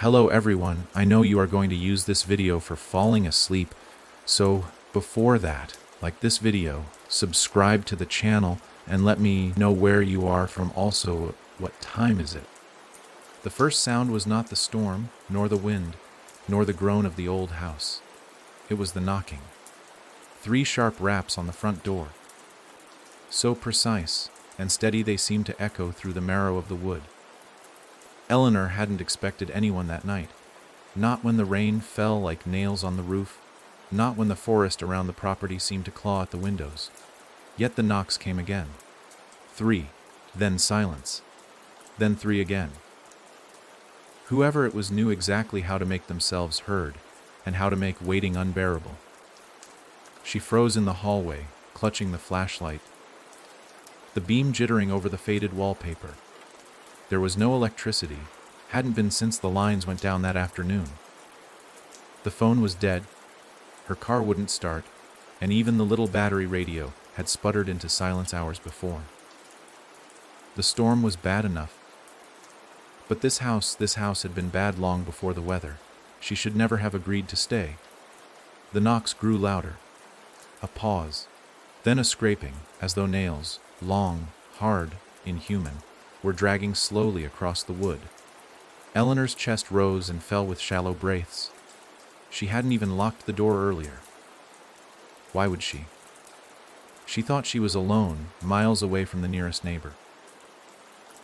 Hello everyone, I know you are going to use this video for falling asleep, so before that, like this video, subscribe to the channel and let me know where you are from, also what time is it. The first sound was not the storm, nor the wind, nor the groan of the old house. It was the knocking. 3 sharp raps on the front door. So precise and steady they seemed to echo through the marrow of the wood. Eleanor hadn't expected anyone that night, not when the rain fell like nails on the roof, not when the forest around the property seemed to claw at the windows. Yet the knocks came again. 3, then silence, then 3 again. Whoever it was knew exactly how to make themselves heard and how to make waiting unbearable. She froze in the hallway, clutching the flashlight, the beam jittering over the faded wallpaper. There was no electricity, hadn't been since the lines went down that afternoon. The phone was dead, her car wouldn't start, and even the little battery radio had sputtered into silence hours before. The storm was bad enough. But this house had been bad long before the weather. She should never have agreed to stay. The knocks grew louder. A pause, then a scraping, as though nails, long, hard, inhuman, were dragging slowly across the wood. Eleanor's chest rose and fell with shallow breaths. She hadn't even locked the door earlier. Why would she? She thought she was alone, miles away from the nearest neighbor.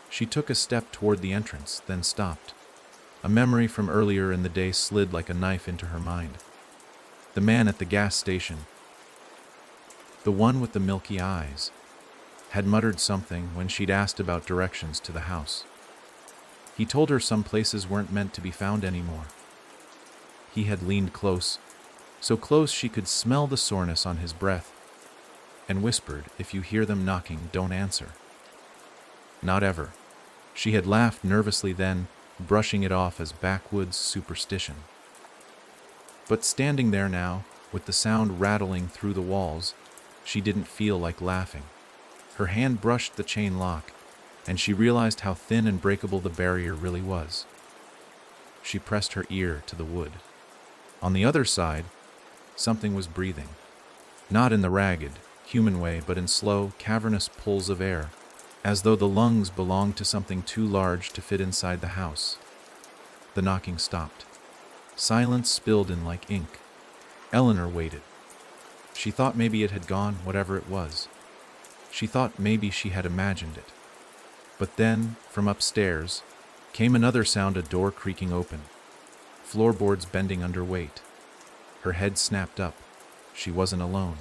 She took a step toward the entrance, then stopped. A memory from earlier in the day slid like a knife into her mind. The man at the gas station, the one with the milky eyes, had muttered something when she'd asked about directions to the house. He told her some places weren't meant to be found anymore. He had leaned close, so close she could smell the soreness on his breath, and whispered, "If you hear them knocking, don't answer." Not ever. She had laughed nervously then, brushing it off as backwoods superstition. But standing there now, with the sound rattling through the walls, she didn't feel like laughing. Her hand brushed the chain lock, and she realized how thin and breakable the barrier really was. She pressed her ear to the wood. On the other side, something was breathing. Not in the ragged, human way, but in slow, cavernous pulls of air, as though the lungs belonged to something too large to fit inside the house. The knocking stopped. Silence spilled in like ink. Eleanor waited. She thought maybe it had gone, whatever it was. She thought maybe she had imagined it. But then, from upstairs, came another sound, a door creaking open, floorboards bending under weight. Her head snapped up. She wasn't alone.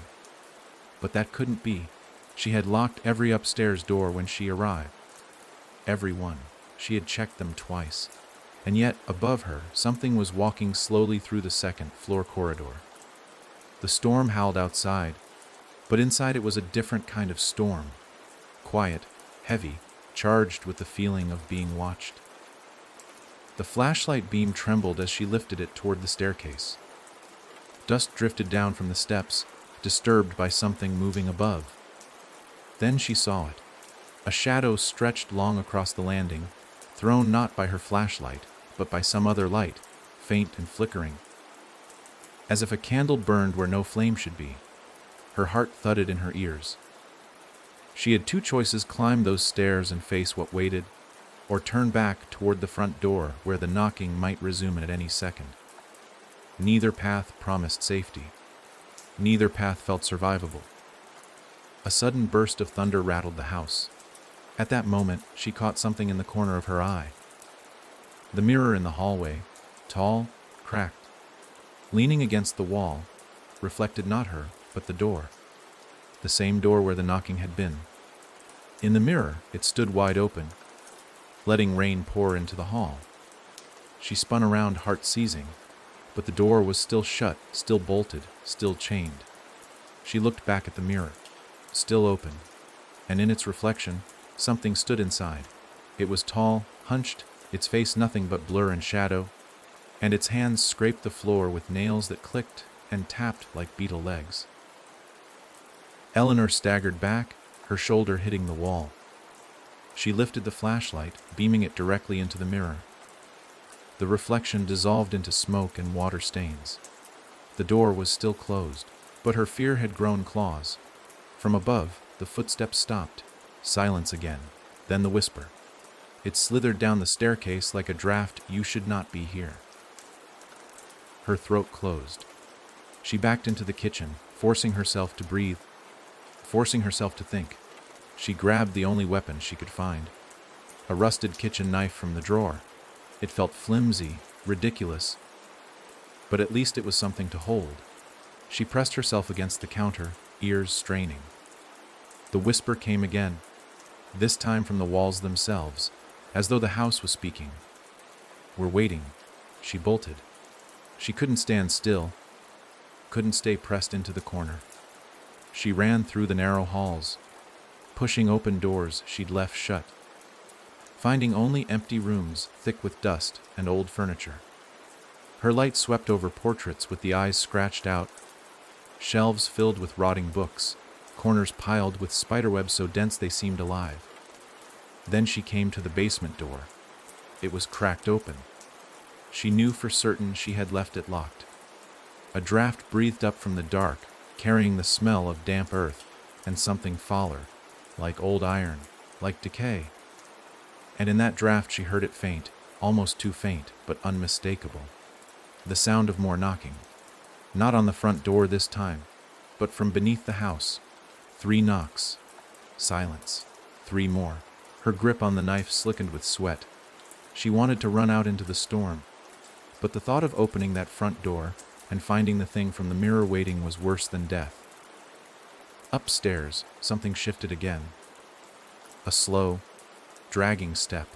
But that couldn't be. She had locked every upstairs door when she arrived. Every one. She had checked them twice. And yet, above her, something was walking slowly through the second-floor corridor. The storm howled outside, but inside it was a different kind of storm. Quiet, heavy, charged with the feeling of being watched. The flashlight beam trembled as she lifted it toward the staircase. Dust drifted down from the steps, disturbed by something moving above. Then she saw it. A shadow stretched long across the landing, thrown not by her flashlight, but by some other light, faint and flickering. As if a candle burned where no flame should be. Her heart thudded in her ears. She had 2 choices: climb those stairs and face what waited, or turn back toward the front door where the knocking might resume at any second. Neither path promised safety. Neither path felt survivable. A sudden burst of thunder rattled the house. At that moment, she caught something in the corner of her eye. The mirror in the hallway, tall, cracked, leaning against the wall, reflected not her, but the door. The same door where the knocking had been. In the mirror, it stood wide open, letting rain pour into the hall. She spun around, heart seizing, but the door was still shut, still bolted, still chained. She looked back at the mirror, still open, and in its reflection, something stood inside. It was tall, hunched, its face nothing but blur and shadow, and its hands scraped the floor with nails that clicked and tapped like beetle legs. Eleanor staggered back, her shoulder hitting the wall. She lifted the flashlight, beaming it directly into the mirror. The reflection dissolved into smoke and water stains. The door was still closed, but her fear had grown claws. From above, the footsteps stopped. Silence again, then the whisper. It slithered down the staircase like a draft, "You should not be here." Her throat closed. She backed into the kitchen, forcing herself to breathe, forcing herself to think. She grabbed the only weapon she could find, a rusted kitchen knife from the drawer. It felt flimsy, ridiculous, but at least it was something to hold. She pressed herself against the counter, ears straining. The whisper came again, this time from the walls themselves, as though the house was speaking. "We're waiting." She bolted. She couldn't stand still, couldn't stay pressed into the corner. She ran through the narrow halls, pushing open doors she'd left shut, finding only empty rooms thick with dust and old furniture. Her light swept over portraits with the eyes scratched out, shelves filled with rotting books, corners piled with spiderwebs so dense they seemed alive. Then she came to the basement door. It was cracked open. She knew for certain she had left it locked. A draft breathed up from the dark, carrying the smell of damp earth and something fouler, like old iron, like decay. And in that draft she heard it faint, almost too faint, but unmistakable. The sound of more knocking. Not on the front door this time, but from beneath the house. 3 knocks. Silence. 3 more. Her grip on the knife slickened with sweat. She wanted to run out into the storm, but the thought of opening that front door and finding the thing from the mirror waiting was worse than death. Upstairs, something shifted again. A slow, dragging step.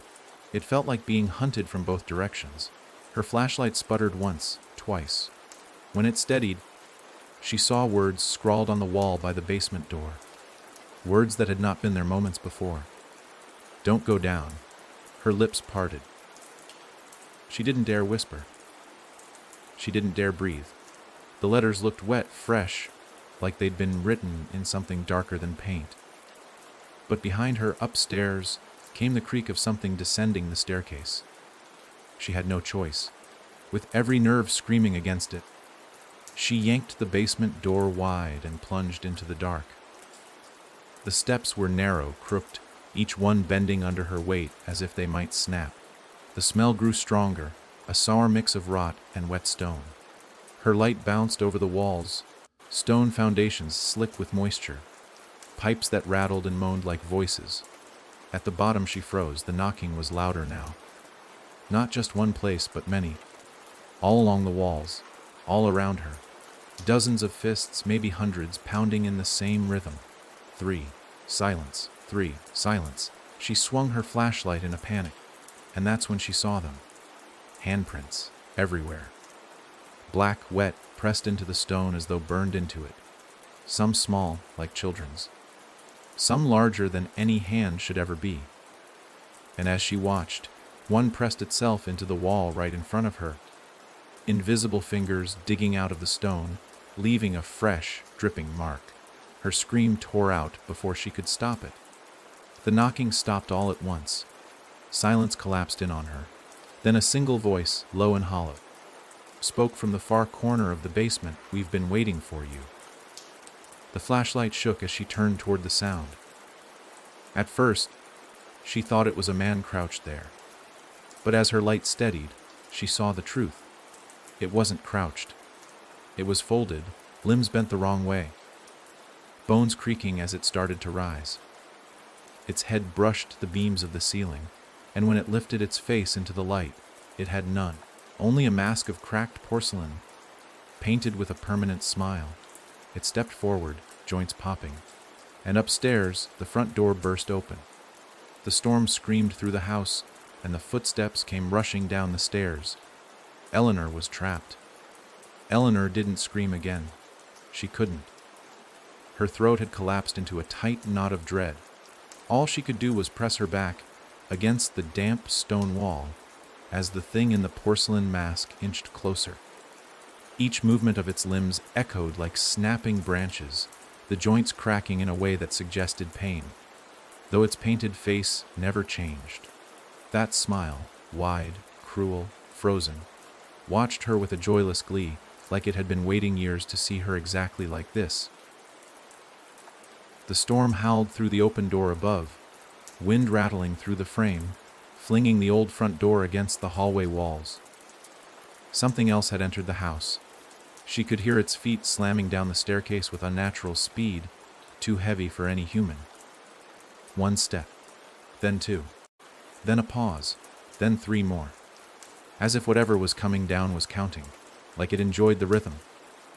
It felt like being hunted from both directions. Her flashlight sputtered once, twice. When it steadied, she saw words scrawled on the wall by the basement door. Words that had not been there moments before. "Don't go down." Her lips parted. She didn't dare whisper. She didn't dare breathe. The letters looked wet, fresh, like they'd been written in something darker than paint. But behind her, upstairs, came the creak of something descending the staircase. She had no choice. With every nerve screaming against it, she yanked the basement door wide and plunged into the dark. The steps were narrow, crooked, each one bending under her weight as if they might snap. The smell grew stronger, a sour mix of rot and wet stone. Her light bounced over the walls, stone foundations slick with moisture, pipes that rattled and moaned like voices. At the bottom she froze. The knocking was louder now. Not just one place, but many. All along the walls, all around her. Dozens of fists, maybe hundreds, pounding in the same rhythm. 3. Silence. 3. Silence. She swung her flashlight in a panic, and that's when she saw them. Handprints. Everywhere. Black, wet, pressed into the stone as though burned into it. Some small, like children's. Some larger than any hand should ever be. And as she watched, one pressed itself into the wall right in front of her. Invisible fingers digging out of the stone, leaving a fresh, dripping mark. Her scream tore out before she could stop it. The knocking stopped all at once. Silence collapsed in on her. Then a single voice, low and hollow, spoke from the far corner of the basement. "We've been waiting for you." The flashlight shook as she turned toward the sound. At first, she thought it was a man crouched there. But as her light steadied, she saw the truth. It wasn't crouched. It was folded, limbs bent the wrong way, bones creaking as it started to rise. Its head brushed the beams of the ceiling, and when it lifted its face into the light, it had none, only a mask of cracked porcelain, painted with a permanent smile. It stepped forward, joints popping, and upstairs, the front door burst open. The storm screamed through the house, and the footsteps came rushing down the stairs. Eleanor was trapped. Eleanor didn't scream again. She couldn't. Her throat had collapsed into a tight knot of dread. All she could do was press her back against the damp stone wall as the thing in the porcelain mask inched closer. Each movement of its limbs echoed like snapping branches, the joints cracking in a way that suggested pain, though its painted face never changed. That smile, wide, cruel, frozen, watched her with a joyless glee, like it had been waiting years to see her exactly like this. The storm howled through the open door above, wind rattling through the frame, flinging the old front door against the hallway walls. Something else had entered the house. She could hear its feet slamming down the staircase with unnatural speed, too heavy for any human. One step, then two, then a pause, then three more. As if whatever was coming down was counting, like it enjoyed the rhythm,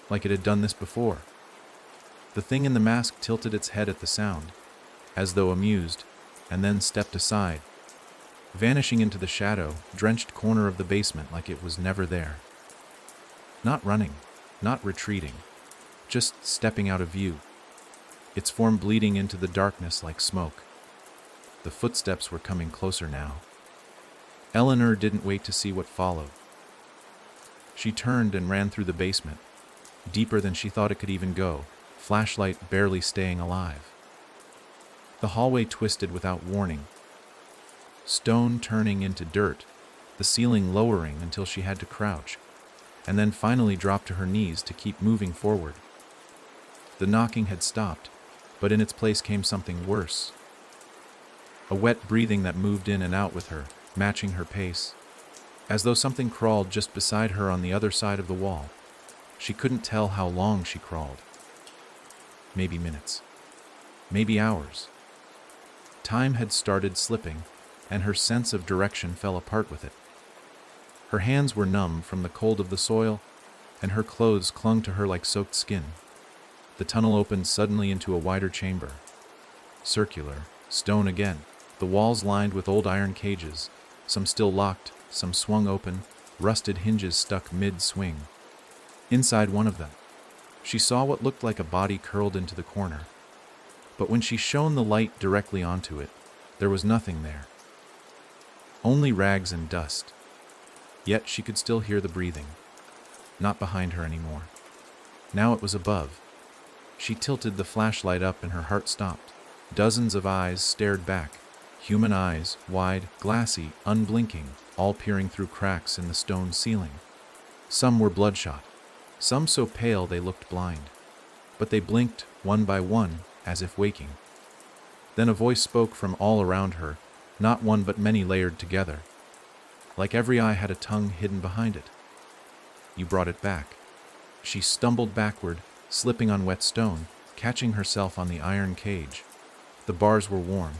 like it had done this before. The thing in the mask tilted its head at the sound, as though amused, and then stepped aside, vanishing into the shadow, drenched corner of the basement like it was never there. Not running, not retreating, just stepping out of view, its form bleeding into the darkness like smoke. The footsteps were coming closer now. Eleanor didn't wait to see what followed. She turned and ran through the basement, deeper than she thought it could even go, flashlight barely staying alive. The hallway twisted without warning, stone turning into dirt, the ceiling lowering until she had to crouch, and then finally drop to her knees to keep moving forward. The knocking had stopped, but in its place came something worse. A wet breathing that moved in and out with her, matching her pace, as though something crawled just beside her on the other side of the wall. She couldn't tell how long she crawled. Maybe minutes. Maybe hours. Time had started slipping, and her sense of direction fell apart with it. Her hands were numb from the cold of the soil, and her clothes clung to her like soaked skin. The tunnel opened suddenly into a wider chamber. Circular, stone again, the walls lined with old iron cages, some still locked, some swung open, rusted hinges stuck mid-swing. Inside one of them, she saw what looked like a body curled into the corner. But when she shone the light directly onto it, there was nothing there. Only rags and dust. Yet she could still hear the breathing. Not behind her anymore. Now it was above. She tilted the flashlight up and her heart stopped. Dozens of eyes stared back. Human eyes, wide, glassy, unblinking, all peering through cracks in the stone ceiling. Some were bloodshot. Some so pale they looked blind. But they blinked, one by one, as if waking. Then a voice spoke from all around her, not one but many layered together. Like every eye had a tongue hidden behind it. You brought it back. She stumbled backward, slipping on wet stone, catching herself on the iron cage. The bars were warm.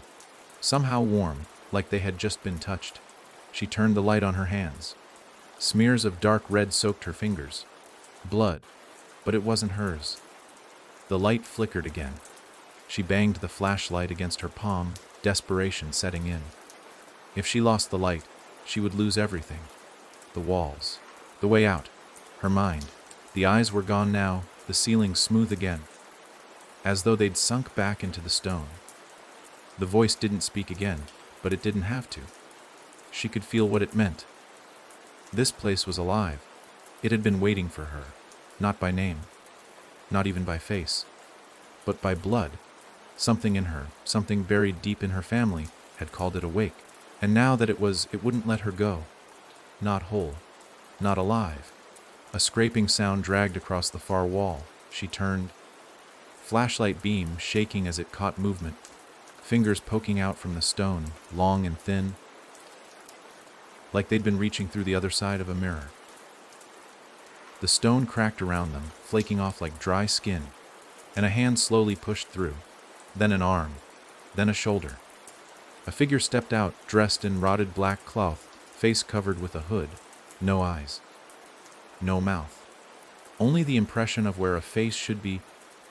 Somehow warm, like they had just been touched. She turned the light on her hands. Smears of dark red soaked her fingers. Blood, but it wasn't hers. The light flickered again. She banged the flashlight against her palm, desperation setting in. If she lost the light, she would lose everything. The walls, the way out, her mind. The eyes were gone now, the ceiling smooth again, as though they'd sunk back into the stone. The voice didn't speak again, but it didn't have to. She could feel what it meant. This place was alive. It had been waiting for her, not by name, not even by face, but by blood. Something in her, something buried deep in her family, had called it awake. And now that it wouldn't let her go. Not whole, not alive. A scraping sound dragged across the far wall. She turned. Flashlight beam shaking as it caught movement. Fingers poking out from the stone, long and thin, like they'd been reaching through the other side of a mirror. The stone cracked around them, flaking off like dry skin, and a hand slowly pushed through, then an arm, then a shoulder. A figure stepped out, dressed in rotted black cloth, face covered with a hood, no eyes, no mouth. Only the impression of where a face should be,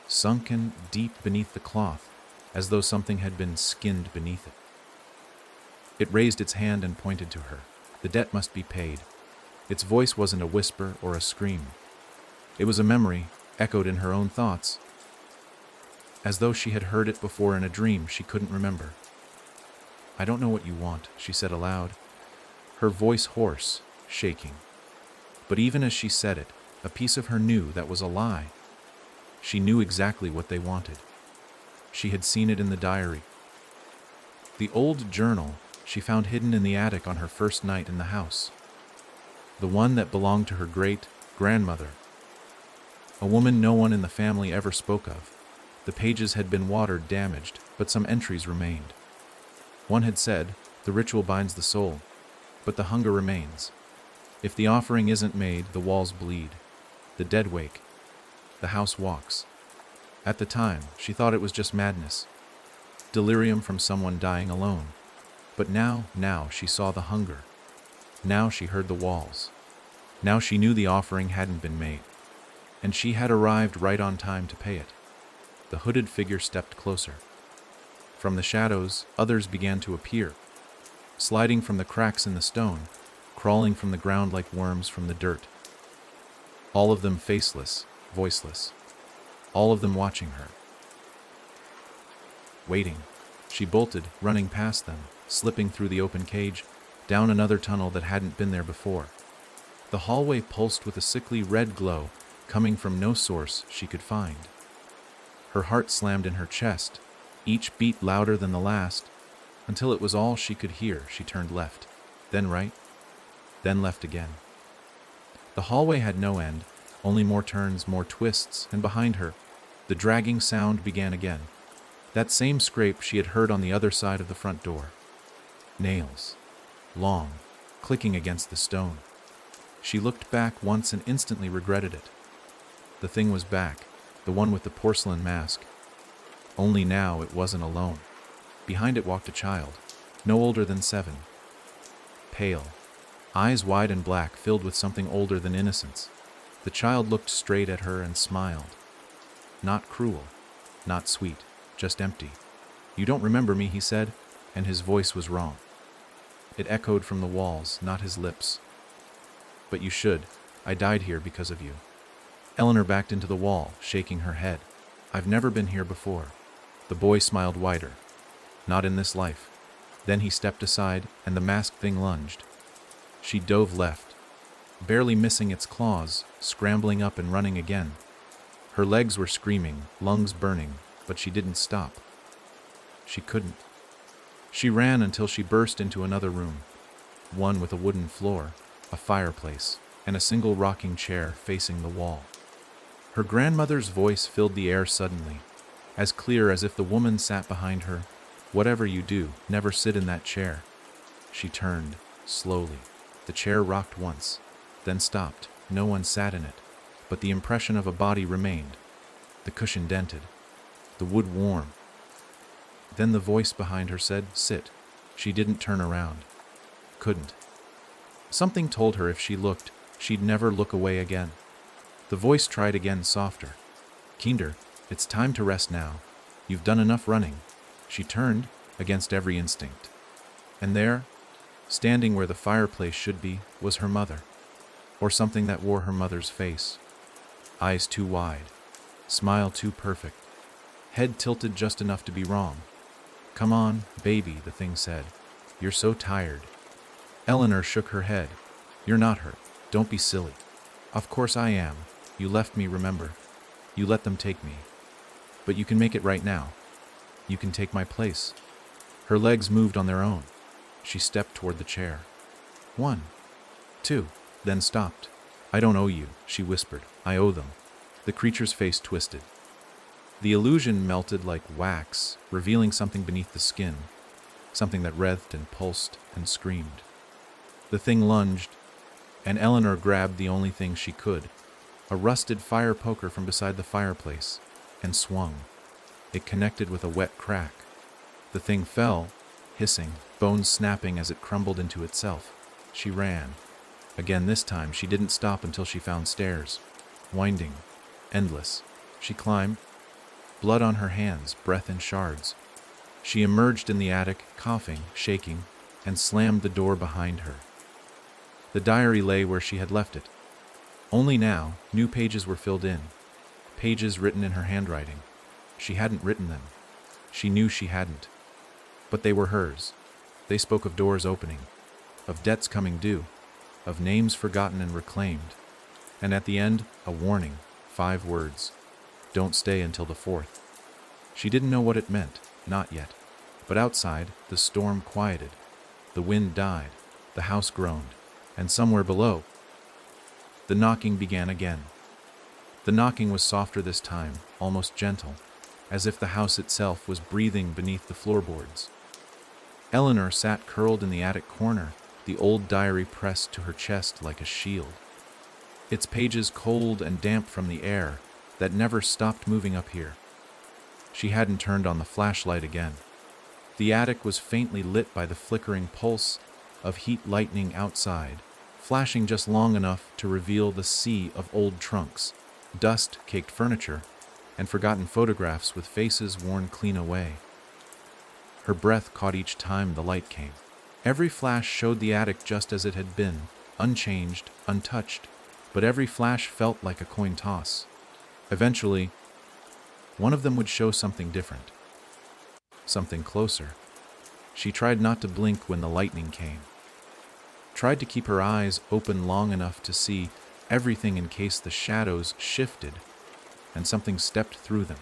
sunken deep beneath the cloth, as though something had been skinned beneath it. It raised its hand and pointed to her. The debt must be paid. Its voice wasn't a whisper or a scream. It was a memory, echoed in her own thoughts, as though she had heard it before in a dream she couldn't remember. "I don't know what you want," she said aloud, her voice hoarse, shaking. But even as she said it, a piece of her knew that was a lie. She knew exactly what they wanted. She had seen it in the diary. The old journal she found hidden in the attic on her first night in the house. the one that belonged to her great-grandmother. A woman no one in the family ever spoke of. The pages had been watered, damaged, but some entries remained. One had said, "The ritual binds the soul, but the hunger remains. If the offering isn't made, the walls bleed. The dead wake. The house walks." At the time, she thought it was just madness, delirium from someone dying alone. But now she saw the hunger. Now she heard the walls. Now she knew the offering hadn't been made. And she had arrived right on time to pay it. The hooded figure stepped closer. From the shadows, others began to appear, sliding from the cracks in the stone, crawling from the ground like worms from the dirt. All of them faceless, voiceless. All of them watching her. Waiting. She bolted, running past them, slipping through the open cage, down another tunnel that hadn't been there before. The hallway pulsed with a sickly red glow, coming from no source she could find. Her heart slammed in her chest, each beat louder than the last, until it was all she could hear. She turned left, then right, then left again. The hallway had no end, only more turns, more twists, and behind her, the dragging sound began again. That same scrape she had heard on the other side of the front door. Nails. Long, clicking against the stone. She looked back once and instantly regretted it. The thing was back, the one with the porcelain mask. Only now it wasn't alone. Behind it walked a child, no older than 7. Pale, eyes wide and black, filled with something older than innocence. The child looked straight at her and smiled. Not cruel, not sweet, just empty. "You don't remember me," he said, and his voice was wrong. It echoed from the walls, not his lips. "But you should. I died here because of you." Eleanor backed into the wall, shaking her head. "I've never been here before." The boy smiled wider. "Not in this life." Then he stepped aside, and the masked thing lunged. She dove left, barely missing its claws, scrambling up and running again. Her legs were screaming, lungs burning, but she didn't stop. She couldn't. She ran until she burst into another room, one with a wooden floor, a fireplace, and a single rocking chair facing the wall. Her grandmother's voice filled the air suddenly, as clear as if the woman sat behind her. "Whatever you do, never sit in that chair." She turned, slowly. The chair rocked once, then stopped. No one sat in it, but the impression of a body remained. The cushion dented, the wood warm. Then the voice behind her said, "Sit." She didn't turn around. Couldn't. Something told her if she looked, she'd never look away again. The voice tried again, softer. "Kinder, it's time to rest now. You've done enough running." She turned, against every instinct. And there, standing where the fireplace should be, was her mother. Or something that wore her mother's face. Eyes too wide. Smile too perfect. Head tilted just enough to be wrong. "Come on, baby," the thing said. "You're so tired." Eleanor shook her head. "You're not hurt. Don't be silly." "Of course I am. You left me, remember? You let them take me. But you can make it right now. You can take my place." Her legs moved on their own. She stepped toward the chair. 1, 2, then stopped. "I don't owe you," she whispered. "I owe them." The creature's face twisted. The illusion melted like wax, revealing something beneath the skin, something that writhed and pulsed and screamed. The thing lunged, and Eleanor grabbed the only thing she could, a rusted fire poker from beside the fireplace, and swung. It connected with a wet crack. The thing fell, hissing, bones snapping as it crumbled into itself. She ran. Again this time, she didn't stop until she found stairs. Winding, endless. She climbed, blood on her hands, breath in shards. She emerged in the attic, coughing, shaking, and slammed the door behind her. The diary lay where she had left it. Only now, new pages were filled in. Pages written in her handwriting. She hadn't written them. She knew she hadn't. But they were hers. They spoke of doors opening, of debts coming due, of names forgotten and reclaimed. And at the end, a warning, 5 words. Don't stay until the 4th. She didn't know what it meant, not yet. But outside, the storm quieted. The wind died. The house groaned. And somewhere below, The knocking began again. The knocking was softer this time, almost gentle, as if the house itself was breathing beneath the floorboards. Eleanor sat curled in the attic corner, the old diary pressed to her chest like a shield. Its pages cold and damp from the air that never stopped moving up here. She hadn't turned on the flashlight again. The attic was faintly lit by the flickering pulse of heat lightning outside, flashing just long enough to reveal the sea of old trunks, dust-caked furniture, and forgotten photographs with faces worn clean away. Her breath caught each time the light came. Every flash showed the attic just as it had been, unchanged, untouched, but every flash felt like a coin toss. Eventually, one of them would show something different, something closer. She tried not to blink when the lightning came. Tried to keep her eyes open long enough to see everything in case the shadows shifted and something stepped through them.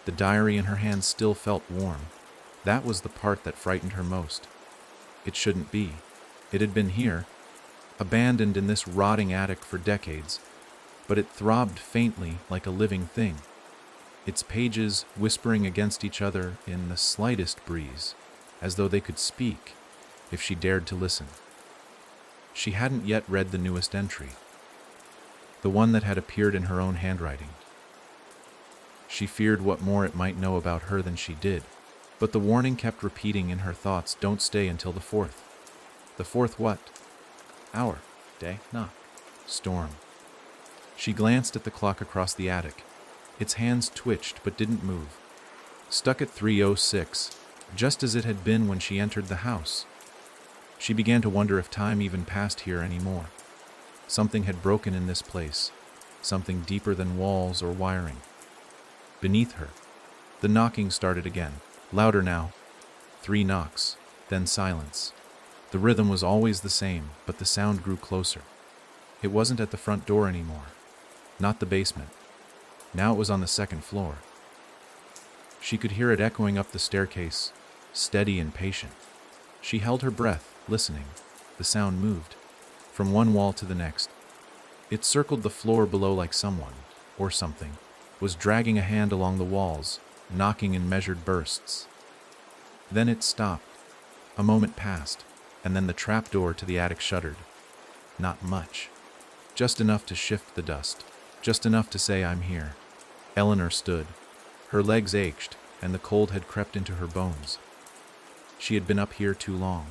The diary in her hand still felt warm. That was the part that frightened her most. It shouldn't be. It had been here, abandoned in this rotting attic for decades, but it throbbed faintly like a living thing, its pages whispering against each other in the slightest breeze, as though they could speak if she dared to listen. She hadn't yet read the newest entry, the one that had appeared in her own handwriting. She feared what more it might know about her than she did, but the warning kept repeating in her thoughts, don't stay until the 4th. The 4th what? Hour, day, knock, storm. She glanced at the clock across the attic. Its hands twitched but didn't move. Stuck at 3:06, just as it had been when she entered the house. She began to wonder if time even passed here anymore. Something had broken in this place, something deeper than walls or wiring. Beneath her, the knocking started again, louder now. 3 knocks, then silence. The rhythm was always the same, but the sound grew closer. It wasn't at the front door anymore, not the basement. Now it was on the 2nd floor. She could hear it echoing up the staircase, steady and patient. She held her breath, listening. The sound moved, from one wall to the next. It circled the floor below like someone, or something, was dragging a hand along the walls, knocking in measured bursts. Then it stopped. A moment passed, and then the trapdoor to the attic shuddered. Not much. Just enough to shift the dust. Just enough to say, I'm here. Eleanor stood. Her legs ached, and the cold had crept into her bones. She had been up here too long.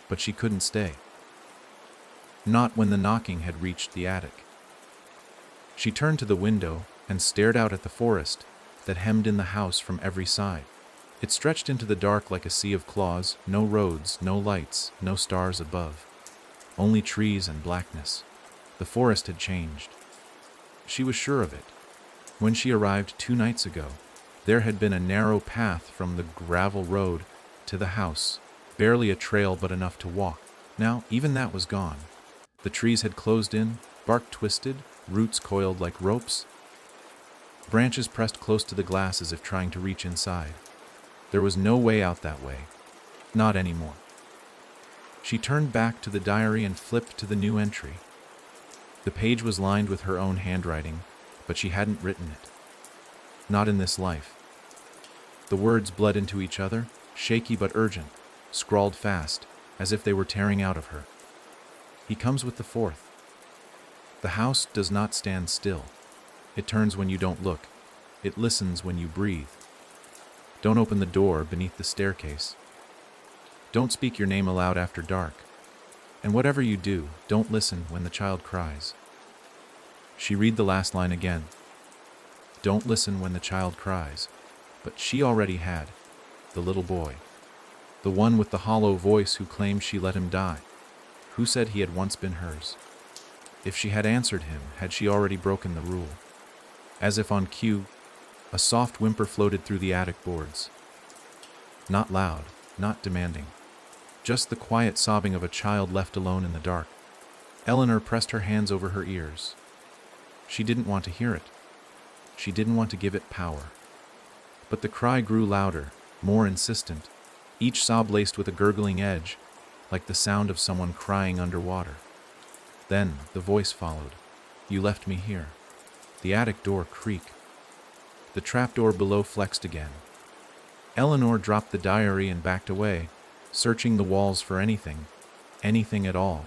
But she couldn't stay. Not when the knocking had reached the attic. She turned to the window and stared out at the forest that hemmed in the house from every side. It stretched into the dark like a sea of claws, no roads, no lights, no stars above. Only trees and blackness. The forest had changed. She was sure of it. When she arrived 2 nights ago, there had been a narrow path from the gravel road to the house, barely a trail but enough to walk. Now, even that was gone. The trees had closed in, bark twisted, roots coiled like ropes. Branches pressed close to the glass as if trying to reach inside. There was no way out that way. Not anymore. She turned back to the diary and flipped to the new entry. The page was lined with her own handwriting, but she hadn't written it. Not in this life. The words bled into each other, shaky but urgent, scrawled fast, as if they were tearing out of her. He comes with the 4th. The house does not stand still. It turns when you don't look. It listens when you breathe. Don't open the door beneath the staircase. Don't speak your name aloud after dark. And whatever you do, don't listen when the child cries. She read the last line again. Don't listen when the child cries. But she already had. The little boy. The one with the hollow voice who claimed she let him die. Who said he had once been hers? If she had answered him, had she already broken the rule? As if on cue, a soft whimper floated through the attic boards. Not loud, not demanding. Just the quiet sobbing of a child left alone in the dark. Eleanor pressed her hands over her ears. She didn't want to hear it. She didn't want to give it power. But the cry grew louder, more insistent, each sob laced with a gurgling edge, like the sound of someone crying underwater. Then the voice followed. You left me here. The attic door creaked. The trapdoor below flexed again. Eleanor dropped the diary and backed away, searching the walls for anything at all,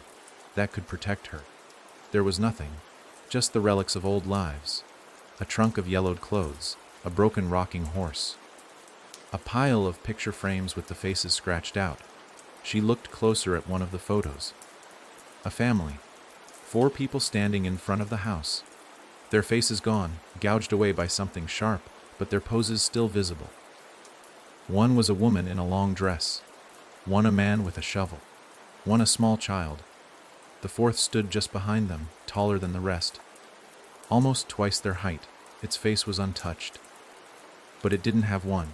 that could protect her. There was nothing, just the relics of old lives. A trunk of yellowed clothes, a broken rocking horse. A pile of picture frames with the faces scratched out. She looked closer at one of the photos. A family. 4 people standing in front of the house. Their faces gone, gouged away by something sharp, but their poses still visible. One was a woman in a long dress. One a man with a shovel. One a small child. The 4th stood just behind them, taller than the rest. Almost twice their height. Its face was untouched. But it didn't have one.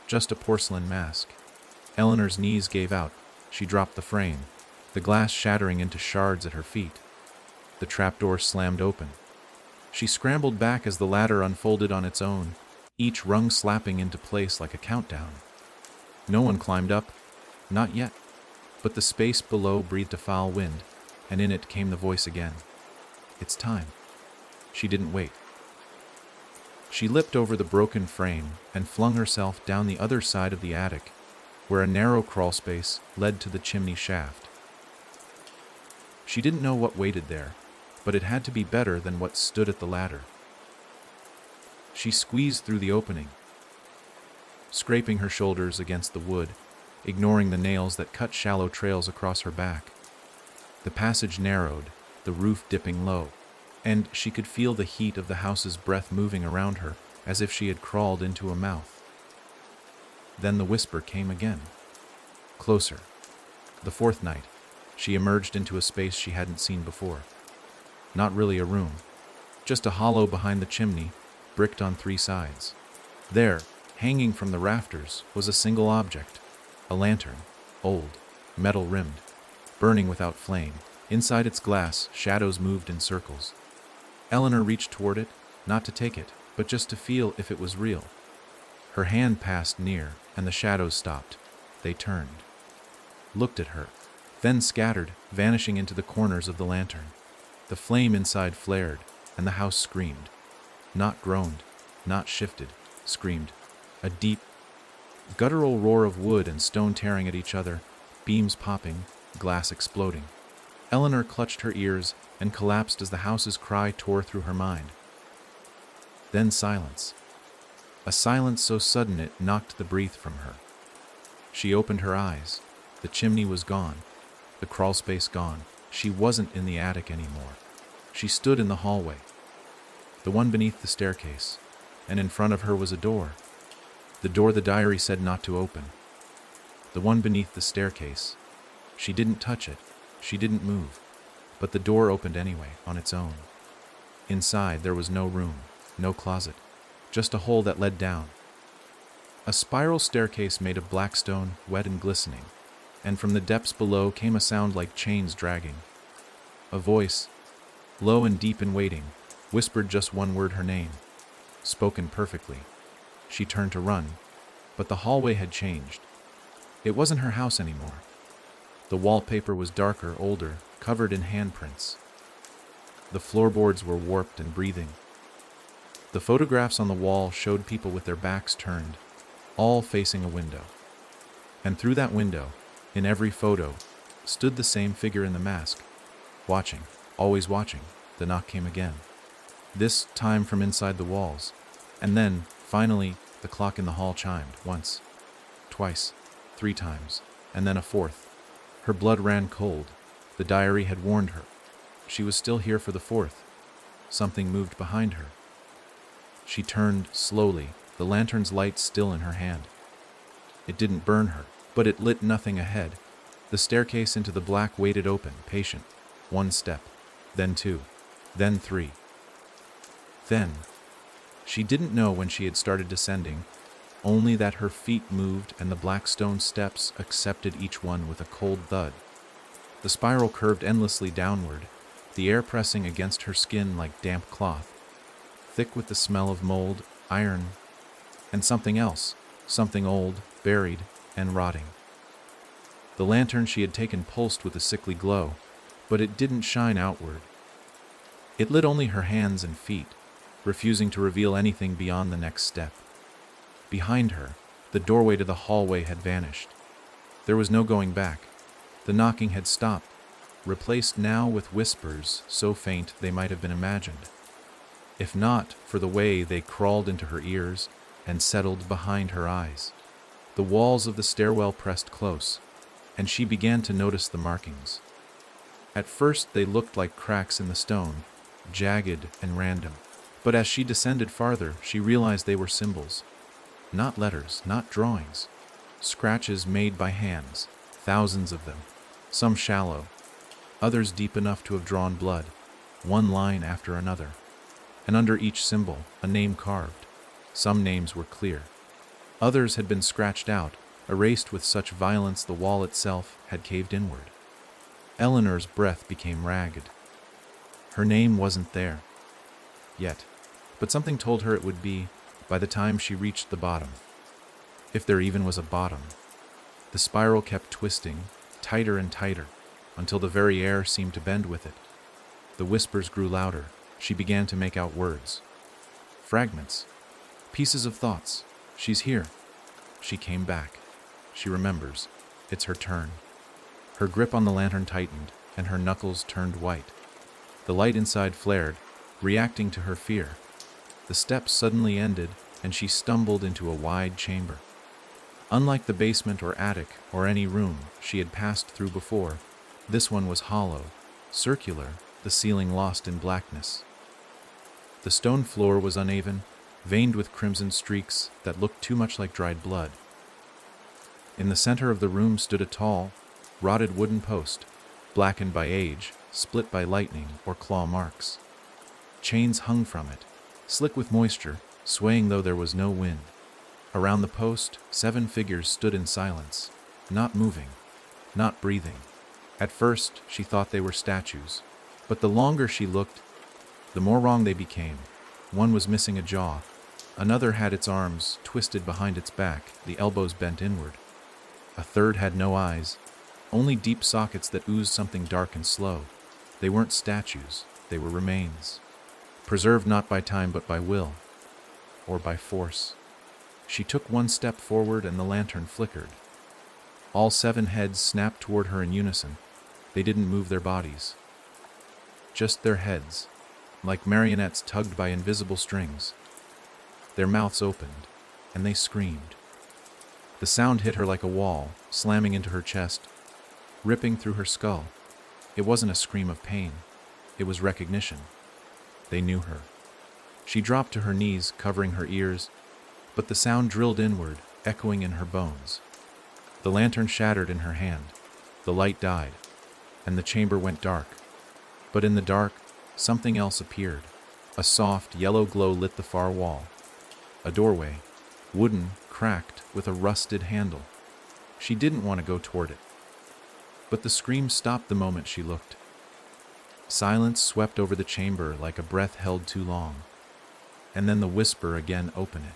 Just a porcelain mask. Eleanor's knees gave out. She dropped the frame, the glass shattering into shards at her feet. The trapdoor slammed open. She scrambled back as the ladder unfolded on its own, each rung slapping into place like a countdown. No one climbed up, not yet, but the space below breathed a foul wind, and in it came the voice again. It's time. She didn't wait. She leapt over the broken frame and flung herself down the other side of the attic, where a narrow crawl space led to the chimney shaft. She didn't know what waited there, but it had to be better than what stood at the ladder. She squeezed through the opening, scraping her shoulders against the wood, ignoring the nails that cut shallow trails across her back. The passage narrowed, the roof dipping low, and she could feel the heat of the house's breath moving around her as if she had crawled into a mouth. Then the whisper came again. Closer. The 4th night, she emerged into a space she hadn't seen before. Not really a room, just a hollow behind the chimney, bricked on 3 sides. There, hanging from the rafters, was a single object, a lantern, old, metal-rimmed, burning without flame. Inside its glass, shadows moved in circles. Eleanor reached toward it, not to take it, but just to feel if it was real. Her hand passed near, and the shadows stopped. They turned, looked at her, then scattered, vanishing into the corners of the lantern. The flame inside flared, and the house screamed. Not groaned, not shifted, screamed. A deep, guttural roar of wood and stone tearing at each other, beams popping, glass exploding. Eleanor clutched her ears and collapsed as the house's cry tore through her mind. Then silence. A silence so sudden it knocked the breath from her. She opened her eyes. The chimney was gone, the crawl space gone. She wasn't in the attic anymore. She stood in the hallway, the one beneath the staircase, and in front of her was a door. The door the diary said not to open. The one beneath the staircase. She didn't touch it. She didn't move. But the door opened anyway, on its own. Inside there was no room, no closet, just a hole that led down. A spiral staircase made of black stone, wet and glistening, and from the depths below came a sound like chains dragging. A voice, low and deep and waiting, whispered just one word, her name, spoken perfectly. She turned to run, but the hallway had changed. It wasn't her house anymore. The wallpaper was darker, older, covered in handprints. The floorboards were warped and breathing. The photographs on the wall showed people with their backs turned, all facing a window. And through that window, in every photo, stood the same figure in the mask, watching, always watching. The knock came again, this time from inside the walls. And then, finally, the clock in the hall chimed, once, twice, 3 times, and then a 4th. Her blood ran cold. The diary had warned her. She was still here for the 4th. Something moved behind her. She turned slowly, the lantern's light still in her hand. It didn't burn her, but it lit nothing ahead. The staircase into the black waited open, patient. 1 step, then 2, then 3. Then, she didn't know when she had started descending, only that her feet moved and the black stone steps accepted each one with a cold thud. The spiral curved endlessly downward, the air pressing against her skin like damp cloth, thick with the smell of mold, iron, and something else, something old, buried, and rotting. The lantern she had taken pulsed with a sickly glow, but it didn't shine outward. It lit only her hands and feet, refusing to reveal anything beyond the next step. Behind her, the doorway to the hallway had vanished. There was no going back. The knocking had stopped, replaced now with whispers so faint they might have been imagined, if not for the way they crawled into her ears and settled behind her eyes. The walls of the stairwell pressed close, and she began to notice the markings. At first they looked like cracks in the stone, jagged and random, but as she descended farther, she realized they were symbols. Not letters, not drawings. Scratches made by hands, thousands of them, some shallow, others deep enough to have drawn blood, one line after another. And under each symbol, a name carved. Some names were clear. Others had been scratched out, erased with such violence the wall itself had caved inward. Eleanor's breath became ragged. Her name wasn't there yet, but something told her it would be by the time she reached the bottom. If there even was a bottom. The spiral kept twisting, tighter and tighter, until the very air seemed to bend with it. The whispers grew louder. She began to make out words. Fragments. Pieces of thoughts. She's here. She came back. She remembers. It's her turn. Her grip on the lantern tightened, and her knuckles turned white. The light inside flared, reacting to her fear. The steps suddenly ended, and she stumbled into a wide chamber. Unlike the basement or attic or any room she had passed through before, this one was hollow, circular, the ceiling lost in blackness. The stone floor was uneven, veined with crimson streaks that looked too much like dried blood. In the center of the room stood a tall, rotted wooden post, blackened by age, split by lightning or claw marks. Chains hung from it, slick with moisture, swaying though there was no wind. Around the post, 7 figures stood in silence, not moving, not breathing. At first, she thought they were statues, but the longer she looked, the more wrong they became. One was missing a jaw. Another had its arms twisted behind its back, the elbows bent inward. A third had no eyes, only deep sockets that oozed something dark and slow. They weren't statues, they were remains, preserved not by time but by will, or by force. She took one step forward and the lantern flickered. All 7 heads snapped toward her in unison. They didn't move their bodies, just their heads, like marionettes tugged by invisible strings. Their mouths opened, and they screamed. The sound hit her like a wall, slamming into her chest, ripping through her skull. It wasn't a scream of pain. It was recognition. They knew her. She dropped to her knees, covering her ears, but the sound drilled inward, echoing in her bones. The lantern shattered in her hand. The light died, and the chamber went dark. But in the dark, something else appeared. A soft, yellow glow lit the far wall. A doorway, wooden, cracked, with a rusted handle. She didn't want to go toward it. But the scream stopped the moment she looked. Silence swept over the chamber like a breath held too long. And then the whisper again, "Open it."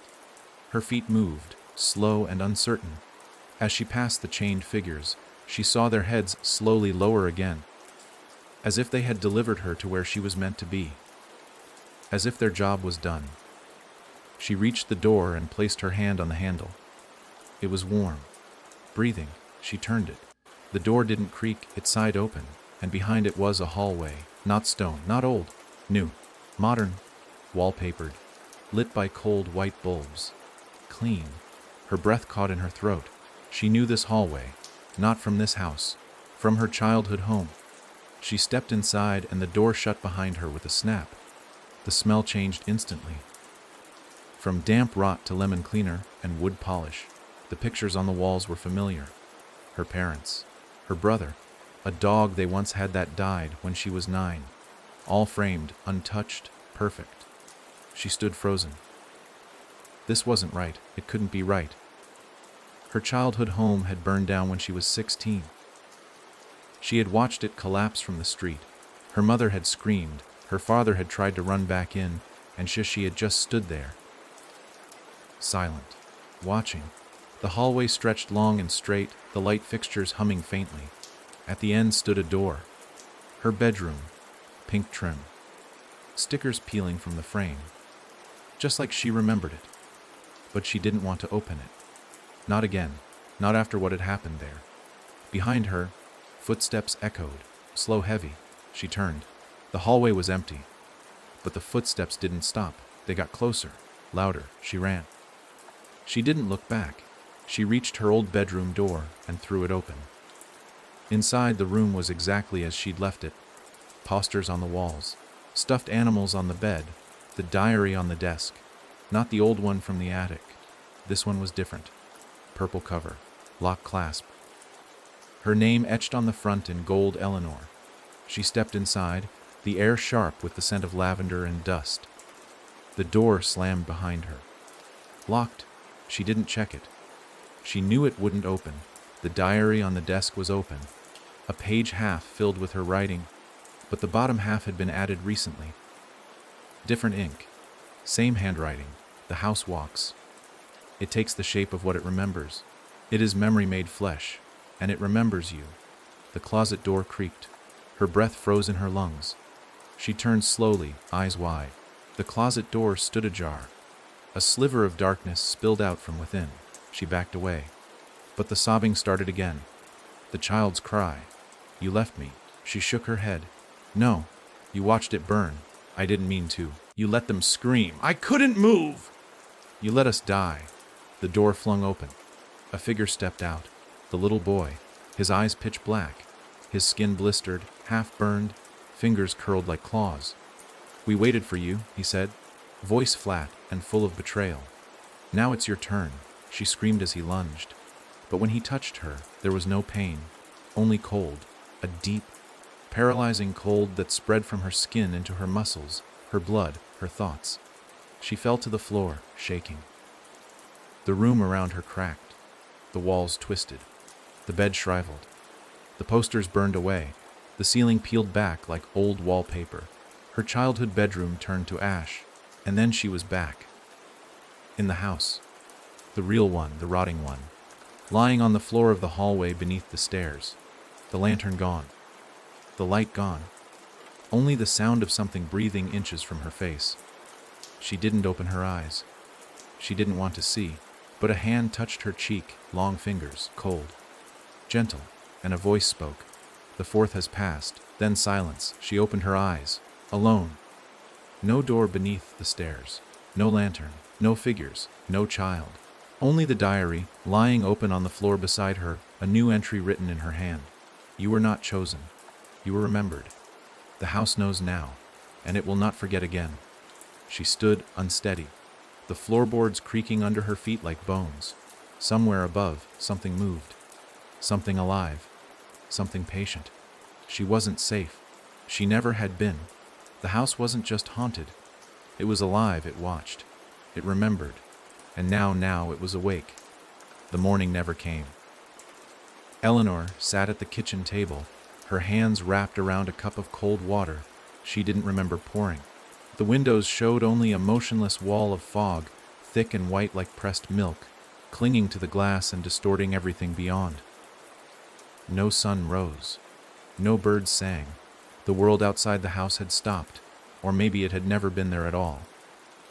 Her feet moved, slow and uncertain. As she passed the chained figures, she saw their heads slowly lower again, as if they had delivered her to where she was meant to be, as if their job was done. She reached the door and placed her hand on the handle. It was warm. Breathing, she turned it. The door didn't creak, it sighed open, and behind it was a hallway, not stone, not old, new, modern, wallpapered, lit by cold white bulbs. Clean. Her breath caught in her throat. She knew this hallway, not from this house, from her childhood home. She stepped inside and the door shut behind her with a snap. The smell changed instantly. From damp rot to lemon cleaner and wood polish, the pictures on the walls were familiar. Her parents, her brother, a dog they once had that died when she was 9, all framed, untouched, perfect. She stood frozen. This wasn't right. It couldn't be right. Her childhood home had burned down when she was 16. She had watched it collapse from the street. Her mother had screamed. Her father had tried to run back in, and she had just stood there, silent, watching. The hallway stretched long and straight, the light fixtures humming faintly. At the end stood a door. Her bedroom, pink trim, stickers peeling from the frame, just like she remembered it. But she didn't want to open it. Not again, not after what had happened there. Behind her, footsteps echoed, slow, heavy. She turned. The hallway was empty, but the footsteps didn't stop. They got closer, louder. She ran. She didn't look back. She reached her old bedroom door and threw it open. Inside, the room was exactly as she'd left it. Posters on the walls, stuffed animals on the bed, the diary on the desk. Not the old one from the attic. This one was different. Purple cover, lock clasp. Her name etched on the front in gold, Eleanor. She stepped inside, the air sharp with the scent of lavender and dust. The door slammed behind her. Locked. She didn't check it. She knew it wouldn't open. The diary on the desk was open, a page half filled with her writing, but the bottom half had been added recently. Different ink, same handwriting. The house walks. It takes the shape of what it remembers. It is memory made flesh, and it remembers you. The closet door creaked. Her breath froze in her lungs. She turned slowly, eyes wide. The closet door stood ajar. A sliver of darkness spilled out from within. She backed away. But the sobbing started again. The child's cry. You left me. She shook her head. No, you watched it burn. I didn't mean to. You let them scream. I couldn't move. You let us die. The door flung open. A figure stepped out. The little boy, his eyes pitch black, his skin blistered, half burned, fingers curled like claws. We waited for you, he said, voice flat and full of betrayal. Now it's your turn, she screamed as he lunged. But when he touched her, there was no pain, only cold, a deep, paralyzing cold that spread from her skin into her muscles, her blood, her thoughts. She fell to the floor, shaking. The room around her cracked. The walls twisted. The bed shriveled. The posters burned away. The ceiling peeled back like old wallpaper. Her childhood bedroom turned to ash. And then she was back. In the house. The real one, the rotting one. Lying on the floor of the hallway beneath the stairs. The lantern gone. The light gone. Only the sound of something breathing inches from her face. She didn't open her eyes. She didn't want to see. But a hand touched her cheek, long fingers, cold, gentle, and a voice spoke. The fourth has passed. Then silence. She opened her eyes. Alone. No door beneath the stairs. No lantern. No figures. No child. Only the diary, lying open on the floor beside her, a new entry written in her hand. You were not chosen. You were remembered. The house knows now, and it will not forget again. She stood unsteady, the floorboards creaking under her feet like bones. Somewhere above, something moved. Something alive. Something patient. She wasn't safe. She never had been. The house wasn't just haunted. It was alive, it watched. It remembered. And now it was awake. The morning never came. Eleanor sat at the kitchen table, her hands wrapped around a cup of cold water she didn't remember pouring. The windows showed only a motionless wall of fog, thick and white like pressed milk, clinging to the glass and distorting everything beyond. No sun rose. No birds sang. The world outside the house had stopped, or maybe it had never been there at all.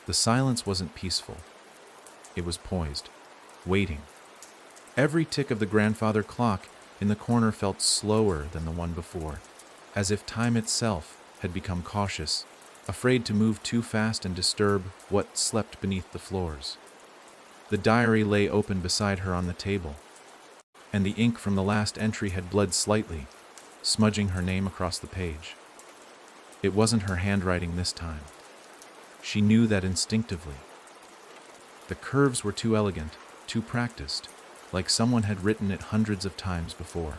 The silence wasn't peaceful. It was poised, waiting. Every tick of the grandfather clock in the corner felt slower than the one before, as if time itself had become cautious, afraid to move too fast and disturb what slept beneath the floors. The diary lay open beside her on the table, and the ink from the last entry had bled slightly, smudging her name across the page. It wasn't her handwriting this time. She knew that instinctively. The curves were too elegant, too practiced, like someone had written it hundreds of times before.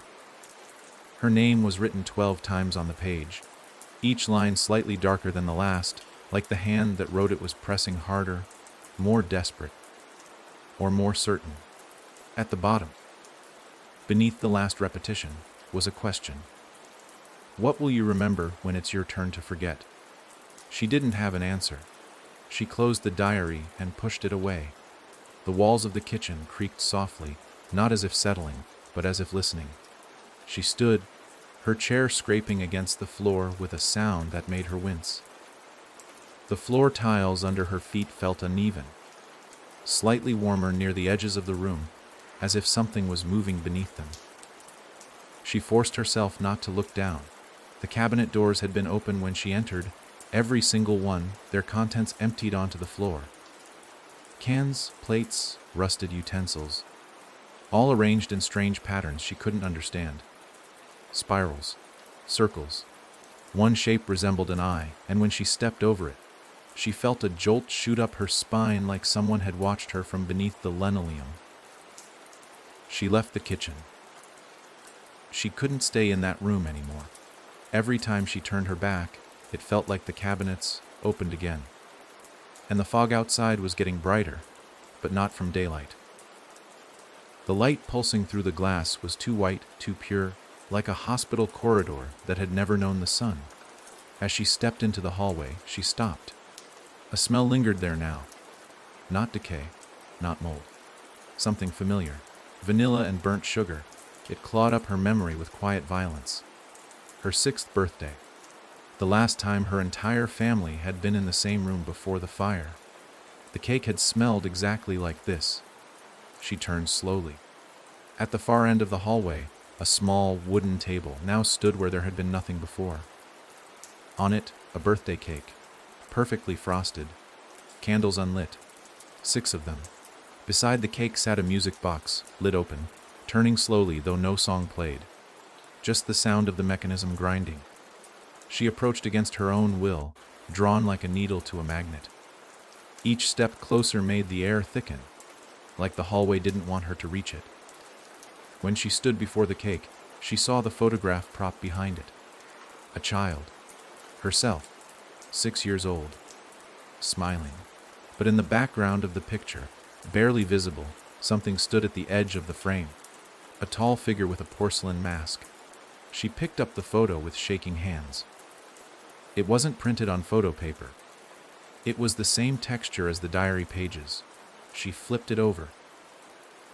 Her name was written 12 times on the page, each line slightly darker than the last, like the hand that wrote it was pressing harder, more desperate, or more certain. At the bottom, beneath the last repetition, was a question. What will you remember when it's your turn to forget? She didn't have an answer. She closed the diary and pushed it away. The walls of the kitchen creaked softly, not as if settling, but as if listening. She stood, her chair scraping against the floor with a sound that made her wince. The floor tiles under her feet felt uneven, slightly warmer near the edges of the room, as if something was moving beneath them. She forced herself not to look down. The cabinet doors had been open when she entered, every single one, their contents emptied onto the floor. Cans, plates, rusted utensils, all arranged in strange patterns she couldn't understand. Spirals, circles. One shape resembled an eye, and when she stepped over it, she felt a jolt shoot up her spine like someone had watched her from beneath the linoleum. She left the kitchen. She couldn't stay in that room anymore. Every time she turned her back, it felt like the cabinets opened again. And the fog outside was getting brighter, but not from daylight. The light pulsing through the glass was too white, too pure, like a hospital corridor that had never known the sun. As she stepped into the hallway, she stopped. A smell lingered there now. Not decay, not mold. Something familiar. Vanilla and burnt sugar. It clawed up her memory with quiet violence. Her 6th birthday. The last time her entire family had been in the same room before the fire. The cake had smelled exactly like this. She turned slowly. At the far end of the hallway, a small wooden table now stood where there had been nothing before. On it, a birthday cake, perfectly frosted, candles unlit, 6 of them. Beside the cake sat a music box, lid open, turning slowly though no song played. Just the sound of the mechanism grinding. She approached against her own will, drawn like a needle to a magnet. Each step closer made the air thicken, like the hallway didn't want her to reach it. When she stood before the cake, she saw the photograph propped behind it. A child. Herself, 6 years old, smiling. But in the background of the picture, barely visible, something stood at the edge of the frame. A tall figure with a porcelain mask. She picked up the photo with shaking hands. It wasn't printed on photo paper. It was the same texture as the diary pages. She flipped it over.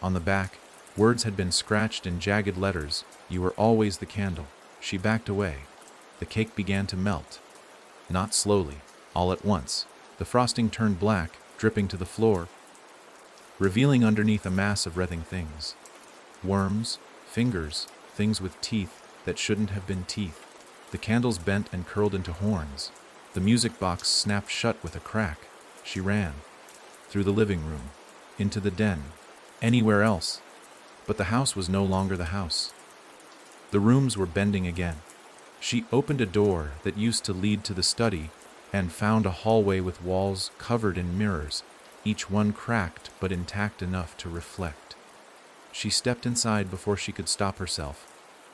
On the back, words had been scratched in jagged letters. "You were always the candle." She backed away. The cake began to melt. Not slowly, all at once. The frosting turned black, dripping to the floor, revealing underneath a mass of writhing things. Worms, fingers, things with teeth that shouldn't have been teeth. The candles bent and curled into horns. The music box snapped shut with a crack. She ran. Through the living room. Into the den. Anywhere else. But the house was no longer the house. The rooms were bending again. She opened a door that used to lead to the study and found a hallway with walls covered in mirrors, each one cracked but intact enough to reflect. She stepped inside before she could stop herself.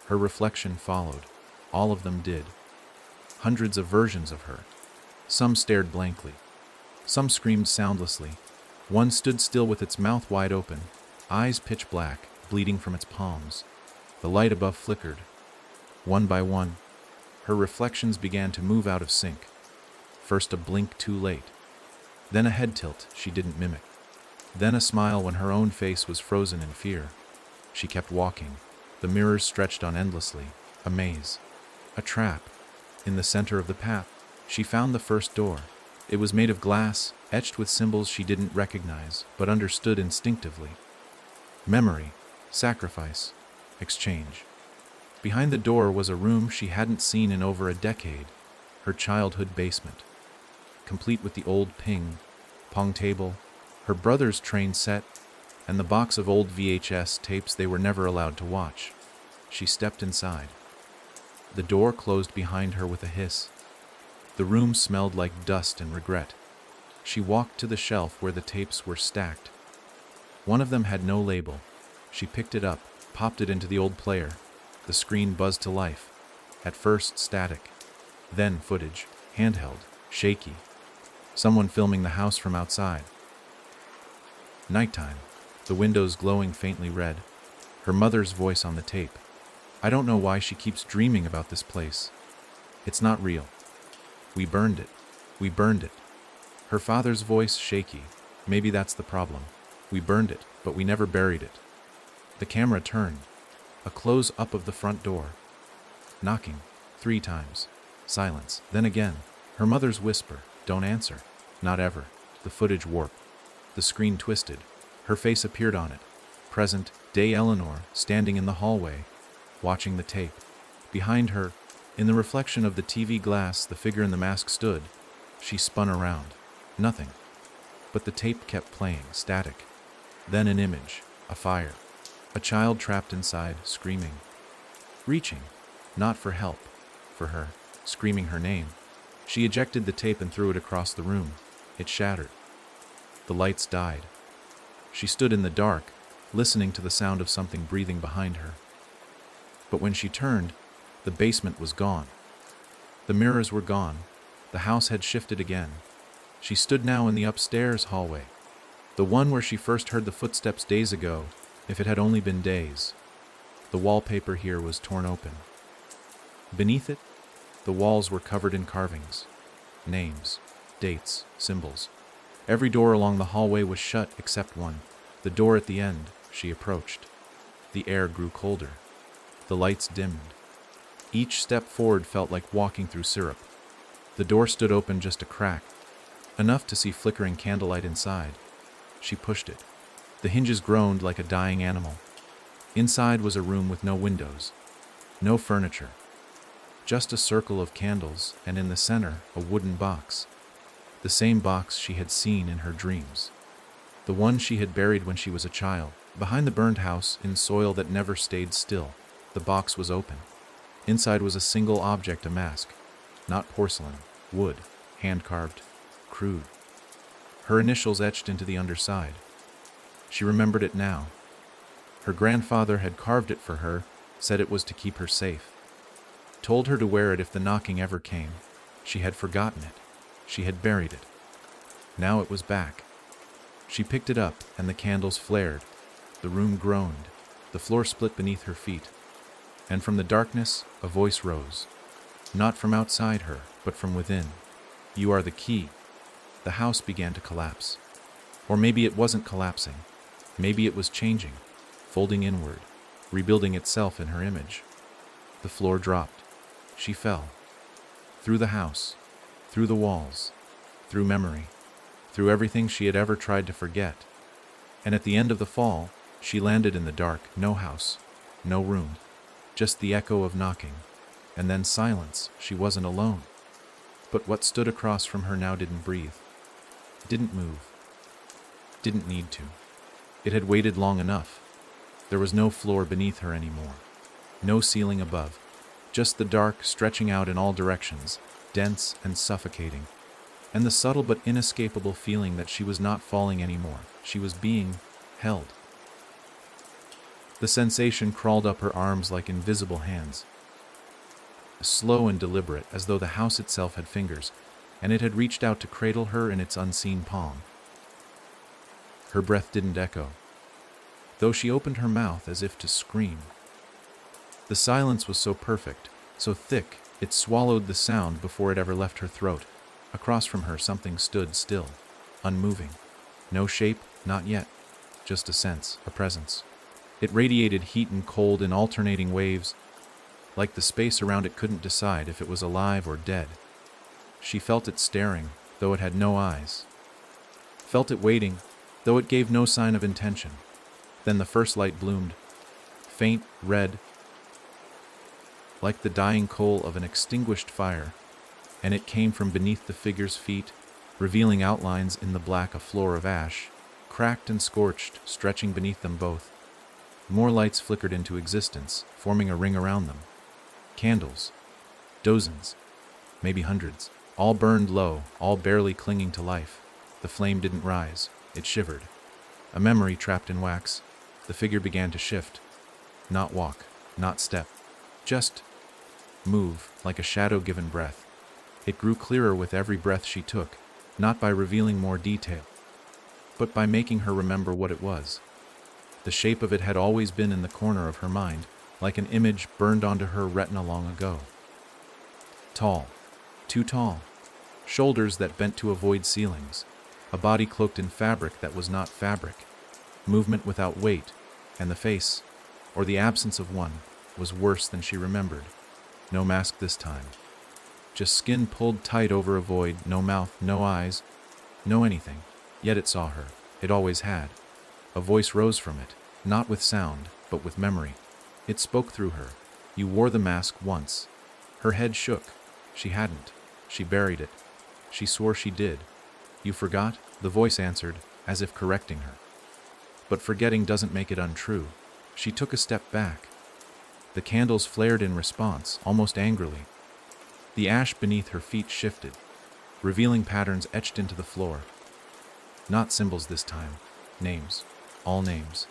Her reflection followed. All of them did. Hundreds of versions of her. Some stared blankly. Some screamed soundlessly. One stood still with its mouth wide open, eyes pitch black, bleeding from its palms. The light above flickered. One by one, her reflections began to move out of sync. First a blink too late. Then a head tilt she didn't mimic. Then a smile when her own face was frozen in fear. She kept walking. The mirrors stretched on endlessly. A maze. A trap. In the center of the path, she found the first door. It was made of glass, etched with symbols she didn't recognize, but understood instinctively. Memory, sacrifice, exchange. Behind the door was a room she hadn't seen in over a decade, her childhood basement. Complete with the old pong table, her brother's train set, and the box of old VHS tapes they were never allowed to watch. She stepped inside. The door closed behind her with a hiss. The room smelled like dust and regret. She walked to the shelf where the tapes were stacked. One of them had no label. She picked it up, popped it into the old player. The screen buzzed to life. At first static, then footage, handheld, shaky. Someone filming the house from outside. Nighttime, the windows glowing faintly red. Her mother's voice on the tape. "I don't know why she keeps dreaming about this place. It's not real. We burned it. We burned it." Her father's voice shaky. "Maybe that's the problem. We burned it, but we never buried it." The camera turned. A close-up of the front door. Knocking. 3 times. Silence. Then again. Her mother's whisper, "Don't answer." Not ever. The footage warped. The screen twisted. Her face appeared on it. Present day Eleanor, standing in the hallway, watching the tape. Behind her, in the reflection of the TV glass, the figure in the mask stood. She spun around. Nothing. But the tape kept playing, static. Then an image, a fire. A child trapped inside, screaming. Reaching. Not for help. For her. Screaming her name. She ejected the tape and threw it across the room. It shattered. The lights died. She stood in the dark, listening to the sound of something breathing behind her. But when she turned, the basement was gone. The mirrors were gone. The house had shifted again. She stood now in the upstairs hallway, the one where she first heard the footsteps days ago, if it had only been days. The wallpaper here was torn open. Beneath it, the walls were covered in carvings. Names, dates, symbols. Every door along the hallway was shut except one, the door at the end. She approached. The air grew colder. The lights dimmed. Each step forward felt like walking through syrup. The door stood open just a crack, enough to see flickering candlelight inside. She pushed it. The hinges groaned like a dying animal. Inside was a room with no windows, no furniture, just a circle of candles, and in the center, a wooden box. The same box she had seen in her dreams. The one she had buried when she was a child, behind the burned house, in soil that never stayed still. The box was open. Inside was a single object, a mask. Not porcelain, wood, hand-carved, crude. Her initials etched into the underside. She remembered it now. Her grandfather had carved it for her, said it was to keep her safe. Told her to wear it if the knocking ever came. She had forgotten it. She had buried it. Now it was back. She picked it up, and the candles flared. The room groaned. The floor split beneath her feet. And from the darkness, a voice rose. Not from outside her, but from within. "You are the key." The house began to collapse. Or maybe it wasn't collapsing. Maybe it was changing, folding inward, rebuilding itself in her image. The floor dropped. She fell. Through the house, through the walls, through memory, through everything she had ever tried to forget. And at the end of the fall, she landed in the dark, no house, no room, just the echo of knocking, and then silence. She wasn't alone. But what stood across from her now didn't breathe, didn't move, didn't need to. It had waited long enough. There was no floor beneath her anymore, no ceiling above, just the dark stretching out in all directions, dense and suffocating, and the subtle but inescapable feeling that she was not falling anymore. She was being held. The sensation crawled up her arms like invisible hands, slow and deliberate, as though the house itself had fingers, and it had reached out to cradle her in its unseen palm. Her breath didn't echo, though she opened her mouth as if to scream. The silence was so perfect, so thick, it swallowed the sound before it ever left her throat. Across from her, something stood still, unmoving. No shape, not yet, just a sense, a presence. It radiated heat and cold in alternating waves, like the space around it couldn't decide if it was alive or dead. She felt it staring, though it had no eyes. Felt it waiting, though it gave no sign of intention. Then the first light bloomed, faint, red, like the dying coal of an extinguished fire, and it came from beneath the figure's feet, revealing outlines in the black, a floor of ash, cracked and scorched, stretching beneath them both. More lights flickered into existence, forming a ring around them. Candles. Dozens. Maybe hundreds. All burned low, all barely clinging to life. The flame didn't rise. It shivered. A memory trapped in wax. The figure began to shift. Not walk, not step. Just move, like a shadow given breath. It grew clearer with every breath she took, not by revealing more detail, but by making her remember what it was. The shape of it had always been in the corner of her mind, like an image burned onto her retina long ago. Tall, too tall, shoulders that bent to avoid ceilings, a body cloaked in fabric that was not fabric, movement without weight, and the face, or the absence of one, was worse than she remembered. No mask this time. Just skin pulled tight over a void, no mouth, no eyes, no anything. Yet it saw her. It always had. A voice rose from it, not with sound, but with memory. It spoke through her. You wore the mask once. Her head shook. She hadn't. She buried it. She swore she did. You forgot? The voice answered, as if correcting her. But forgetting doesn't make it untrue. She took a step back. The candles flared in response, almost angrily. The ash beneath her feet shifted, revealing patterns etched into the floor. Not symbols this time. Names. All names.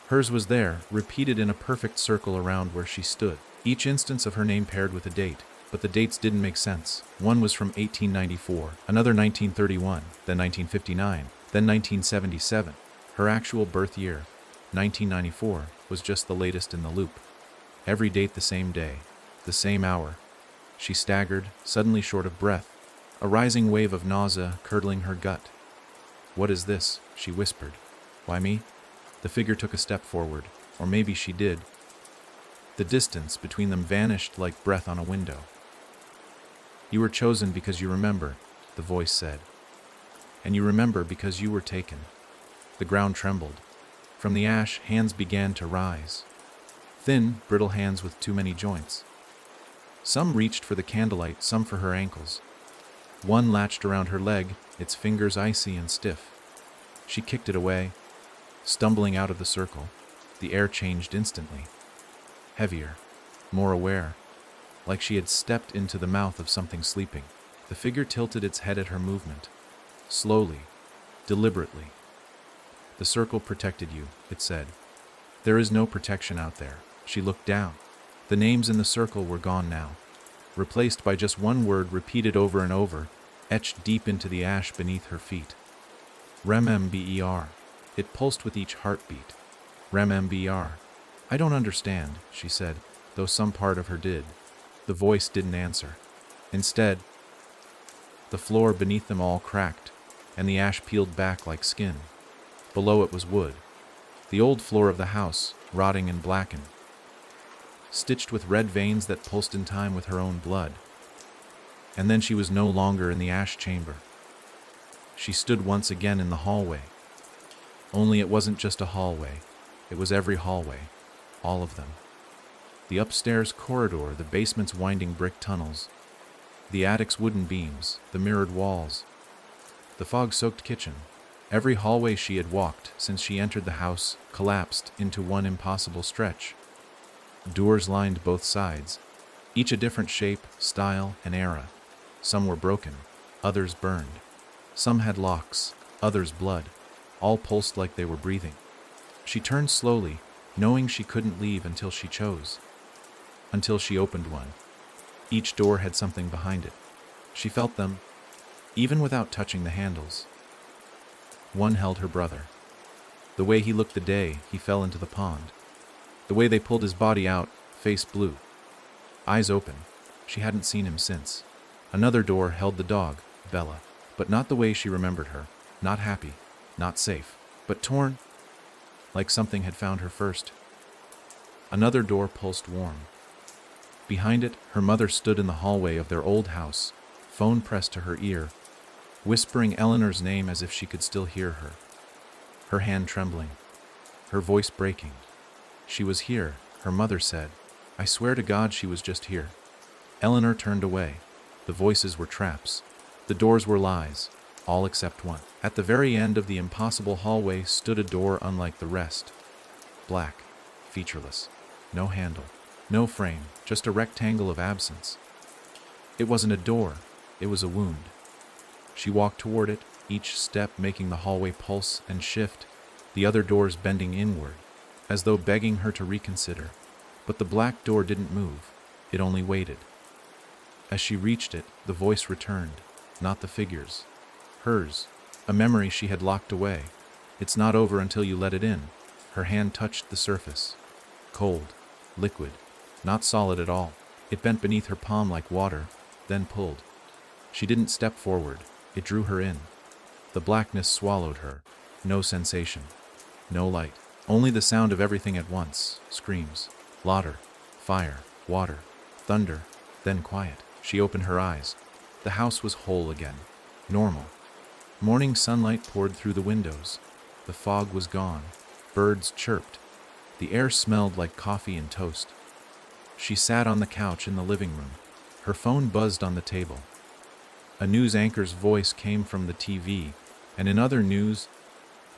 Hers was there, repeated in a perfect circle around where she stood. Each instance of her name paired with a date, but the dates didn't make sense. One was from 1894, another 1931, then 1959, then 1977. Her actual birth year, 1994, was just the latest in the loop. Every date the same day, the same hour. She staggered, suddenly short of breath, a rising wave of nausea curdling her gut. "What is this?" she whispered. "Why me?" The figure took a step forward, or maybe she did. The distance between them vanished like breath on a window. "You were chosen because you remember," the voice said. "And you remember because you were taken." The ground trembled. From the ash, hands began to rise. Thin, brittle hands with too many joints. Some reached for the candlelight, some for her ankles. One latched around her leg, its fingers icy and stiff. She kicked it away. Stumbling out of the circle, the air changed instantly. Heavier, more aware, like she had stepped into the mouth of something sleeping. The figure tilted its head at her movement. Slowly, deliberately. "The circle protected you," it said. "There is no protection out there." She looked down. The names in the circle were gone now, replaced by just one word repeated over and over, etched deep into the ash beneath her feet. Remember. It pulsed with each heartbeat. Remember. "I don't understand," she said, though some part of her did. The voice didn't answer. Instead, the floor beneath them all cracked, and the ash peeled back like skin. Below it was wood. The old floor of the house, rotting and blackened, stitched with red veins that pulsed in time with her own blood. And then she was no longer in the ash chamber. She stood once again in the hallway. Only it wasn't just a hallway. It was every hallway. All of them. The upstairs corridor, the basement's winding brick tunnels, the attic's wooden beams, the mirrored walls, the fog-soaked kitchen. Every hallway she had walked since she entered the house collapsed into one impossible stretch. Doors lined both sides, each a different shape, style, and era. Some were broken, others burned. Some had locks, others blood. All pulsed like they were breathing. She turned slowly, knowing she couldn't leave until she chose. Until she opened one. Each door had something behind it. She felt them, even without touching the handles. One held her brother. The way he looked the day he fell into the pond. The way they pulled his body out, face blue. Eyes open. She hadn't seen him since. Another door held the dog, Bella, but not the way she remembered her. Not happy, not safe, but torn, like something had found her first. Another door pulsed warm. Behind it, her mother stood in the hallway of their old house, phone pressed to her ear, whispering Eleanor's name as if she could still hear her. Her hand trembling, her voice breaking. She was here, her mother said. I swear to God she was just here. Eleanor turned away. The voices were traps. The doors were lies, all except one. At the very end of the impossible hallway stood a door unlike the rest. Black, featureless, no handle, no frame, just a rectangle of absence. It wasn't a door, it was a wound. She walked toward it, each step making the hallway pulse and shift, the other doors bending inward, as though begging her to reconsider. But the black door didn't move, it only waited. As she reached it, the voice returned, not the figure's. Hers, a memory she had locked away. It's not over until you let it in. Her hand touched the surface. Cold, liquid, not solid at all. It bent beneath her palm like water, then pulled. She didn't step forward, it drew her in. The blackness swallowed her. No sensation, no light, only the sound of everything at once. Screams, laughter, fire, water, thunder, Then quiet. She opened her eyes. The house was whole again. Normal. Morning sunlight poured through the windows. The fog was gone. Birds chirped. The air smelled like coffee and toast. She sat on the couch in the living room. Her phone buzzed on the table. A news anchor's voice came from the TV, and in other news,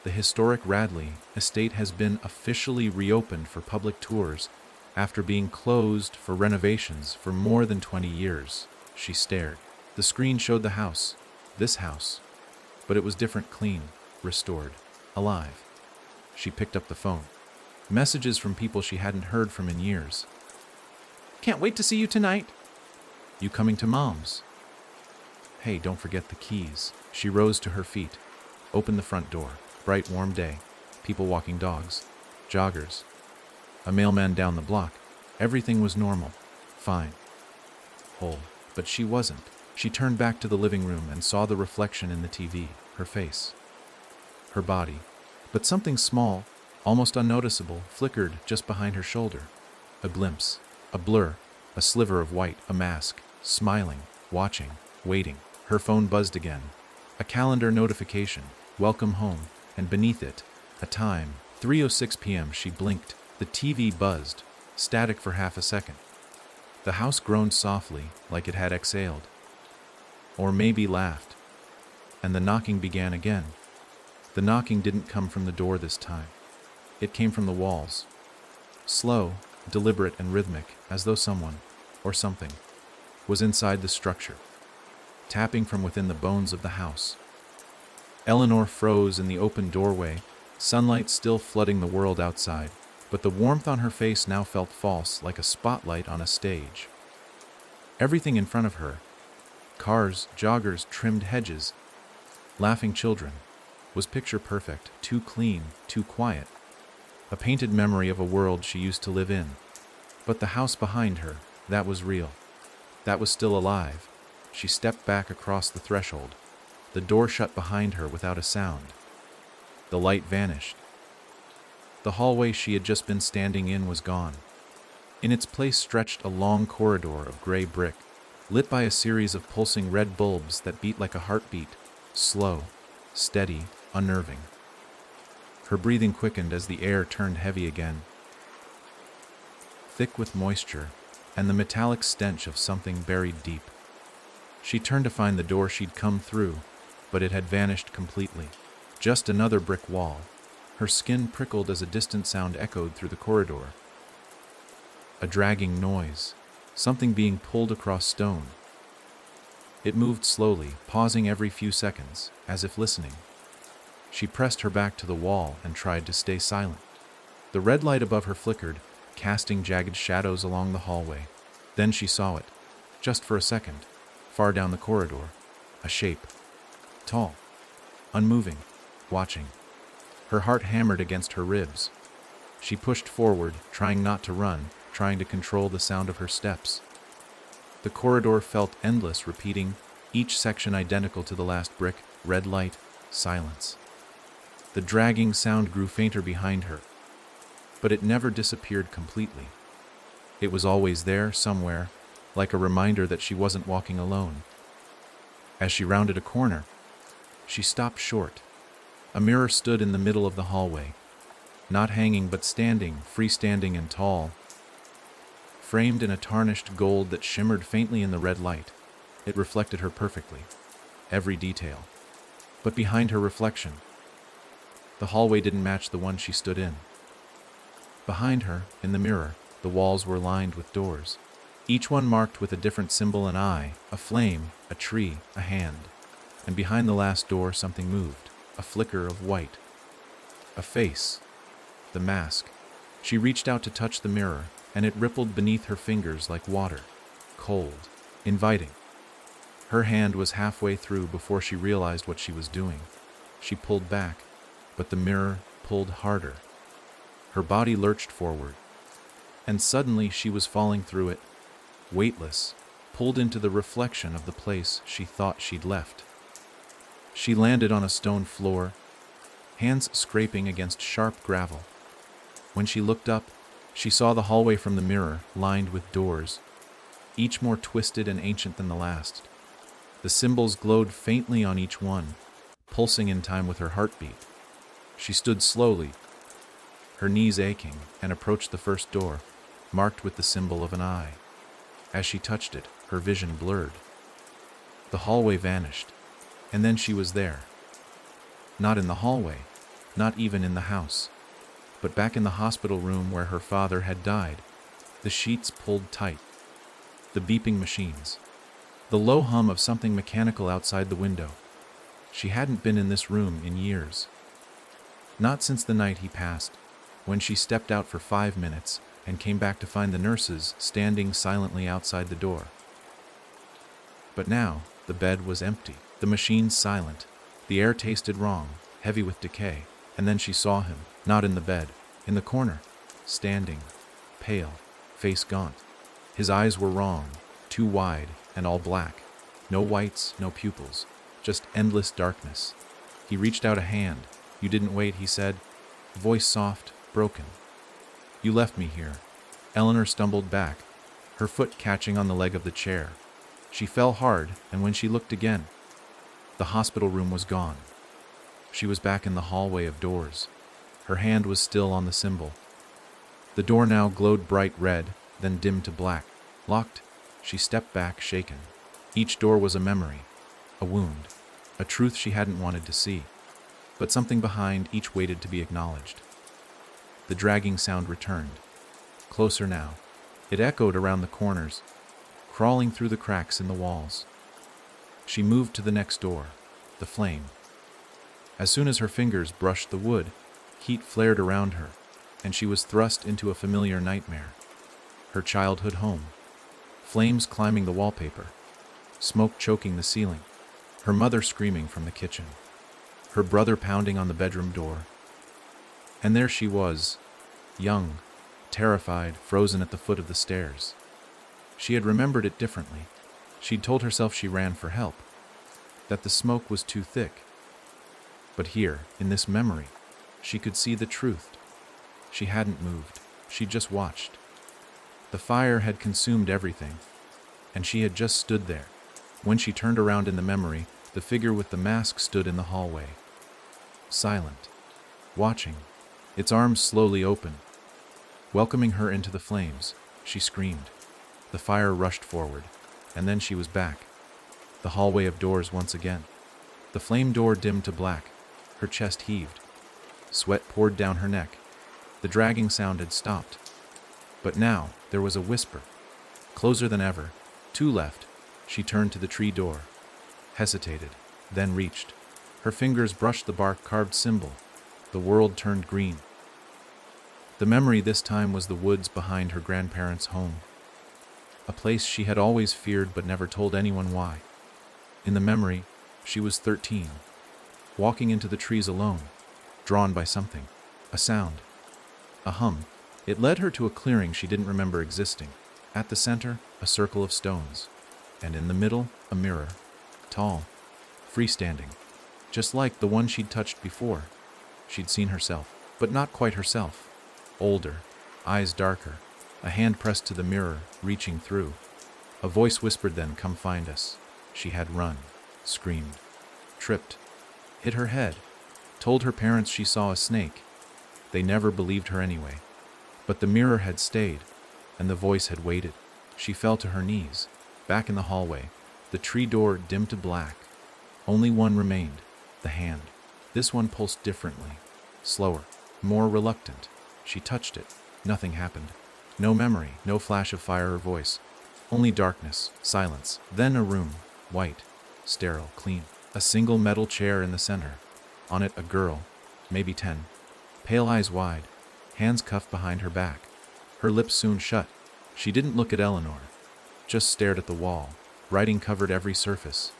the historic Radley estate has been officially reopened for public tours after being closed for renovations for more than 20 years. She stared. The screen showed the house, this house, but it was different, clean, restored, alive. She picked up the phone. Messages from people she hadn't heard from in years. "Can't wait to see you tonight." "You coming to Mom's?" "Hey, don't forget the keys." She rose to her feet, opened the front door. Bright, warm day. People walking dogs. Joggers. A mailman down the block. Everything was normal. Fine. Whole. But she wasn't. She turned back to the living room and saw the reflection in the TV. Her face. Her body. But something small, almost unnoticeable, flickered just behind her shoulder. A glimpse. A blur. A sliver of white. A mask. Smiling. Watching. Waiting. Her phone buzzed again. A calendar notification. Welcome home. And beneath it, a time. 3:06 p.m. She blinked. The TV buzzed. Static for half a second. The house groaned softly, like it had exhaled. Or maybe laughed. And the knocking began again. The knocking didn't come from the door this time. It came from the walls. Slow, deliberate and rhythmic, as though someone, or something, was inside the structure, tapping from within the bones of the house. Eleanor froze in the open doorway, sunlight still flooding the world outside, but the warmth on her face now felt false, like a spotlight on a stage. Everything in front of her, cars, joggers, trimmed hedges, laughing children, was picture perfect, too clean, too quiet, a painted memory of a world she used to live in. But the house behind her, that was real. That was still alive. She stepped back across the threshold. The door shut behind her without a sound. The light vanished. The hallway she had just been standing in was gone. In its place stretched a long corridor of gray brick, lit by a series of pulsing red bulbs that beat like a heartbeat, slow, steady, unnerving. Her breathing quickened as the air turned heavy again, thick with moisture and the metallic stench of something buried deep. She turned to find the door she'd come through, but it had vanished completely. Just another brick wall. Her skin prickled as a distant sound echoed through the corridor. A dragging noise, something being pulled across stone. It moved slowly, pausing every few seconds, as if listening. She pressed her back to the wall and tried to stay silent. The red light above her flickered, casting jagged shadows along the hallway. Then she saw it, just for a second, far down the corridor. A shape. Tall. Unmoving. Watching. Her heart hammered against her ribs. She pushed forward, trying not to run, trying to control the sound of her steps. The corridor felt endless, repeating, each section identical to the last brick, red light, silence. The dragging sound grew fainter behind her, but it never disappeared completely. It was always there, somewhere, like a reminder that she wasn't walking alone. As she rounded a corner, she stopped short. A mirror stood in the middle of the hallway, not hanging but standing, freestanding and tall, framed in a tarnished gold that shimmered faintly in the red light. It reflected her perfectly, every detail. But behind her reflection, the hallway didn't match the one she stood in. Behind her, in the mirror, the walls were lined with doors, each one marked with a different symbol: an eye, a flame, a tree, a hand. And behind the last door something moved, a flicker of white. A face. The mask. She reached out to touch the mirror, and it rippled beneath her fingers like water. Cold. Inviting. Her hand was halfway through before she realized what she was doing. She pulled back, but the mirror pulled harder. Her body lurched forward, and suddenly she was falling through it, weightless, pulled into the reflection of the place she thought she'd left. She landed on a stone floor, hands scraping against sharp gravel. When she looked up, she saw the hallway from the mirror, lined with doors. each more twisted and ancient than the last. The symbols glowed faintly on each one, pulsing in time with her heartbeat. She stood slowly, her knees aching, and approached the first door, marked with the symbol of an eye. As she touched it, her vision blurred. The hallway vanished, and then she was there. Not in the hallway, not even in the house, but back in the hospital room where her father had died, the sheets pulled tight, the beeping machines, the low hum of something mechanical outside the window. She hadn't been in this room in years. Not since the night he passed, when she stepped out for 5 minutes and came back to find the nurses standing silently outside the door. But now, the bed was empty, the machines silent, the air tasted wrong, heavy with decay, and then she saw him, not in the bed, in the corner, standing, pale, face gaunt. His eyes were wrong, too wide, and all black. No whites, no pupils, just endless darkness. He reached out a hand. "You didn't wait," he said, voice soft, broken. "You left me here." Eleanor stumbled back, her foot catching on the leg of the chair. She fell hard, and when she looked again, the hospital room was gone. She was back in the hallway of doors. Her hand was still on the symbol. The door now glowed bright red, then dimmed to black. Locked, she stepped back, shaken. Each door was a memory, a wound, a truth she hadn't wanted to see. But something behind each waited to be acknowledged. The dragging sound returned. Closer now. It echoed around the corners, crawling through the cracks in the walls. She moved to the next door, the flame. As soon as her fingers brushed the wood, heat flared around her, and she was thrust into a familiar nightmare. Her childhood home. Flames climbing the wallpaper, smoke choking the ceiling, her mother screaming from the kitchen, her brother pounding on the bedroom door. And there she was, young, terrified, frozen at the foot of the stairs. She had remembered it differently. She'd told herself she ran for help, that the smoke was too thick. But here, in this memory, she could see the truth. She hadn't moved. She just watched. The fire had consumed everything, and she had just stood there. When she turned around in the memory, the figure with the mask stood in the hallway. Silent. Watching. Its arms slowly open. Welcoming her into the flames, she screamed. The fire rushed forward, and then she was back. The hallway of doors once again. The flame door dimmed to black. Her chest heaved. Sweat poured down her neck. The dragging sound had stopped. But now, there was a whisper. Closer than ever. 2 left. She turned to the tree door. Hesitated. Then reached. Her fingers brushed the bark-carved symbol. The world turned green. The memory this time was the woods behind her grandparents' home. A place she had always feared but never told anyone why. In the memory, she was 13, walking into the trees alone, drawn by something, a sound, a hum. It led her to a clearing she didn't remember existing. At the center, a circle of stones, and in the middle, a mirror, tall, freestanding, just like the one she'd touched before. She'd seen herself, but not quite herself. Older, eyes darker, a hand pressed to the mirror, reaching through. A voice whispered then, "Come find us." She had run, screamed, tripped, hit her head, told her parents she saw a snake. They never believed her anyway. But the mirror had stayed, and the voice had waited. She fell to her knees, back in the hallway, the tree door dimmed to black. Only one remained, the hand. This one pulsed differently, slower, more reluctant. She touched it. Nothing happened. No memory, no flash of fire or voice. Only darkness, silence. Then a room, white, sterile, clean. A single metal chair in the center. On it a girl, maybe 10. Pale eyes wide, hands cuffed behind her back. Her lips soon shut. She didn't look at Eleanor, just stared at the wall. Writing covered every surface.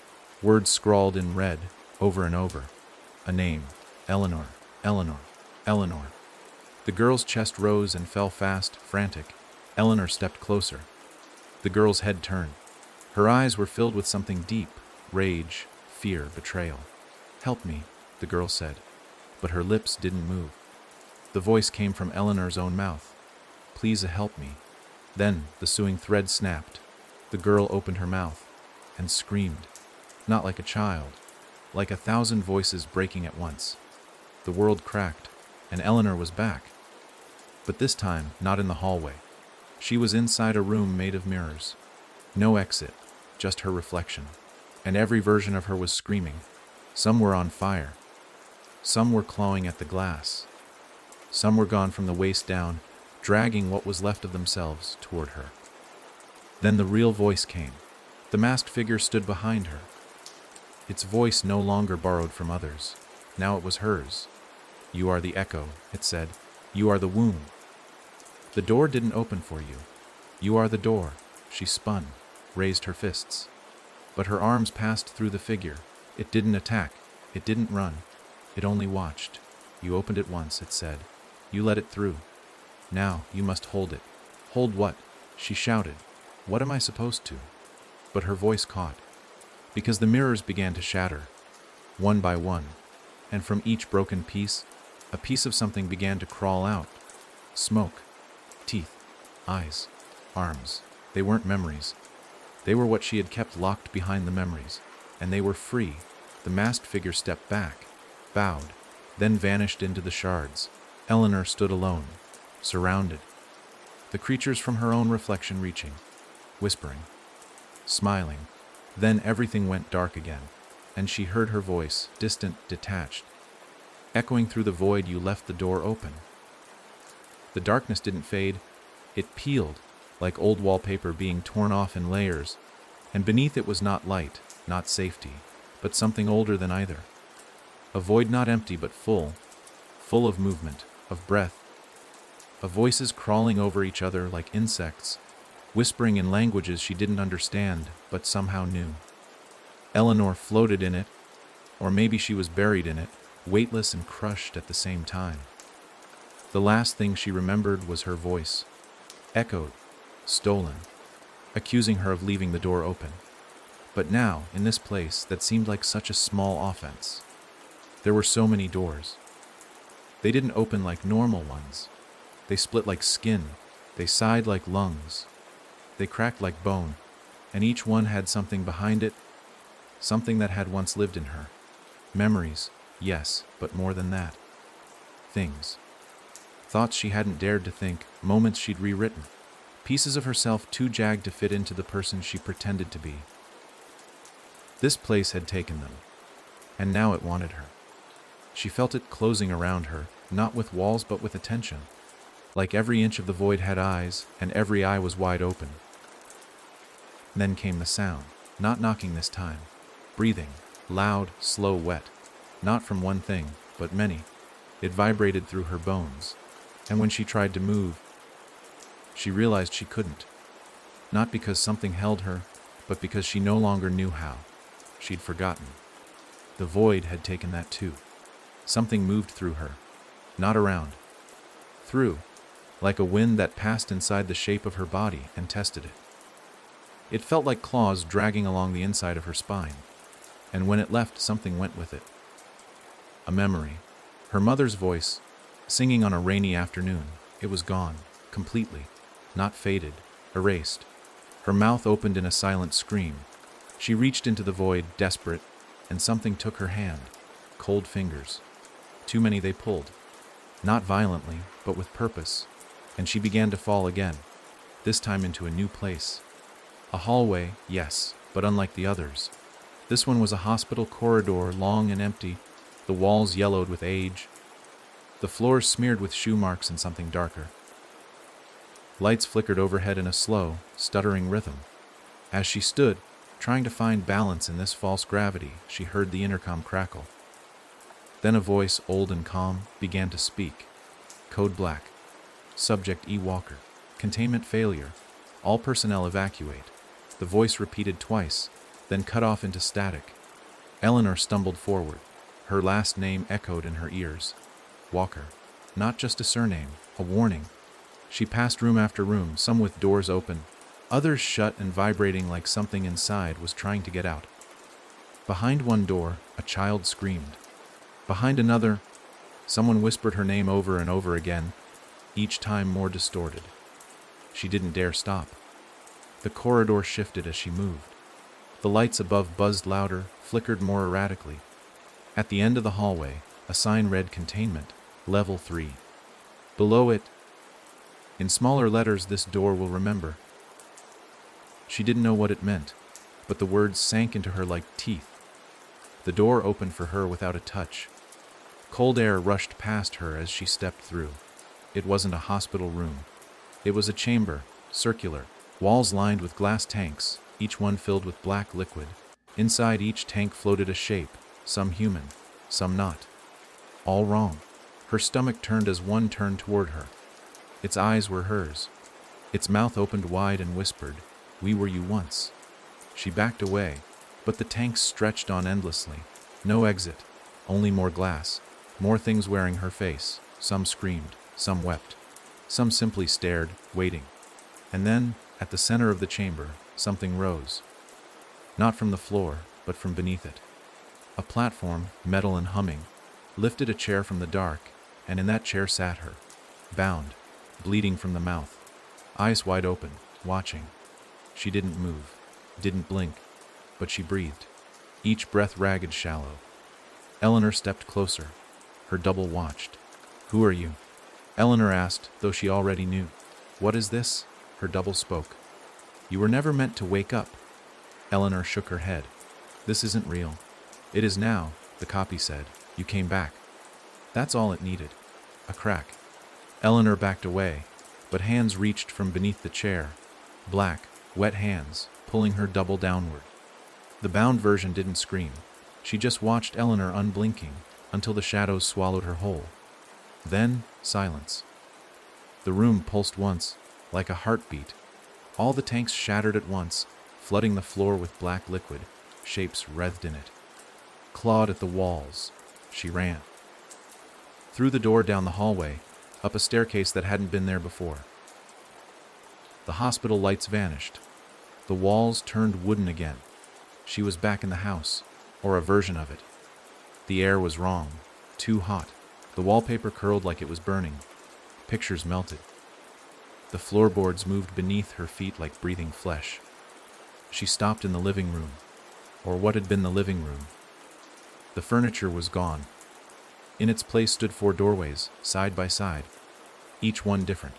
Words scrawled in red, over and over. A name. Eleanor, Eleanor, Eleanor. The girl's chest rose and fell fast, frantic. Eleanor stepped closer. The girl's head turned. Her eyes were filled with something deep, rage, fear, betrayal. "Help me," the girl said, but her lips didn't move. The voice came from Eleanor's own mouth. "Please help me." Then the sewing thread snapped. The girl opened her mouth and screamed, not like a child, like 1,000 voices breaking at once. The world cracked, and Eleanor was back. But this time, not in the hallway. She was inside a room made of mirrors. No exit, just her reflection. And every version of her was screaming. Some were on fire. Some were clawing at the glass. Some were gone from the waist down, dragging what was left of themselves toward her. Then the real voice came. The masked figure stood behind her. Its voice no longer borrowed from others. Now it was hers. "You are the echo," it said. "You are the womb. The door didn't open for you. You are the door." She spun, raised her fists. But her arms passed through the figure. It didn't attack. It didn't run. It only watched. "You opened it once," it said. "You let it through. Now you must hold it." "Hold what?" she shouted. "What am I supposed to?" But her voice caught, because the mirrors began to shatter, one by one, and from each broken piece, a piece of something began to crawl out. Smoke, teeth, eyes, arms. They weren't memories. They were what she had kept locked behind the memories, and they were free. The masked figure stepped back, bowed, then vanished into the shards. Eleanor stood alone, surrounded. The creatures from her own reflection reaching, whispering, smiling. Then everything went dark again, and she heard her voice, distant, detached. Echoing through the void, "You left the door open." The darkness didn't fade. It peeled, like old wallpaper being torn off in layers, and beneath it was not light, not safety, but something older than either. A void not empty but full of movement, of breath, of voices crawling over each other like insects, whispering in languages she didn't understand, but somehow knew. Eleanor floated in it, or maybe she was buried in it, weightless and crushed at the same time. The last thing she remembered was her voice, echoed, stolen, accusing her of leaving the door open. But now, in this place that seemed like such a small offense, there were so many doors. They didn't open like normal ones. They split like skin. They sighed like lungs. They cracked like bone, and each one had something behind it, something that had once lived in her. Memories, yes, but more than that. Things. Thoughts she hadn't dared to think, moments she'd rewritten, pieces of herself too jagged to fit into the person she pretended to be. This place had taken them, and now it wanted her. She felt it closing around her, not with walls but with attention. Like every inch of the void had eyes, and every eye was wide open. Then came the sound, not knocking this time. Breathing, loud, slow, wet. Not from one thing, but many. It vibrated through her bones. And when she tried to move, she realized she couldn't. Not because something held her, but because she no longer knew how. She'd forgotten. The void had taken that too. Something moved through her. Not around. Through. Like a wind that passed inside the shape of her body and tested it. It felt like claws dragging along the inside of her spine. And when it left, something went with it. A memory. Her mother's voice, singing on a rainy afternoon. It was gone, completely. Not faded, erased. Her mouth opened in a silent scream. She reached into the void, desperate, and something took her hand. Cold fingers. Too many they pulled. Not violently, but with purpose. And she began to fall again, this time into a new place. A hallway, yes, but unlike the others. This one was a hospital corridor, long and empty, the walls yellowed with age, the floors smeared with shoe marks and something darker. Lights flickered overhead in a slow, stuttering rhythm. As she stood, trying to find balance in this false gravity, she heard the intercom crackle. Then a voice, old and calm, began to speak. Code black. Subject E. Walker. Containment failure. All personnel evacuate. The voice repeated twice, then cut off into static. Eleanor stumbled forward. Her last name echoed in her ears. Walker. Not just a surname, a warning. She passed room after room, some with doors open, others shut and vibrating like something inside was trying to get out. Behind one door, a child screamed. Behind another, someone whispered her name over and over again, each time more distorted. She didn't dare stop. The corridor shifted as she moved. The lights above buzzed louder, flickered more erratically. At the end of the hallway, a sign read Containment, Level 3. Below it, in smaller letters, "This door will remember." She didn't know what it meant, but the words sank into her like teeth. The door opened for her without a touch. Cold air rushed past her as she stepped through. It wasn't a hospital room. It was a chamber, circular, walls lined with glass tanks, each one filled with black liquid. Inside each tank floated a shape, some human, some not. All wrong. Her stomach turned as one turned toward her. Its eyes were hers. Its mouth opened wide and whispered, "We were you once." She backed away, but the tanks stretched on endlessly. No exit, only more glass, more things wearing her face. Some screamed, some wept, some simply stared, waiting. And then, at the center of the chamber, something rose. Not from the floor, but from beneath it. A platform, metal and humming, lifted a chair from the dark, and in that chair sat her, bound, bleeding from the mouth, eyes wide open, watching. She didn't move, didn't blink, but she breathed, each breath ragged, shallow. Eleanor stepped closer. Her double watched. "Who are you?" Eleanor asked, though she already knew. "What is this?" Her double spoke. "You were never meant to wake up." Eleanor shook her head. "This isn't real." "It is now," the copy said. "You came back." That's all it needed. A crack. Eleanor backed away, but hands reached from beneath the chair. Black, wet hands, pulling her double downward. The bound version didn't scream. She just watched Eleanor unblinking until the shadows swallowed her whole. Then, silence. The room pulsed once, like a heartbeat. All the tanks shattered at once, flooding the floor with black liquid, shapes wreathed in it. Clawed at the walls, she ran. Through the door down the hallway, up a staircase that hadn't been there before. The hospital lights vanished. The walls turned wooden again. She was back in the house, or a version of it. The air was wrong, too hot. The wallpaper curled like it was burning. Pictures melted. The floorboards moved beneath her feet like breathing flesh. She stopped in the living room, or what had been the living room. The furniture was gone. In its place stood 4 doorways, side by side, each one different.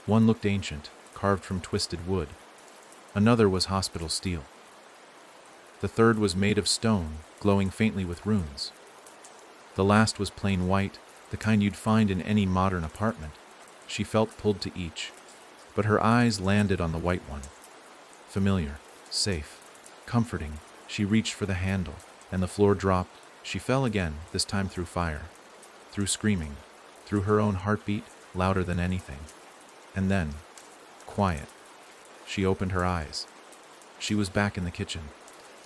One looked ancient, carved from twisted wood. Another was hospital steel. The third was made of stone, glowing faintly with runes. The last was plain white, the kind you'd find in any modern apartment. She felt pulled to each, but her eyes landed on the white one. Familiar, safe, comforting. She reached for the handle, and the floor dropped. She fell again, this time through fire, through screaming, through her own heartbeat, louder than anything. And then, quiet. She opened her eyes. She was back in the kitchen.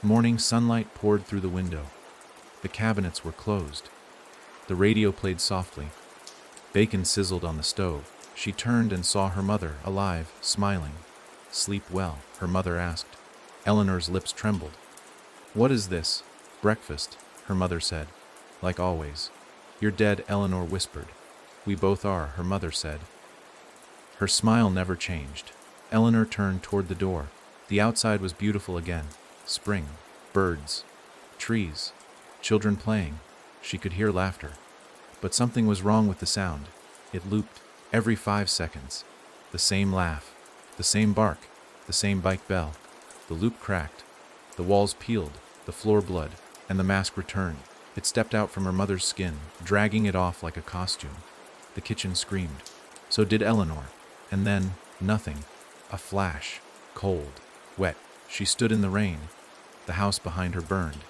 Morning sunlight poured through the window. The cabinets were closed. The radio played softly. Bacon sizzled on the stove. She turned and saw her mother, alive, smiling. "Sleep well?" her mother asked. Eleanor's lips trembled. "What is this?" "Breakfast," her mother said. "Like always." "You're dead," Eleanor whispered. "We both are," her mother said. Her smile never changed. Eleanor turned toward the door. The outside was beautiful again. Spring, birds, trees, children playing. She could hear laughter. But something was wrong with the sound. It looped every 5 seconds. The same laugh, the same bark, the same bike bell. The loop cracked. The walls peeled, the floor blood, and the mask returned. It stepped out from her mother's skin, dragging it off like a costume. The kitchen screamed. So did Eleanor. And then, nothing. A flash. Cold. Wet. She stood in the rain. The house behind her burned.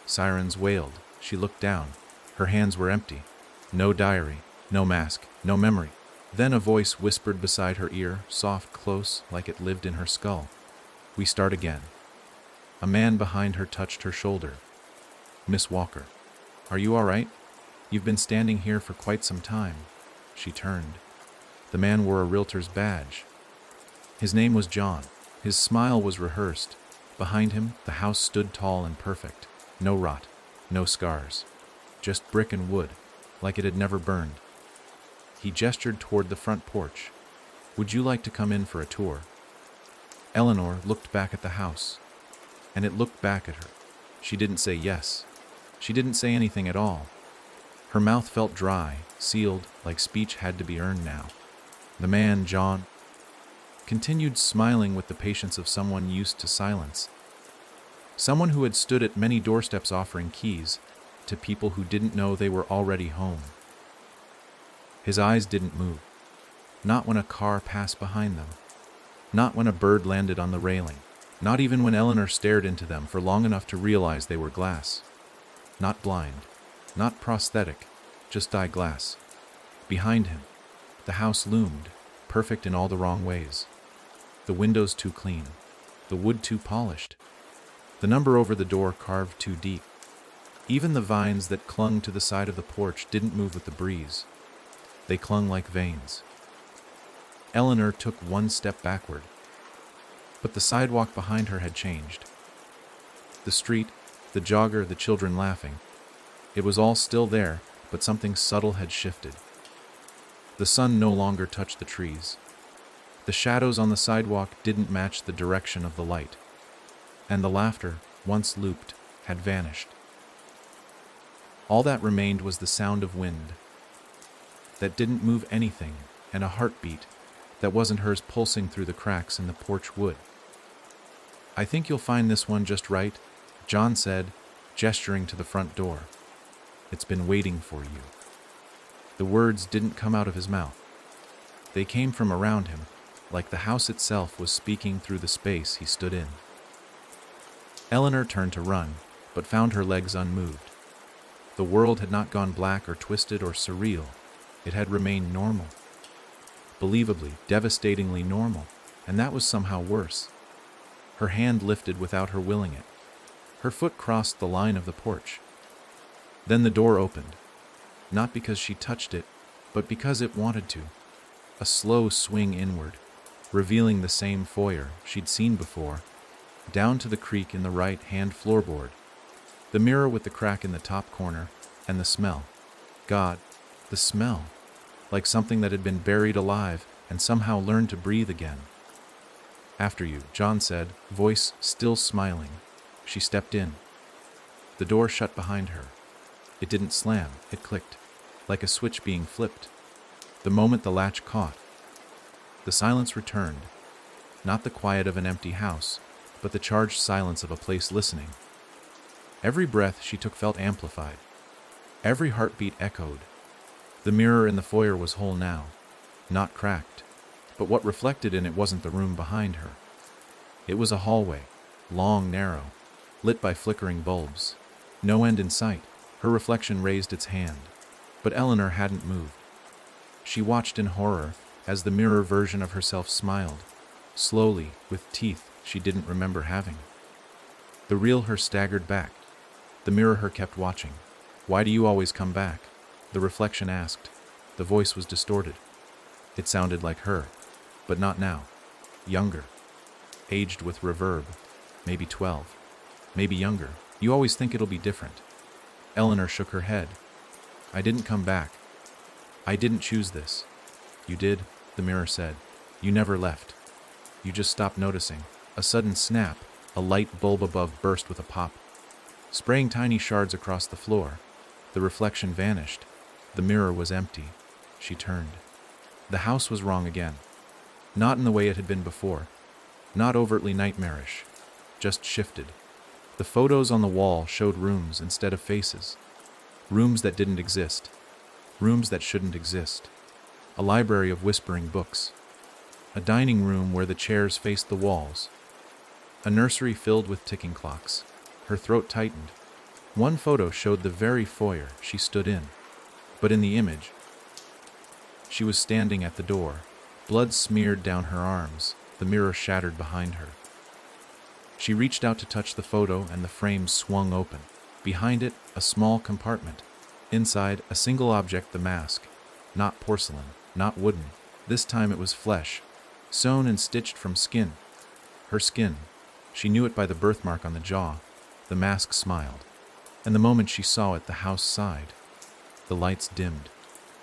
Sirens wailed. She looked down. Her hands were empty. No diary. No mask. No memory. Then a voice whispered beside her ear, soft, close, like it lived in her skull. "We start again." A man behind her touched her shoulder. "Miss Walker. Are you all right? You've been standing here for quite some time." She turned. The man wore a realtor's badge. His name was John. His smile was rehearsed. Behind him, the house stood tall and perfect. No rot, no scars. Just brick and wood, like it had never burned. He gestured toward the front porch. "Would you like to come in for a tour?" Eleanor looked back at the house, and it looked back at her. She didn't say yes. She didn't say anything at all. Her mouth felt dry, sealed, like speech had to be earned now. The man, John, continued smiling with the patience of someone used to silence. Someone who had stood at many doorsteps offering keys to people who didn't know they were already home. His eyes didn't move. Not when a car passed behind them. Not when a bird landed on the railing. Not even when Eleanor stared into them for long enough to realize they were glass. Not blind. Not prosthetic. Just eyeglass. Behind him, the house loomed, perfect in all the wrong ways. The windows too clean. The wood too polished. The number over the door carved too deep. Even the vines that clung to the side of the porch didn't move with the breeze. They clung like veins. Eleanor took one step backward. But the sidewalk behind her had changed. The street, the jogger, the children laughing. It was all still there, but something subtle had shifted. The sun no longer touched the trees. The shadows on the sidewalk didn't match the direction of the light. And the laughter, once looped, had vanished. All that remained was the sound of wind. That didn't move anything, and a heartbeat that wasn't hers pulsing through the cracks in the porch wood. "I think you'll find this one just right," John said, gesturing to the front door. "It's been waiting for you." The words didn't come out of his mouth. They came from around him, like the house itself was speaking through the space he stood in. Eleanor turned to run, but found her legs unmoved. The world had not gone black or twisted or surreal. It had remained normal. Believably, devastatingly normal, and that was somehow worse. Her hand lifted without her willing it. Her foot crossed the line of the porch. Then the door opened, not because she touched it, but because it wanted to. A slow swing inward, revealing the same foyer she'd seen before, down to the creak in the right-hand floorboard, the mirror with the crack in the top corner, and the smell. God, the smell, like something that had been buried alive and somehow learned to breathe again. "After you," John said, voice still smiling. She stepped in. The door shut behind her. It didn't slam, it clicked, like a switch being flipped. The moment the latch caught, the silence returned, not the quiet of an empty house, but the charged silence of a place listening. Every breath she took felt amplified. Every heartbeat echoed. The mirror in the foyer was whole now, not cracked, but what reflected in it wasn't the room behind her. It was a hallway, long, narrow, lit by flickering bulbs. No end in sight. Her reflection raised its hand, but Eleanor hadn't moved. She watched in horror as the mirror version of herself smiled, slowly, with teeth she didn't remember having. The real her staggered back. The mirror her kept watching. "Why do you always come back?" the reflection asked. The voice was distorted. It sounded like her, but not now. Younger. Aged with reverb. Maybe 12. Maybe younger. "You always think it'll be different." Eleanor shook her head. "I didn't come back. I didn't choose this." "You did," the mirror said. "You never left. You just stopped noticing." A sudden snap, a light bulb above burst with a pop, spraying tiny shards across the floor. The reflection vanished. The mirror was empty. She turned. The house was wrong again. Not in the way it had been before. Not overtly nightmarish. Just shifted. The photos on the wall showed rooms instead of faces. Rooms that didn't exist. Rooms that shouldn't exist. A library of whispering books. A dining room where the chairs faced the walls. A nursery filled with ticking clocks. Her throat tightened. One photo showed the very foyer she stood in. But in the image, she was standing at the door. Blood smeared down her arms. The mirror shattered behind her. She reached out to touch the photo and the frame swung open. Behind it, a small compartment. Inside, a single object, the mask. Not porcelain, not wooden. This time it was flesh, sewn and stitched from skin. Her skin. She knew it by the birthmark on the jaw. The mask smiled. And the moment she saw it, the house sighed. The lights dimmed.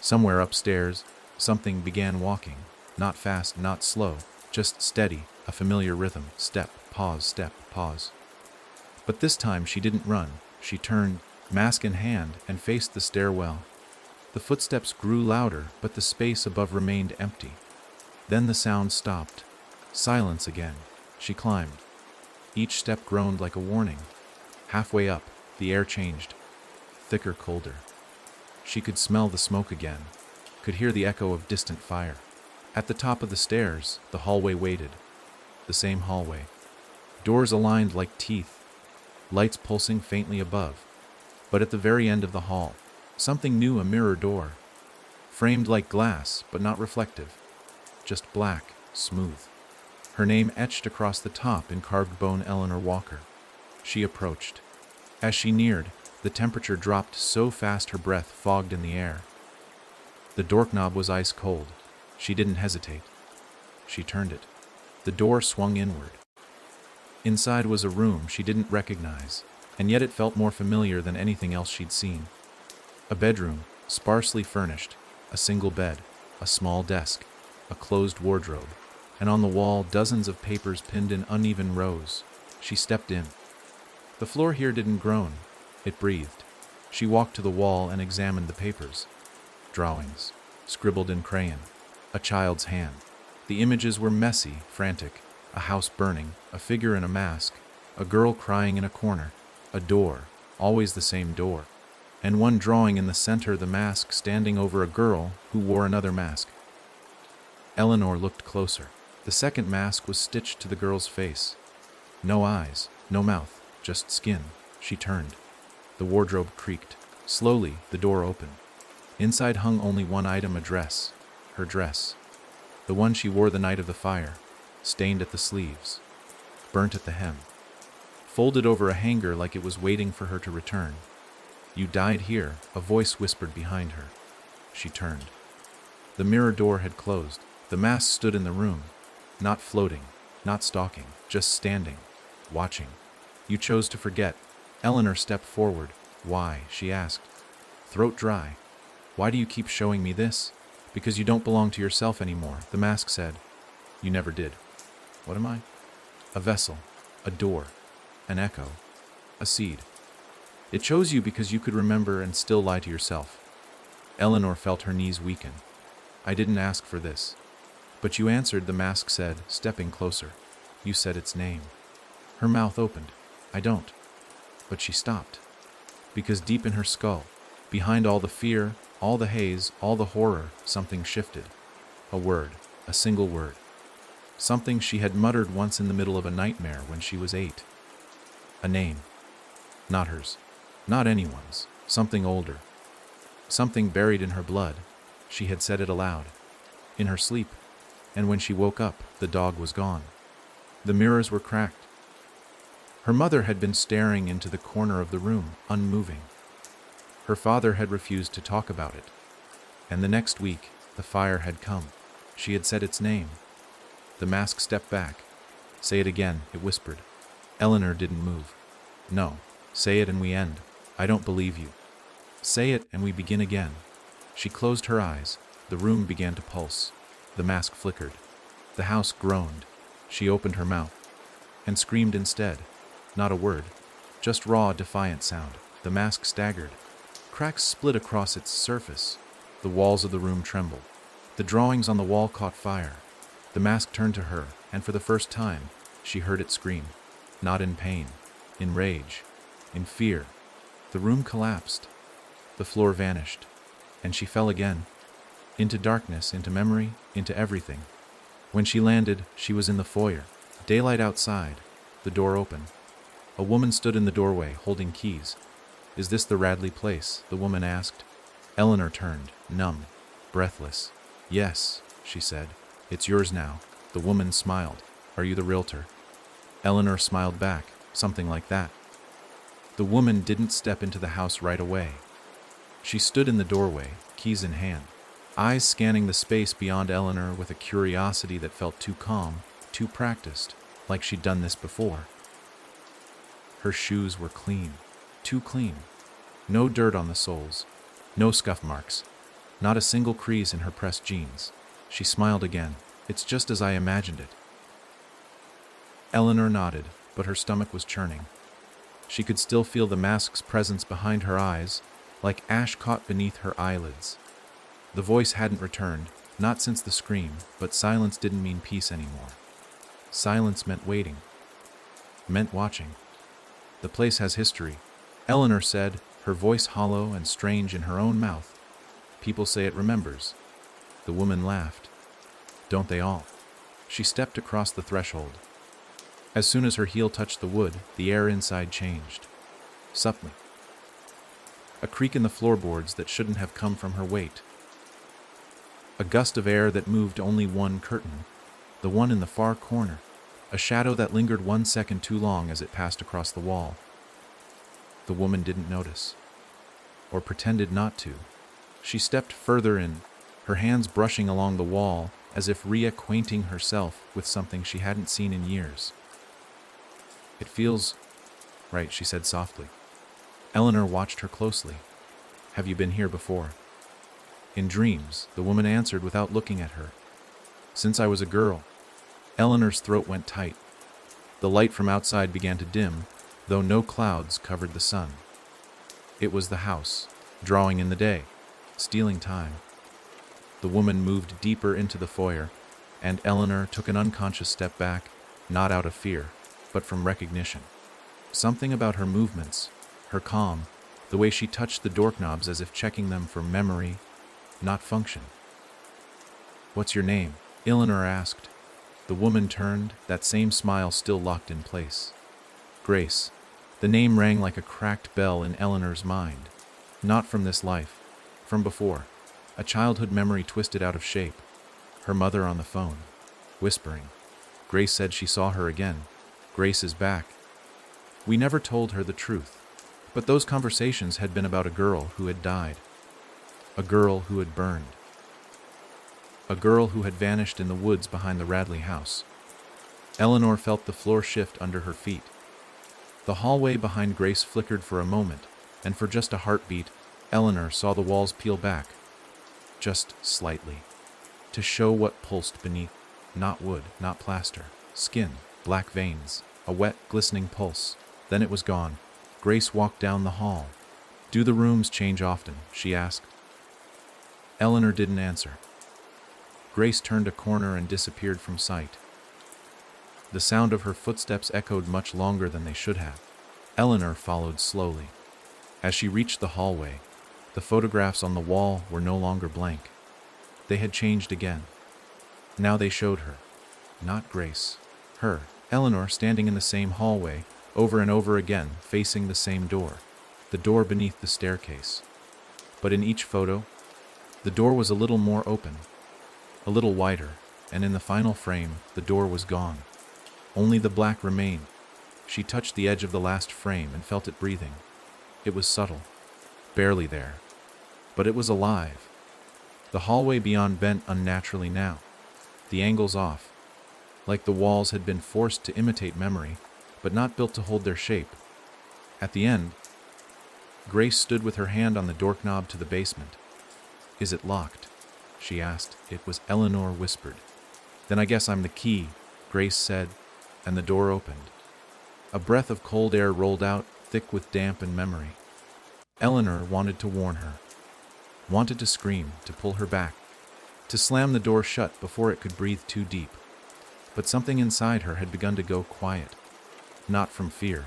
Somewhere upstairs, something began walking. Not fast, not slow, just steady, a familiar rhythm, step, pause. But this time she didn't run. She turned, mask in hand, and faced the stairwell. The footsteps grew louder, but the space above remained empty. Then the sound stopped. Silence again. She climbed. Each step groaned like a warning. Halfway up, the air changed. Thicker, colder. She could smell the smoke again, could hear the echo of distant fire. At the top of the stairs, the hallway waited. The same hallway. Doors aligned like teeth, lights pulsing faintly above. But at the very end of the hall, something new, a mirror door. Framed like glass, but not reflective. Just black, smooth. Her name etched across the top in carved bone, Eleanor Walker. She approached. As she neared, the temperature dropped so fast her breath fogged in the air. The doorknob was ice cold. She didn't hesitate. She turned it. The door swung inward. Inside was a room she didn't recognize, and yet it felt more familiar than anything else she'd seen. A bedroom, sparsely furnished, a single bed, a small desk, a closed wardrobe, and on the wall dozens of papers pinned in uneven rows. She stepped in. The floor here didn't groan. It breathed. She walked to the wall and examined the papers. Drawings, scribbled in crayon, a child's hand. The images were messy, frantic, a house burning, a figure in a mask, a girl crying in a corner, a door, always the same door, and one drawing in the center, the mask standing over a girl who wore another mask. Eleanor looked closer. The second mask was stitched to the girl's face. No eyes, no mouth, just skin. She turned. The wardrobe creaked. Slowly, the door opened. Inside hung only one item, a dress. Her dress. The one she wore the night of the fire. Stained at the sleeves. Burnt at the hem. Folded over a hanger like it was waiting for her to return. You died here, a voice whispered behind her. She turned. The mirror door had closed. The mask stood in the room. Not floating, not stalking, just standing, watching. You chose to forget. Eleanor stepped forward. Why? She asked. Throat dry. Why do you keep showing me this? Because you don't belong to yourself anymore, the mask said. You never did. What am I? A vessel, a door, an echo, a seed. It chose you because you could remember and still lie to yourself. Eleanor felt her knees weaken. I didn't ask for this. But you answered, the mask said, stepping closer. You said its name. Her mouth opened. I don't. But she stopped. Because deep in her skull, behind all the fear, all the haze, all the horror, something shifted. A word, a single word. Something she had muttered once in the middle of a nightmare when she was 8. A name. Not hers. Not anyone's. Something older. Something buried in her blood. She had said it aloud. In her sleep. And when she woke up, the dog was gone. The mirrors were cracked. Her mother had been staring into the corner of the room, unmoving. Her father had refused to talk about it. And the next week, the fire had come. She had said its name. The mask stepped back. Say it again, it whispered. Eleanor didn't move. No, say it and we end. I don't believe you. Say it and we begin again. She closed her eyes. The room began to pulse. The mask flickered. The house groaned. She opened her mouth and screamed instead. Not a word, just raw, defiant sound. The mask staggered. Cracks split across its surface. The walls of the room trembled. The drawings on the wall caught fire. The mask turned to her, and for the first time, she heard it scream. Not in pain, in rage, in fear. The room collapsed. The floor vanished, and she fell again. Into darkness, into memory, into everything. When she landed, she was in the foyer. Daylight outside. The door open. A woman stood in the doorway, holding keys. Is this the Radley place? The woman asked. Eleanor turned, numb, breathless. Yes, she said. It's yours now. The woman smiled. Are you the realtor? Eleanor smiled back, something like that. The woman didn't step into the house right away. She stood in the doorway, keys in hand. Eyes scanning the space beyond Eleanor with a curiosity that felt too calm, too practiced, like she'd done this before. Her shoes were clean, too clean. No dirt on the soles, no scuff marks, not a single crease in her pressed jeans. She smiled again. It's just as I imagined it. Eleanor nodded, but her stomach was churning. She could still feel the mask's presence behind her eyes, like ash caught beneath her eyelids. The voice hadn't returned, not since the scream, but silence didn't mean peace anymore. Silence meant waiting, meant watching. The place has history, Eleanor said, her voice hollow and strange in her own mouth. People say it remembers. The woman laughed. Don't they all? She stepped across the threshold. As soon as her heel touched the wood, the air inside changed. Subtly. A creak in the floorboards that shouldn't have come from her weight. A gust of air that moved only one curtain, the one in the far corner, a shadow that lingered 1 second too long as it passed across the wall. The woman didn't notice, or pretended not to. She stepped further in, her hands brushing along the wall as if reacquainting herself with something she hadn't seen in years. It feels right, she said softly. Eleanor watched her closely. Have you been here before? In dreams, the woman answered without looking at her. Since I was a girl. Eleanor's throat went tight. The light from outside began to dim, though no clouds covered the sun. It was the house, drawing in the day, stealing time. The woman moved deeper into the foyer, and Eleanor took an unconscious step back, not out of fear, but from recognition. Something about her movements, her calm, the way she touched the doorknobs as if checking them for memory, not function. What's your name? Eleanor asked. The woman turned, that same smile still locked in place. Grace. The name rang like a cracked bell in Eleanor's mind. Not from this life, from before. A childhood memory twisted out of shape. Her mother on the phone, whispering. Grace said she saw her again. Grace is back. We never told her the truth, but those conversations had been about a girl who had died. A girl who had burned. A girl who had vanished in the woods behind the Radley house. Eleanor felt the floor shift under her feet. The hallway behind Grace flickered for a moment, and for just a heartbeat, Eleanor saw the walls peel back. Just slightly. To show what pulsed beneath. Not wood, not plaster. Skin, black veins, a wet, glistening pulse. Then it was gone. Grace walked down the hall. Do the rooms change often? She asked. Eleanor didn't answer. Grace turned a corner and disappeared from sight. The sound of her footsteps echoed much longer than they should have. Eleanor followed slowly. As she reached the hallway, the photographs on the wall were no longer blank. They had changed again. Now they showed her. Not Grace. Her, Eleanor, standing in the same hallway, over and over again, facing the same door. The door beneath the staircase. But in each photo, the door was a little more open, a little wider, and in the final frame, the door was gone. Only the black remained. She touched the edge of the last frame and felt it breathing. It was subtle, barely there, but it was alive. The hallway beyond bent unnaturally now, the angles off, like the walls had been forced to imitate memory, but not built to hold their shape. At the end, Grace stood with her hand on the doorknob to the basement. Is it locked? She asked. It was Eleanor whispered. Then I guess I'm the key, Grace said, and the door opened. A breath of cold air rolled out, thick with damp and memory. Eleanor wanted to warn her, wanted to scream, to pull her back, to slam the door shut before it could breathe too deep. But something inside her had begun to go quiet. Not from fear,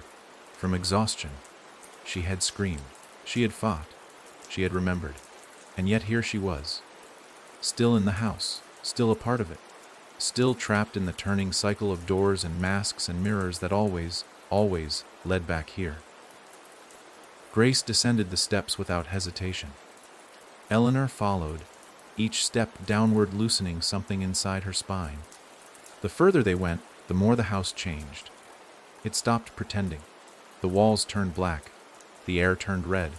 from exhaustion. She had screamed. She had fought. She had remembered. And yet here she was. Still in the house. Still a part of it. Still trapped in the turning cycle of doors and masks and mirrors that always led back here. Grace descended the steps without hesitation. Eleanor followed, each step downward loosening something inside her spine. The further they went, the more the house changed. It stopped pretending. The walls turned black. The air turned red.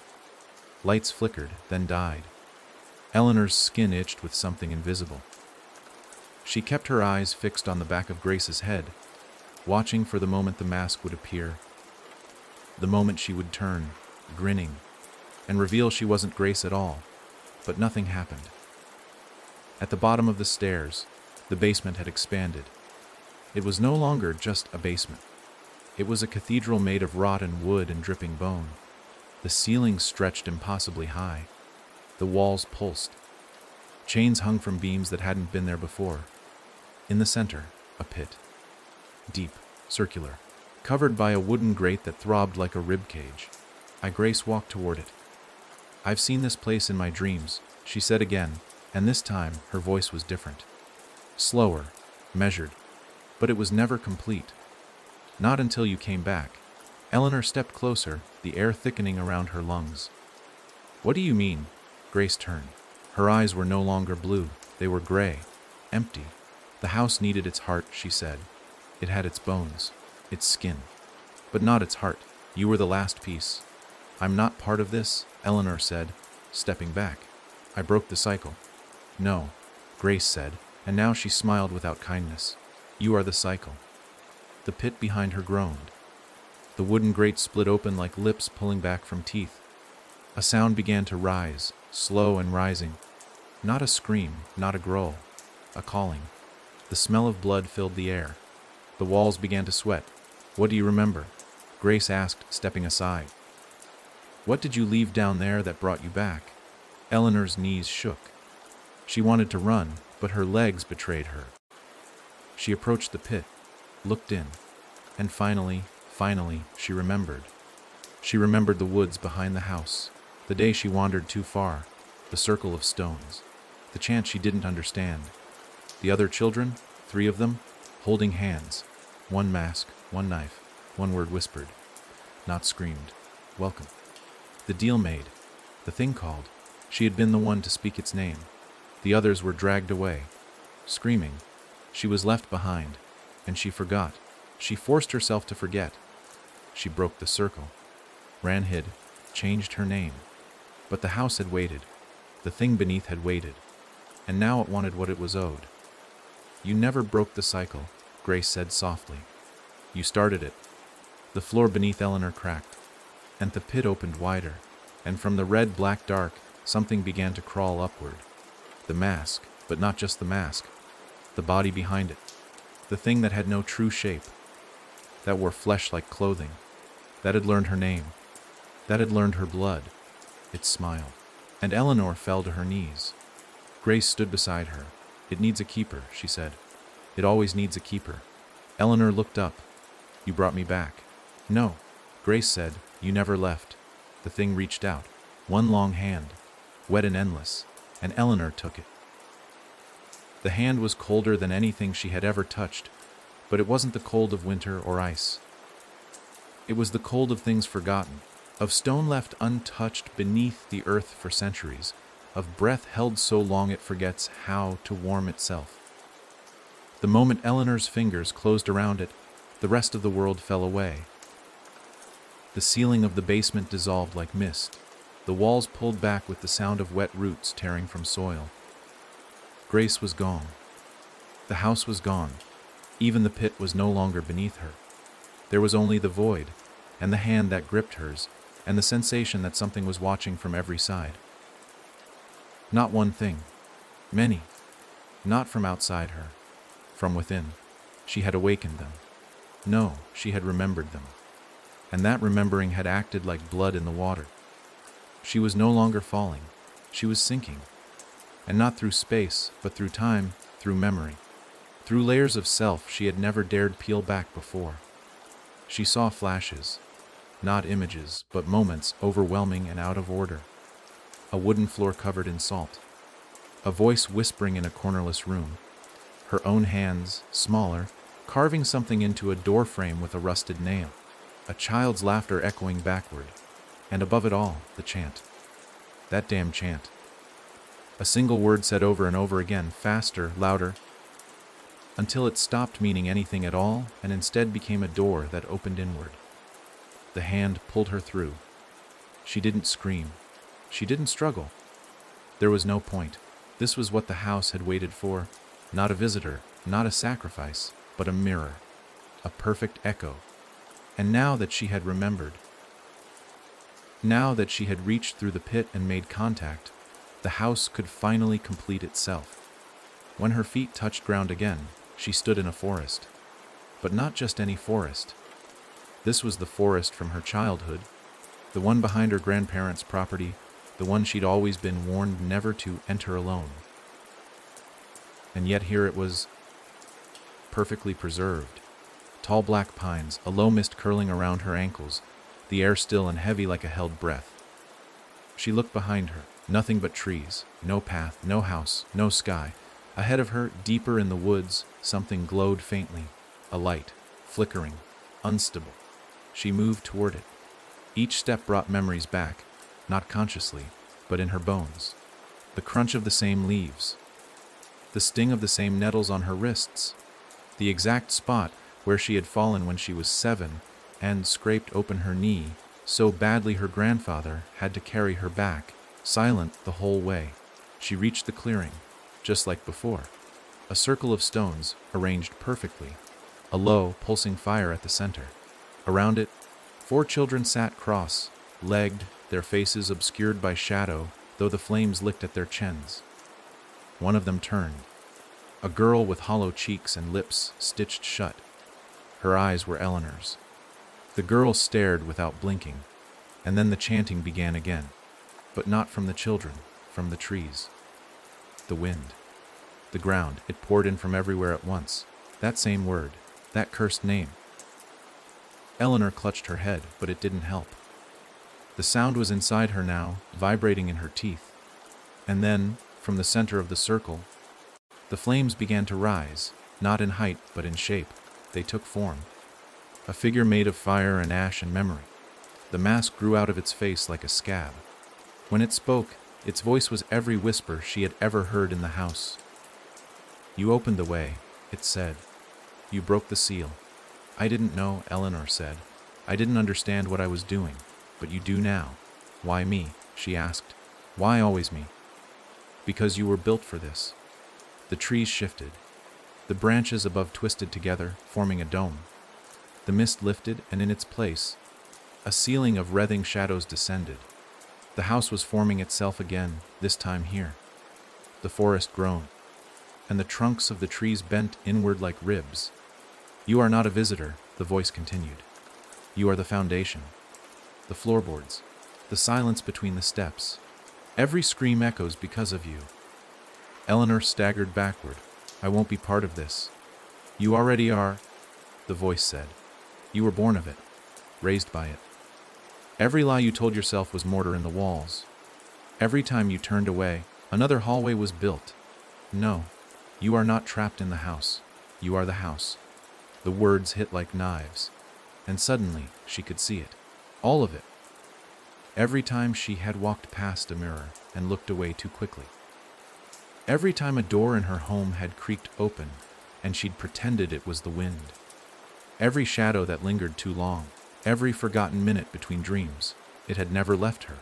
Lights flickered, then died. Eleanor's skin itched with something invisible. She kept her eyes fixed on the back of Grace's head, watching for the moment the mask would appear, the moment she would turn, grinning, and reveal she wasn't Grace at all. But nothing happened. At the bottom of the stairs, the basement had expanded. It was no longer just a basement. It was a cathedral made of rotten wood and dripping bone. The ceilings stretched impossibly high. The walls pulsed. Chains hung from beams that hadn't been there before. In the center, a pit. Deep, circular, covered by a wooden grate that throbbed like a rib cage. Grace walked toward it. "I've seen this place in my dreams," she said again, and this time her voice was different. Slower, measured, but it was never complete. "Not until you came back." Eleanor stepped closer, the air thickening around her lungs. "What do you mean?" Grace turned. Her eyes were no longer blue, they were gray, empty. "The house needed its heart," she said. "It had its bones, its skin, but not its heart. You were the last piece." "I'm not part of this," Eleanor said, stepping back. "I broke the cycle." "No," Grace said, and now she smiled without kindness. "You are the cycle." The pit behind her groaned. The wooden grate split open like lips pulling back from teeth. A sound began to rise, slow and rising. Not a scream, not a growl, a calling. The smell of blood filled the air. The walls began to sweat. "What do you remember?" Grace asked, stepping aside. "What did you leave down there that brought you back?" Eleanor's knees shook. She wanted to run, but her legs betrayed her. She approached the pit, looked in, and finally, she remembered. She remembered the woods behind the house, the day she wandered too far, the circle of stones, the chant she didn't understand. The other children, 3 of them, holding hands, one mask, one knife, one word whispered, not screamed, "Welcome." The deal made, the thing called. She had been the one to speak its name. The others were dragged away, screaming. She was left behind, and she forgot. She forced herself to forget. She broke the circle, ran hid, changed her name. But the house had waited. The thing beneath had waited. And now it wanted what it was owed. "You never broke the cycle," Grace said softly. "You started it." The floor beneath Eleanor cracked, and the pit opened wider, and from the red-black dark, something began to crawl upward. The mask, but not just the mask. The body behind it. The thing that had no true shape. That wore flesh like clothing. That had learned her name. That had learned her blood. It smiled. And Eleanor fell to her knees. Grace stood beside her. "It needs a keeper," she said. "It always needs a keeper." Eleanor looked up. "You brought me back." "No," Grace said. "You never left." The thing reached out. One long hand, wet and endless, and Eleanor took it. The hand was colder than anything she had ever touched, but it wasn't the cold of winter or ice. It was the cold of things forgotten, of stone left untouched beneath the earth for centuries, of breath held so long it forgets how to warm itself. The moment Eleanor's fingers closed around it, the rest of the world fell away. The ceiling of the basement dissolved like mist. The walls pulled back with the sound of wet roots tearing from soil. Grace was gone. The house was gone. Even the pit was no longer beneath her. There was only the void, and the hand that gripped hers, and the sensation that something was watching from every side. Not one thing. Many. Not from outside her. From within. She had awakened them. No, she had remembered them. And that remembering had acted like blood in the water. She was no longer falling. She was sinking. And not through space, but through time, through memory. Through layers of self she had never dared peel back before. She saw flashes. Not images, but moments overwhelming and out of order. A wooden floor covered in salt. A voice whispering in a cornerless room. Her own hands, smaller, carving something into a door frame with a rusted nail. A child's laughter echoing backward. And above it all, the chant. That damn chant. A single word said over and over again, faster, louder, until it stopped meaning anything at all and instead became a door that opened inward. The hand pulled her through. She didn't scream. She didn't struggle. There was no point. This was what the house had waited for. Not a visitor, not a sacrifice, but a mirror. A perfect echo. And now that she had remembered, now that she had reached through the pit and made contact, the house could finally complete itself. When her feet touched ground again, she stood in a forest. But not just any forest. This was the forest from her childhood, the one behind her grandparents' property, the one she'd always been warned never to enter alone. And yet here it was, perfectly preserved. Tall black pines, a low mist curling around her ankles, the air still and heavy like a held breath. She looked behind her, nothing but trees, no path, no house, no sky. Ahead of her, deeper in the woods, something glowed faintly, a light, flickering, unstable. She moved toward it. Each step brought memories back, not consciously, but in her bones. The crunch of the same leaves, the sting of the same nettles on her wrists, the exact spot where she had fallen when she was 7 and scraped open her knee so badly her grandfather had to carry her back, silent the whole way. She reached the clearing, just like before. A circle of stones, arranged perfectly, a low, pulsing fire at the center. Around it, 4 children sat cross-legged, their faces obscured by shadow, though the flames licked at their chins. One of them turned, a girl with hollow cheeks and lips stitched shut. Her eyes were Eleanor's. The girl stared without blinking, and then the chanting began again, but not from the children, from the trees. The wind, the ground, it poured in from everywhere at once. That same word, that cursed name. Eleanor clutched her head, but it didn't help. The sound was inside her now, vibrating in her teeth. And then, from the center of the circle, the flames began to rise, not in height but in shape. They took form. A figure made of fire and ash and memory. The mask grew out of its face like a scab. When it spoke, its voice was every whisper she had ever heard in the house. "You opened the way," it said. "You broke the seal." "I didn't know," Eleanor said. "I didn't understand what I was doing, but you do now." "Why me?" she asked. "Why always me?" "Because you were built for this." The trees shifted. The branches above twisted together, forming a dome. The mist lifted, and in its place, a ceiling of wreathing shadows descended. The house was forming itself again, this time here. The forest groaned, and the trunks of the trees bent inward like ribs. "You are not a visitor," the voice continued. "You are the foundation, the floorboards, the silence between the steps. Every scream echoes because of you." Eleanor staggered backward. "I won't be part of this." "You already are," the voice said. "You were born of it, raised by it. Every lie you told yourself was mortar in the walls. Every time you turned away, another hallway was built. No, you are not trapped in the house. You are the house." The words hit like knives, and suddenly she could see it. All of it. Every time she had walked past a mirror and looked away too quickly. Every time a door in her home had creaked open and she'd pretended it was the wind. Every shadow that lingered too long. Every forgotten minute between dreams. It had never left her.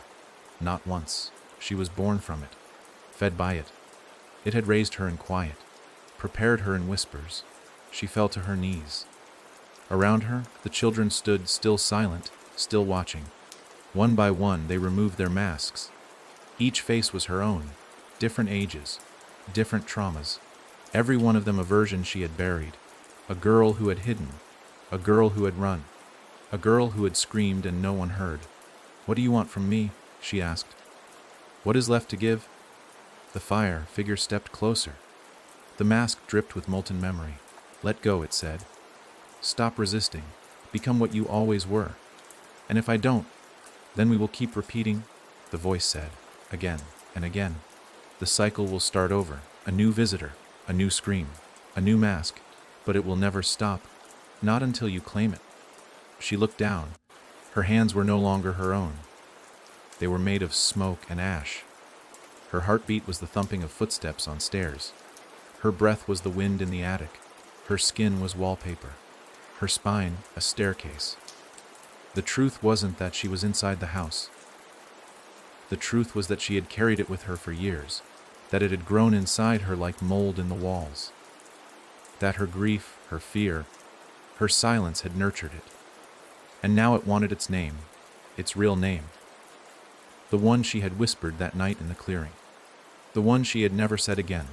Not once. She was born from it, fed by it. It had raised her in quiet, prepared her in whispers. She fell to her knees. Around her, the children stood still silent, still watching. One by one, they removed their masks. Each face was her own, different ages, different traumas. Every one of them a version she had buried. A girl who had hidden, a girl who had run, a girl who had screamed and no one heard. "What do you want from me?" she asked. "What is left to give?" The figure stepped closer. The mask dripped with molten memory. "Let go," it said. "Stop resisting. Become what you always were. And if I don't, then we will keep repeating," the voice said, again and again. "The cycle will start over. A new visitor, a new scream, a new mask, but it will never stop. Not until you claim it." She looked down. Her hands were no longer her own. They were made of smoke and ash. Her heartbeat was the thumping of footsteps on stairs. Her breath was the wind in the attic. Her skin was wallpaper. Her spine, a staircase. The truth wasn't that she was inside the house. The truth was that she had carried it with her for years, that it had grown inside her like mold in the walls. That her grief, her fear, her silence had nurtured it. And now it wanted its name, its real name. The one she had whispered that night in the clearing. The one she had never said again.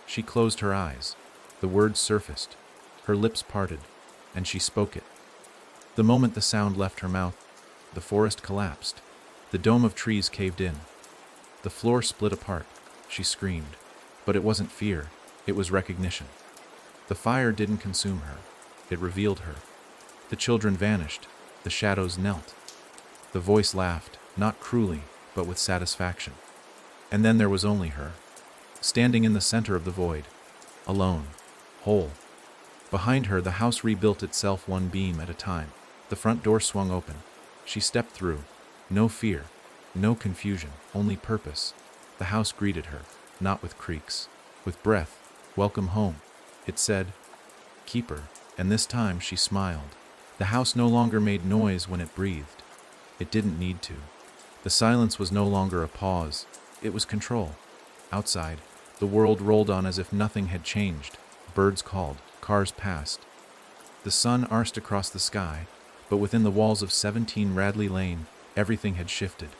She closed her eyes. The words surfaced. Her lips parted. and she spoke it. The moment the sound left her mouth, the forest collapsed. The dome of trees caved in. The floor split apart. She screamed. But it wasn't fear, it was recognition. The fire didn't consume her, it revealed her. The children vanished, the shadows knelt. The voice laughed, not cruelly, but with satisfaction. And then there was only her, standing in the center of the void, alone, whole. Behind her, the house rebuilt itself one beam at a time. The front door swung open. She stepped through. No fear, no confusion, only purpose. The house greeted her, not with creaks, with breath. Welcome home, it said. Keeper. And this time she smiled. The house no longer made noise when it breathed. It didn't need to. The silence was no longer a pause. It was control. Outside, the world rolled on as if nothing had changed. Birds called, cars passed. The sun arced across the sky, but within the walls of 17 Radley Lane, everything had shifted.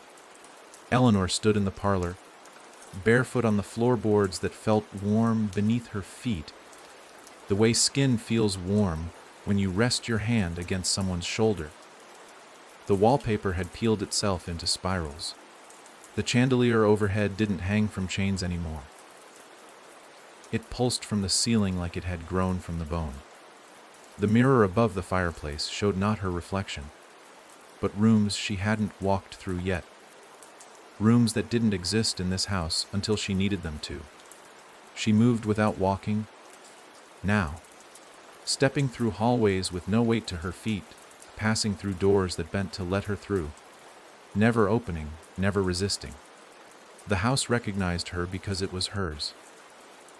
Eleanor stood in the parlor, barefoot on the floorboards that felt warm beneath her feet, the way skin feels warm when you rest your hand against someone's shoulder. The wallpaper had peeled itself into spirals. The chandelier overhead didn't hang from chains anymore. It pulsed from the ceiling like it had grown from the bone. The mirror above the fireplace showed not her reflection, but rooms she hadn't walked through yet. Rooms that didn't exist in this house until she needed them to. She moved without walking. Now, stepping through hallways with no weight to her feet, passing through doors that bent to let her through, never opening, never resisting. The house recognized her because it was hers.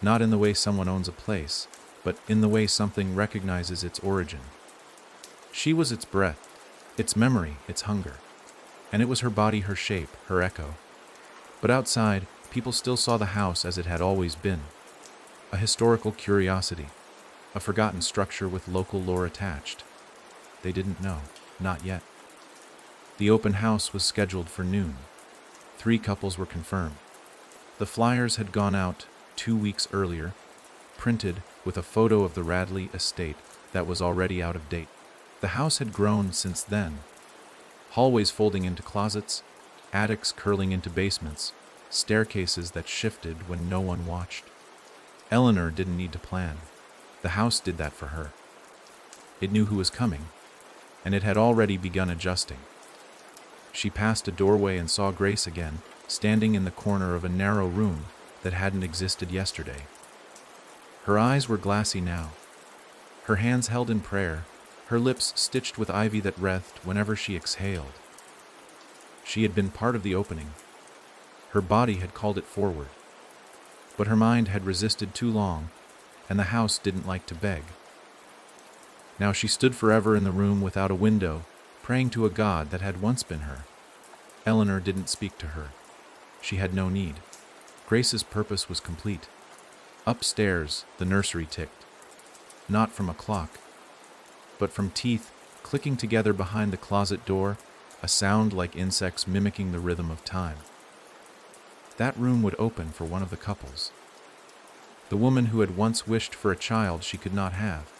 Not in the way someone owns a place, but in the way something recognizes its origin. She was its breath, its memory, its hunger. And it was her body, her shape, her echo. But outside, people still saw the house as it had always been. A historical curiosity, a forgotten structure with local lore attached. They didn't know, not yet. The open house was scheduled for noon. 3 couples were confirmed. The flyers had gone out 2 weeks earlier, printed with a photo of the Radley estate that was already out of date. The house had grown since then. Hallways folding into closets, attics curling into basements, staircases that shifted when no one watched. Eleanor didn't need to plan. The house did that for her. It knew who was coming, and it had already begun adjusting. She passed a doorway and saw Grace again, standing in the corner of a narrow room that hadn't existed yesterday. Her eyes were glassy now, her hands held in prayer, her lips stitched with ivy that wreathed whenever she exhaled. She had been part of the opening. Her body had called it forward. But her mind had resisted too long, and the house didn't like to beg. Now she stood forever in the room without a window, praying to a God that had once been her. Eleanor didn't speak to her. She had no need. Grace's purpose was complete. Upstairs, the nursery ticked. Not from a clock, but from teeth clicking together behind the closet door, a sound like insects mimicking the rhythm of time. That room would open for one of the couples. The woman who had once wished for a child she could not have.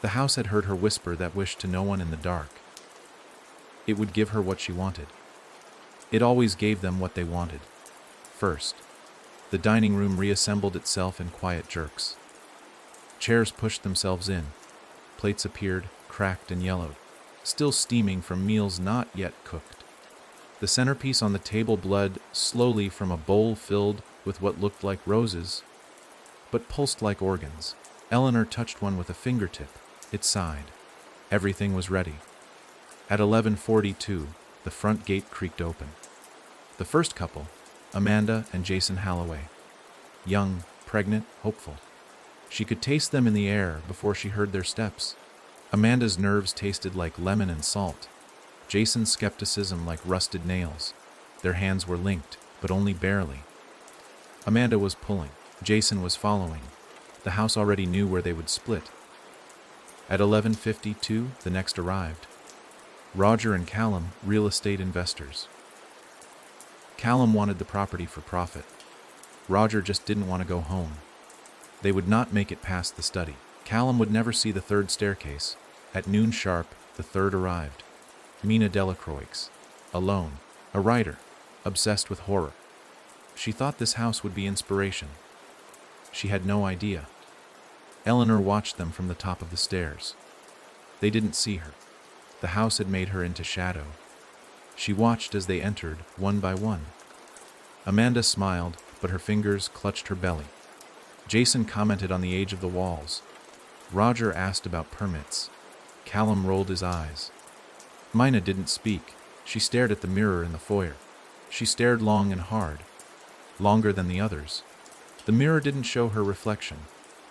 The house had heard her whisper that wish to no one in the dark. It would give her what she wanted. It always gave them what they wanted. First, the dining room reassembled itself in quiet jerks. Chairs pushed themselves in. Plates appeared, cracked and yellowed, still steaming from meals not yet cooked. The centerpiece on the table bled slowly from a bowl filled with what looked like roses, but pulsed like organs. Eleanor touched one with a fingertip. It sighed. Everything was ready. At 11:42, the front gate creaked open. The first couple, Amanda and Jason Halloway. Young, pregnant, hopeful. She could taste them in the air before she heard their steps. Amanda's nerves tasted like lemon and salt. Jason's skepticism like rusted nails. Their hands were linked, but only barely. Amanda was pulling. Jason was following. The house already knew where they would split. At 11:52, the next arrived. Roger and Callum, real estate investors. Callum wanted the property for profit. Roger just didn't want to go home. They would not make it past the study. Callum would never see the third staircase. At noon sharp, the third arrived. Mina Delacroix, alone, a writer, obsessed with horror. She thought this house would be inspiration. She had no idea. Eleanor watched them from the top of the stairs. They didn't see her. The house had made her into shadow. She watched as they entered, one by one. Amanda smiled, but her fingers clutched her belly. Jason commented on the age of the walls. Roger asked about permits. Callum rolled his eyes. Mina didn't speak. She stared at the mirror in the foyer. She stared long and hard. Longer than the others. The mirror didn't show her reflection.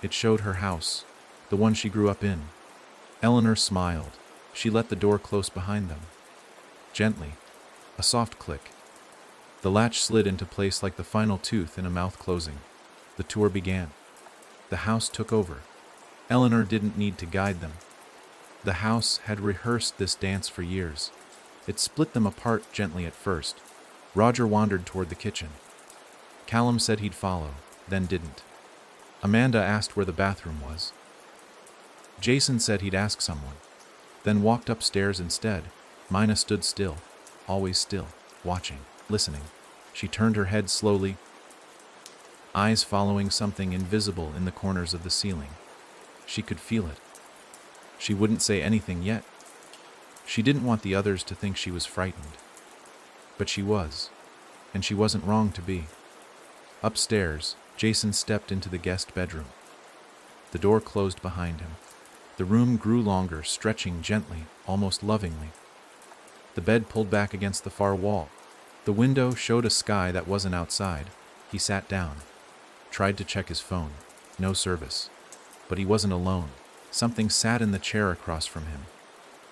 It showed her house, the one she grew up in. Eleanor smiled. She let the door close behind them. Gently. A soft click. The latch slid into place like the final tooth in a mouth closing. The tour began. The house took over. Eleanor didn't need to guide them. The house had rehearsed this dance for years. It split them apart gently at first. Roger wandered toward the kitchen. Callum said he'd follow, then didn't. Amanda asked where the bathroom was. Jason said he'd ask someone, then walked upstairs instead. Mina stood still, always still, watching, listening. She turned her head slowly, eyes following something invisible in the corners of the ceiling. She could feel it. She wouldn't say anything yet. She didn't want the others to think she was frightened. But she was, and she wasn't wrong to be. Upstairs, Jason stepped into the guest bedroom. The door closed behind him. The room grew longer, stretching gently, almost lovingly. The bed pulled back against the far wall. The window showed a sky that wasn't outside. He sat down, tried to check his phone. No service. But he wasn't alone. Something sat in the chair across from him.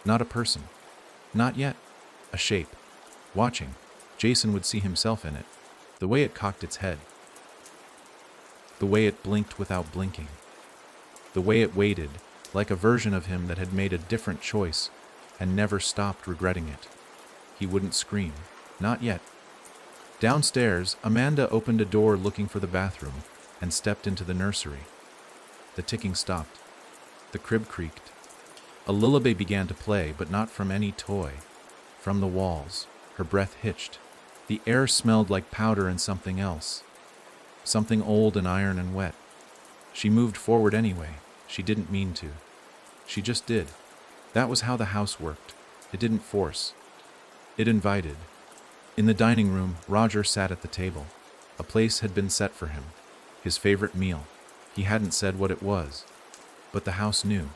Not a person. Not yet. A shape. Watching. Jason would see himself in it. The way it cocked its head. The way it blinked without blinking. The way it waited, like a version of him that had made a different choice and never stopped regretting it. He wouldn't scream. Not yet. Downstairs, Amanda opened a door looking for the bathroom and stepped into the nursery. The ticking stopped. The crib creaked. A lullaby began to play, but not from any toy. From the walls. Her breath hitched. The air smelled like powder and something else. Something old and iron and wet. She moved forward anyway. She didn't mean to. She just did. That was how the house worked. It didn't force. It invited. In the dining room, Roger sat at the table. A place had been set for him. His favorite meal. He hadn't said what it was. But the house knew.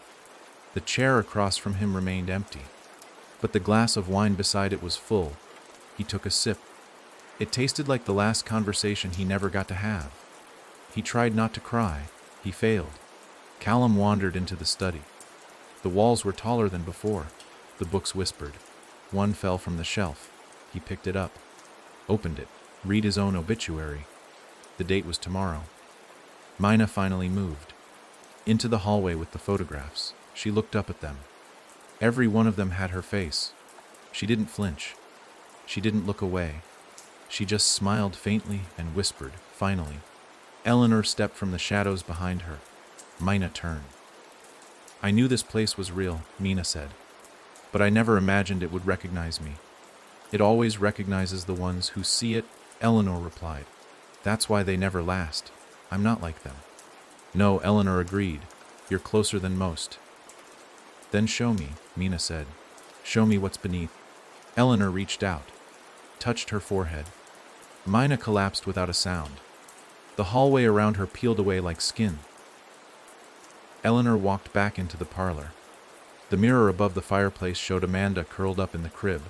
The chair across from him remained empty. But the glass of wine beside it was full. He took a sip. It tasted like the last conversation he never got to have. He tried not to cry. He failed. Callum wandered into the study. The walls were taller than before. The books whispered. One fell from the shelf. He picked it up. Opened it. Read his own obituary. The date was tomorrow. Mina finally moved. Into the hallway with the photographs. She looked up at them. Every one of them had her face. She didn't flinch. She didn't look away. She just smiled faintly and whispered, finally. Eleanor stepped from the shadows behind her. Mina turned. I knew this place was real, Mina said. But I never imagined it would recognize me. It always recognizes the ones who see it, Eleanor replied. That's why they never last. I'm not like them. No, Eleanor agreed. You're closer than most. Then show me, Mina said. Show me what's beneath. Eleanor reached out, touched her forehead. Mina collapsed without a sound. The hallway around her peeled away like skin. Eleanor walked back into the parlor. The mirror above the fireplace showed Amanda curled up in the crib.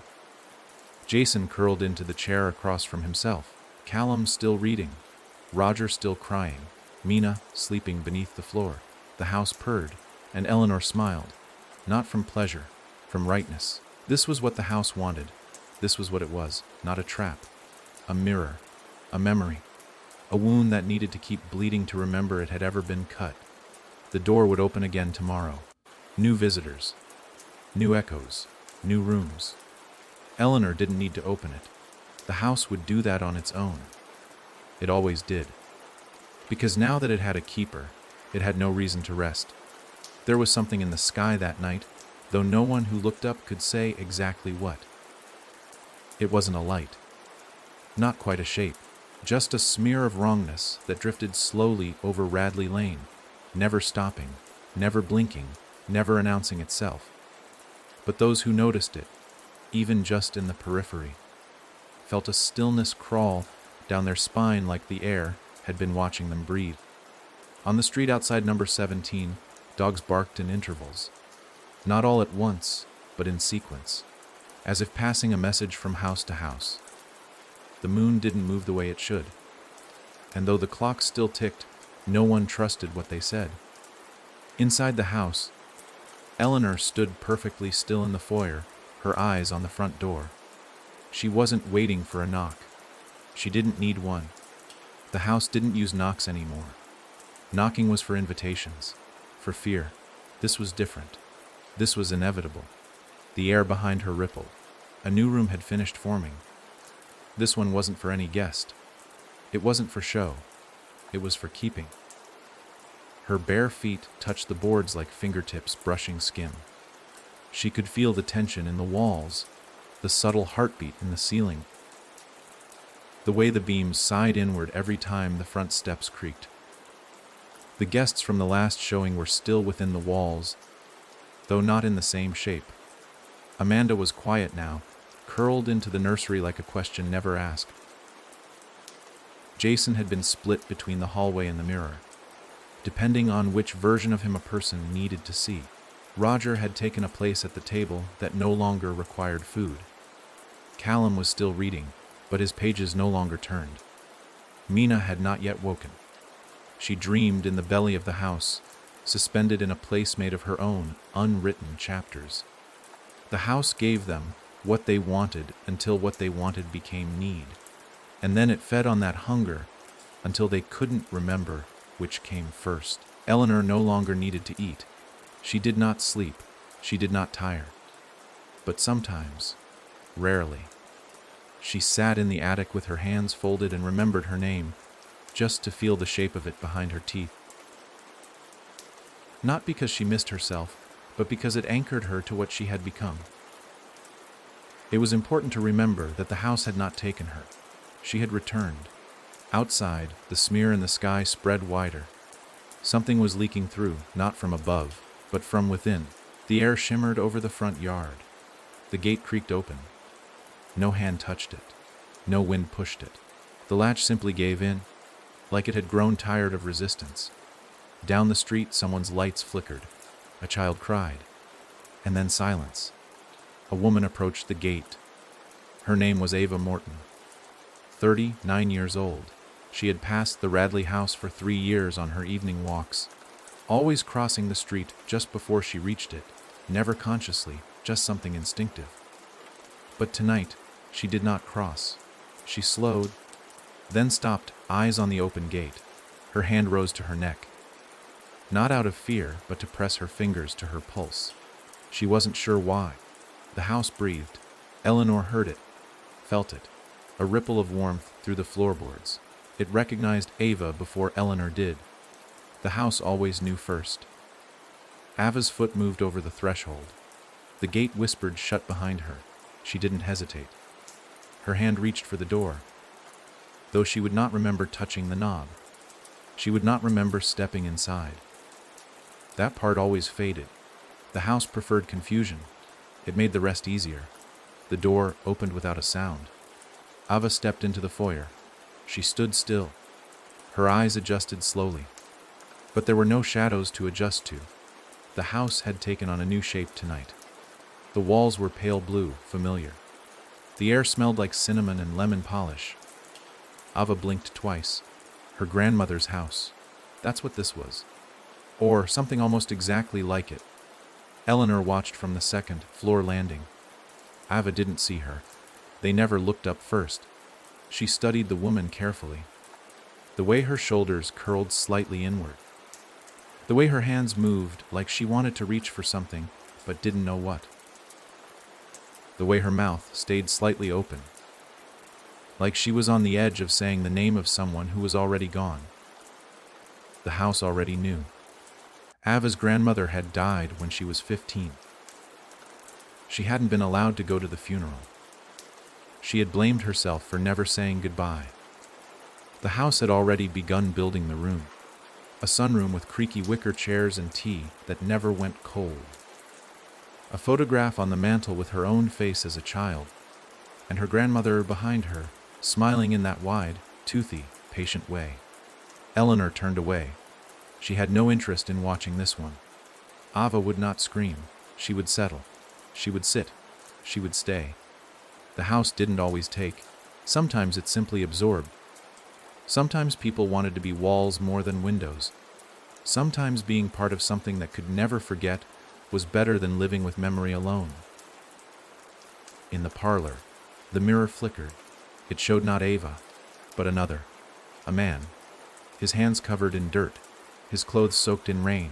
Jason curled into the chair across from himself. Callum still reading. Roger still crying. Mina sleeping beneath the floor. The house purred, and Eleanor smiled. Not from pleasure, from rightness. This was what the house wanted. This was what it was, not a trap. A mirror. A memory. A wound that needed to keep bleeding to remember it had ever been cut. The door would open again tomorrow. New visitors. New echoes. New rooms. Eleanor didn't need to open it. The house would do that on its own. It always did. Because now that it had a keeper, it had no reason to rest. There was something in the sky that night, though no one who looked up could say exactly what. It wasn't a light. Not quite a shape. Just a smear of wrongness that drifted slowly over Radley Lane, never stopping, never blinking, never announcing itself. But those who noticed it, even just in the periphery, felt a stillness crawl down their spine like the air had been watching them breathe. On the street outside number 17, dogs barked in intervals. Not all at once, but in sequence, as if passing a message from house to house. The moon didn't move the way it should, and though the clock still ticked, no one trusted what they said. Inside the house, Eleanor stood perfectly still in the foyer, her eyes on the front door. She wasn't waiting for a knock. She didn't need one. The house didn't use knocks anymore. Knocking was for invitations, for fear. This was different. This was inevitable. The air behind her rippled. A new room had finished forming. This one wasn't for any guest. It wasn't for show. It was for keeping. Her bare feet touched the boards like fingertips brushing skin. She could feel the tension in the walls, the subtle heartbeat in the ceiling, the way the beams sighed inward every time the front steps creaked. The guests from the last showing were still within the walls, though not in the same shape. Amanda was quiet now, curled into the nursery like a question never asked. Jason had been split between the hallway and the mirror, depending on which version of him a person needed to see. Roger had taken a place at the table that no longer required food. Callum was still reading, but his pages no longer turned. Mina had not yet woken. She dreamed in the belly of the house, suspended in a place made of her own unwritten chapters. The house gave them what they wanted until what they wanted became need, and then it fed on that hunger until they couldn't remember which came first. Eleanor no longer needed to eat. She did not sleep. She did not tire. But sometimes, rarely, she sat in the attic with her hands folded and remembered her name, just to feel the shape of it behind her teeth. Not because she missed herself, but because it anchored her to what she had become. It was important to remember that the house had not taken her. She had returned. Outside, the smear in the sky spread wider. Something was leaking through, not from above, but from within. The air shimmered over the front yard. The gate creaked open. No hand touched it. No wind pushed it. The latch simply gave in, like it had grown tired of resistance. Down the street, someone's lights flickered. A child cried. And then silence. A woman approached the gate. Her name was Ava Morton. 39 years old. She had passed the Radley house for 3 years on her evening walks, always crossing the street just before she reached it, never consciously, just something instinctive. But tonight, she did not cross. She slowed, then stopped, eyes on the open gate. Her hand rose to her neck. Not out of fear, but to press her fingers to her pulse. She wasn't sure why. The house breathed. Eleanor heard it, felt it, a ripple of warmth through the floorboards. It recognized Ava before Eleanor did. The house always knew first. Ava's foot moved over the threshold. The gate whispered shut behind her. She didn't hesitate. Her hand reached for the door, though she would not remember touching the knob. She would not remember stepping inside. That part always faded. The house preferred confusion. It made the rest easier. The door opened without a sound. Ava stepped into the foyer. She stood still. Her eyes adjusted slowly. But there were no shadows to adjust to. The house had taken on a new shape tonight. The walls were pale blue, familiar. The air smelled like cinnamon and lemon polish. Ava blinked twice. Her grandmother's house. That's what this was. Or something almost exactly like it. Eleanor watched from the second floor landing. Ava didn't see her. They never looked up first. She studied the woman carefully. The way her shoulders curled slightly inward. The way her hands moved like she wanted to reach for something, but didn't know what. The way her mouth stayed slightly open, like she was on the edge of saying the name of someone who was already gone. The house already knew. Ava's grandmother had died when she was 15. She hadn't been allowed to go to the funeral. She had blamed herself for never saying goodbye. The house had already begun building the room, a sunroom with creaky wicker chairs and tea that never went cold. A photograph on the mantel with her own face as a child, and her grandmother behind her, smiling in that wide, toothy, patient way. Eleanor turned away. She had no interest in watching this one. Ava would not scream. She would settle. She would sit. She would stay. The house didn't always take. Sometimes it simply absorbed. Sometimes people wanted to be walls more than windows. Sometimes being part of something that could never forget was better than living with memory alone. In the parlor, the mirror flickered. It showed not Ava, but another. A man. His hands covered in dirt, his clothes soaked in rain.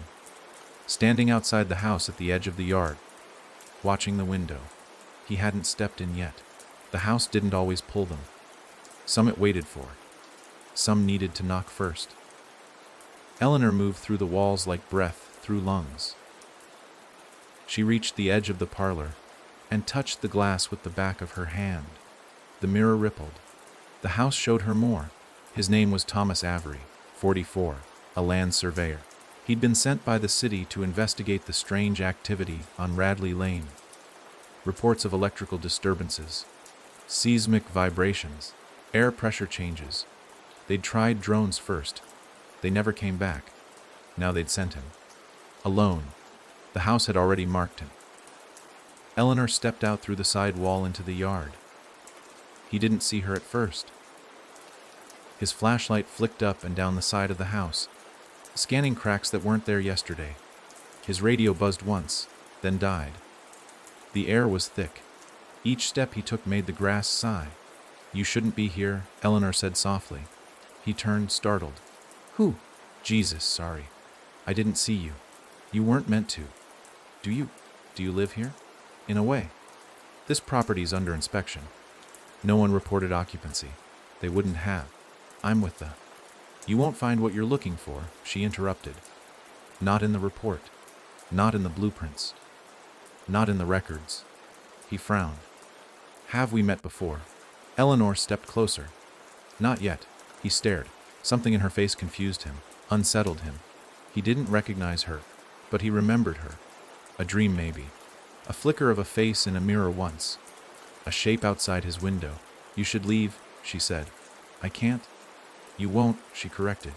Standing outside the house at the edge of the yard, watching the window. He hadn't stepped in yet. The house didn't always pull them. Some it waited for. Some needed to knock first. Eleanor moved through the walls like breath through lungs. She reached the edge of the parlor and touched the glass with the back of her hand. The mirror rippled. The house showed her more. His name was Thomas Avery, 44, a land surveyor. He'd been sent by the city to investigate the strange activity on Radley Lane. Reports of electrical disturbances, seismic vibrations, air pressure changes. They'd tried drones first. They never came back. Now they'd sent him. Alone. The house had already marked him. Eleanor stepped out through the side wall into the yard. He didn't see her at first. His flashlight flicked up and down the side of the house, scanning cracks that weren't there yesterday. His radio buzzed once, then died. The air was thick. Each step he took made the grass sigh. "You shouldn't be here," Eleanor said softly. He turned, startled. "Who?" "Jesus, sorry. I didn't see you. You weren't meant to. Do you live here?" "In a way. This property's under inspection. No one reported occupancy. They wouldn't have. I'm with the..." "You won't find what you're looking for," she interrupted. "Not in the report. Not in the blueprints. Not in the records." He frowned. "Have we met before?" Eleanor stepped closer. "Not yet." He stared. Something in her face confused him, unsettled him. He didn't recognize her, but he remembered her. A dream, maybe. A flicker of a face in a mirror once. A shape outside his window. "You should leave," she said. "I can't." "You won't," she corrected.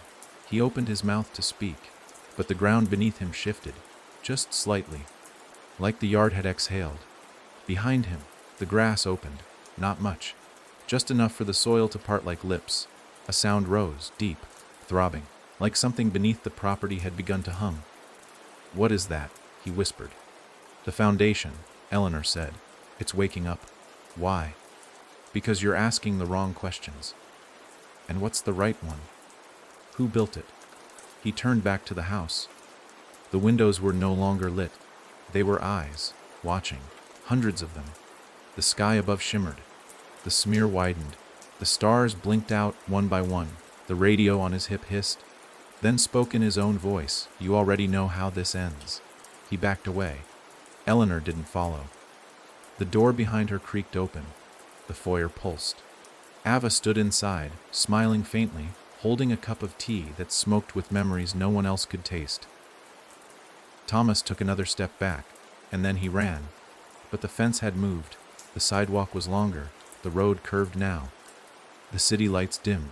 He opened his mouth to speak, but the ground beneath him shifted, just slightly, like the yard had exhaled. Behind him, the grass opened, not much, just enough for the soil to part like lips. A sound rose, deep, throbbing, like something beneath the property had begun to hum. "What is that?" he whispered. "The foundation," Eleanor said. "It's waking up." "Why?" "Because you're asking the wrong questions." "And what's the right one?" "Who built it?" He turned back to the house. The windows were no longer lit. They were eyes, watching, hundreds of them. The sky above shimmered. The smear widened. The stars blinked out one by one. The radio on his hip hissed, then spoke in his own voice. "You already know how this ends." He backed away. Eleanor didn't follow. The door behind her creaked open. The foyer pulsed. Ava stood inside, smiling faintly, holding a cup of tea that smoked with memories no one else could taste. Thomas took another step back, and then he ran. But the fence had moved. The sidewalk was longer. The road curved now. The city lights dimmed.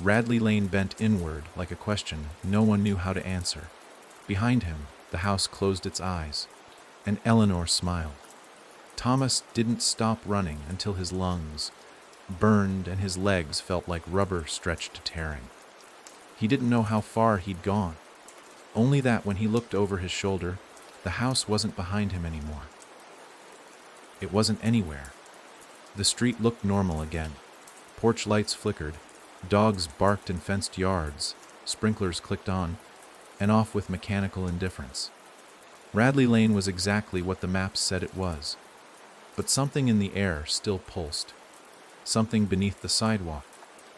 Radley Lane bent inward like a question no one knew how to answer. Behind him, the house closed its eyes, and Eleanor smiled. Thomas didn't stop running until his lungs burned and his legs felt like rubber stretched to tearing. He didn't know how far he'd gone, only that when he looked over his shoulder, the house wasn't behind him anymore. It wasn't anywhere. The street looked normal again. Porch lights flickered, dogs barked in fenced yards, sprinklers clicked on and off with mechanical indifference. Radley Lane was exactly what the maps said it was, but something in the air still pulsed. Something beneath the sidewalk,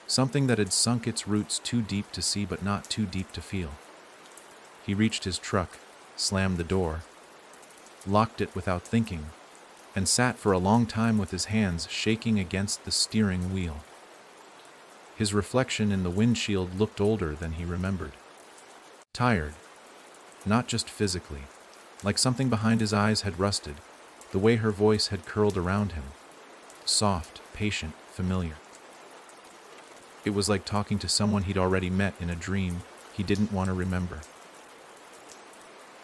something that had sunk its roots too deep to see but not too deep to feel. He reached his truck, slammed the door, locked it without thinking, and sat for a long time with his hands shaking against the steering wheel. His reflection in the windshield looked older than he remembered. Tired, not just physically, like something behind his eyes had rusted, the way her voice had curled around him. Soft, patient, familiar. It was like talking to someone he'd already met in a dream he didn't want to remember.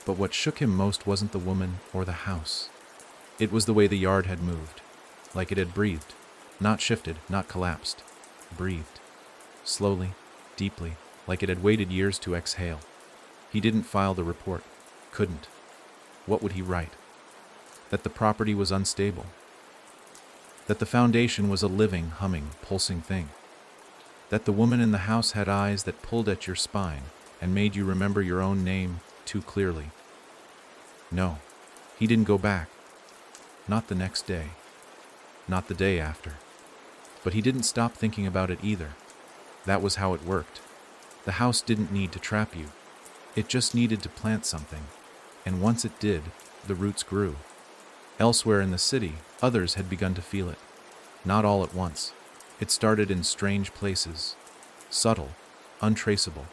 But what shook him most wasn't the woman or the house. It was the way the yard had moved, like it had breathed, not shifted, not collapsed, breathed. Slowly, deeply, like it had waited years to exhale. He didn't file the report, couldn't. What would he write? That the property was unstable. That the foundation was a living, humming, pulsing thing. That the woman in the house had eyes that pulled at your spine and made you remember your own name too clearly. No, he didn't go back. Not the next day. Not the day after. But he didn't stop thinking about it either. That was how it worked. The house didn't need to trap you. It just needed to plant something. And once it did, the roots grew. Elsewhere in the city, others had begun to feel it. Not all at once. It started in strange places. Subtle, untraceable.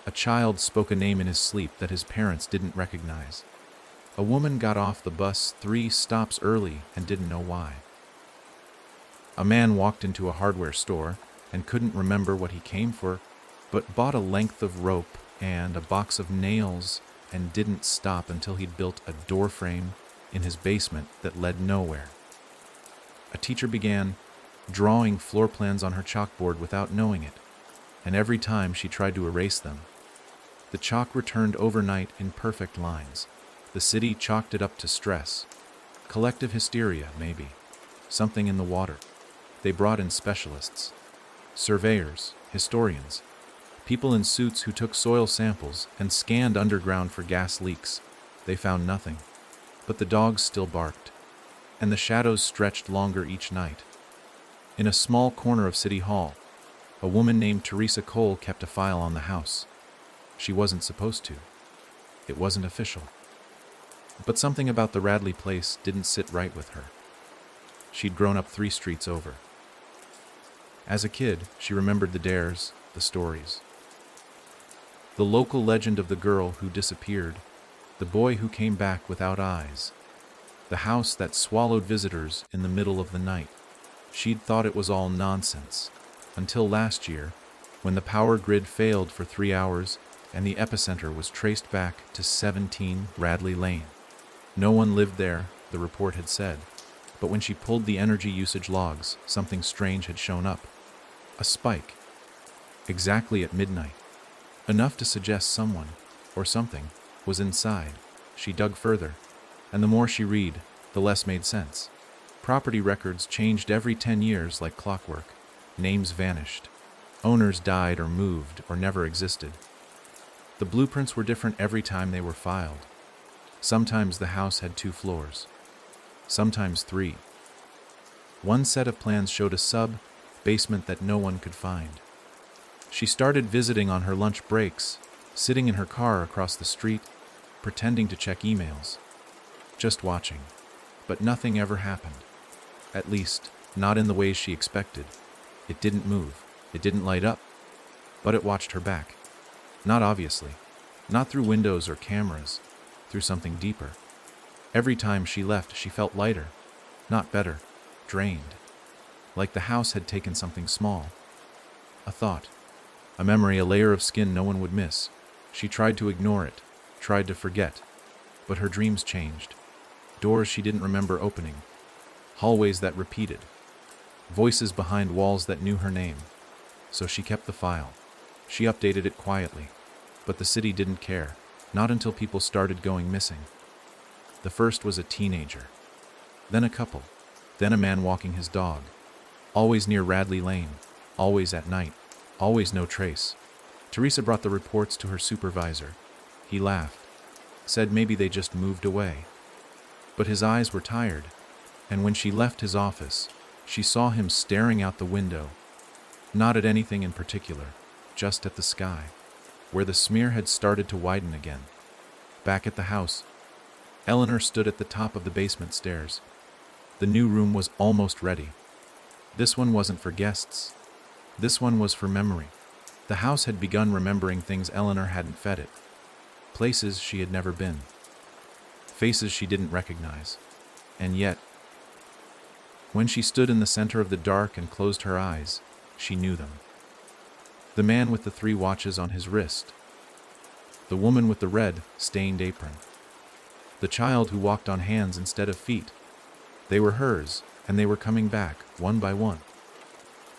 A child spoke a name in his sleep that his parents didn't recognize. A woman got off the bus 3 stops early and didn't know why. A man walked into a hardware store and couldn't remember what he came for, but bought a length of rope and a box of nails and didn't stop until he'd built a door frame in his basement that led nowhere. A teacher began drawing floor plans on her chalkboard without knowing it, and every time she tried to erase them, the chalk returned overnight in perfect lines. The city chalked it up to stress. Collective hysteria, maybe. Something in the water. They brought in specialists. Surveyors, historians, people in suits who took soil samples and scanned underground for gas leaks. They found nothing. But the dogs still barked, and the shadows stretched longer each night. In a small corner of City Hall, a woman named Teresa Cole kept a file on the house. She wasn't supposed to. It wasn't official. But something about the Radley place didn't sit right with her. She'd grown up 3 streets over. As a kid, she remembered the dares, the stories. The local legend of the girl who disappeared, the boy who came back without eyes, the house that swallowed visitors in the middle of the night. She'd thought it was all nonsense, until last year, when the power grid failed for 3 hours and the epicenter was traced back to 17 Radley Lane. No one lived there, the report had said, but when she pulled the energy usage logs, something strange had shown up. A spike. Exactly at midnight. Enough to suggest someone, or something, was inside. She dug further, and the more she read, the less made sense. Property records changed every 10 years like clockwork. Names vanished. Owners died or moved or never existed. The blueprints were different every time they were filed. Sometimes the house had 2 floors. Sometimes 3. One set of plans showed a sub-basement that no one could find. She started visiting on her lunch breaks, sitting in her car across the street, pretending to check emails. Just watching. But nothing ever happened. At least, not in the ways she expected. It didn't move. It didn't light up. But it watched her back. Not obviously. Not through windows or cameras. Through something deeper. Every time she left, she felt lighter. Not better. Drained. Like the house had taken something small. A thought. A memory, a layer of skin no one would miss. She tried to ignore it. Tried to forget. But her dreams changed. Doors she didn't remember opening. Hallways that repeated. Voices behind walls that knew her name. So she kept the file. She updated it quietly. But the city didn't care. Not until people started going missing. The first was a teenager. Then a couple. Then a man walking his dog. Always near Radley Lane. Always at night. Always no trace. Teresa brought the reports to her supervisor. He laughed. Said maybe they just moved away. But his eyes were tired. And when she left his office, she saw him staring out the window. Not at anything in particular. Just at the sky. where the smear had started to widen again. Back at the house, Eleanor stood at the top of the basement stairs. The new room was almost ready. This one wasn't for guests. This one was for memory. The house had begun remembering things Eleanor hadn't fed it. Places she had never been. Faces she didn't recognize. And yet, when she stood in the center of the dark and closed her eyes, she knew them. The man with the 3 watches on his wrist. The woman with the red, stained apron. The child who walked on hands instead of feet. They were hers, and they were coming back, one by one.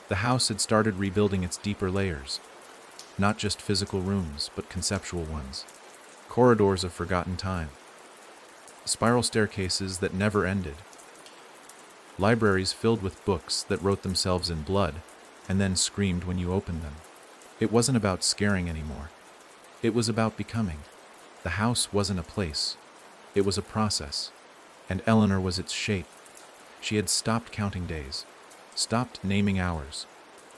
The house had started rebuilding its deeper layers. Not just physical rooms, but conceptual ones. Corridors of forgotten time. Spiral staircases that never ended. Libraries filled with books that wrote themselves in blood, and then screamed when you opened them. It wasn't about scaring anymore. It was about becoming. The house wasn't a place. It was a process, and Eleanor was its shape. She had stopped counting days, stopped naming hours,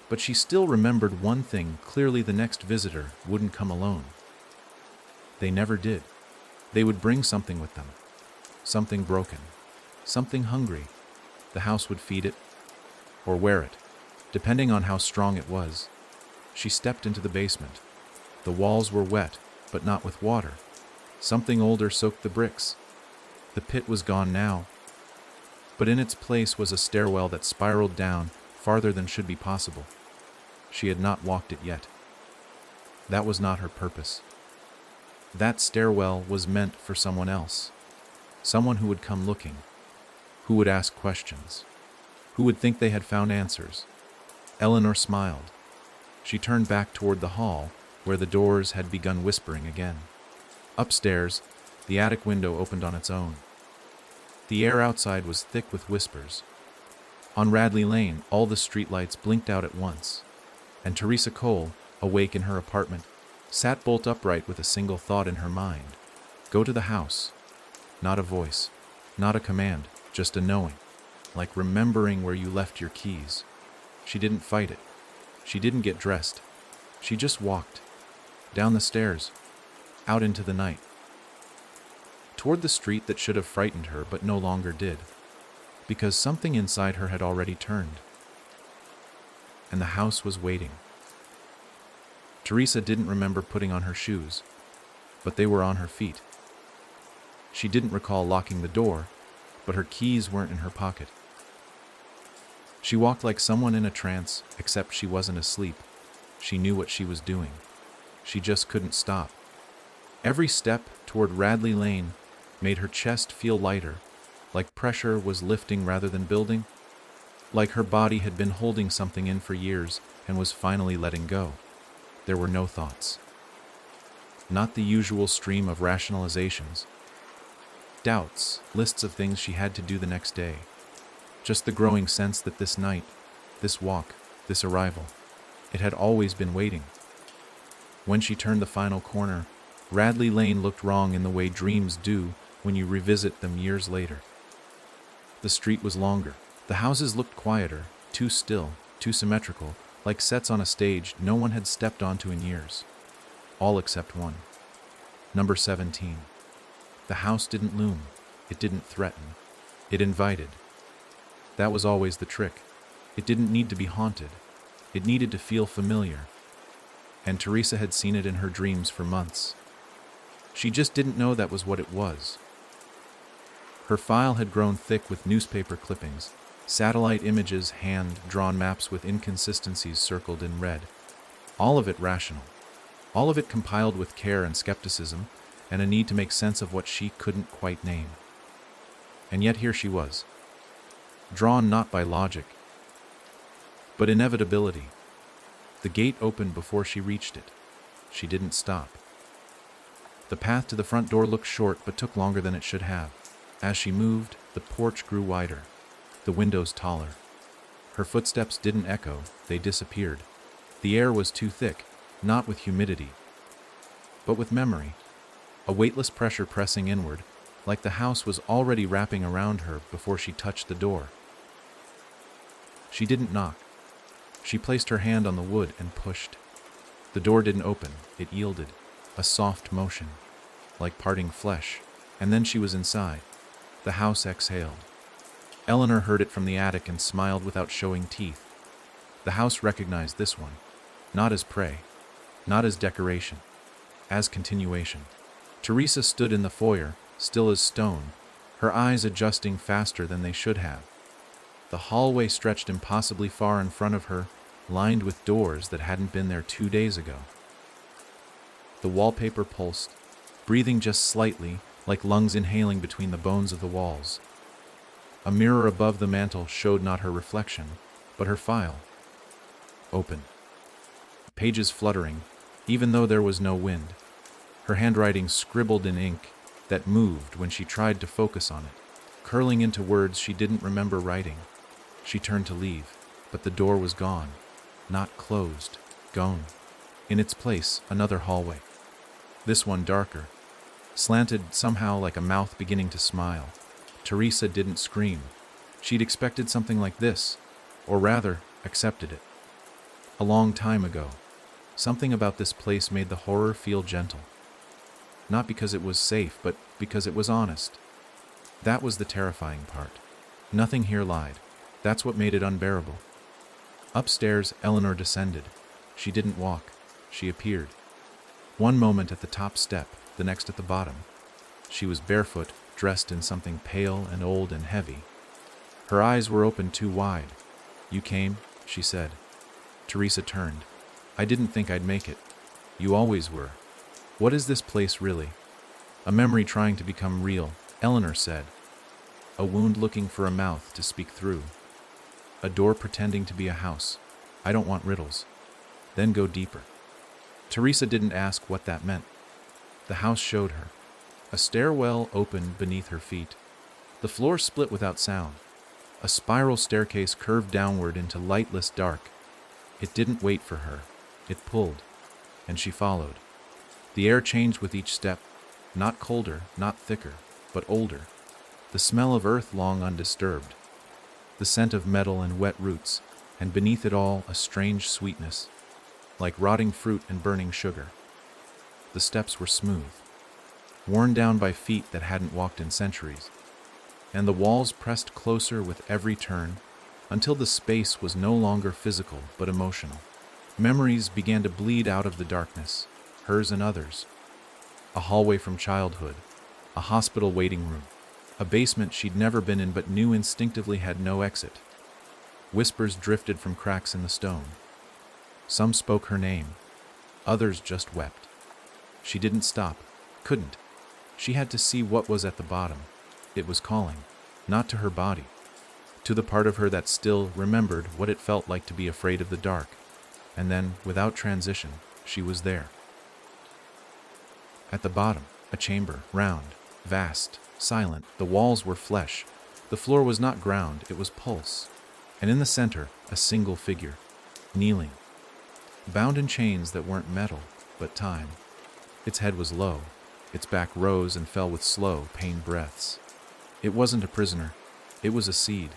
but she still remembered one thing clearly: the next visitor wouldn't come alone. They never did. They would bring something with them. Something broken. Something hungry. The house would feed it, or wear it, depending on how strong it was. She stepped into the basement. The walls were wet, but not with water. Something older soaked the bricks. The pit was gone now, but in its place was a stairwell that spiraled down farther than should be possible. She had not walked it yet. That was not her purpose. That stairwell was meant for someone else. Someone who would come looking, who would ask questions, who would think they had found answers. Eleanor smiled. She turned back toward the hall, where the doors had begun whispering again. Upstairs, the attic window opened on its own. The air outside was thick with whispers. On Radley Lane, all the streetlights blinked out at once, and Teresa Cole, awake in her apartment, sat bolt upright with a single thought in her mind. Go to the house. Not a voice, not a command, just a knowing, like remembering where you left your keys. She didn't fight it. She didn't get dressed. She just walked. Down the stairs. Out into the night. Toward the street that should have frightened her but no longer did. Because something inside her had already turned. And the house was waiting. Teresa didn't remember putting on her shoes, but they were on her feet. She didn't recall locking the door, but her keys weren't in her pocket. She walked like someone in a trance, except she wasn't asleep. She knew what she was doing. She just couldn't stop. Every step toward Radley Lane made her chest feel lighter, like pressure was lifting rather than building, like her body had been holding something in for years and was finally letting go. There were no thoughts. Not the usual stream of rationalizations. Doubts, lists of things she had to do the next day. Just the growing sense that this night, this walk, this arrival, it had always been waiting. When she turned the final corner, Radley Lane looked wrong in the way dreams do when you revisit them years later. The street was longer. The houses looked quieter, too still, too symmetrical, like sets on a stage no one had stepped onto in years. All except one. Number 17. The house didn't loom. It didn't threaten. It invited. That was always the trick. It didn't need to be haunted. It needed to feel familiar. And Teresa had seen it in her dreams for months. She just didn't know that was what it was. Her file had grown thick with newspaper clippings, satellite images, hand-drawn maps with inconsistencies circled in red. All of it rational. All of it compiled with care and skepticism, and a need to make sense of what she couldn't quite name. And yet here she was, drawn not by logic, but inevitability. The gate opened before she reached it. She didn't stop. The path to the front door looked short but took longer than it should have. As she moved, the porch grew wider, the windows taller. Her footsteps didn't echo, they disappeared. The air was too thick, not with humidity, but with memory, a weightless pressure pressing inward, like the house was already wrapping around her before she touched the door. She didn't knock. She placed her hand on the wood and pushed. The door didn't open, it yielded. A soft motion, like parting flesh, and then she was inside. The house exhaled. Eleanor heard it from the attic and smiled without showing teeth. The house recognized this one, not as prey, not as decoration, as continuation. Teresa stood in the foyer, still as stone, her eyes adjusting faster than they should have. The hallway stretched impossibly far in front of her, lined with doors that hadn't been there 2 days ago. The wallpaper pulsed, breathing just slightly, like lungs inhaling between the bones of the walls. A mirror above the mantel showed not her reflection, but her file. Open. Pages fluttering, even though there was no wind. Her handwriting scribbled in ink that moved when she tried to focus on it, curling into words she didn't remember writing. She turned to leave, but the door was gone. Not closed, gone. In its place, another hallway. This one darker, slanted somehow like a mouth beginning to smile. Teresa didn't scream. She'd expected something like this, or rather, accepted it. A long time ago, something about this place made the horror feel gentle. Not because it was safe, but because it was honest. That was the terrifying part. Nothing here lied. That's what made it unbearable. Upstairs, Eleanor descended. She didn't walk. She appeared. One moment at the top step, the next at the bottom. She was barefoot, dressed in something pale and old and heavy. Her eyes were open too wide. "You came?" she said. Teresa turned. "I didn't think I'd make it. You always were. What is this place really?" "A memory trying to become real," Eleanor said. "A wound looking for a mouth to speak through. A door pretending to be a house. I don't want riddles." "Then go deeper." Teresa didn't ask what that meant. The house showed her. A stairwell opened beneath her feet. The floor split without sound. A spiral staircase curved downward into lightless dark. It didn't wait for her. It pulled, and she followed. The air changed with each step, not colder, not thicker, but older. The smell of earth long undisturbed. The scent of metal and wet roots, and beneath it all a strange sweetness, like rotting fruit and burning sugar. The steps were smooth, worn down by feet that hadn't walked in centuries, and the walls pressed closer with every turn until the space was no longer physical but emotional. Memories began to bleed out of the darkness, hers and others. A hallway from childhood, a hospital waiting room, a basement she'd never been in but knew instinctively had no exit. Whispers drifted from cracks in the stone. Some spoke her name, others just wept. She didn't stop, couldn't. She had to see what was at the bottom. It was calling, not to her body, to the part of her that still remembered what it felt like to be afraid of the dark. And then, without transition, she was there. At the bottom, a chamber, round, vast, silent. The walls were flesh. The floor was not ground, it was pulse. And in the center, a single figure, kneeling, bound in chains that weren't metal, but time. Its head was low. Its back rose and fell with slow, pained breaths. It wasn't a prisoner. It was a seed,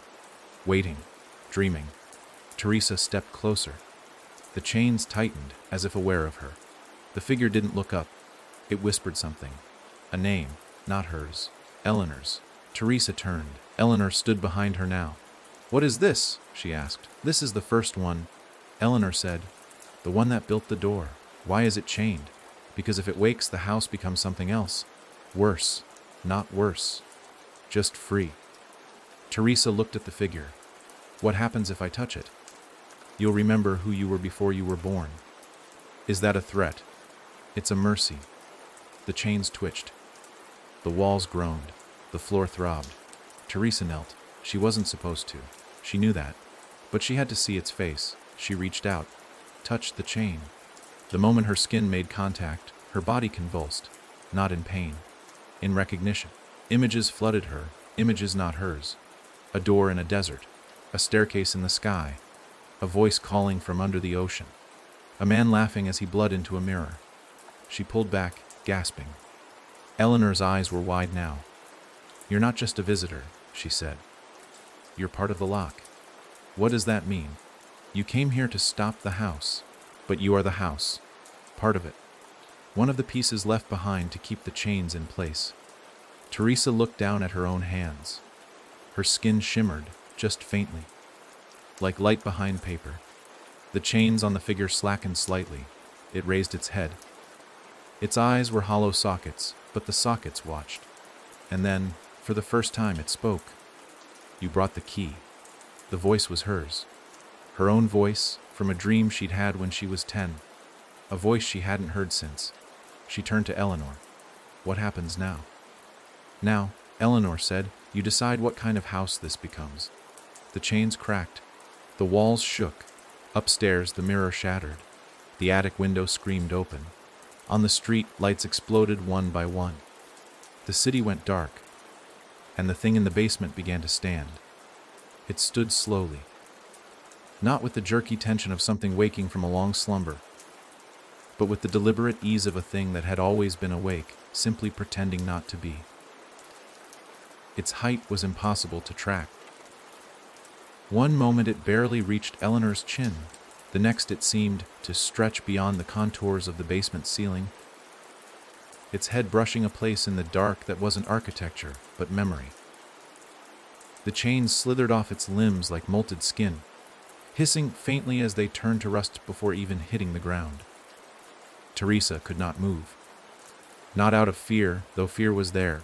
waiting, dreaming. Teresa stepped closer. The chains tightened, as if aware of her. The figure didn't look up. It whispered something. A name, not hers. Eleanor's. Teresa turned. Eleanor stood behind her now. "What is this?" she asked. "This is the first one," Eleanor said. "The one that built the door. Why is it chained? Because if it wakes, the house becomes something else. Worse. Not worse. Just free." Teresa looked at the figure. "What happens if I touch it?" "You'll remember who you were before you were born." "Is that a threat?" "It's a mercy." The chains twitched. The walls groaned. The floor throbbed. Teresa knelt. She wasn't supposed to. She knew that. But she had to see its face. She reached out, touched the chain. The moment her skin made contact, her body convulsed, not in pain, in recognition. Images flooded her, images not hers. A door in a desert, a staircase in the sky, a voice calling from under the ocean, a man laughing as he bled into a mirror. She pulled back, gasping. Eleanor's eyes were wide now. "You're not just a visitor," she said. "You're part of the lock." "What does that mean?" "You came here to stop the house, but you are the house." part of it. One of the pieces left behind to keep the chains in place. Teresa looked down at her own hands. Her skin shimmered, just faintly, like light behind paper. The chains on the figure slackened slightly. It raised its head. Its eyes were hollow sockets, but the sockets watched. And then, for the first time, it spoke. "You brought the key." The voice was hers. Her own voice, from a dream she'd had when she was 10. A voice she hadn't heard since. She turned to Eleanor. "What happens now?" "Now," Eleanor said, "you decide what kind of house this becomes." The chains cracked. The walls shook. Upstairs, the mirror shattered. The attic window screamed open. On the street, lights exploded one by one. The city went dark, and the thing in the basement began to stand. It stood slowly, not with the jerky tension of something waking from a long slumber, but with the deliberate ease of a thing that had always been awake, simply pretending not to be. Its height was impossible to track. One moment it barely reached Eleanor's chin. The next it seemed to stretch beyond the contours of the basement ceiling, its head brushing a place in the dark that wasn't architecture, but memory. The chains slithered off its limbs like molted skin, hissing faintly as they turned to rust before even hitting the ground. Teresa could not move. Not out of fear, though fear was there,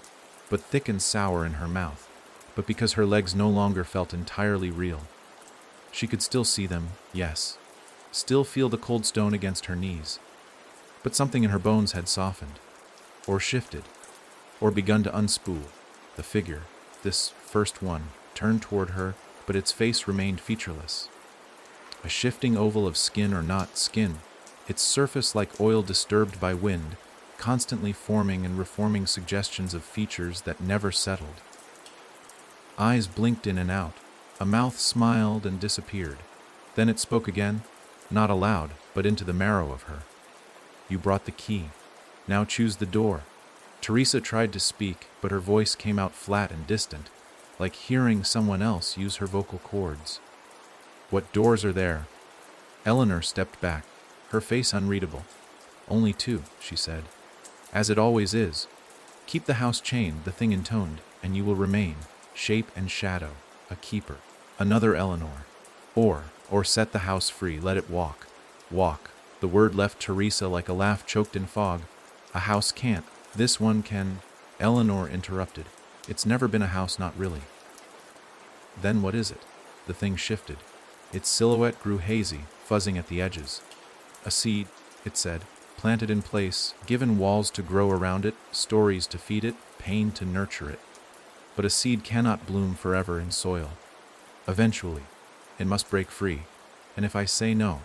but thick and sour in her mouth, but because her legs no longer felt entirely real. She could still see them, yes, still feel the cold stone against her knees, but something in her bones had softened, or shifted, or begun to unspool. The figure, this first one, turned toward her, but its face remained featureless. A shifting oval of skin or not skin, its surface like oil disturbed by wind, constantly forming and reforming suggestions of features that never settled. Eyes blinked in and out, a mouth smiled and disappeared. Then it spoke again, not aloud, but into the marrow of her. "You brought the key. Now choose the door." Teresa tried to speak, but her voice came out flat and distant, like hearing someone else use her vocal cords. "What doors are there?" Eleanor stepped back, her face unreadable. "Only two," she said. "As it always is. Keep the house chained," the thing intoned, "and you will remain, shape and shadow, a keeper." Another Eleanor. Or set the house free, let it walk. Walk. The word left Teresa like a laugh choked in fog. "A house can't. This one can." Eleanor interrupted. "It's never been a house, not really." "Then what is it?" The thing shifted. Its silhouette grew hazy, fuzzing at the edges. "A seed," it said, "planted in place, given walls to grow around it, stories to feed it, pain to nurture it. But a seed cannot bloom forever in soil. Eventually, it must break free, and if I say no,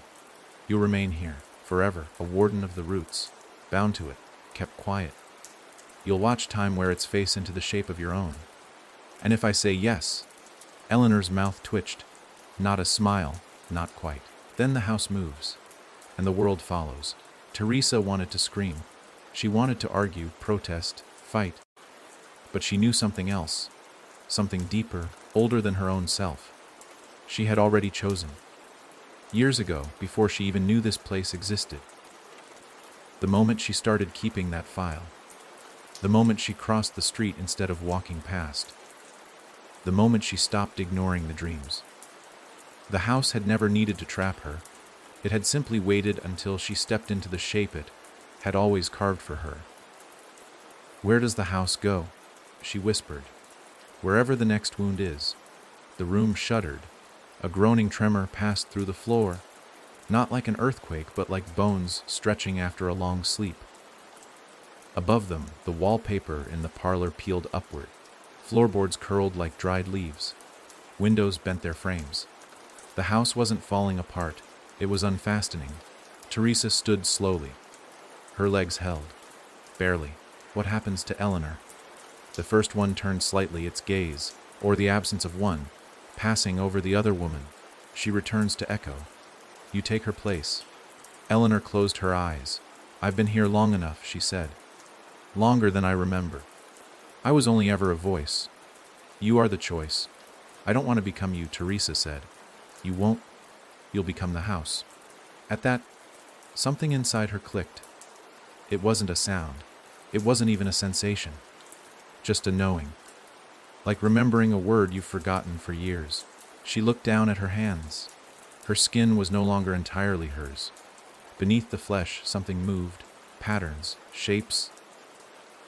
you'll remain here, forever, a warden of the roots, bound to it, kept quiet. You'll watch time wear its face into the shape of your own. And if I say yes," Eleanor's mouth twitched, not a smile, not quite. "Then the house moves, and the world follows." Teresa wanted to scream. She wanted to argue, protest, fight. But she knew something else, something deeper, older than her own self. She had already chosen. Years ago, before she even knew this place existed. The moment she started keeping that file. The moment she crossed the street instead of walking past. The moment she stopped ignoring the dreams. The house had never needed to trap her. It had simply waited until she stepped into the shape it had always carved for her. "Where does the house go?" she whispered. "Wherever the next wound is." The room shuddered. A groaning tremor passed through the floor, not like an earthquake, but like bones stretching after a long sleep. Above them, the wallpaper in the parlor peeled upward. Floorboards curled like dried leaves. Windows bent their frames. The house wasn't falling apart. It was unfastening. Teresa stood slowly. Her legs held. Barely. What happens to Eleanor? The first one turned slightly, its gaze, or the absence of one, passing over the other woman. She returns to echo. "You take her place." Eleanor closed her eyes. "I've been here long enough," she said. "Longer than I remember. I was only ever a voice. You are the choice." "I don't want to become you," Teresa said. "You won't. You'll become the house." At that, Something inside her clicked. It wasn't a sound. It wasn't even a sensation. Just a knowing. Like remembering a word you've forgotten for years. She looked down at her hands. Her skin was no longer entirely hers. Beneath the flesh, something moved. Patterns, shapes,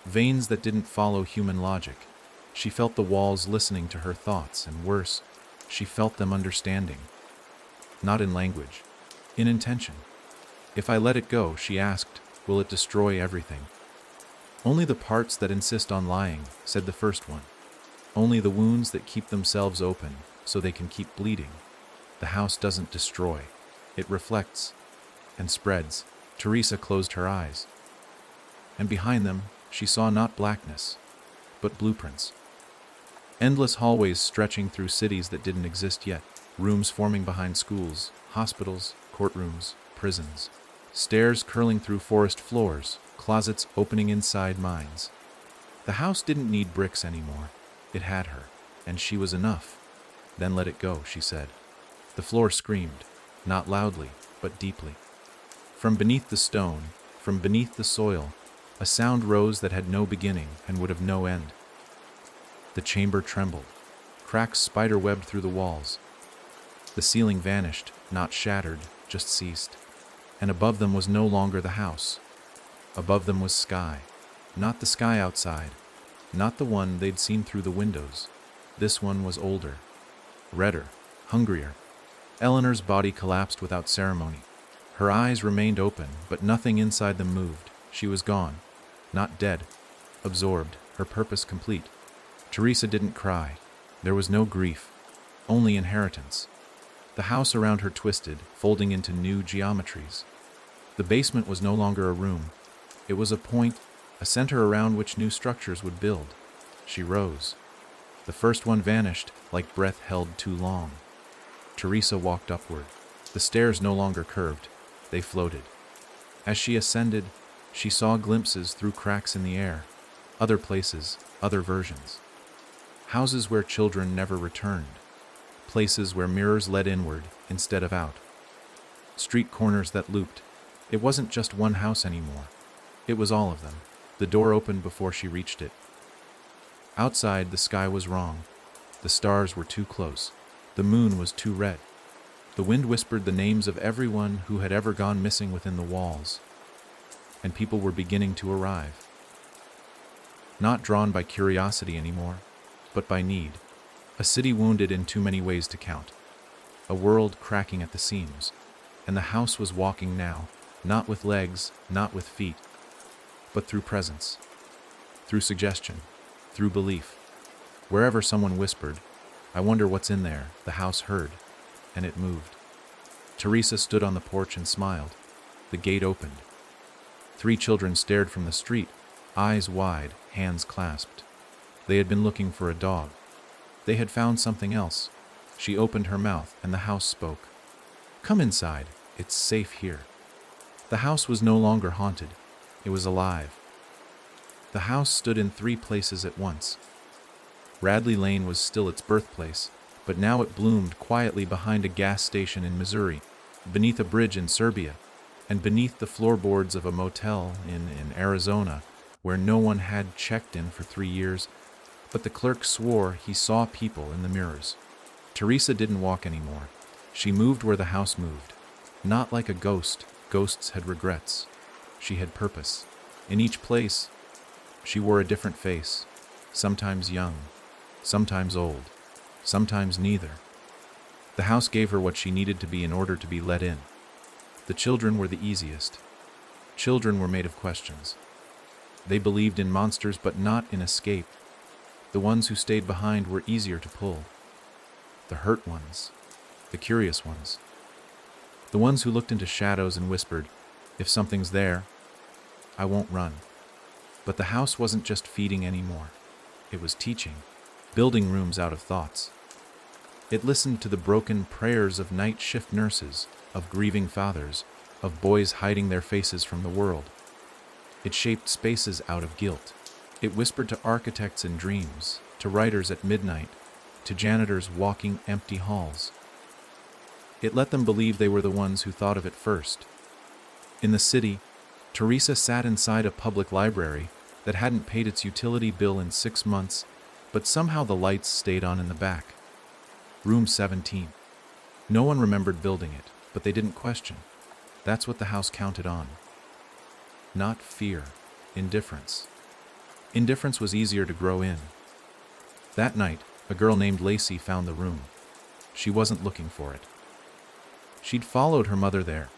veins that didn't follow human logic. She felt the walls listening to her thoughts, and worse, she felt them understanding. Not in language, in intention. If I let it go, she asked, will it destroy everything? Only the parts that insist on lying, said the first one. Only the wounds that keep themselves open, so they can keep bleeding. The house doesn't destroy. It reflects and spreads. Teresa closed her eyes. And behind them, she saw not blackness, but blueprints. Endless hallways stretching through cities that didn't exist yet. Rooms forming behind schools, hospitals, courtrooms, prisons. Stairs curling through forest floors, closets opening inside mines. The house didn't need bricks anymore. It had her, and she was enough. Then let it go, she said. The floor screamed, not loudly, but deeply. From beneath the stone, from beneath the soil, a sound rose that had no beginning and would have no end. The chamber trembled. Cracks spider-webbed through the walls. The ceiling vanished, not shattered, just ceased. And above them was no longer the house. Above them was sky. Not the sky outside. Not the one they'd seen through the windows. This one was older. Redder. Hungrier. Eleanor's body collapsed without ceremony. Her eyes remained open, but nothing inside them moved. She was gone. Not dead. Absorbed. Her purpose complete. Teresa didn't cry. There was no grief. Only inheritance. The house around her twisted, folding into new geometries. The basement was no longer a room. It was a point, a center around which new structures would build. She rose. The first one vanished, like breath held too long. Teresa walked upward. The stairs no longer curved. They floated. As she ascended, she saw glimpses through cracks in the air. Other places, other versions. Houses where children never returned. Places where mirrors led inward instead of out. Street corners that looped. It wasn't just one house anymore. It was all of them. The door opened before she reached it. Outside, the sky was wrong. The stars were too close. The moon was too red. The wind whispered the names of everyone who had ever gone missing within the walls. And people were beginning to arrive. Not drawn by curiosity anymore, but by need. A city wounded in too many ways to count. A world cracking at the seams. And the house was walking now, not with legs, not with feet, but through presence. Through suggestion. Through belief. Wherever someone whispered, I wonder what's in there, the house heard, and it moved. Teresa stood on the porch and smiled. The gate opened. 3 children stared from the street, eyes wide, hands clasped. They had been looking for a dog. They had found something else. She opened her mouth, and the house spoke. Come inside. It's safe here. The house was no longer haunted. It was alive. The house stood in 3 places at once. Radley Lane was still its birthplace, but now it bloomed quietly behind a gas station in Missouri, beneath a bridge in Serbia, and beneath the floorboards of a motel in Arizona, where no one had checked in for 3 years, but the clerk swore he saw people in the mirrors. Teresa didn't walk anymore. She moved where the house moved. Not like a ghost. Ghosts had regrets. She had purpose. In each place, she wore a different face, sometimes young, sometimes old, sometimes neither. The house gave her what she needed to be in order to be let in. The children were the easiest. Children were made of questions. They believed in monsters, but not in escape. The ones who stayed behind were easier to pull. The hurt ones, the curious ones. The ones who looked into shadows and whispered, if something's there, I won't run. But the house wasn't just feeding anymore. It was teaching, building rooms out of thoughts. It listened to the broken prayers of night shift nurses, of grieving fathers, of boys hiding their faces from the world. It shaped spaces out of guilt. It whispered to architects in dreams, to writers at midnight, to janitors walking empty halls. It let them believe they were the ones who thought of it first. In the city, Teresa sat inside a public library that hadn't paid its utility bill in 6 months, but somehow the lights stayed on in the back. Room 17. No one remembered building it, but they didn't question. That's what the house counted on. Not fear, indifference. Indifference was easier to grow in. That night, a girl named Lacey found the room. She wasn't looking for it. She'd followed her mother there,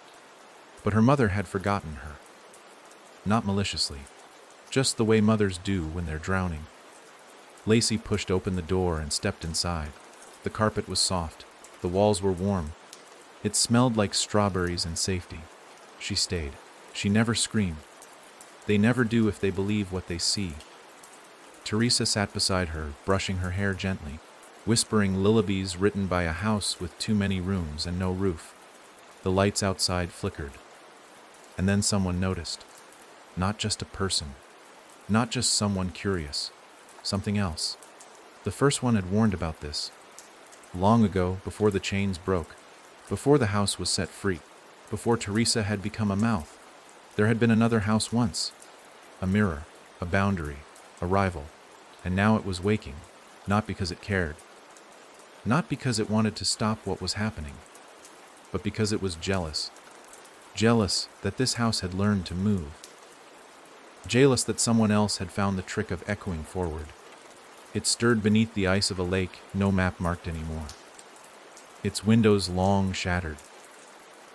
but her mother had forgotten her. Not maliciously, just the way mothers do when they're drowning. Lacey pushed open the door and stepped inside. The carpet was soft. The walls were warm. It smelled like strawberries and safety. She stayed. She never screamed. They never do if they believe what they see. Teresa sat beside her, brushing her hair gently, whispering lullabies written by a house with too many rooms and no roof. The lights outside flickered. And then someone noticed. Not just a person. Not just someone curious. Something else. The first one had warned about this. Long ago, before the chains broke, before the house was set free, before Teresa had become a mouth, there had been another house once. A mirror, a boundary, a rival. And now it was waking, not because it cared. Not because it wanted to stop what was happening, but because it was jealous. Jealous that this house had learned to move. Jealous that someone else had found the trick of echoing forward. It stirred beneath the ice of a lake no map marked anymore. Its windows long shattered,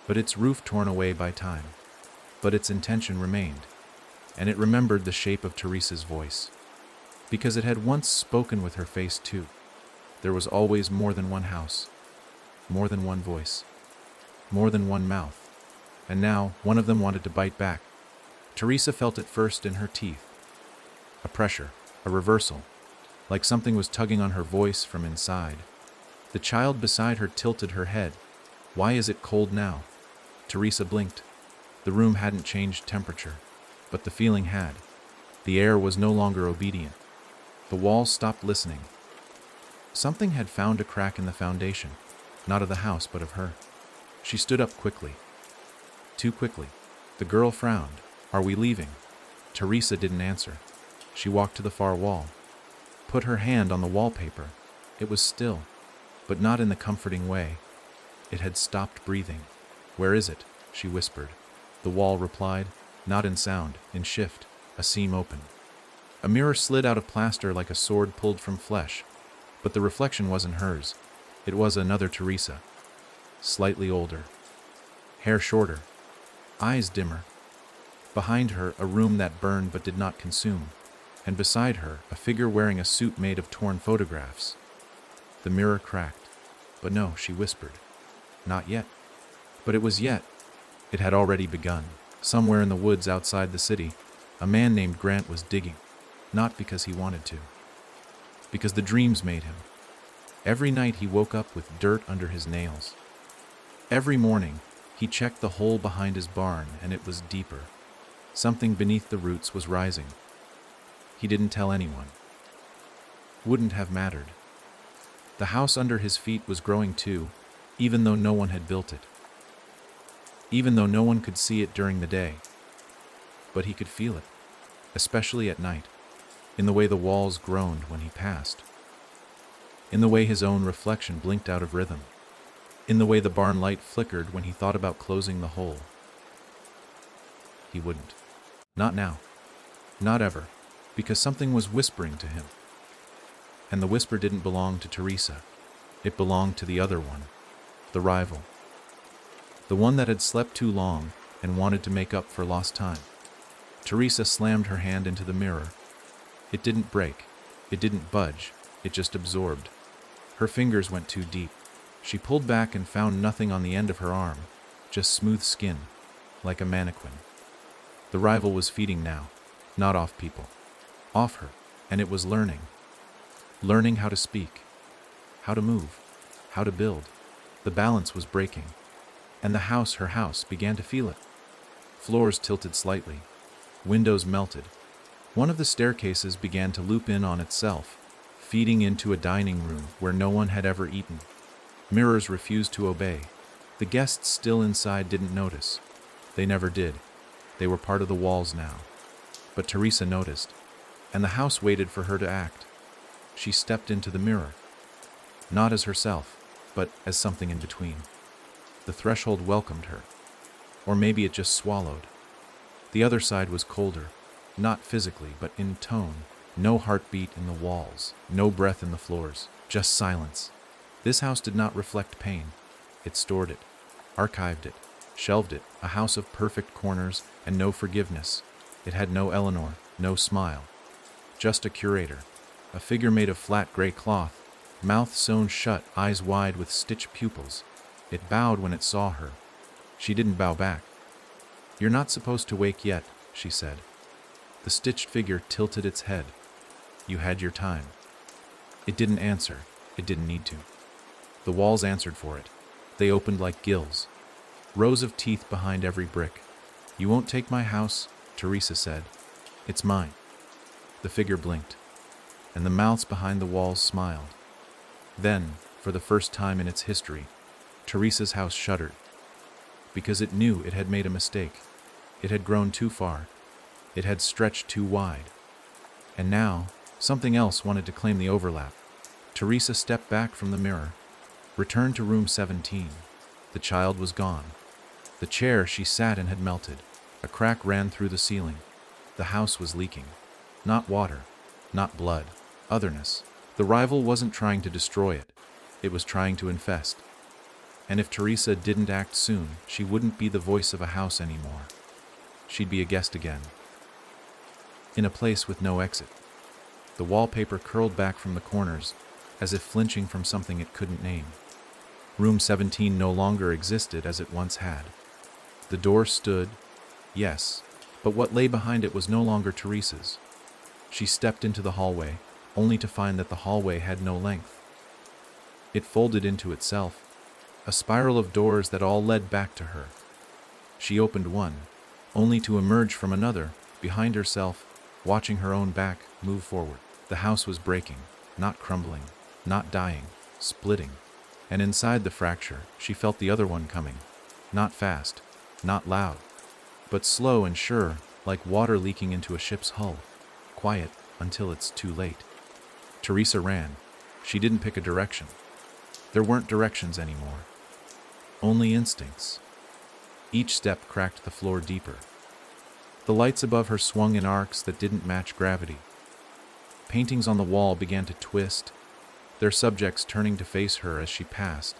but its roof torn away by time. But its intention remained, and it remembered the shape of Teresa's voice. Because it had once spoken with her face too. There was always more than one house, more than one voice, more than one mouth. And now, one of them wanted to bite back. Teresa felt it first in her teeth. A pressure, a reversal, like something was tugging on her voice from inside. The child beside her tilted her head. Why is it cold now? Teresa blinked. The room hadn't changed temperature, but the feeling had. The air was no longer obedient. The walls stopped listening. Something had found a crack in the foundation, not of the house, but of her. She stood up quickly. Too quickly. The girl frowned. Are we leaving? Teresa didn't answer. She walked to the far wall, put her hand on the wallpaper. It was still, but not in the comforting way. It had stopped breathing. Where is it? She whispered. The wall replied, not in sound, in shift. A seam opened. A mirror slid out of plaster like a sword pulled from flesh, but the reflection wasn't hers. It was another Teresa. Slightly older. Hair shorter. Eyes dimmer. Behind her, a room that burned but did not consume, and beside her, a figure wearing a suit made of torn photographs. The mirror cracked. But no, she whispered. Not yet. But it was yet. It had already begun. Somewhere in the woods outside the city, a man named Grant was digging. Not because he wanted to. Because the dreams made him. Every night he woke up with dirt under his nails. Every morning, he checked the hole behind his barn, and it was deeper. Something beneath the roots was rising. He didn't tell anyone. Wouldn't have mattered. The house under his feet was growing too, even though no one had built it. Even though no one could see it during the day. But he could feel it, especially at night, in the way the walls groaned when he passed. In the way his own reflection blinked out of rhythm. In the way the barn light flickered when he thought about closing the hole. He wouldn't. Not now. Not ever. Because something was whispering to him. And the whisper didn't belong to Teresa. It belonged to the other one. The rival. The one that had slept too long and wanted to make up for lost time. Teresa slammed her hand into the mirror. It didn't break. It didn't budge. It just absorbed. Her fingers went too deep. She pulled back and found nothing on the end of her arm, just smooth skin, like a mannequin. The rival was feeding now, not off people. Off her, and it was learning. Learning how to speak, how to move, how to build. The balance was breaking, and the house, her house, began to feel it. Floors tilted slightly. Windows melted. One of the staircases began to loop in on itself, feeding into a dining room where no one had ever eaten. Mirrors refused to obey. The guests still inside didn't notice. They never did. They were part of the walls now. But Teresa noticed, and the house waited for her to act. She stepped into the mirror, not as herself, but as something in between. The threshold welcomed her. Or maybe it just swallowed. The other side was colder, not physically, but in tone. No heartbeat in the walls, no breath in the floors, just silence. This house did not reflect pain. It stored it, archived it, shelved it, a house of perfect corners and no forgiveness. It had no Eleanor, no smile. Just a curator, a figure made of flat gray cloth, mouth sewn shut, eyes wide with stitched pupils. It bowed when it saw her. She didn't bow back. "You're not supposed to wake yet," she said. The stitched figure tilted its head. "You had your time." It didn't answer. It didn't need to. The walls answered for it. They opened like gills. Rows of teeth behind every brick. "You won't take my house," Teresa said. "It's mine." The figure blinked, and the mouths behind the walls smiled. Then, for the first time in its history, Teresa's house shuddered. Because it knew it had made a mistake. It had grown too far. It had stretched too wide. And now, something else wanted to claim the overlap. Teresa stepped back from the mirror, returned to room 17. The child was gone. The chair she sat in had melted. A crack ran through the ceiling. The house was leaking. Not water, not blood, otherness. The rival wasn't trying to destroy it. It was trying to infest. And if Teresa didn't act soon, she wouldn't be the voice of a house anymore. She'd be a guest again. In a place with no exit. The wallpaper curled back from the corners, as if flinching from something it couldn't name. Room 17 no longer existed as it once had. The door stood, yes, but what lay behind it was no longer Teresa's. She stepped into the hallway, only to find that the hallway had no length. It folded into itself, a spiral of doors that all led back to her. She opened one, only to emerge from another, behind herself, watching her own back move forward. The house was breaking, not crumbling, not dying, splitting. And inside the fracture, she felt the other one coming. Not fast, not loud, but slow and sure, like water leaking into a ship's hull. Quiet until it's too late. Teresa ran. She didn't pick a direction. There weren't directions anymore. Only instincts. Each step cracked the floor deeper. The lights above her swung in arcs that didn't match gravity. Paintings on the wall began to twist, their subjects turning to face her as she passed.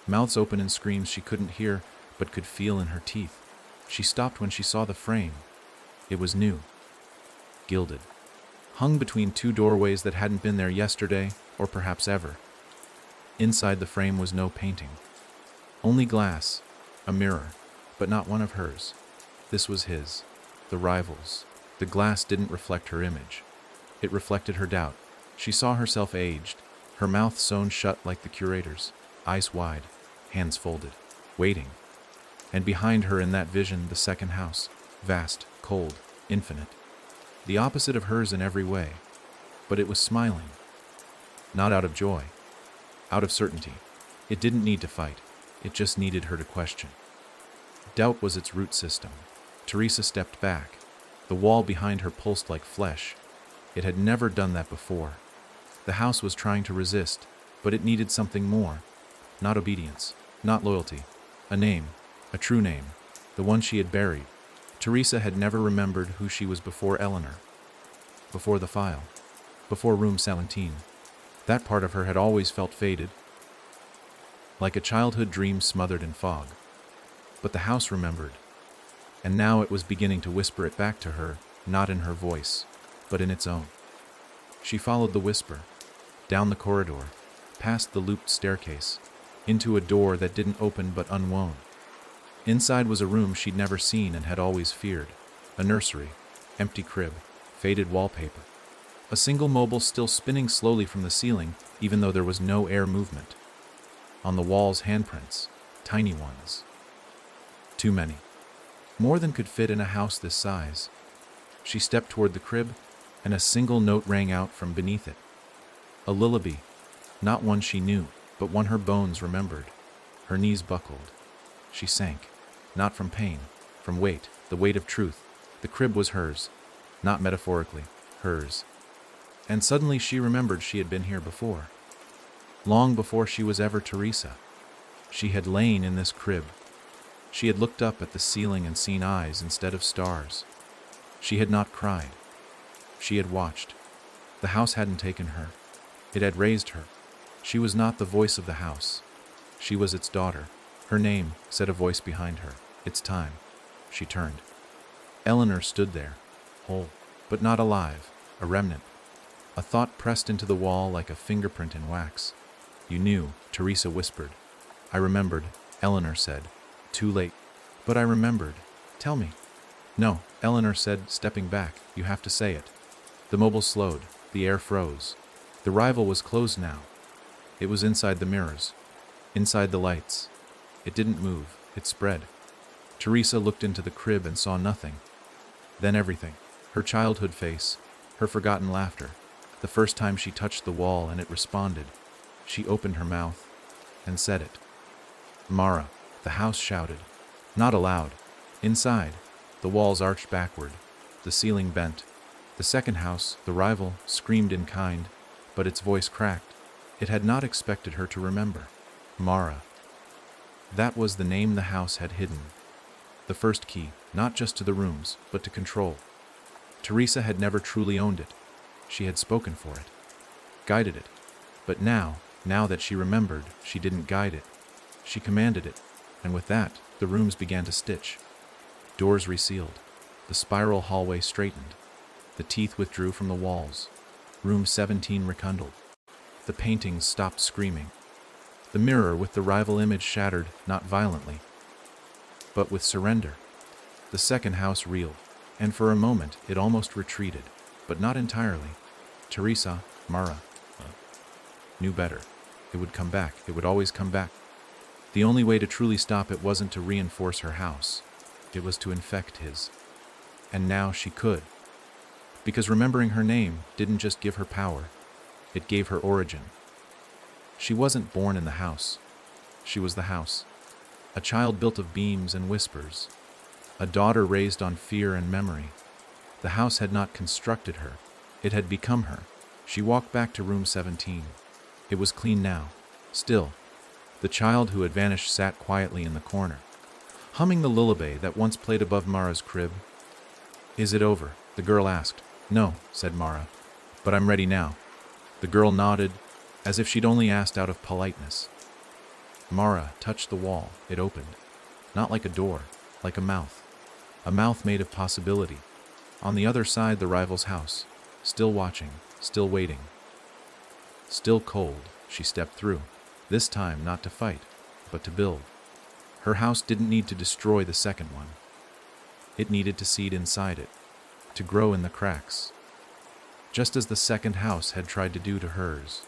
Mouths open in screams she couldn't hear, but could feel in her teeth. She stopped when she saw the frame. It was new. Gilded. Hung between two doorways that hadn't been there yesterday, or perhaps ever. Inside the frame was no painting. Only glass, a mirror, but not one of hers. This was his, the rival's. The glass didn't reflect her image. It reflected her doubt. She saw herself aged, her mouth sewn shut like the curator's, eyes wide, hands folded, waiting. And behind her in that vision, the second house, vast, cold, infinite. The opposite of hers in every way, but it was smiling. Not out of joy, out of certainty. It didn't need to fight. It just needed her to question. Doubt was its root system. Teresa stepped back. The wall behind her pulsed like flesh. It had never done that before. The house was trying to resist, but it needed something more. Not obedience, not loyalty. A name, a true name, the one she had buried. Teresa had never remembered who she was before Eleanor, before the file, before room 17. That part of her had always felt faded, like a childhood dream smothered in fog. But the house remembered, and now it was beginning to whisper it back to her, not in her voice, but in its own. She followed the whisper, down the corridor, past the looped staircase, into a door that didn't open but unwound. Inside was a room she'd never seen and had always feared. A nursery, empty crib, faded wallpaper. A single mobile still spinning slowly from the ceiling, even though there was no air movement. On the walls, handprints, tiny ones. Too many. More than could fit in a house this size. She stepped toward the crib, and a single note rang out from beneath it. A lullaby, not one she knew, but one her bones remembered. Her knees buckled. She sank, not from pain, from weight, the weight of truth. The crib was hers, not metaphorically, hers. And suddenly she remembered she had been here before. Long before she was ever Teresa. She had lain in this crib. She had looked up at the ceiling and seen eyes instead of stars. She had not cried. She had watched. The house hadn't taken her. It had raised her. She was not the voice of the house. She was its daughter. Her name, said a voice behind her. It's time. She turned. Eleanor stood there, whole, but not alive, a remnant. A thought pressed into the wall like a fingerprint in wax. You knew, Teresa whispered. I remembered, Eleanor said. Too late. But I remembered. Tell me. No, Eleanor said, stepping back. You have to say it. The mobile slowed. The air froze. The rival was closed now. It was inside the mirrors. Inside the lights. It didn't move. It spread. Teresa looked into the crib and saw nothing. Then everything. Her childhood face. Her forgotten laughter. The first time she touched the wall and it responded. She opened her mouth and said it. Mara, the house shouted. Not aloud. Inside, the walls arched backward. The ceiling bent. The second house, the rival, screamed in kind, but its voice cracked. It had not expected her to remember. Mara. That was the name the house had hidden. The first key, not just to the rooms, but to control. Teresa had never truly owned it. She had spoken for it, guided it. But now that she remembered, she didn't guide it. She commanded it, and with that, the rooms began to stitch. Doors resealed. The spiral hallway straightened. The teeth withdrew from the walls. Room 17 rekindled. The paintings stopped screaming. The mirror with the rival image shattered, not violently, but with surrender. The second house reeled, and for a moment it almost retreated, but not entirely. Teresa, Mara, knew better. It would come back. It would always come back. The only way to truly stop it wasn't to reinforce her house. It was to infect his. And now she could. Because remembering her name didn't just give her power. It gave her origin. She wasn't born in the house. She was the house. A child built of beams and whispers. A daughter raised on fear and memory. The house had not constructed her. It had become her. She walked back to room 17. It was clean now. Still, the child who had vanished sat quietly in the corner, humming the lullaby that once played above Mara's crib. Is it over? The girl asked. No, said Mara, but I'm ready now. The girl nodded, as if she'd only asked out of politeness. Mara touched the wall. It opened. Not like a door, like a mouth. A mouth made of possibility. On the other side, the rival's house. Still watching, still waiting. Still cold, she stepped through. This time not to fight, but to build. Her house didn't need to destroy the second one. It needed to seed inside it, to grow in the cracks. Just as the second house had tried to do to hers.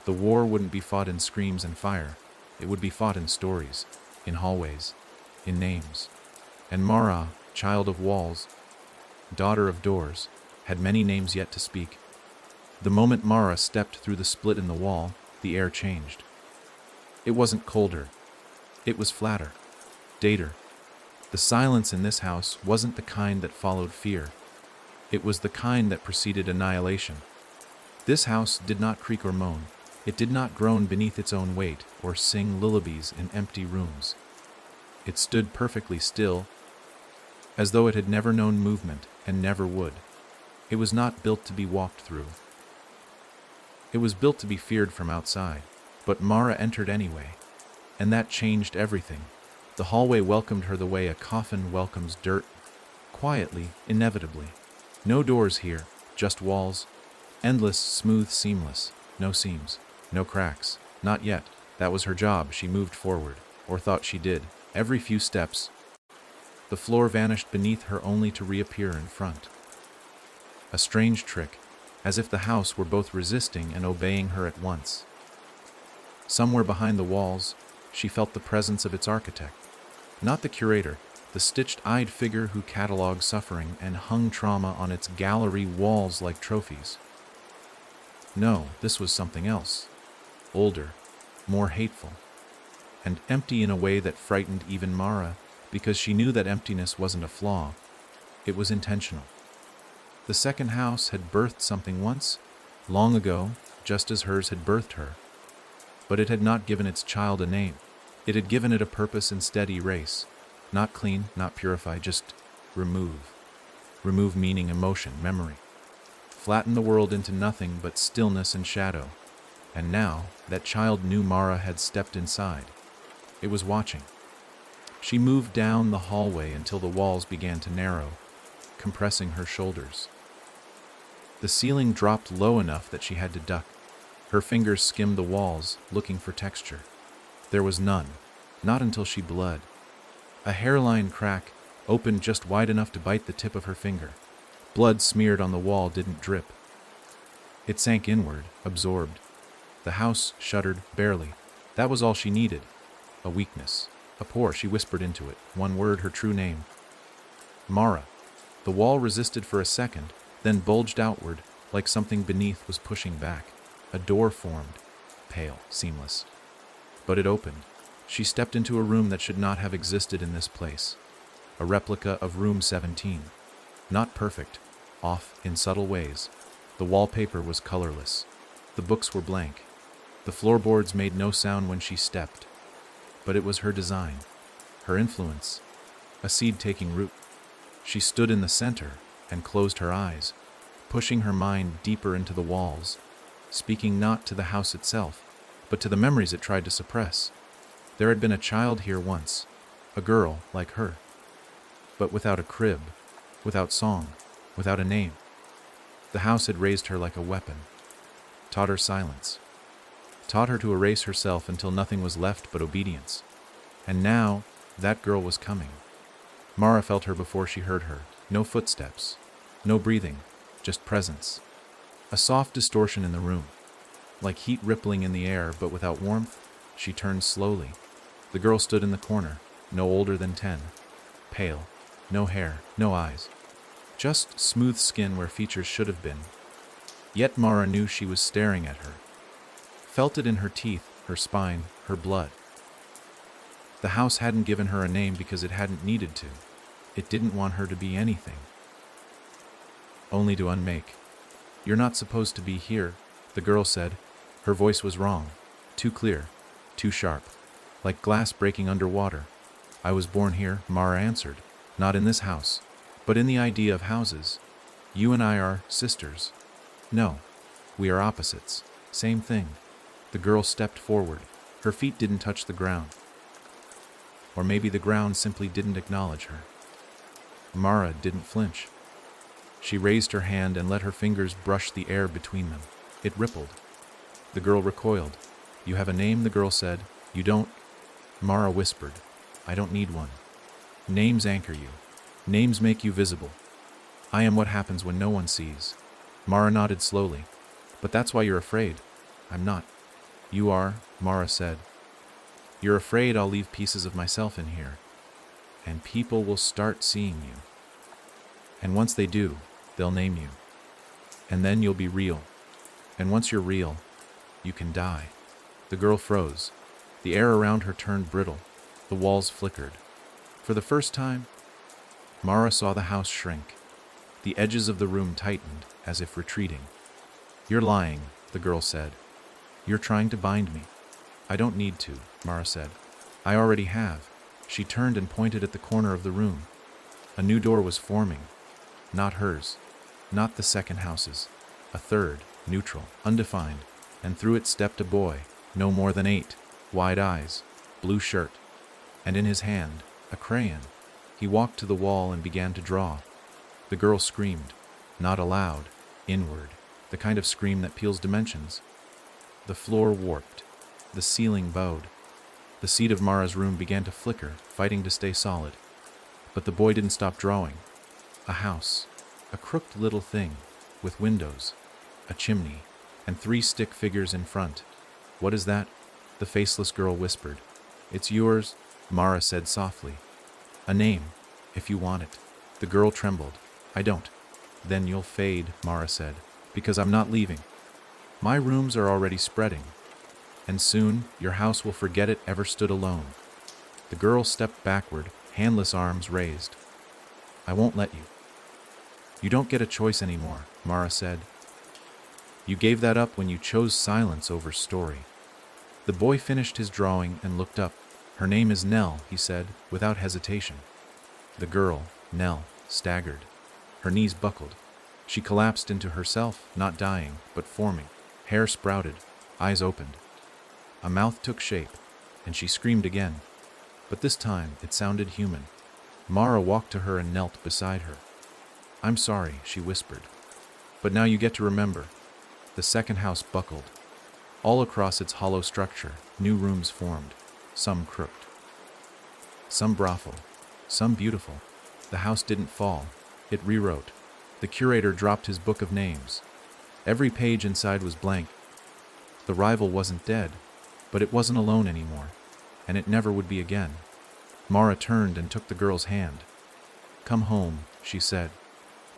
The war wouldn't be fought in screams and fire. It would be fought in stories, in hallways, in names. And Mara, child of walls, daughter of doors, had many names yet to speak. The moment Mara stepped through the split in the wall, the air changed. It wasn't colder. It was flatter, dater. The silence in this house wasn't the kind that followed fear. It was the kind that preceded annihilation. This house did not creak or moan. It did not groan beneath its own weight or sing lullabies in empty rooms. It stood perfectly still, as though it had never known movement and never would. It was not built to be walked through. It was built to be feared from outside. But Mara entered anyway, and that changed everything. The hallway welcomed her the way a coffin welcomes dirt, quietly, inevitably. No doors here, just walls, endless, smooth, seamless, no seams, no cracks. Not yet. That was her job. She moved forward, or thought she did. Every few steps, the floor vanished beneath her only to reappear in front. A strange trick, as if the house were both resisting and obeying her at once. Somewhere behind the walls, she felt the presence of its architect. Not the curator, the stitched-eyed figure who catalogued suffering and hung trauma on its gallery walls like trophies. No, this was something else. Older, more hateful, and empty in a way that frightened even Mara, because she knew that emptiness wasn't a flaw, it was intentional. The second house had birthed something once, long ago, just as hers had birthed her. But it had not given its child a name. It had given it a purpose instead: erase. Not clean, not purify, just remove. Remove meaning, emotion, memory. Flatten the world into nothing but stillness and shadow. And now, that child knew Mara had stepped inside. It was watching. She moved down the hallway until the walls began to narrow, compressing her shoulders. The ceiling dropped low enough that she had to duck. Her fingers skimmed the walls, looking for texture. There was none, not until she bled. A hairline crack opened just wide enough to bite the tip of her finger. Blood smeared on the wall didn't drip. It sank inward, absorbed. The house shuddered, barely. That was all she needed. A weakness. A pore. She whispered into it. One word, her true name. Mara. The wall resisted for a second, then bulged outward, like something beneath was pushing back. A door formed, pale, seamless. But it opened. She stepped into a room that should not have existed in this place. A replica of room 17. Not perfect, off in subtle ways. The wallpaper was colorless. The books were blank. The floorboards made no sound when she stepped. But it was her design, her influence, a seed taking root. She stood in the center and closed her eyes, pushing her mind deeper into the walls, speaking not to the house itself, but to the memories it tried to suppress. There had been a child here once, a girl like her, but without a crib, without song, without a name. The house had raised her like a weapon, taught her silence, taught her to erase herself until nothing was left but obedience. And now, that girl was coming. Mara felt her before she heard her. No footsteps, no breathing, just presence. A soft distortion in the room, like heat rippling in the air, but without warmth. She turned slowly. The girl stood in the corner, no older than 10. Pale, no hair, no eyes. Just smooth skin where features should have been. Yet Mara knew she was staring at her. Felt it in her teeth, her spine, her blood. The house hadn't given her a name because it hadn't needed to. It didn't want her to be anything. Only to unmake. You're not supposed to be here, the girl said. Her voice was wrong. Too clear, too sharp. Like glass breaking underwater. I was born here, Mara answered. Not in this house, but in the idea of houses. You and I are sisters. No, we are opposites. Same thing. The girl stepped forward. Her feet didn't touch the ground. Or maybe the ground simply didn't acknowledge her. Mara didn't flinch. She raised her hand and let her fingers brush the air between them. It rippled. The girl recoiled. You have a name, the girl said. You don't. Mara whispered. I don't need one. Names anchor you. Names make you visible. I am what happens when no one sees. Mara nodded slowly. But that's why you're afraid. I'm not. You are, Mara said. You're afraid I'll leave pieces of myself in here. And people will start seeing you. And once they do, they'll name you. And then you'll be real. And once you're real, you can die. The girl froze. The air around her turned brittle. The walls flickered. For the first time, Mara saw the house shrink. The edges of the room tightened, as if retreating. You're lying, the girl said. You're trying to bind me. I don't need to, Mara said. I already have. She turned and pointed at the corner of the room. A new door was forming. Not hers. Not the second house's. A third, neutral, undefined, and through it stepped a boy, no more than 8, wide eyes, blue shirt, and in his hand, a crayon. He walked to the wall and began to draw. The girl screamed, not aloud, inward, the kind of scream that peels dimensions. The floor warped. The ceiling bowed. The seat of Mara's room began to flicker, fighting to stay solid. But the boy didn't stop drawing. A house, a crooked little thing, with windows, a chimney, and 3 stick figures in front. What is that? The faceless girl whispered. It's yours, Mara said softly. A name, if you want it. The girl trembled. I don't. Then you'll fade, Mara said, because I'm not leaving. My rooms are already spreading, and soon your house will forget it ever stood alone. The girl stepped backward, handless arms raised. I won't let you. You don't get a choice anymore, Mara said. You gave that up when you chose silence over story. The boy finished his drawing and looked up. Her name is Nell, he said, without hesitation. The girl, Nell, staggered. Her knees buckled. She collapsed into herself, not dying, but forming. Hair sprouted, eyes opened. A mouth took shape, and she screamed again. But this time it sounded human. Mara walked to her and knelt beside her. I'm sorry, she whispered. But now you get to remember. The second house buckled. All across its hollow structure, new rooms formed, some crooked, some brothel, some beautiful. The house didn't fall. It rewrote. The curator dropped his book of names. Every page inside was blank. The rival wasn't dead, but it wasn't alone anymore, and it never would be again. Mara turned and took the girl's hand. Come home, she said.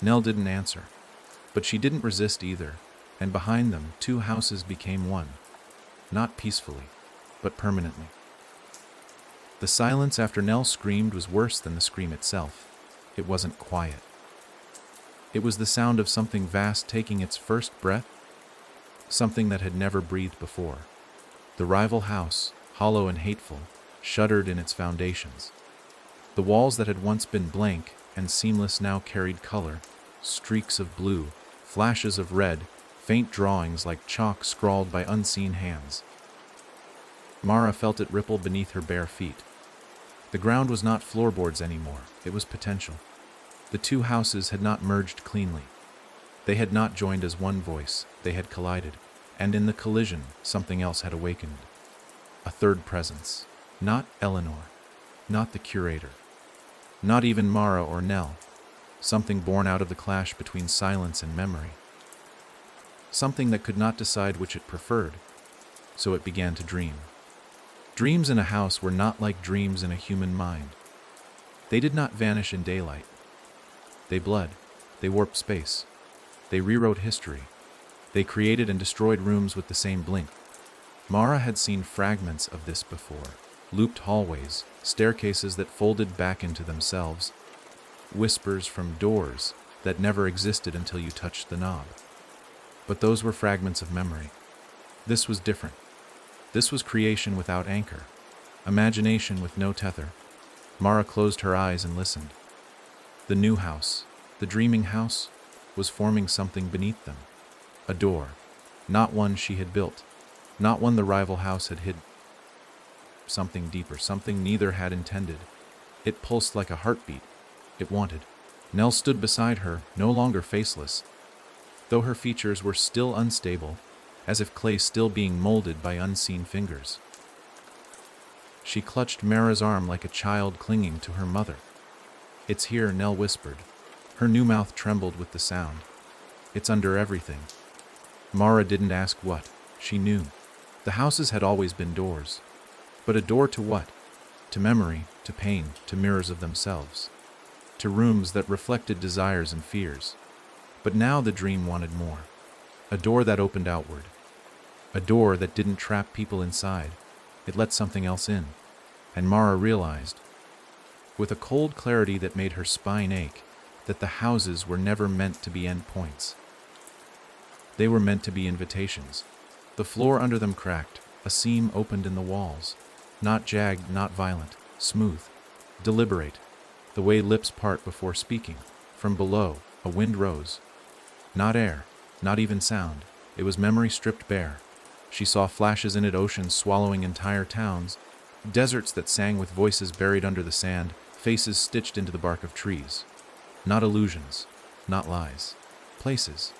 Nell didn't answer, but she didn't resist either, and behind them 2 houses became one, not peacefully, but permanently. The silence after Nell screamed was worse than the scream itself. It wasn't quiet. It was the sound of something vast taking its first breath, something that had never breathed before. The rival house, hollow and hateful, shuddered in its foundations. The walls that had once been blank and seamless now carried color, streaks of blue, flashes of red, faint drawings like chalk scrawled by unseen hands. Mara felt it ripple beneath her bare feet. The ground was not floorboards anymore, it was potential. The 2 houses had not merged cleanly. They had not joined as one voice, they had collided, and in the collision, something else had awakened. A third presence. Not Eleanor, not the curator, not even Mara or Nell. Something born out of the clash between silence and memory. Something that could not decide which it preferred, so it began to dream. Dreams in a house were not like dreams in a human mind. They did not vanish in daylight. They bled, they warped space, they rewrote history, they created and destroyed rooms with the same blink. Mara had seen fragments of this before. Looped hallways, staircases that folded back into themselves, whispers from doors that never existed until you touched the knob. But those were fragments of memory. This was different. This was creation without anchor, imagination with no tether. Mara closed her eyes and listened. The new house, the dreaming house, was forming something beneath them. A door, not one she had built, not one the rival house had hidden. Something deeper, something neither had intended. It pulsed like a heartbeat. It wanted. Nell stood beside her, no longer faceless, though her features were still unstable, as if clay still being molded by unseen fingers. She clutched Mara's arm like a child clinging to her mother. It's here, Nell whispered. Her new mouth trembled with the sound. It's under everything. Mara didn't ask what. She knew. The houses had always been doors. But a door to what? To memory, to pain, to mirrors of themselves. To rooms that reflected desires and fears. But now the dream wanted more. A door that opened outward. A door that didn't trap people inside. It let something else in. And Mara realized, with a cold clarity that made her spine ache, that the houses were never meant to be endpoints. They were meant to be invitations. The floor under them cracked. A seam opened in the walls. Not jagged, not violent. Smooth. Deliberate. The way lips part before speaking. From below, a wind rose. Not air. Not even sound. It was memory stripped bare. She saw flashes in it, oceans swallowing entire towns, deserts that sang with voices buried under the sand, faces stitched into the bark of trees. Not illusions, not lies. Places.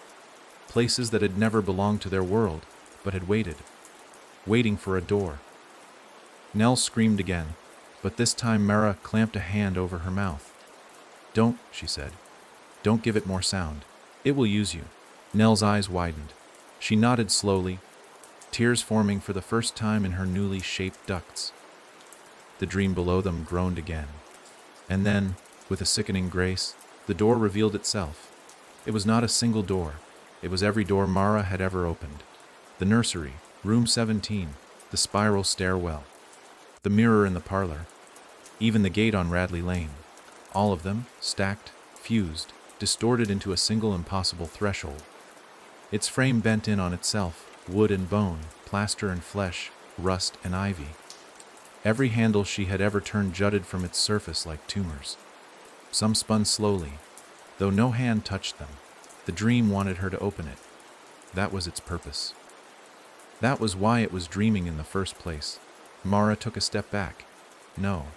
Places that had never belonged to their world, but had waited. Waiting for a door. Nell screamed again, but this time Mara clamped a hand over her mouth. Don't, she said. Don't give it more sound. It will use you. Nell's eyes widened. She nodded slowly, tears forming for the first time in her newly shaped ducts. The dream below them groaned again. And then, with a sickening grace, the door revealed itself. It was not a single door. It was every door Mara had ever opened. The nursery, room 17, the spiral stairwell, the mirror in the parlor, Even the gate on Radley Lane. All of them, stacked, fused, distorted into a single impossible threshold. Its frame bent in on itself, wood and bone, plaster and flesh, rust and ivy. Every handle she had ever turned jutted from its surface like tumors. Some spun slowly, though no hand touched them. The dream wanted her to open it. That was its purpose. That was why it was dreaming in the first place. Mara took a step back. No.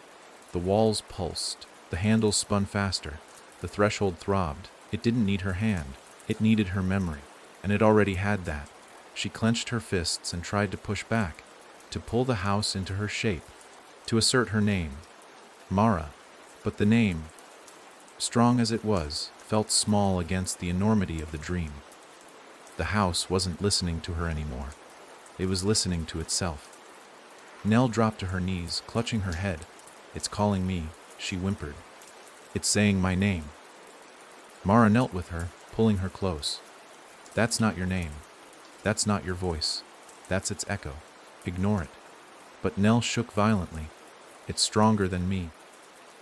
The walls pulsed. The handles spun faster. The threshold throbbed. It didn't need her hand. It needed her memory. And it already had that. She clenched her fists and tried to push back, to pull the house into her shape, to assert her name. Mara. But the name, strong as it was, felt small against the enormity of the dream. The house wasn't listening to her anymore. It was listening to itself. Nell dropped to her knees, clutching her head. "It's calling me," she whimpered. "It's saying my name." Mara knelt with her, pulling her close. "That's not your name. That's not your voice. That's its echo. Ignore it." But Nell shook violently. "It's stronger than me.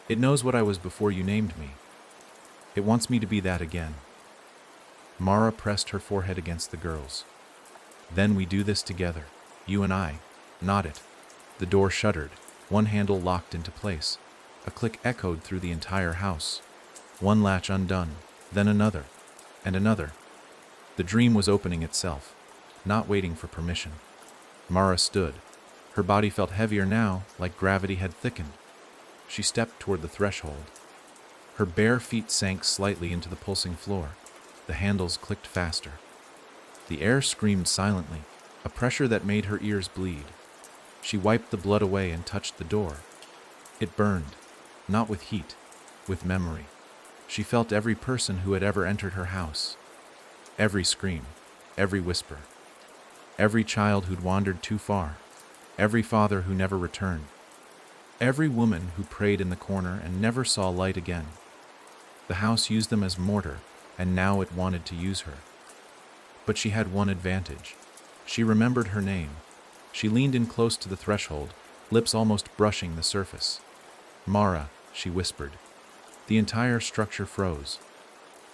It knows what I was before you named me. It wants me to be that again." Mara pressed her forehead against the girl's. "Then we do this together, you and I, not it." The door shuddered, one handle locked into place. A click echoed through the entire house. One latch undone, then another, and another. The dream was opening itself, not waiting for permission. Mara stood. Her body felt heavier now, like gravity had thickened. She stepped toward the threshold. Her bare feet sank slightly into the pulsing floor. The handles clicked faster. The air screamed silently, a pressure that made her ears bleed. She wiped the blood away and touched the door. It burned, not with heat, with memory. She felt every person who had ever entered her house. Every scream, every whisper. Every child who'd wandered too far. Every father who never returned. Every woman who prayed in the corner and never saw light again. The house used them as mortar, and now it wanted to use her. But she had one advantage. She remembered her name. She leaned in close to the threshold, lips almost brushing the surface. "Mara," she whispered. The entire structure froze.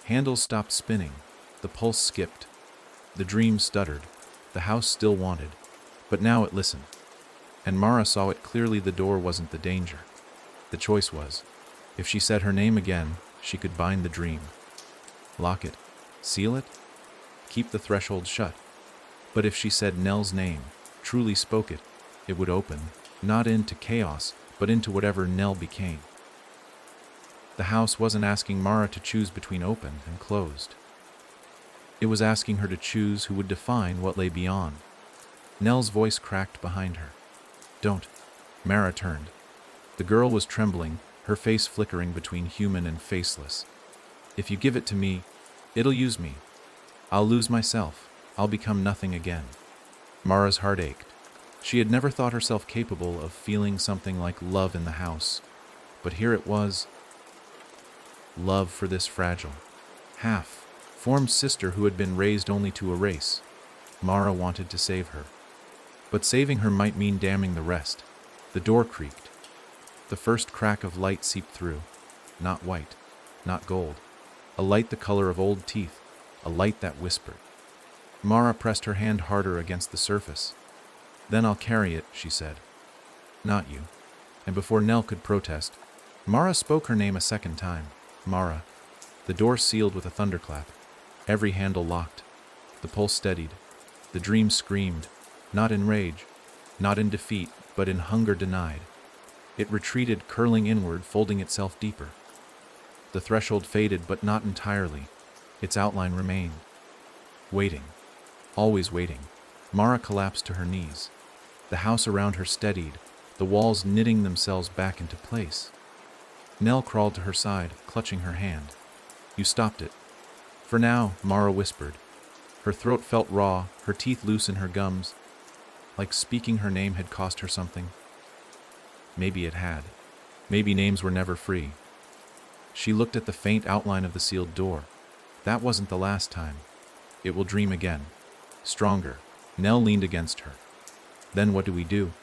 Handles stopped spinning. The pulse skipped. The dream stuttered. The house still wanted. But now it listened. And Mara saw it clearly. The door wasn't the danger. The choice was. If she said her name again, she could bind the dream. Lock it. Seal it. Keep the threshold shut. But if she said Nell's name, truly spoke it, it would open, not into chaos, but into whatever Nell became. The house wasn't asking Mara to choose between open and closed. It was asking her to choose who would define what lay beyond. Nell's voice cracked behind her. "Don't." Mara turned. The girl was trembling, her face flickering between human and faceless. "If you give it to me, it'll use me. I'll lose myself. I'll become nothing again." Mara's heart ached. She had never thought herself capable of feeling something like love in the house. But here it was. Love for this fragile, half-formed sister who had been raised only to erase. Mara wanted to save her. But saving her might mean damning the rest. The door creaked. The first crack of light seeped through. Not white, not gold. A light the color of old teeth. A light that whispered. Mara pressed her hand harder against the surface. "Then I'll carry it," she said. "Not you." And before Nell could protest, Mara spoke her name a second time. "Mara." The door sealed with a thunderclap. Every handle locked. The pulse steadied. The dream screamed, not in rage, not in defeat, but in hunger denied. It retreated, curling inward, folding itself deeper. The threshold faded, but not entirely. Its outline remained. Waiting. Always waiting. Mara collapsed to her knees. The house around her steadied, the walls knitting themselves back into place. Nell crawled to her side, clutching her hand. "You stopped it." "For now," Mara whispered. Her throat felt raw, her teeth loose in her gums, like speaking her name had cost her something. Maybe it had. Maybe names were never free. She looked at the faint outline of the sealed door. That wasn't the last time. It will dream again. Stronger. Nell leaned against her. "Then what do we do?"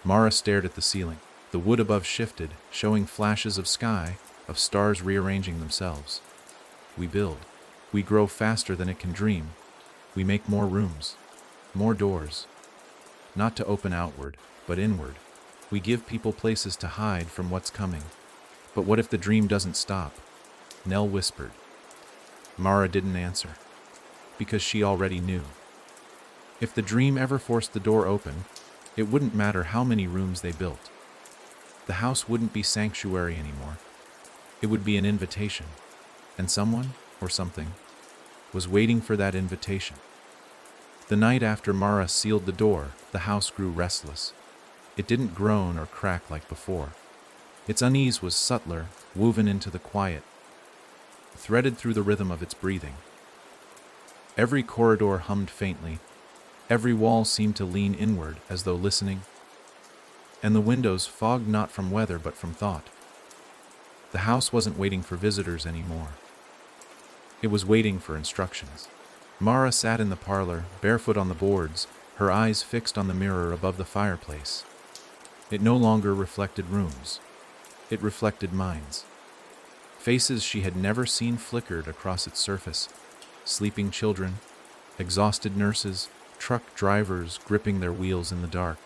Mara stared at the ceiling. The wood above shifted, showing flashes of sky, of stars rearranging themselves. We build. We grow faster than it can dream. We make more rooms, more doors. Not to open outward, but inward. We give people places to hide from what's coming. But what if the dream doesn't stop? Nell whispered. Mara didn't answer, because she already knew. If the dream ever forced the door open, it wouldn't matter how many rooms they built. The house wouldn't be sanctuary anymore. It would be an invitation, and someone, or something, was waiting for that invitation. The night after Mara sealed the door, the house grew restless. It didn't groan or crack like before. Its unease was subtler, woven into the quiet, threaded through the rhythm of its breathing. Every corridor hummed faintly. Every wall seemed to lean inward as though listening. And the windows fogged not from weather but from thought. The house wasn't waiting for visitors anymore. It was waiting for instructions. Mara sat in the parlor, barefoot on the boards, her eyes fixed on the mirror above the fireplace. It no longer reflected rooms. It reflected minds. Faces she had never seen flickered across its surface. Sleeping children, exhausted nurses, truck drivers gripping their wheels in the dark.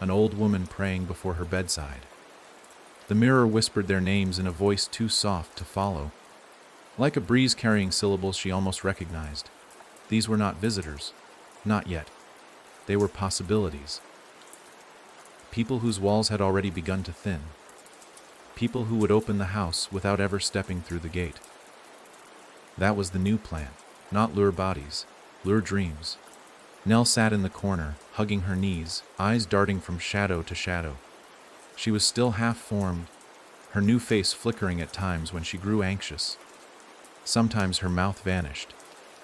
An old woman praying before her bedside. The mirror whispered their names in a voice too soft to follow. Like a breeze carrying syllables she almost recognized. These were not visitors. Not yet. They were possibilities. People whose walls had already begun to thin. People who would open the house without ever stepping through the gate. That was the new plan. Not lure bodies, lure dreams. Nell sat in the corner, hugging her knees, eyes darting from shadow to shadow. She was still half-formed, her new face flickering at times when she grew anxious. Sometimes her mouth vanished.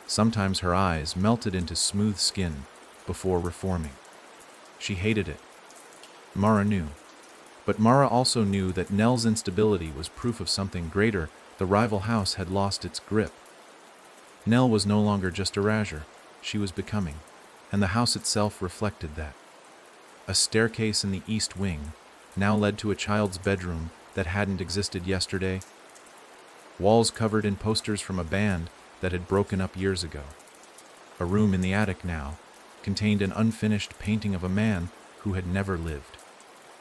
Sometimes her eyes melted into smooth skin before reforming. She hated it. Mara knew. But Mara also knew that Nell's instability was proof of something greater. The rival house had lost its grip. Nell was no longer just a Rajer. She was becoming. And the house itself reflected that. A staircase in the east wing now led to a child's bedroom that hadn't existed yesterday. Walls covered in posters from a band that had broken up years ago. A room in the attic now contained an unfinished painting of a man who had never lived.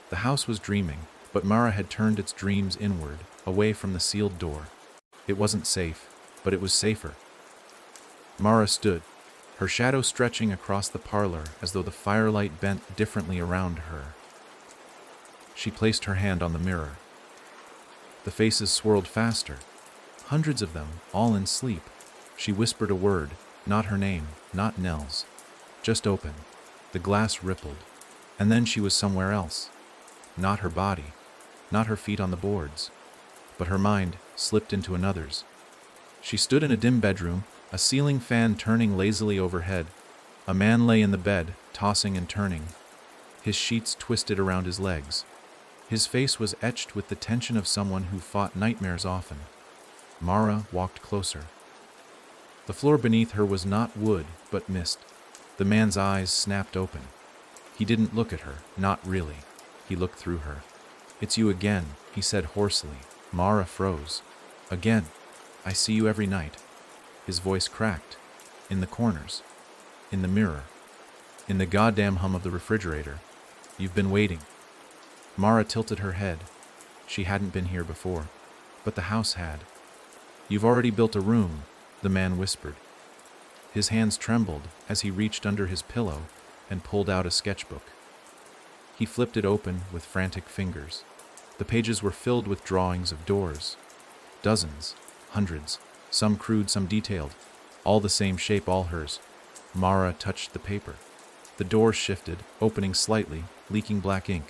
The house was dreaming, but Mara had turned its dreams inward, away from the sealed door. It wasn't safe, but it was safer. Mara stood, her shadow stretching across the parlor as though the firelight bent differently around her. She placed her hand on the mirror. The faces swirled faster, hundreds of them, all in sleep. She whispered a word, not her name, not Nell's. Just open. The glass rippled, and then she was somewhere else. Not her body, not her feet on the boards, but her mind slipped into another's. She stood in a dim bedroom, a ceiling fan turning lazily overhead. A man lay in the bed, tossing and turning, his sheets twisted around his legs. His face was etched with the tension of someone who fought nightmares often. Mara walked closer. The floor beneath her was not wood, but mist. The man's eyes snapped open. He didn't look at her, not really. He looked through her. "It's you again," he said hoarsely. Mara froze. "Again. I see you every night." His voice cracked. "In the corners. In the mirror. In the goddamn hum of the refrigerator. You've been waiting." Mara tilted her head. She hadn't been here before, but the house had. "You've already built a room," the man whispered. His hands trembled as he reached under his pillow and pulled out a sketchbook. He flipped it open with frantic fingers. The pages were filled with drawings of doors. Dozens, hundreds, some crude, some detailed, all the same shape, all hers. Mara touched the paper. The door shifted, opening slightly, leaking black ink.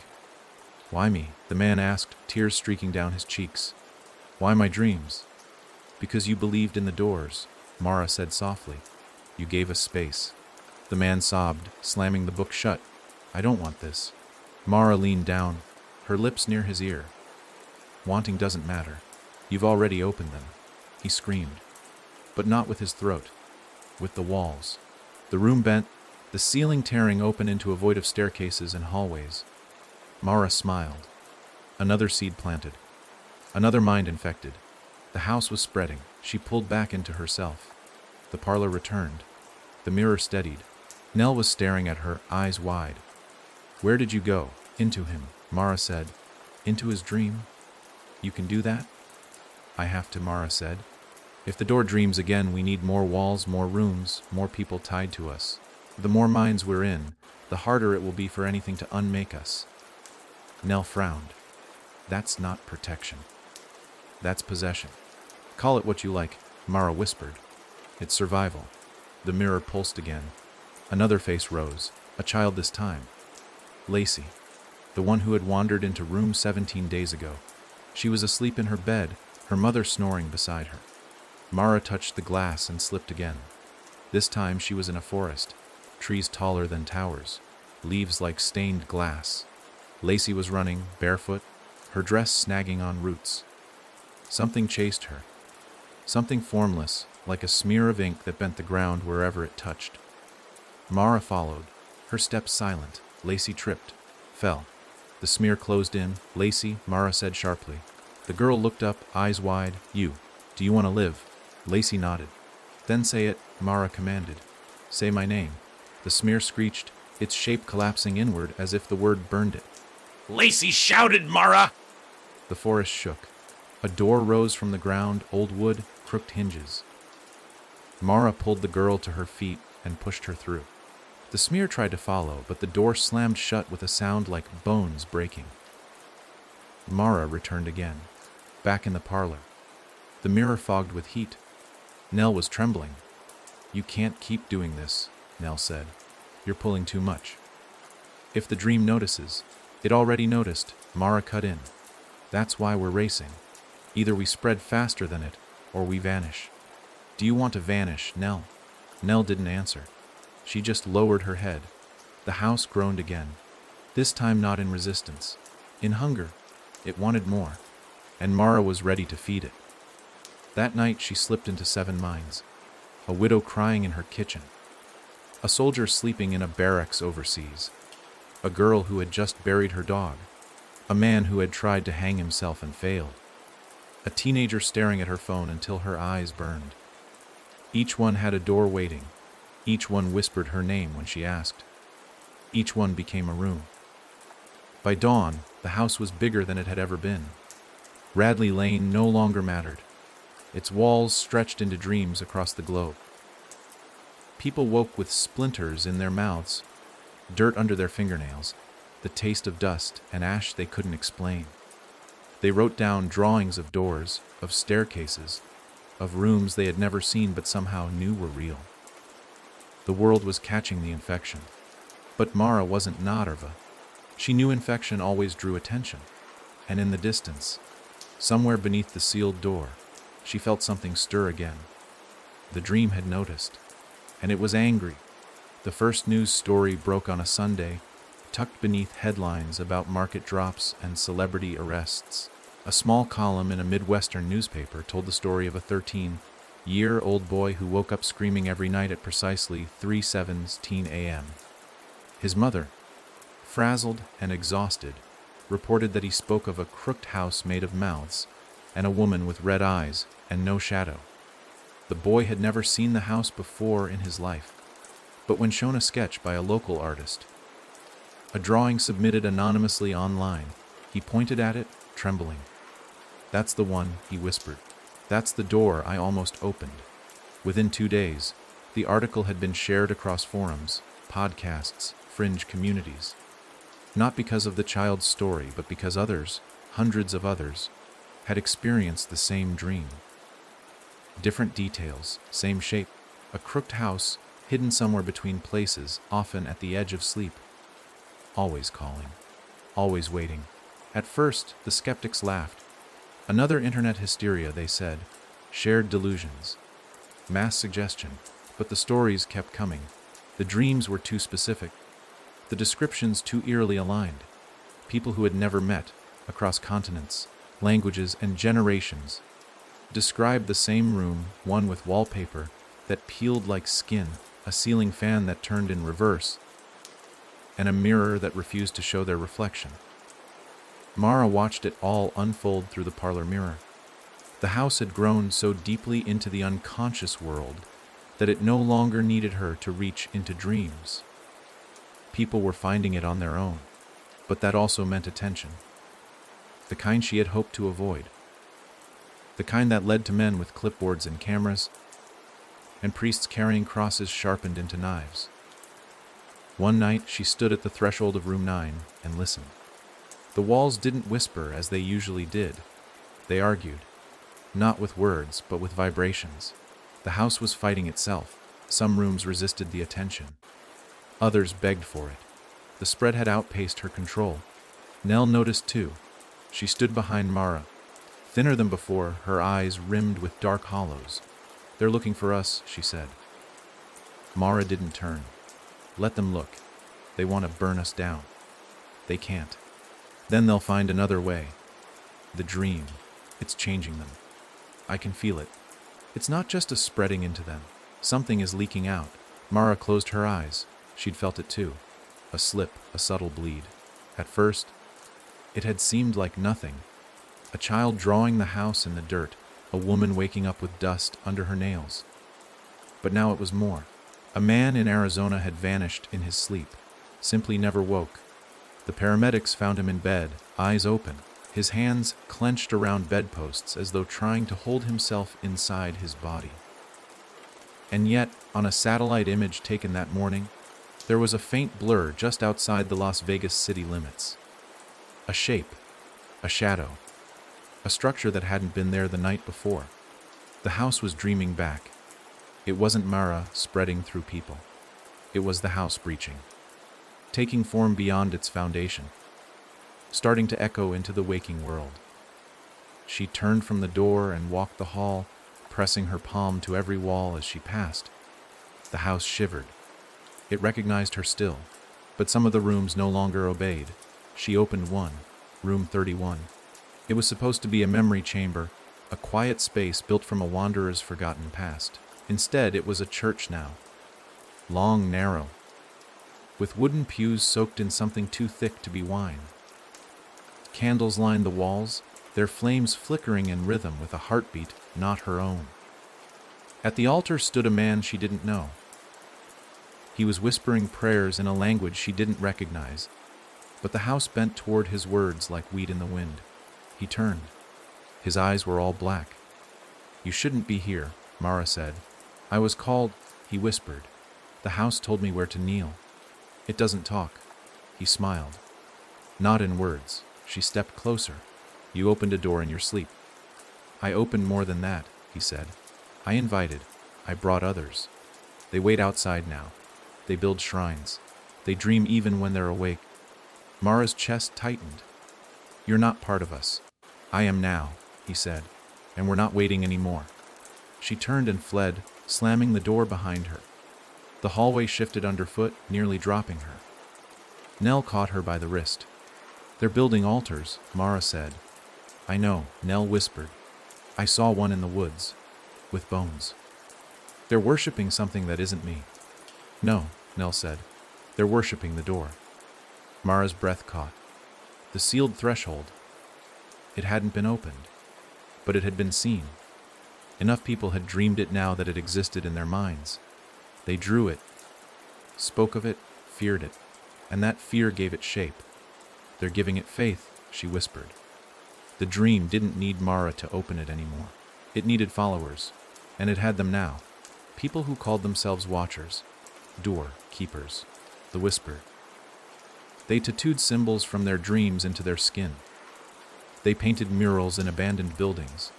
"Why me?" the man asked, tears streaking down his cheeks. "Why my dreams?" "Because you believed in the doors," Mara said softly. "You gave us space." The man sobbed, slamming the book shut. "I don't want this." Mara leaned down, her lips near his ear. "Wanting doesn't matter. You've already opened them," he screamed. But not with his throat, with the walls. The room bent, the ceiling tearing open into a void of staircases and hallways. Mara smiled. Another seed planted. Another mind infected. The house was spreading. She pulled back into herself. The parlor returned. The mirror steadied. Nell was staring at her, eyes wide. "Where did you go?" "Into him," Mara said. "Into his dream? You can do that?" "I have to," Mara said. "If the door dreams again, we need more walls, more rooms, more people tied to us. The more minds we're in, the harder it will be for anything to unmake us." Nell frowned. "That's not protection. That's possession." "Call it what you like," Mara whispered. "It's survival." The mirror pulsed again. Another face rose, a child this time. Lacey, the one who had wandered into room 17 days ago. She was asleep in her bed, her mother snoring beside her. Mara touched the glass and slipped again. This time she was in a forest, trees taller than towers, leaves like stained glass. Lacey was running, barefoot, her dress snagging on roots. Something chased her. Something formless, like a smear of ink that bent the ground wherever it touched. Mara followed, her steps silent. Lacey tripped, fell. The smear closed in. "Lacey," Mara said sharply. The girl looked up, eyes wide. "Do you want to live?" Lacey nodded. "Then say it," Mara commanded. "Say my name." The smear screeched, its shape collapsing inward as if the word burned it. "Lacey shouted, Mara!" The forest shook. A door rose from the ground, old wood, crooked hinges. Mara pulled the girl to her feet and pushed her through. The smear tried to follow, but the door slammed shut with a sound like bones breaking. Mara returned again, back in the parlor. The mirror fogged with heat. Nell was trembling. "You can't keep doing this," Nell said. "You're pulling too much." "If the dream notices," it already noticed, Mara cut in. "That's why we're racing. Either we spread faster than it, or we vanish." "Do you want to vanish, Nell?" Nell didn't answer. She just lowered her head. The house groaned again, this time not in resistance, in hunger. It wanted more, and Mara was ready to feed it. That night she slipped into 7 minds, a widow crying in her kitchen, a soldier sleeping in a barracks overseas, a girl who had just buried her dog, a man who had tried to hang himself and failed, a teenager staring at her phone until her eyes burned. Each one had a door waiting. Each one whispered her name when she asked. Each one became a room. By dawn, the house was bigger than it had ever been. Radley Lane no longer mattered. Its walls stretched into dreams across the globe. People woke with splinters in their mouths, dirt under their fingernails, the taste of dust and ash they couldn't explain. They wrote down drawings of doors, of staircases, of rooms they had never seen but somehow knew were real. The world was catching the infection. But Mara wasn't Narva. She knew infection always drew attention. And in the distance, somewhere beneath the sealed door, she felt something stir again. The dream had noticed, and it was angry. The first news story broke on a Sunday, tucked beneath headlines about market drops and celebrity arrests. A small column in a Midwestern newspaper told the story of a 13-year-old boy who woke up screaming every night at precisely 3:17 a.m. His mother, frazzled and exhausted, reported that he spoke of a crooked house made of mouths and a woman with red eyes and no shadow. The boy had never seen the house before in his life, but when shown a sketch by a local artist, a drawing submitted anonymously online, he pointed at it, trembling. "That's the one," he whispered. "That's the door I almost opened." Within 2 days, the article had been shared across forums, podcasts, fringe communities. Not because of the child's story, but because others, hundreds of others, had experienced the same dream. Different details, same shape, a crooked house hidden somewhere between places, often at the edge of sleep. Always calling, always waiting. At first, the skeptics laughed. Another internet hysteria, they said. Shared delusions. Mass suggestion. But the stories kept coming. The dreams were too specific. The descriptions too eerily aligned. People who had never met, across continents, languages, and generations, described the same room, one with wallpaper that peeled like skin, a ceiling fan that turned in reverse, and a mirror that refused to show their reflection. Mara watched it all unfold through the parlor mirror. The house had grown so deeply into the unconscious world that it no longer needed her to reach into dreams. People were finding it on their own, but that also meant attention. The kind she had hoped to avoid. The kind that led to men with clipboards and cameras, and priests carrying crosses sharpened into knives. One night she stood at the threshold of room 9 and listened. The walls didn't whisper as they usually did. They argued, not with words, but with vibrations. The house was fighting itself. Some rooms resisted the attention. Others begged for it. The spread had outpaced her control. Nell noticed too. She stood behind Mara. Thinner than before, her eyes rimmed with dark hollows. "They're looking for us," she said. Mara didn't turn. "Let them look. They want to burn us down. They can't. Then they'll find another way. The dream, it's changing them. I can feel it. It's not just a spreading into them. Something is leaking out." Mara closed her eyes. She'd felt it too. A slip, a subtle bleed. At first, it had seemed like nothing. A child drawing the house in the dirt, a woman waking up with dust under her nails. But now it was more. A man in Arizona had vanished in his sleep, simply never woke. The paramedics found him in bed, eyes open, his hands clenched around bedposts as though trying to hold himself inside his body. And yet, on a satellite image taken that morning, there was a faint blur just outside the Las Vegas city limits. A shape, a shadow, a structure that hadn't been there the night before. The house was dreaming back. It wasn't Mara spreading through people. It was the house breaching, taking form beyond its foundation, starting to echo into the waking world. She turned from the door and walked the hall, pressing her palm to every wall as she passed. The house shivered. It recognized her still, but some of the rooms no longer obeyed. She opened one, room 31. It was supposed to be a memory chamber, a quiet space built from a wanderer's forgotten past. Instead, it was a church now. Long, narrow, with wooden pews soaked in something too thick to be wine. Candles lined the walls, their flames flickering in rhythm with a heartbeat not her own. At the altar stood a man she didn't know. He was whispering prayers in a language she didn't recognize, but the house bent toward his words like wheat in the wind. He turned. His eyes were all black. "You shouldn't be here," Mara said. "I was called," he whispered. "The house told me where to kneel." "It doesn't talk." He smiled. "Not in words." She stepped closer. "You opened a door in your sleep." "I opened more than that," he said. "I invited. I brought others. They wait outside now. They build shrines. They dream even when they're awake." Mara's chest tightened. "You're not part of us. I am now," he said, "and we're not waiting anymore." She turned and fled, slamming the door behind her. The hallway shifted underfoot, nearly dropping her. Nell caught her by the wrist. "They're building altars," Mara said. "I know," Nell whispered. "I saw one in the woods, with bones. They're worshipping something that isn't me." "No," Nell said. "They're worshipping the door." Mara's breath caught. The sealed threshold. It hadn't been opened, but it had been seen. Enough people had dreamed it now that it existed in their minds. They drew it, spoke of it, feared it, and that fear gave it shape. "They're giving it faith," she whispered. The dream didn't need Mara to open it anymore. It needed followers, and it had them now. People who called themselves watchers, door keepers, the whisper. They tattooed symbols from their dreams into their skin. They painted murals in abandoned buildings.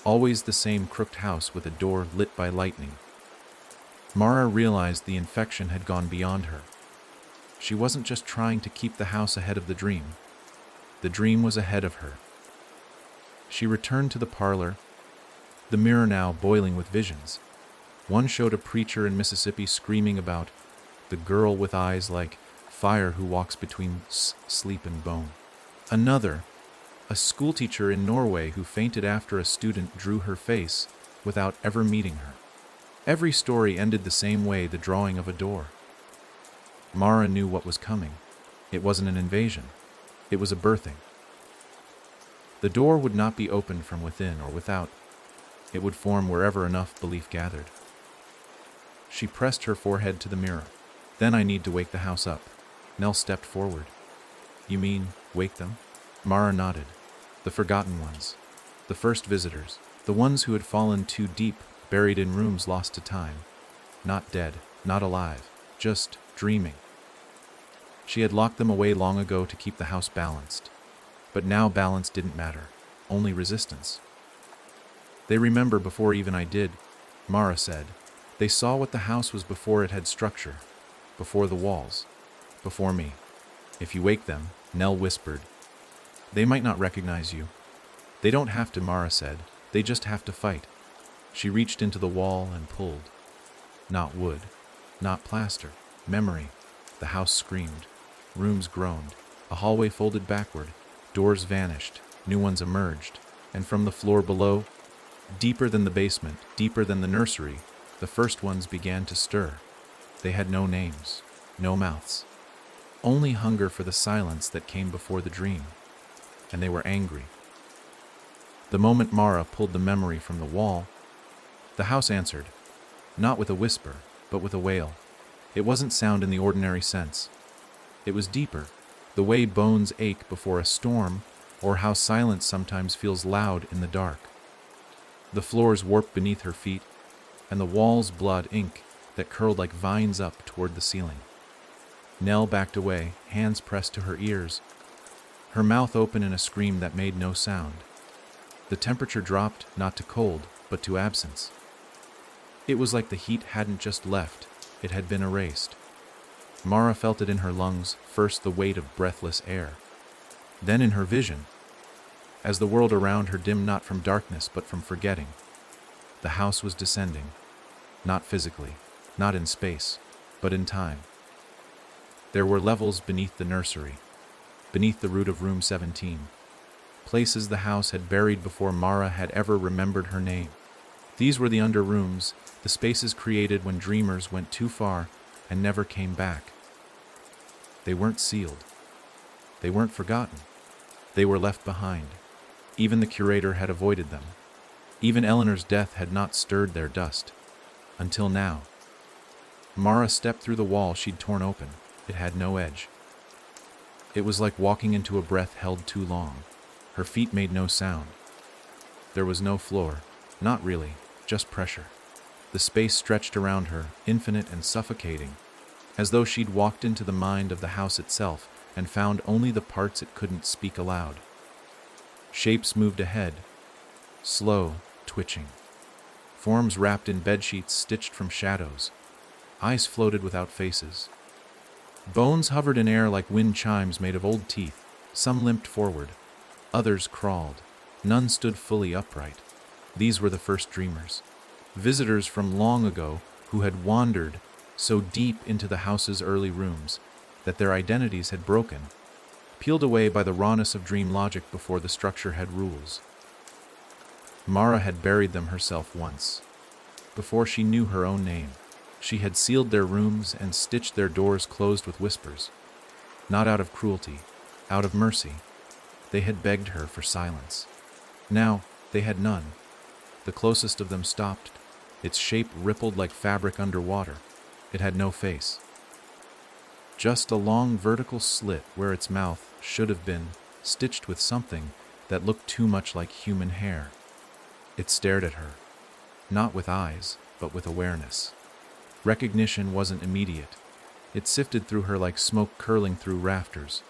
Always the same crooked house with a door lit by lightning. Mara realized the infection had gone beyond her. She wasn't just trying to keep the house ahead of the dream. The dream was ahead of her. She returned to the parlor, the mirror now boiling with visions. One showed a preacher in Mississippi screaming about the girl with eyes like fire who walks between sleep and bone. Another, a schoolteacher in Norway who fainted after a student drew her face without ever meeting her. Every story ended the same way, the drawing of a door. Mara knew what was coming. It wasn't an invasion. It was a birthing. The door would not be opened from within or without. It would form wherever enough belief gathered. She pressed her forehead to the mirror. Then I need to wake the house up. Nell stepped forward. You mean, wake them? Mara nodded. The forgotten ones. The first visitors. The ones who had fallen too deep, buried in rooms lost to time. Not dead, not alive, just dreaming. She had locked them away long ago to keep the house balanced. But now balance didn't matter, only resistance. They remember before even I did, Mara said. They saw what the house was before it had structure, before the walls, before me. If you wake them, Nell whispered, they might not recognize you. They don't have to, Mara said. They just have to fight. She reached into the wall and pulled. Not wood, not plaster, memory. The house screamed. Rooms groaned. A hallway folded backward. Doors vanished. New ones emerged. And from the floor below, deeper than the basement, deeper than the nursery, the first ones began to stir. They had no names, no mouths. Only hunger for the silence that came before the dream. And they were angry. The moment Mara pulled the memory from the wall, the house answered, not with a whisper, but with a wail. It wasn't sound in the ordinary sense. It was deeper, the way bones ache before a storm, or how silence sometimes feels loud in the dark. The floors warped beneath her feet, and the walls blood ink that curled like vines up toward the ceiling. Nell backed away, hands pressed to her ears, her mouth open in a scream that made no sound. The temperature dropped not to cold, but to absence. It was like the heat hadn't just left, it had been erased. Mara felt it in her lungs, first the weight of breathless air, then in her vision, as the world around her dimmed not from darkness but from forgetting. The house was descending, not physically, not in space, but in time. There were levels beneath the nursery, beneath the root of room 17, places the house had buried before Mara had ever remembered her name. These were the under rooms, the spaces created when dreamers went too far and never came back. They weren't sealed. They weren't forgotten. They were left behind. Even the curator had avoided them. Even Eleanor's death had not stirred their dust. Until now. Mara stepped through the wall she'd torn open. It had no edge. It was like walking into a breath held too long. Her feet made no sound. There was no floor. Not really, just pressure. The space stretched around her, infinite and suffocating, as though she'd walked into the mind of the house itself and found only the parts it couldn't speak aloud. Shapes moved ahead, slow, twitching. Forms wrapped in bedsheets stitched from shadows. Eyes floated without faces. Bones hovered in air like wind chimes made of old teeth. Some limped forward. Others crawled. None stood fully upright. These were the first dreamers. Visitors from long ago who had wandered so deep into the house's early rooms that their identities had broken, peeled away by the rawness of dream logic before the structure had rules. Mara had buried them herself once. Before she knew her own name, she had sealed their rooms and stitched their doors closed with whispers. Not out of cruelty, out of mercy. They had begged her for silence. Now, they had none. The closest of them stopped. Its shape rippled like fabric underwater. It had no face. Just a long vertical slit where its mouth should have been, stitched with something that looked too much like human hair. It stared at her, not with eyes, but with awareness. Recognition wasn't immediate. It sifted through her like smoke curling through rafters.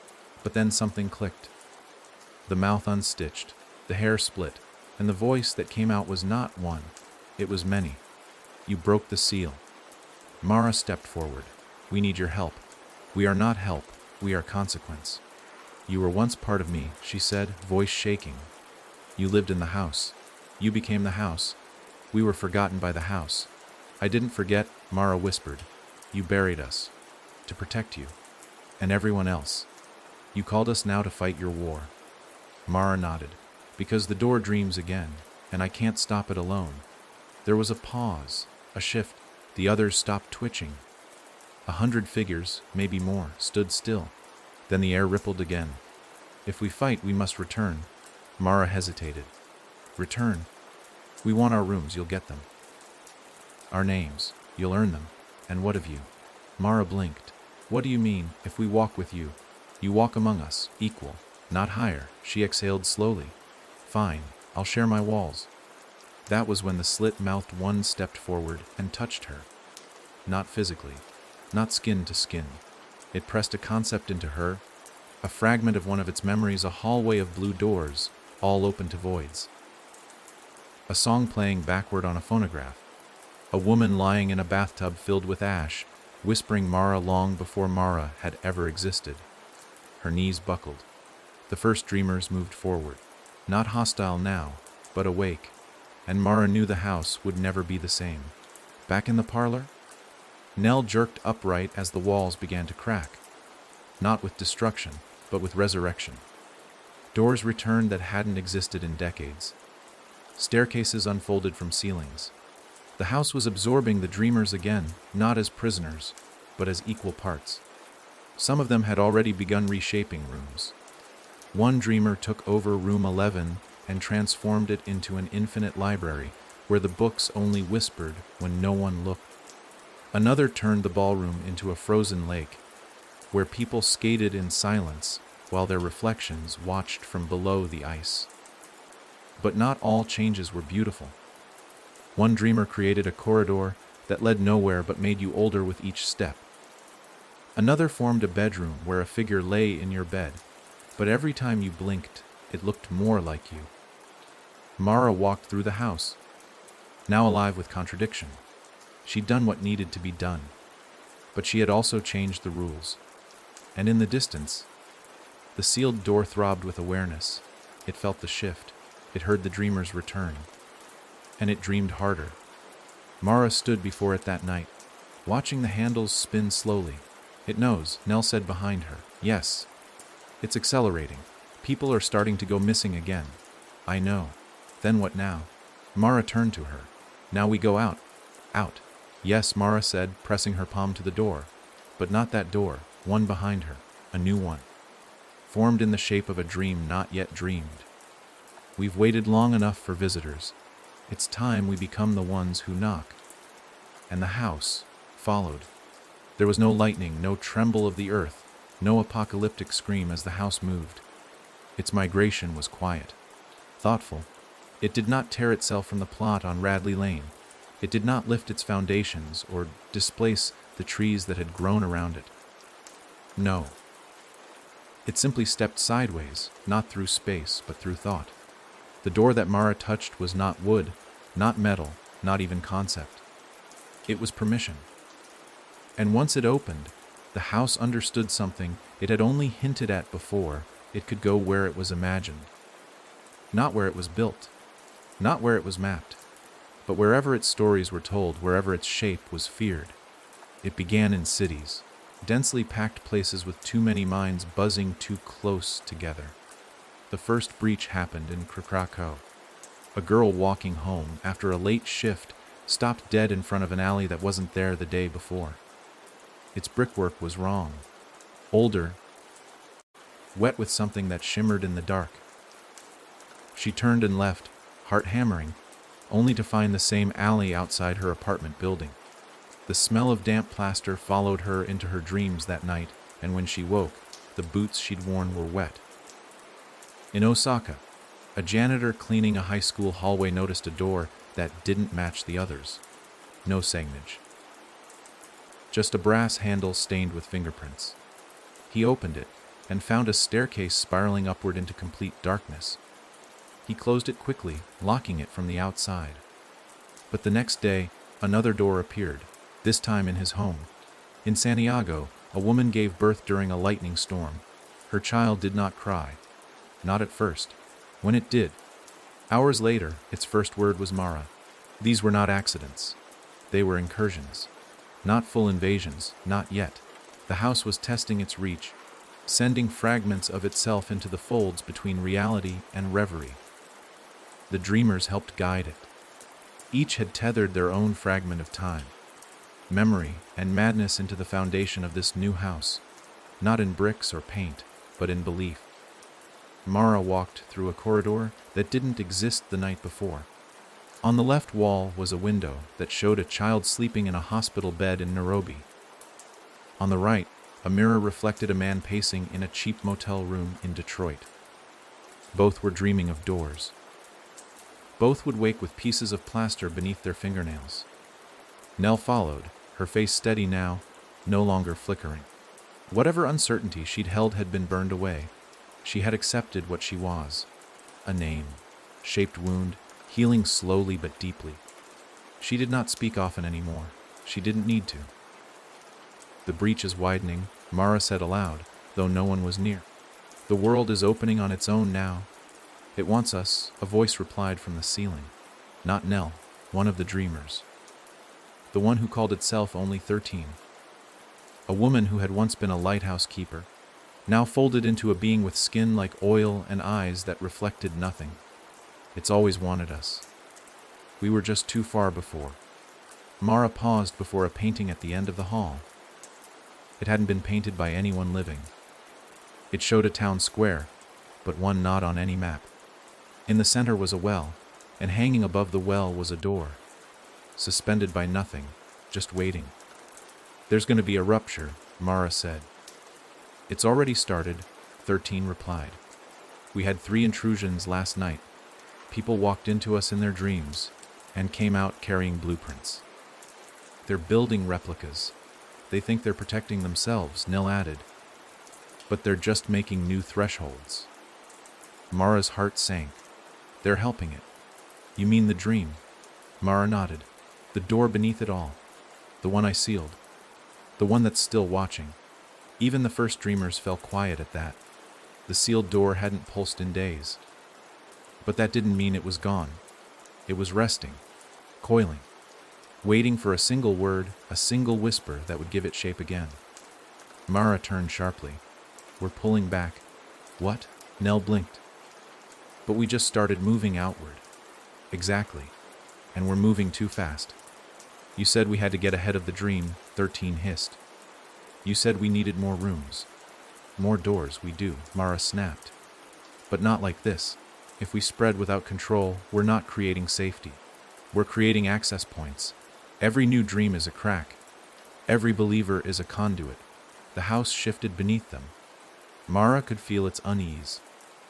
But then something clicked. The mouth unstitched, the hair split, and the voice that came out was not one. It was many. You broke the seal. Mara stepped forward. We need your help. We are not help. We are consequence. You were once part of me, she said, voice shaking. You lived in the house. You became the house. We were forgotten by the house. I didn't forget, Mara whispered. You buried us. To protect you. And everyone else. You called us now to fight your war. Mara nodded. Because the door dreams again, and I can't stop it alone. There was a pause, a shift. The others stopped twitching. 100 figures, maybe more, stood still. Then the air rippled again. If we fight, we must return. Mara hesitated. Return. We want our rooms, you'll get them. Our names, you'll earn them. And what of you? Mara blinked. What do you mean, if we walk with you? You walk among us, equal, not higher. She exhaled slowly. Fine, I'll share my walls. That was when the slit-mouthed one stepped forward and touched her. Not physically, not skin to skin. It pressed a concept into her, a fragment of one of its memories, a hallway of blue doors, all open to voids. A song playing backward on a phonograph. A woman lying in a bathtub filled with ash, whispering Mara long before Mara had ever existed. Her knees buckled. The first dreamers moved forward, not hostile now, but awake, and Mara knew the house would never be the same. Back in the parlor? Nell jerked upright as the walls began to crack, not with destruction, but with resurrection. Doors returned that hadn't existed in decades. Staircases unfolded from ceilings. The house was absorbing the dreamers again, not as prisoners, but as equal parts. Some of them had already begun reshaping rooms. One dreamer took over room 11 and transformed it into an infinite library where the books only whispered when no one looked. Another turned the ballroom into a frozen lake, where people skated in silence while their reflections watched from below the ice. But not all changes were beautiful. One dreamer created a corridor that led nowhere but made you older with each step. Another formed a bedroom where a figure lay in your bed, but every time you blinked, it looked more like you. Mara walked through the house, now alive with contradiction. She'd done what needed to be done, but she had also changed the rules. And in the distance, the sealed door throbbed with awareness. It felt the shift. It heard the dreamers return. And it dreamed harder. Mara stood before it that night, watching the handles spin slowly. It knows, Nell said behind her. Yes. It's accelerating. People are starting to go missing again. I know. Then what now? Mara turned to her. Now we go out. Out. Yes, Mara said, pressing her palm to the door. But not that door, one behind her, a new one. Formed in the shape of a dream not yet dreamed. We've waited long enough for visitors. It's time we become the ones who knock. And the house followed. There was no lightning, no tremble of the earth, no apocalyptic scream as the house moved. Its migration was quiet, thoughtful. It did not tear itself from the plot on Radley Lane. It did not lift its foundations or displace the trees that had grown around it. No. It simply stepped sideways, not through space, but through thought. The door that Mara touched was not wood, not metal, not even concept. It was permission. And once it opened, the house understood something it had only hinted at before. It could go where it was imagined. Not where it was built, not where it was mapped, but wherever its stories were told, wherever its shape was feared. It began in cities, densely packed places with too many minds buzzing too close together. The first breach happened in Krakow. A girl walking home after a late shift stopped dead in front of an alley that wasn't there the day before. Its brickwork was wrong, older, wet with something that shimmered in the dark. She turned and left, heart hammering, only to find the same alley outside her apartment building. The smell of damp plaster followed her into her dreams that night, and when she woke, the boots she'd worn were wet. In Osaka, a janitor cleaning a high school hallway noticed a door that didn't match the others. No signage. Just a brass handle stained with fingerprints. He opened it and found a staircase spiraling upward into complete darkness. He closed it quickly, locking it from the outside. But the next day, another door appeared, this time in his home. In Santiago, a woman gave birth during a lightning storm. Her child did not cry. Not at first. When it did, hours later, its first word was Mara. These were not accidents. They were incursions. Not full invasions, not yet. The house was testing its reach, sending fragments of itself into the folds between reality and reverie. The dreamers helped guide it. Each had tethered their own fragment of time, memory, and madness into the foundation of this new house, not in bricks or paint, but in belief. Mara walked through a corridor that didn't exist the night before. On the left wall was a window that showed a child sleeping in a hospital bed in Nairobi. On the right, a mirror reflected a man pacing in a cheap motel room in Detroit. Both were dreaming of doors. Both would wake with pieces of plaster beneath their fingernails. Nell followed, her face steady now, no longer flickering. Whatever uncertainty she'd held had been burned away. She had accepted what she was. A name, shaped wound, healing slowly but deeply. She did not speak often anymore. She didn't need to. The breach is widening, Mara said aloud, though no one was near. The world is opening on its own now. It wants us, a voice replied from the ceiling. Not Nell, one of the dreamers. The one who called itself only 13. A woman who had once been a lighthouse keeper, now folded into a being with skin like oil and eyes that reflected nothing. It's always wanted us. We were just too far before. Mara paused before a painting at the end of the hall. It hadn't been painted by anyone living. It showed a town square, but one not on any map. In the center was a well, and hanging above the well was a door. Suspended by nothing, just waiting. There's going to be a rupture, Mara said. It's already started, 13 replied. We had 3 intrusions last night. People walked into us in their dreams, and came out carrying blueprints. They're building replicas. They think they're protecting themselves, Nell added. But they're just making new thresholds. Mara's heart sank. They're helping it. You mean the dream? Mara nodded. The door beneath it all. The one I sealed. The one that's still watching. Even the first dreamers fell quiet at that. The sealed door hadn't pulsed in days. But that didn't mean it was gone. It was resting, coiling, waiting for a single word, a single whisper that would give it shape again. Mara turned sharply. We're pulling back. What? Nell blinked. But we just started moving outward. Exactly. And we're moving too fast. You said we had to get ahead of the dream, 13 hissed. You said we needed more rooms. More doors, we do, Mara snapped. But not like this. If we spread without control, we're not creating safety. We're creating access points. Every new dream is a crack. Every believer is a conduit. The house shifted beneath them. Mara could feel its unease.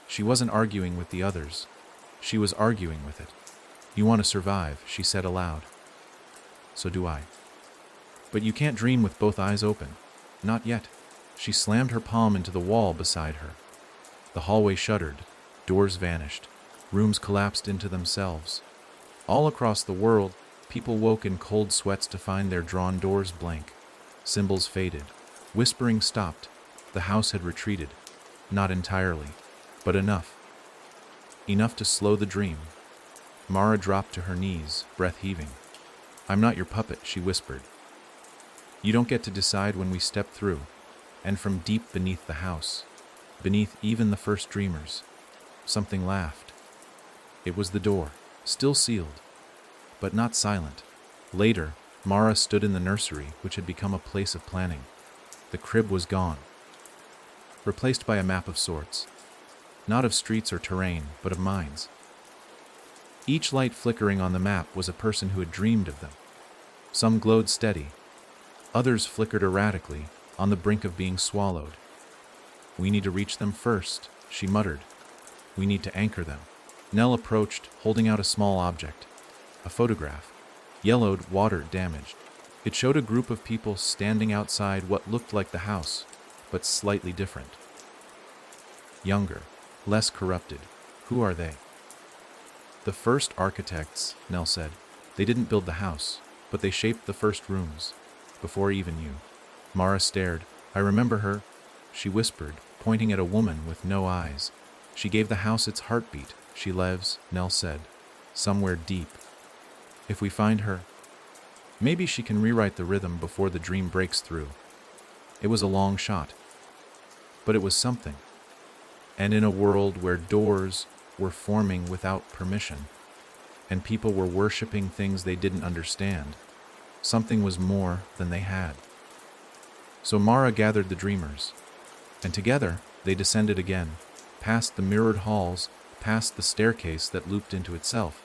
She wasn't arguing with the others. She was arguing with it. You want to survive, she said aloud. So do I. But you can't dream with both eyes open. Not yet. She slammed her palm into the wall beside her. The hallway shuddered. Doors vanished. Rooms collapsed into themselves. All across the world, people woke in cold sweats to find their drawn doors blank. Symbols faded. Whispering stopped. The house had retreated. Not entirely, but enough. Enough to slow the dream. Mara dropped to her knees, breath heaving. I'm not your puppet, she whispered. You don't get to decide when we step through. And from deep beneath the house, beneath even the first dreamers, something laughed. It was the door, still sealed, but not silent. Later, Mara stood in the nursery, which had become a place of planning. The crib was gone, replaced by a map of sorts, not of streets or terrain, but of minds. Each light flickering on the map was a person who had dreamed of them. Some glowed steady, others flickered erratically, on the brink of being swallowed. We need to reach them first, she muttered. We need to anchor them. Nell approached, holding out a small object. A photograph. Yellowed, watered, damaged. It showed a group of people standing outside what looked like the house, but slightly different. Younger, less corrupted. Who are they? The first architects, Nell said. They didn't build the house, but they shaped the first rooms, before even you. Mara stared. I remember her, she whispered, pointing at a woman with no eyes. She gave the house its heartbeat. She lives, Nell said, somewhere deep. If we find her, maybe she can rewrite the rhythm before the dream breaks through. It was a long shot, but it was something. And in a world where doors were forming without permission, and people were worshipping things they didn't understand, something was more than they had. So Mara gathered the dreamers, and together they descended again, past the mirrored halls, past the staircase that looped into itself,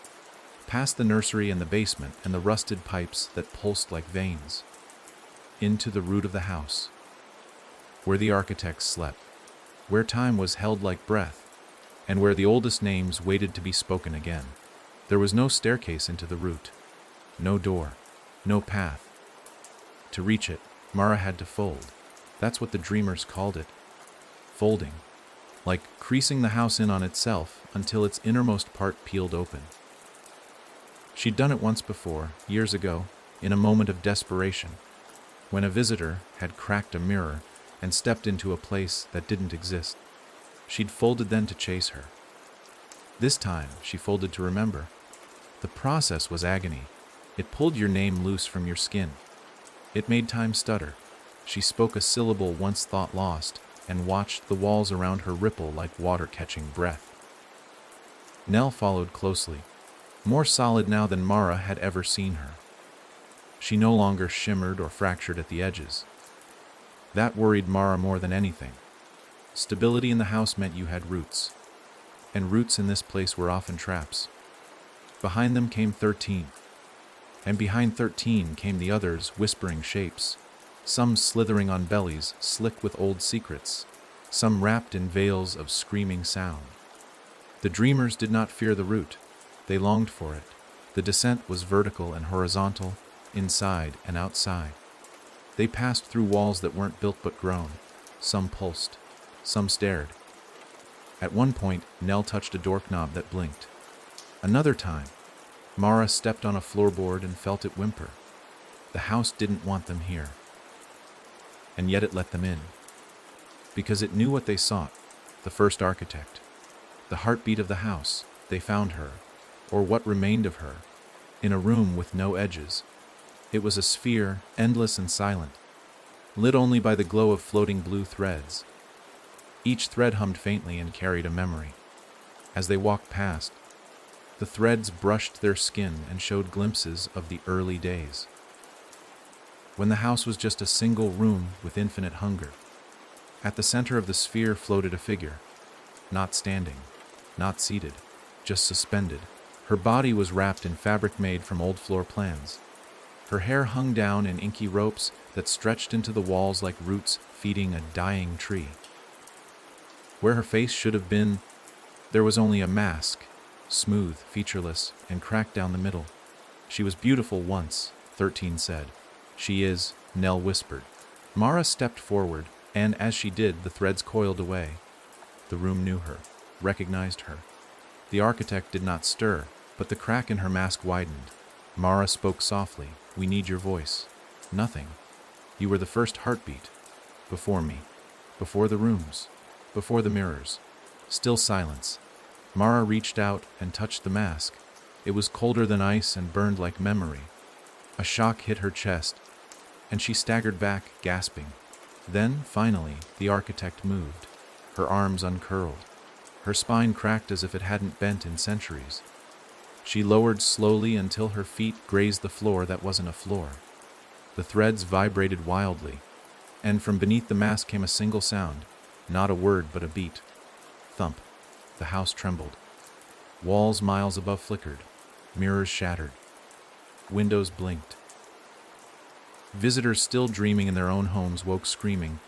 past the nursery and the basement and the rusted pipes that pulsed like veins, into the root of the house, where the architects slept, where time was held like breath, and where the oldest names waited to be spoken again. There was no staircase into the root, no door, no path. To reach it, Mara had to fold. That's what the dreamers called it. Folding. Like creasing the house in on itself until its innermost part peeled open. She'd done it once before, years ago, in a moment of desperation, when a visitor had cracked a mirror and stepped into a place that didn't exist. She'd folded then to chase her. This time, she folded to remember. The process was agony. It pulled your name loose from your skin. It made time stutter. She spoke a syllable once thought lost, and watched the walls around her ripple like water catching breath. Nell followed closely, more solid now than Mara had ever seen her. She no longer shimmered or fractured at the edges. That worried Mara more than anything. Stability in the house meant you had roots, and roots in this place were often traps. Behind them came 13, and behind 13 came the others, whispering shapes, some slithering on bellies slick with old secrets, some wrapped in veils of screaming sound. The dreamers did not fear the root. They longed for it. The descent was vertical and horizontal, inside and outside. They passed through walls that weren't built but grown. Some pulsed. Some stared. At one point, Nell touched a doorknob that blinked. Another time, Mara stepped on a floorboard and felt it whimper. The house didn't want them here. And yet it let them in. Because it knew what they sought, the first architect. The heartbeat of the house. They found her, or what remained of her, in a room with no edges. It was a sphere, endless and silent, lit only by the glow of floating blue threads. Each thread hummed faintly and carried a memory. As they walked past, the threads brushed their skin and showed glimpses of the early days, when the house was just a single room with infinite hunger. At the center of the sphere floated a figure, not standing, not seated, just suspended. Her body was wrapped in fabric made from old floor plans. Her hair hung down in inky ropes that stretched into the walls like roots feeding a dying tree. Where her face should have been, there was only a mask, smooth, featureless, and cracked down the middle. She was beautiful once, 13 said. She is, Nell whispered. Mara stepped forward, and as she did, the threads coiled away. The room knew her, recognized her. The architect did not stir, but the crack in her mask widened. Mara spoke softly. We need your voice. Nothing. You were the first heartbeat. Before me. Before the rooms. Before the mirrors. Still silence. Mara reached out and touched the mask. It was colder than ice and burned like memory. A shock hit her chest, and she staggered back, gasping. Then, finally, the architect moved. Her arms uncurled. Her spine cracked as if it hadn't bent in centuries. She lowered slowly until her feet grazed the floor that wasn't a floor. The threads vibrated wildly, and from beneath the mask came a single sound, not a word but a beat. Thump. The house trembled. Walls miles above flickered. Mirrors shattered. Windows blinked. Visitors still dreaming in their own homes woke screaming,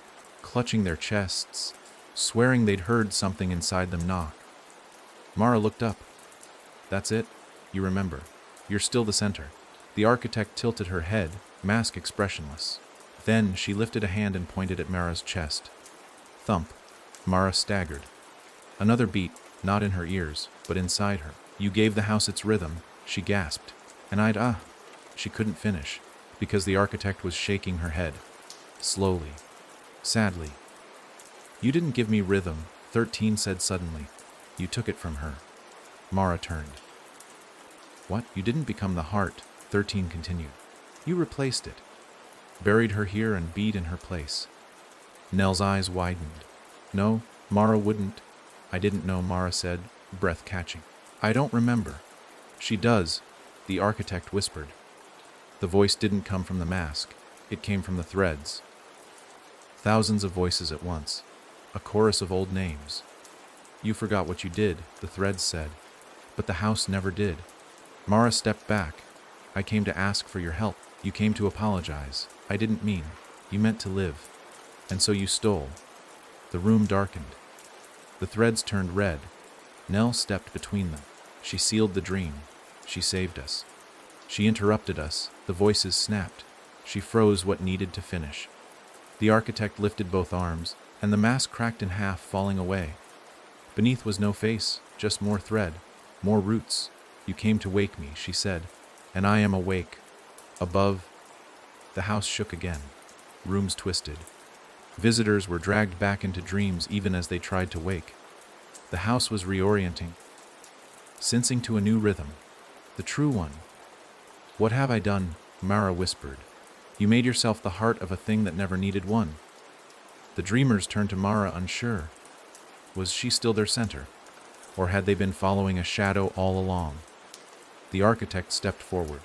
clutching their chests, swearing they'd heard something inside them knock. Mara looked up. That's it? You remember. You're still the center. The architect tilted her head, mask expressionless. Then she lifted a hand and pointed at Mara's chest. Thump. Mara staggered. Another beat, not in her ears, but inside her. You gave the house its rhythm, she gasped. And she couldn't finish, because the architect was shaking her head. Slowly. Sadly. You didn't give me rhythm, 13 said suddenly. You took it from her. Mara turned. What? You didn't become the heart, 13 continued. You replaced it. Buried her here and beat in her place. Nell's eyes widened. No, Mara wouldn't. I didn't know, Mara said, breath catching. I don't remember. She does, the architect whispered. The voice didn't come from the mask. It came from the threads. Thousands of voices at once. A chorus of old names. You forgot what you did, the threads said. But the house never did. Mara stepped back. I came to ask for your help. You came to apologize. I didn't mean. You meant to live. And so you stole. The room darkened. The threads turned red. Nell stepped between them. She sealed the dream. She saved us. She interrupted us. The voices snapped. She froze what needed to finish. The architect lifted both arms, and the mask cracked in half, falling away. Beneath was no face, just more thread, more roots. You came to wake me, she said, and I am awake. Above, the house shook again. Rooms twisted. Visitors were dragged back into dreams even as they tried to wake. The house was reorienting, sensing to a new rhythm, the true one. What have I done? Mara whispered. You made yourself the heart of a thing that never needed one. The dreamers turned to Mara unsure. Was she still their center? Or had they been following a shadow all along? The architect stepped forward.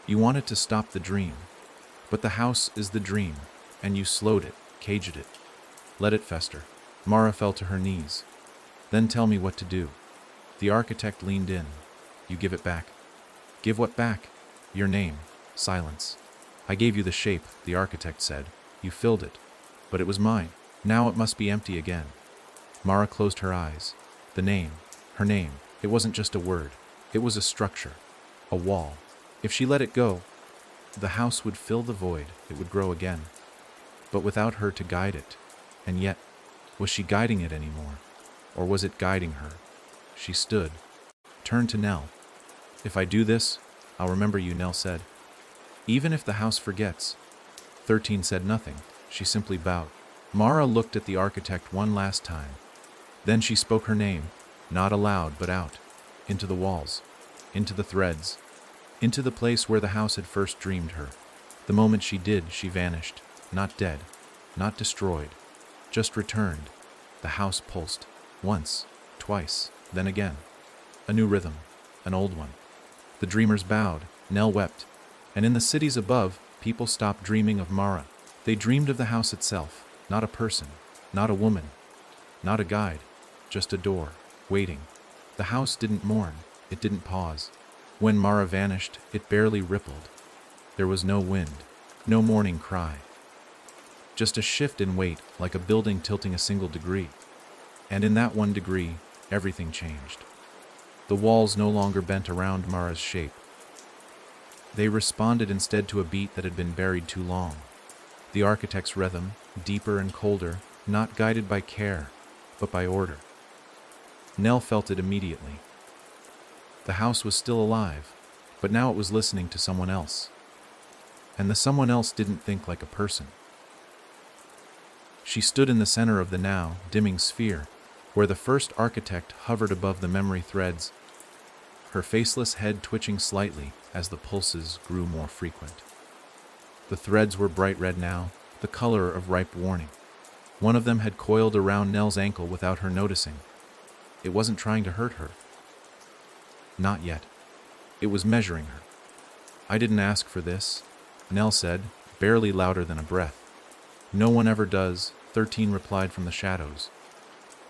You wanted to stop the dream. But the house is the dream, and you slowed it, caged it. Let it fester. Mara fell to her knees. Then tell me what to do. The architect leaned in. You give it back. Give what back? Your name. Silence. I gave you the shape, the architect said. You filled it. But it was mine. Now it must be empty again. Mara closed her eyes. The name. Her name. It wasn't just a word. It was a structure. A wall. If she let it go, the house would fill the void. It would grow again. But without her to guide it. And yet, was she guiding it anymore? Or was it guiding her? She stood. Turned to Nell. If I do this, I'll remember you, Nell said. Even if the house forgets. 13 said nothing. She simply bowed. Mara looked at the architect one last time. Then she spoke her name, not aloud but out, into the walls, into the threads, into the place where the house had first dreamed her. The moment she did, she vanished, not dead, not destroyed, just returned. The house pulsed, once, twice, then again. A new rhythm, an old one. The dreamers bowed, Nell wept, and in the cities above, people stopped dreaming of Mara. They dreamed of the house itself, not a person, not a woman, not a guide, just a door, waiting. The house didn't mourn, it didn't pause. When Mara vanished, it barely rippled. There was no wind, no morning cry. Just a shift in weight, like a building tilting a single degree. And in that 1 degree, everything changed. The walls no longer bent around Mara's shape. They responded instead to a beat that had been buried too long. The architect's rhythm, deeper and colder, not guided by care, but by order. Nell felt it immediately. The house was still alive, but now it was listening to someone else. And the someone else didn't think like a person. She stood in the center of the now dimming sphere, where the first architect hovered above the memory threads, her faceless head twitching slightly as the pulses grew more frequent. The threads were bright red now, the color of ripe warning. One of them had coiled around Nell's ankle without her noticing. It wasn't trying to hurt her. Not yet. It was measuring her. I didn't ask for this, Nell said, barely louder than a breath. No one ever does, 13 replied from the shadows.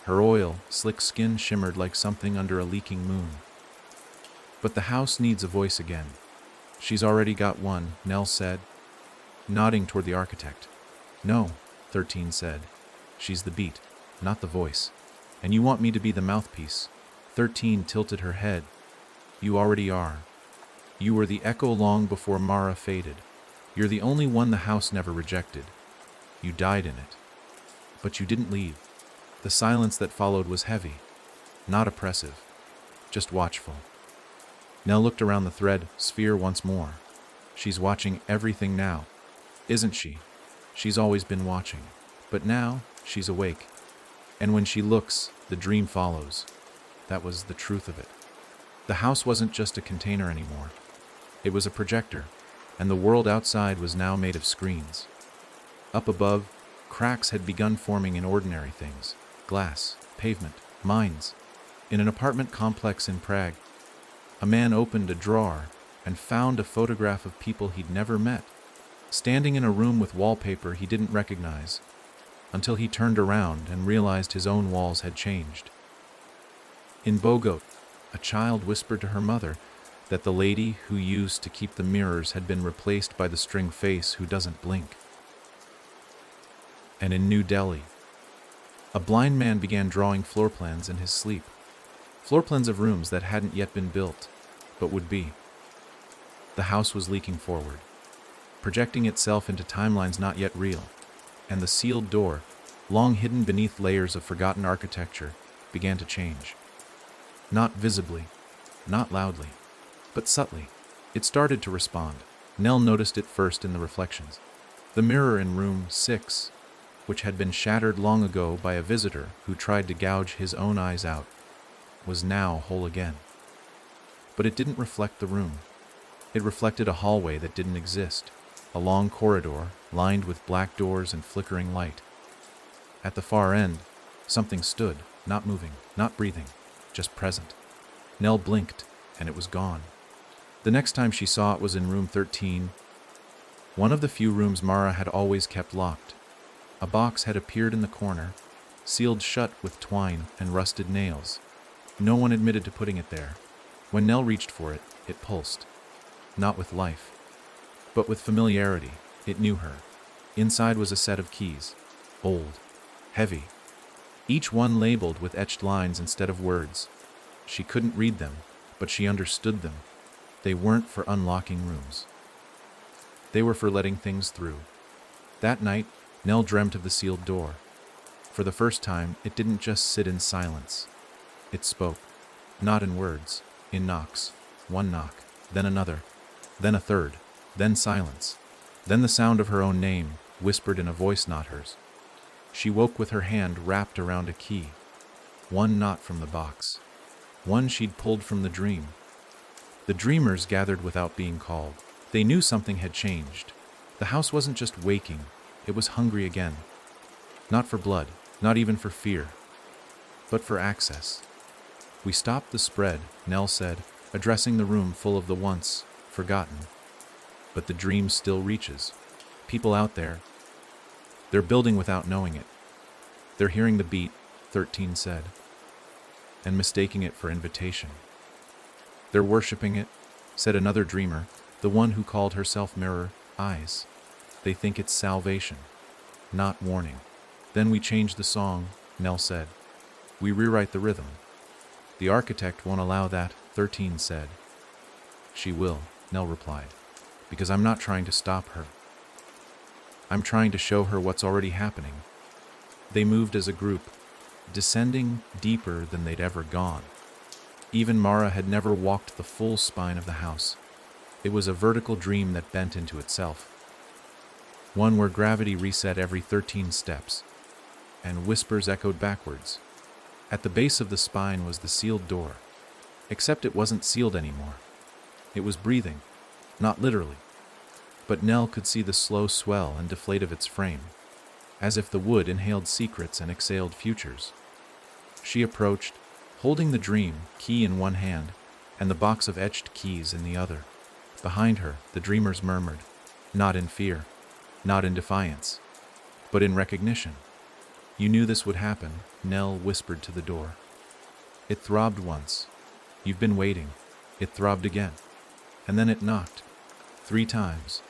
Her oil, slick skin shimmered like something under a leaking moon. But the house needs a voice again. She's already got one, Nell said, nodding toward the architect. No, 13 said. She's the beat, not the voice. And you want me to be the mouthpiece. 13 tilted her head. You already are. You were the echo long before Mara faded. You're the only one the house never rejected. You died in it. But you didn't leave. The silence that followed was heavy, not oppressive, just watchful. Nell looked around the thread sphere once more. She's watching everything now, isn't she? She's always been watching, but now she's awake. And when she looks, the dream follows. That was the truth of it. The house wasn't just a container anymore. It was a projector, and the world outside was now made of screens. Up above, cracks had begun forming in ordinary things. Glass, pavement, mines. In an apartment complex in Prague, a man opened a drawer and found a photograph of people he'd never met, standing in a room with wallpaper he didn't recognize, until he turned around and realized his own walls had changed. In Bogot, a child whispered to her mother that the lady who used to keep the mirrors had been replaced by the string face who doesn't blink. And in New Delhi, a blind man began drawing floor plans in his sleep. Floor plans of rooms that hadn't yet been built, but would be. The house was leaking forward, projecting itself into timelines not yet real, and the sealed door, long hidden beneath layers of forgotten architecture, began to change. Not visibly, not loudly, but subtly. It started to respond. Nell noticed it first in the reflections. The mirror in room 6, which had been shattered long ago by a visitor who tried to gouge his own eyes out, was now whole again. But it didn't reflect the room. It reflected a hallway that didn't exist, a long corridor lined with black doors and flickering light. At the far end, something stood, not moving, not breathing, just present. Nell blinked, and it was gone. The next time she saw it was in room 13, one of the few rooms Mara had always kept locked. A box had appeared in the corner, sealed shut with twine and rusted nails. No one admitted to putting it there. When Nell reached for it, it pulsed. Not with life, but with familiarity. It knew her. Inside was a set of keys, old, heavy, each one labeled with etched lines instead of words. She couldn't read them, but she understood them. They weren't for unlocking rooms. They were for letting things through. That night, Nell dreamt of the sealed door. For the first time, it didn't just sit in silence. It spoke, not in words, in knocks. One knock, then another, then a third, then silence, then the sound of her own name, whispered in a voice not hers. She woke with her hand wrapped around a key. One not from the box. One she'd pulled from the dream. The dreamers gathered without being called. They knew something had changed. The house wasn't just waking, it was hungry again. Not for blood, not even for fear, but for access. We stopped the spread, Nell said, addressing the room full of the once forgotten. But the dream still reaches. People out there, they're building without knowing it. They're hearing the beat, 13 said, and mistaking it for invitation. They're worshiping it, said another dreamer, the one who called herself Mirror Eyes. They think it's salvation, not warning. Then we change the song, Nell said. We rewrite the rhythm. The architect won't allow that, 13 said. She will, Nell replied, because I'm not trying to stop her. I'm trying to show her what's already happening. They moved as a group, descending deeper than they'd ever gone. Even Mara had never walked the full spine of the house. It was a vertical dream that bent into itself. One where gravity reset every 13 steps, and whispers echoed backwards. At the base of the spine was the sealed door, except it wasn't sealed anymore. It was breathing, not literally, but Nell could see the slow swell and deflate of its frame, as if the wood inhaled secrets and exhaled futures. She approached, holding the dream key in one hand and the box of etched keys in the other. Behind her, the dreamers murmured, not in fear, not in defiance, but in recognition. You knew this would happen, Nell whispered to the door. It throbbed once. You've been waiting. It throbbed again. And then it knocked. 3 times.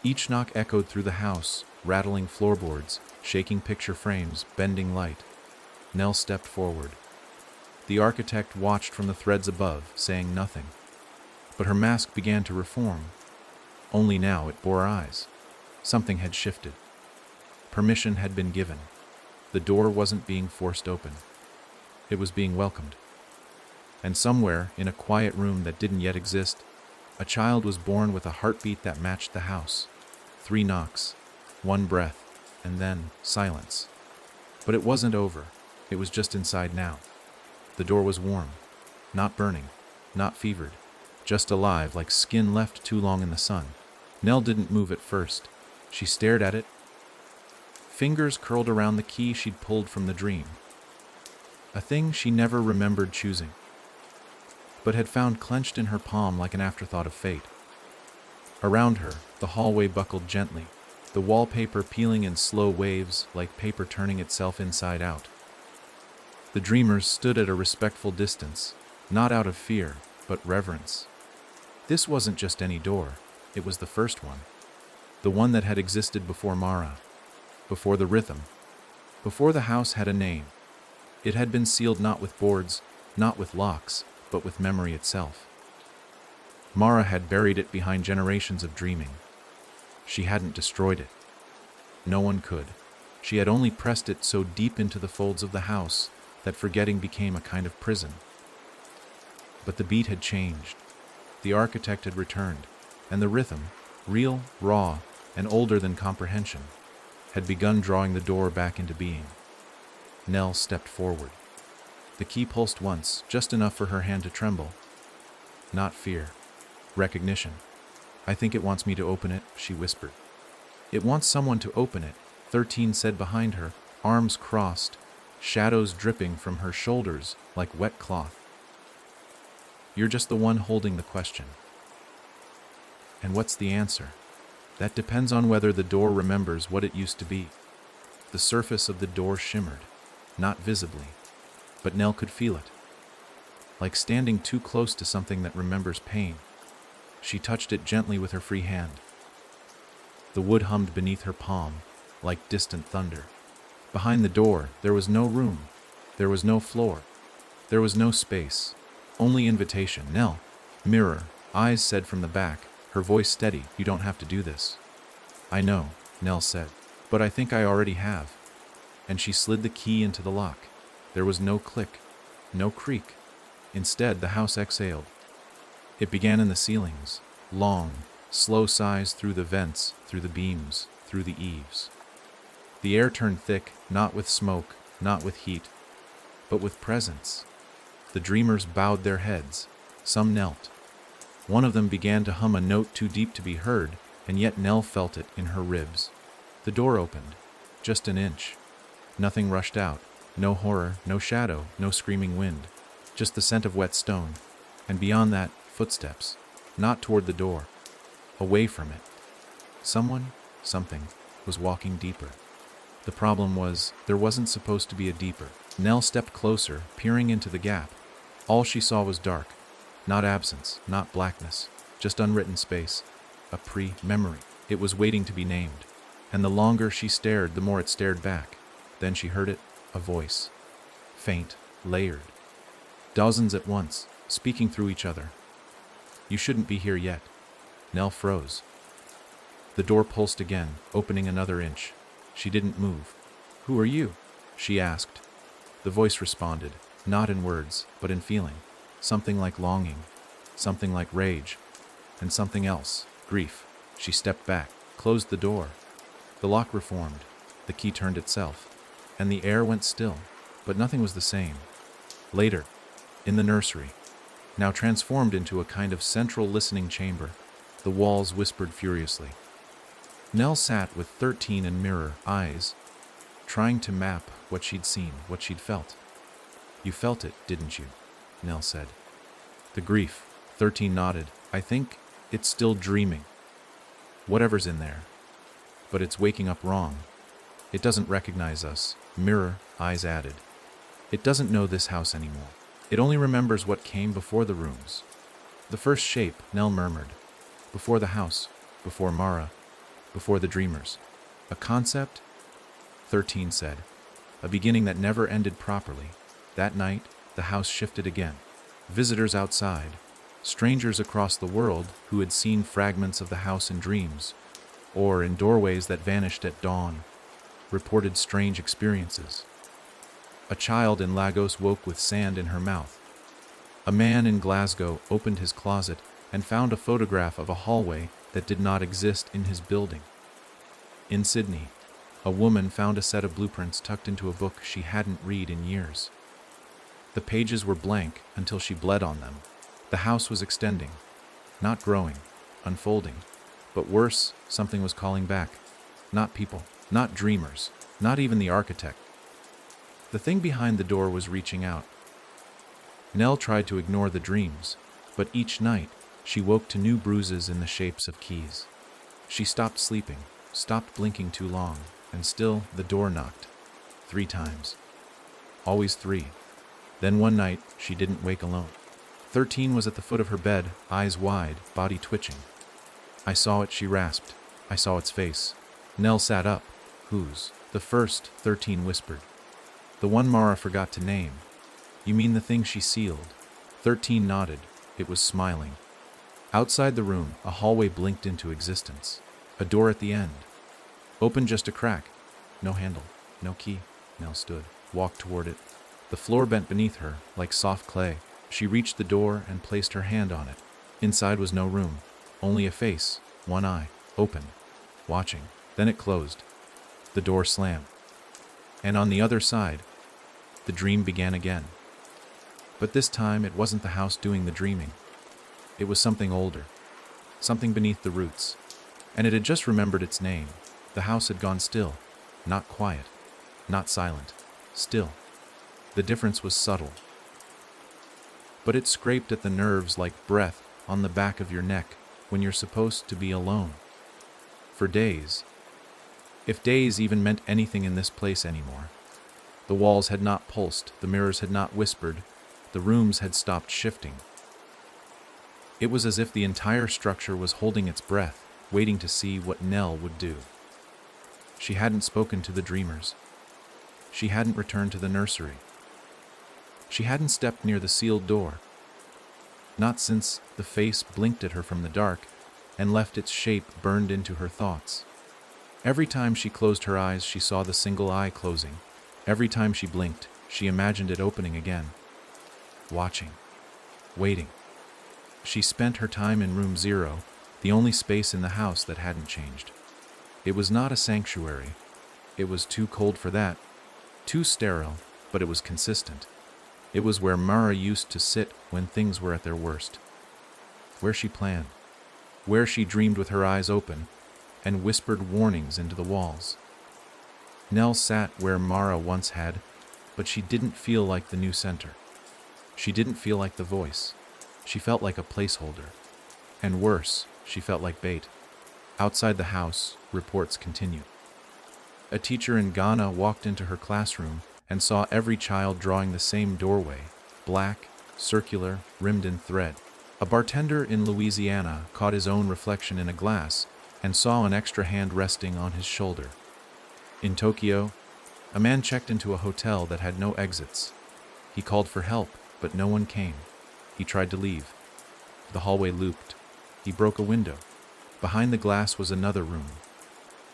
Each knock echoed through the house, rattling floorboards, shaking picture frames, bending light. Nell stepped forward. The architect watched from the threads above, saying nothing. But her mask began to reform. Only now it bore eyes. Something had shifted. Permission had been given. The door wasn't being forced open. It was being welcomed. And somewhere, in a quiet room that didn't yet exist, a child was born with a heartbeat that matched the house. 3 knocks, 1 breath, and then silence. But it wasn't over. It was just inside now. The door was warm, not burning, not fevered, just alive like skin left too long in the sun. Nell didn't move at first. She stared at it. Fingers curled around the key she'd pulled from the dream. A thing she never remembered choosing, but had found clenched in her palm like an afterthought of fate. Around her, the hallway buckled gently, the wallpaper peeling in slow waves like paper turning itself inside out. The dreamers stood at a respectful distance, not out of fear, but reverence. This wasn't just any door, it was the first one. The one that had existed before Mara, before the rhythm, before the house had a name. It had been sealed not with boards, not with locks, but with memory itself. Mara had buried it behind generations of dreaming. She hadn't destroyed it. No one could. She had only pressed it so deep into the folds of the house that forgetting became a kind of prison. But the beat had changed. The architect had returned, and the rhythm, real, raw, and older than comprehension, had begun drawing the door back into being. Nell stepped forward. The key pulsed once, just enough for her hand to tremble. Not fear. Recognition. "I think it wants me to open it," she whispered. "It wants someone to open it," 13 said behind her, arms crossed, shadows dripping from her shoulders like wet cloth. "You're just the one holding the question." "And what's the answer?" "That depends on whether the door remembers what it used to be." The surface of the door shimmered, not visibly, but Nell could feel it. Like standing too close to something that remembers pain. She touched it gently with her free hand. The wood hummed beneath her palm, like distant thunder. Behind the door, there was no room. There was no floor. There was no space. Only invitation. "Nell." "Mirror," eyes said from the back, her voice steady. "You don't have to do this." "I know," Nell said, "but I think I already have." And she slid the key into the lock. There was no click, no creak. Instead, the house exhaled. It began in the ceilings, long, slow sighs through the vents, through the beams, through the eaves. The air turned thick, not with smoke, not with heat, but with presence. The dreamers bowed their heads. Some knelt. One of them began to hum a note too deep to be heard, and yet Nell felt it in her ribs. The door opened, just an inch. Nothing rushed out. No horror, no shadow, no screaming wind. Just the scent of wet stone. And beyond that, footsteps. Not toward the door. Away from it. Someone, something, was walking deeper. The problem was, there wasn't supposed to be a deeper. Nell stepped closer, peering into the gap. All she saw was dark. Not absence, not blackness, just unwritten space. A pre-memory. It was waiting to be named. And the longer she stared, the more it stared back. Then she heard it, a voice. Faint, layered. Dozens at once, speaking through each other. "You shouldn't be here yet." Nell froze. The door pulsed again, opening another inch. She didn't move. "Who are you?" she asked. The voice responded, not in words, but in feeling. Something like longing, something like rage, and something else, grief. She stepped back, closed the door. The lock reformed. The key turned itself. And the air went still, but nothing was the same. Later, in the nursery, now transformed into a kind of central listening chamber, the walls whispered furiously. Nell sat with 13 in mirror eyes, trying to map what she'd seen, what she'd felt. "You felt it, didn't you?" Nell said. "The grief," 13 nodded. "I think it's still dreaming. Whatever's in there. But it's waking up wrong. It doesn't recognize us." Mirror, eyes added. "It doesn't know this house anymore. It only remembers what came before the rooms." "The first shape," Nell murmured. "Before the house, before Mara, before the dreamers. A concept?" 13 said. "A beginning that never ended properly." That night, the house shifted again. Visitors outside, strangers across the world who had seen fragments of the house in dreams, or in doorways that vanished at dawn, reported strange experiences. A child in Lagos woke with sand in her mouth. A man in Glasgow opened his closet and found a photograph of a hallway that did not exist in his building. In Sydney, a woman found a set of blueprints tucked into a book she hadn't read in years. The pages were blank until she bled on them. The house was extending, not growing, unfolding. But worse, something was calling back. Not people, not dreamers, not even the architect. The thing behind the door was reaching out. Nell tried to ignore the dreams, but each night she woke to new bruises in the shapes of keys. She stopped sleeping, stopped blinking too long, and still the door knocked. 3 times. Always 3. Then one night, she didn't wake alone. 13 was at the foot of her bed, eyes wide, body twitching. I saw it, she rasped. I saw its face. Nell sat up. Whose? The first, 13 whispered. The one Mara forgot to name. You mean the thing she sealed? 13 nodded. It was smiling. Outside the room, a hallway blinked into existence. A door at the end. Open just a crack. No handle. No key. Nell stood. Walked toward it. The floor bent beneath her, like soft clay. She reached the door and placed her hand on it. Inside was no room. Only a face. One eye. Open. Watching. Then it closed. The door slammed. And on the other side, the dream began again. But this time it wasn't the house doing the dreaming. It was something older. Something beneath the roots. And it had just remembered its name. The house had gone still. Not quiet. Not silent. Still. The difference was subtle. But it scraped at the nerves like breath on the back of your neck when you're supposed to be alone. For days. If days even meant anything in this place anymore. The walls had not pulsed, the mirrors had not whispered, the rooms had stopped shifting. It was as if the entire structure was holding its breath, waiting to see what Nell would do. She hadn't spoken to the dreamers. She hadn't returned to the nursery. She hadn't stepped near the sealed door. Not since the face blinked at her from the dark and left its shape burned into her thoughts. Every time she closed her eyes, she saw the single eye closing. Every time she blinked, she imagined it opening again. Watching. Waiting. She spent her time in room 0, the only space in the house that hadn't changed. It was not a sanctuary. It was too cold for that. Too sterile, but it was consistent. It was where Mara used to sit when things were at their worst. Where she planned. Where she dreamed with her eyes open and whispered warnings into the walls. Nell sat where Mara once had, but she didn't feel like the new center. She didn't feel like the voice. She felt like a placeholder. And worse, she felt like bait. Outside the house, reports continued. A teacher in Ghana walked into her classroom and saw every child drawing the same doorway, black, circular, rimmed in thread. A bartender in Louisiana caught his own reflection in a glass and saw an extra hand resting on his shoulder. In Tokyo, a man checked into a hotel that had no exits. He called for help, but no one came. He tried to leave. The hallway looped. He broke a window. Behind the glass was another room,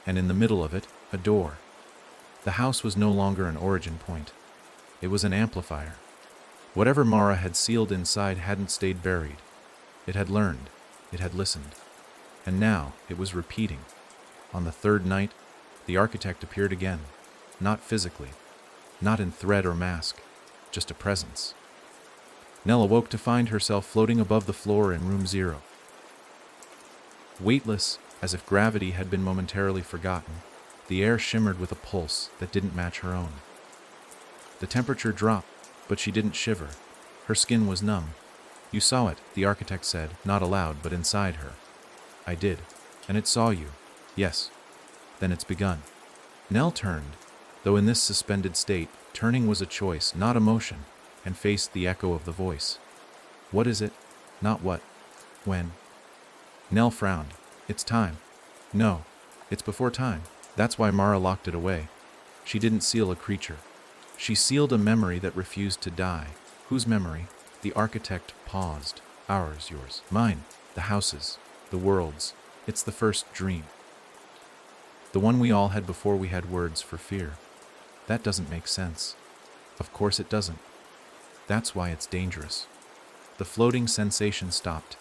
and in the middle of it, a door. The house was no longer an origin point. It was an amplifier. Whatever Mara had sealed inside hadn't stayed buried. It had learned. It had listened. And now it was repeating. On the third night, the architect appeared again. Not physically. Not in thread or mask. Just a presence. Nell awoke to find herself floating above the floor in room 0. Weightless, as if gravity had been momentarily forgotten, the air shimmered with a pulse that didn't match her own. The temperature dropped, but she didn't shiver. Her skin was numb. You saw it, the architect said, not aloud, but inside her. I did. And it saw you. Yes. Then it's begun. Nell turned, though in this suspended state, turning was a choice, not emotion, and faced the echo of the voice. What is it? Not what. When. Nell frowned. It's time. No. It's before time. That's why Mara locked it away. She didn't seal a creature. She sealed a memory that refused to die. Whose memory? The architect paused. Ours, yours, mine, the houses, the worlds. It's the first dream. The one we all had before we had words for fear. That doesn't make sense. Of course it doesn't. That's why it's dangerous. The floating sensation stopped.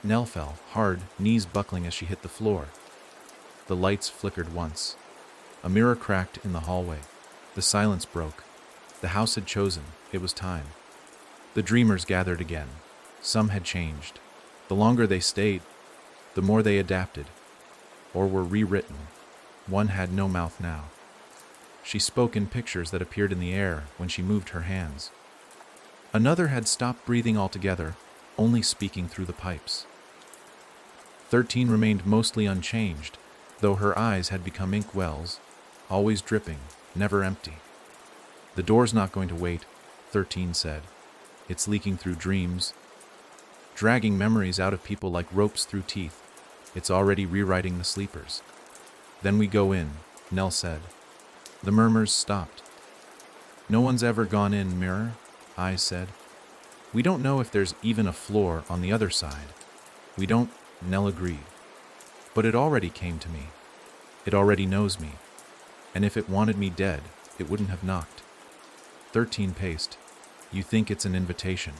Nell fell, hard, knees buckling as she hit the floor. The lights flickered once. A mirror cracked in the hallway. The silence broke. The house had chosen. It was time. The dreamers gathered again. Some had changed. The longer they stayed, the more they adapted, or were rewritten. One had no mouth now. She spoke in pictures that appeared in the air when she moved her hands. Another had stopped breathing altogether, only speaking through the pipes. 13 remained mostly unchanged, though her eyes had become ink wells, always dripping, never empty. The door's not going to wait. 13 said. It's leaking through dreams, dragging memories out of people like ropes through teeth. It's already rewriting the sleepers. Then we go in, Nell said. The murmurs stopped. No one's ever gone in, Mirror, I said. We don't know if there's even a floor on the other side. We don't, Nell agreed. But it already came to me. It already knows me. And if it wanted me dead, it wouldn't have knocked. 13 paced. You think it's an invitation.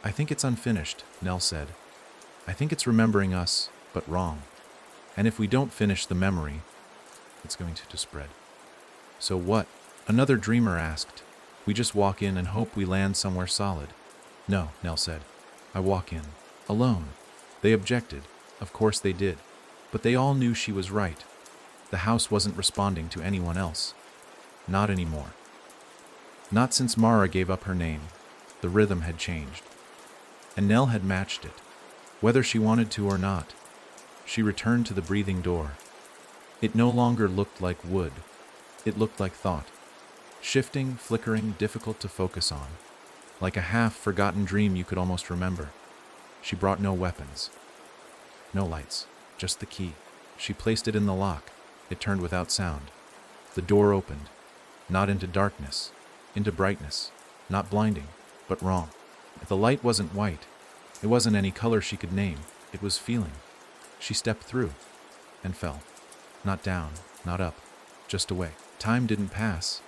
I think it's unfinished, Nell said. I think it's remembering us, but wrong. And if we don't finish the memory, it's going to spread. So what? Another dreamer asked. We just walk in and hope we land somewhere solid. No, Nell said. I walk in. Alone. They objected. Of course they did. But they all knew she was right. The house wasn't responding to anyone else. Not anymore. Not since Mara gave up her name. The rhythm had changed. And Nell had matched it. Whether she wanted to or not, she returned to the breathing door. It no longer looked like wood. It looked like thought. Shifting, flickering, difficult to focus on. Like a half-forgotten dream you could almost remember. She brought no weapons. No lights. Just the key. She placed it in the lock. It turned without sound. The door opened. Not into darkness. Into brightness. Not blinding, but wrong. The light wasn't white. It wasn't any color she could name. It was feeling. She stepped through. And fell. Not down. Not up. Just away. Time didn't pass.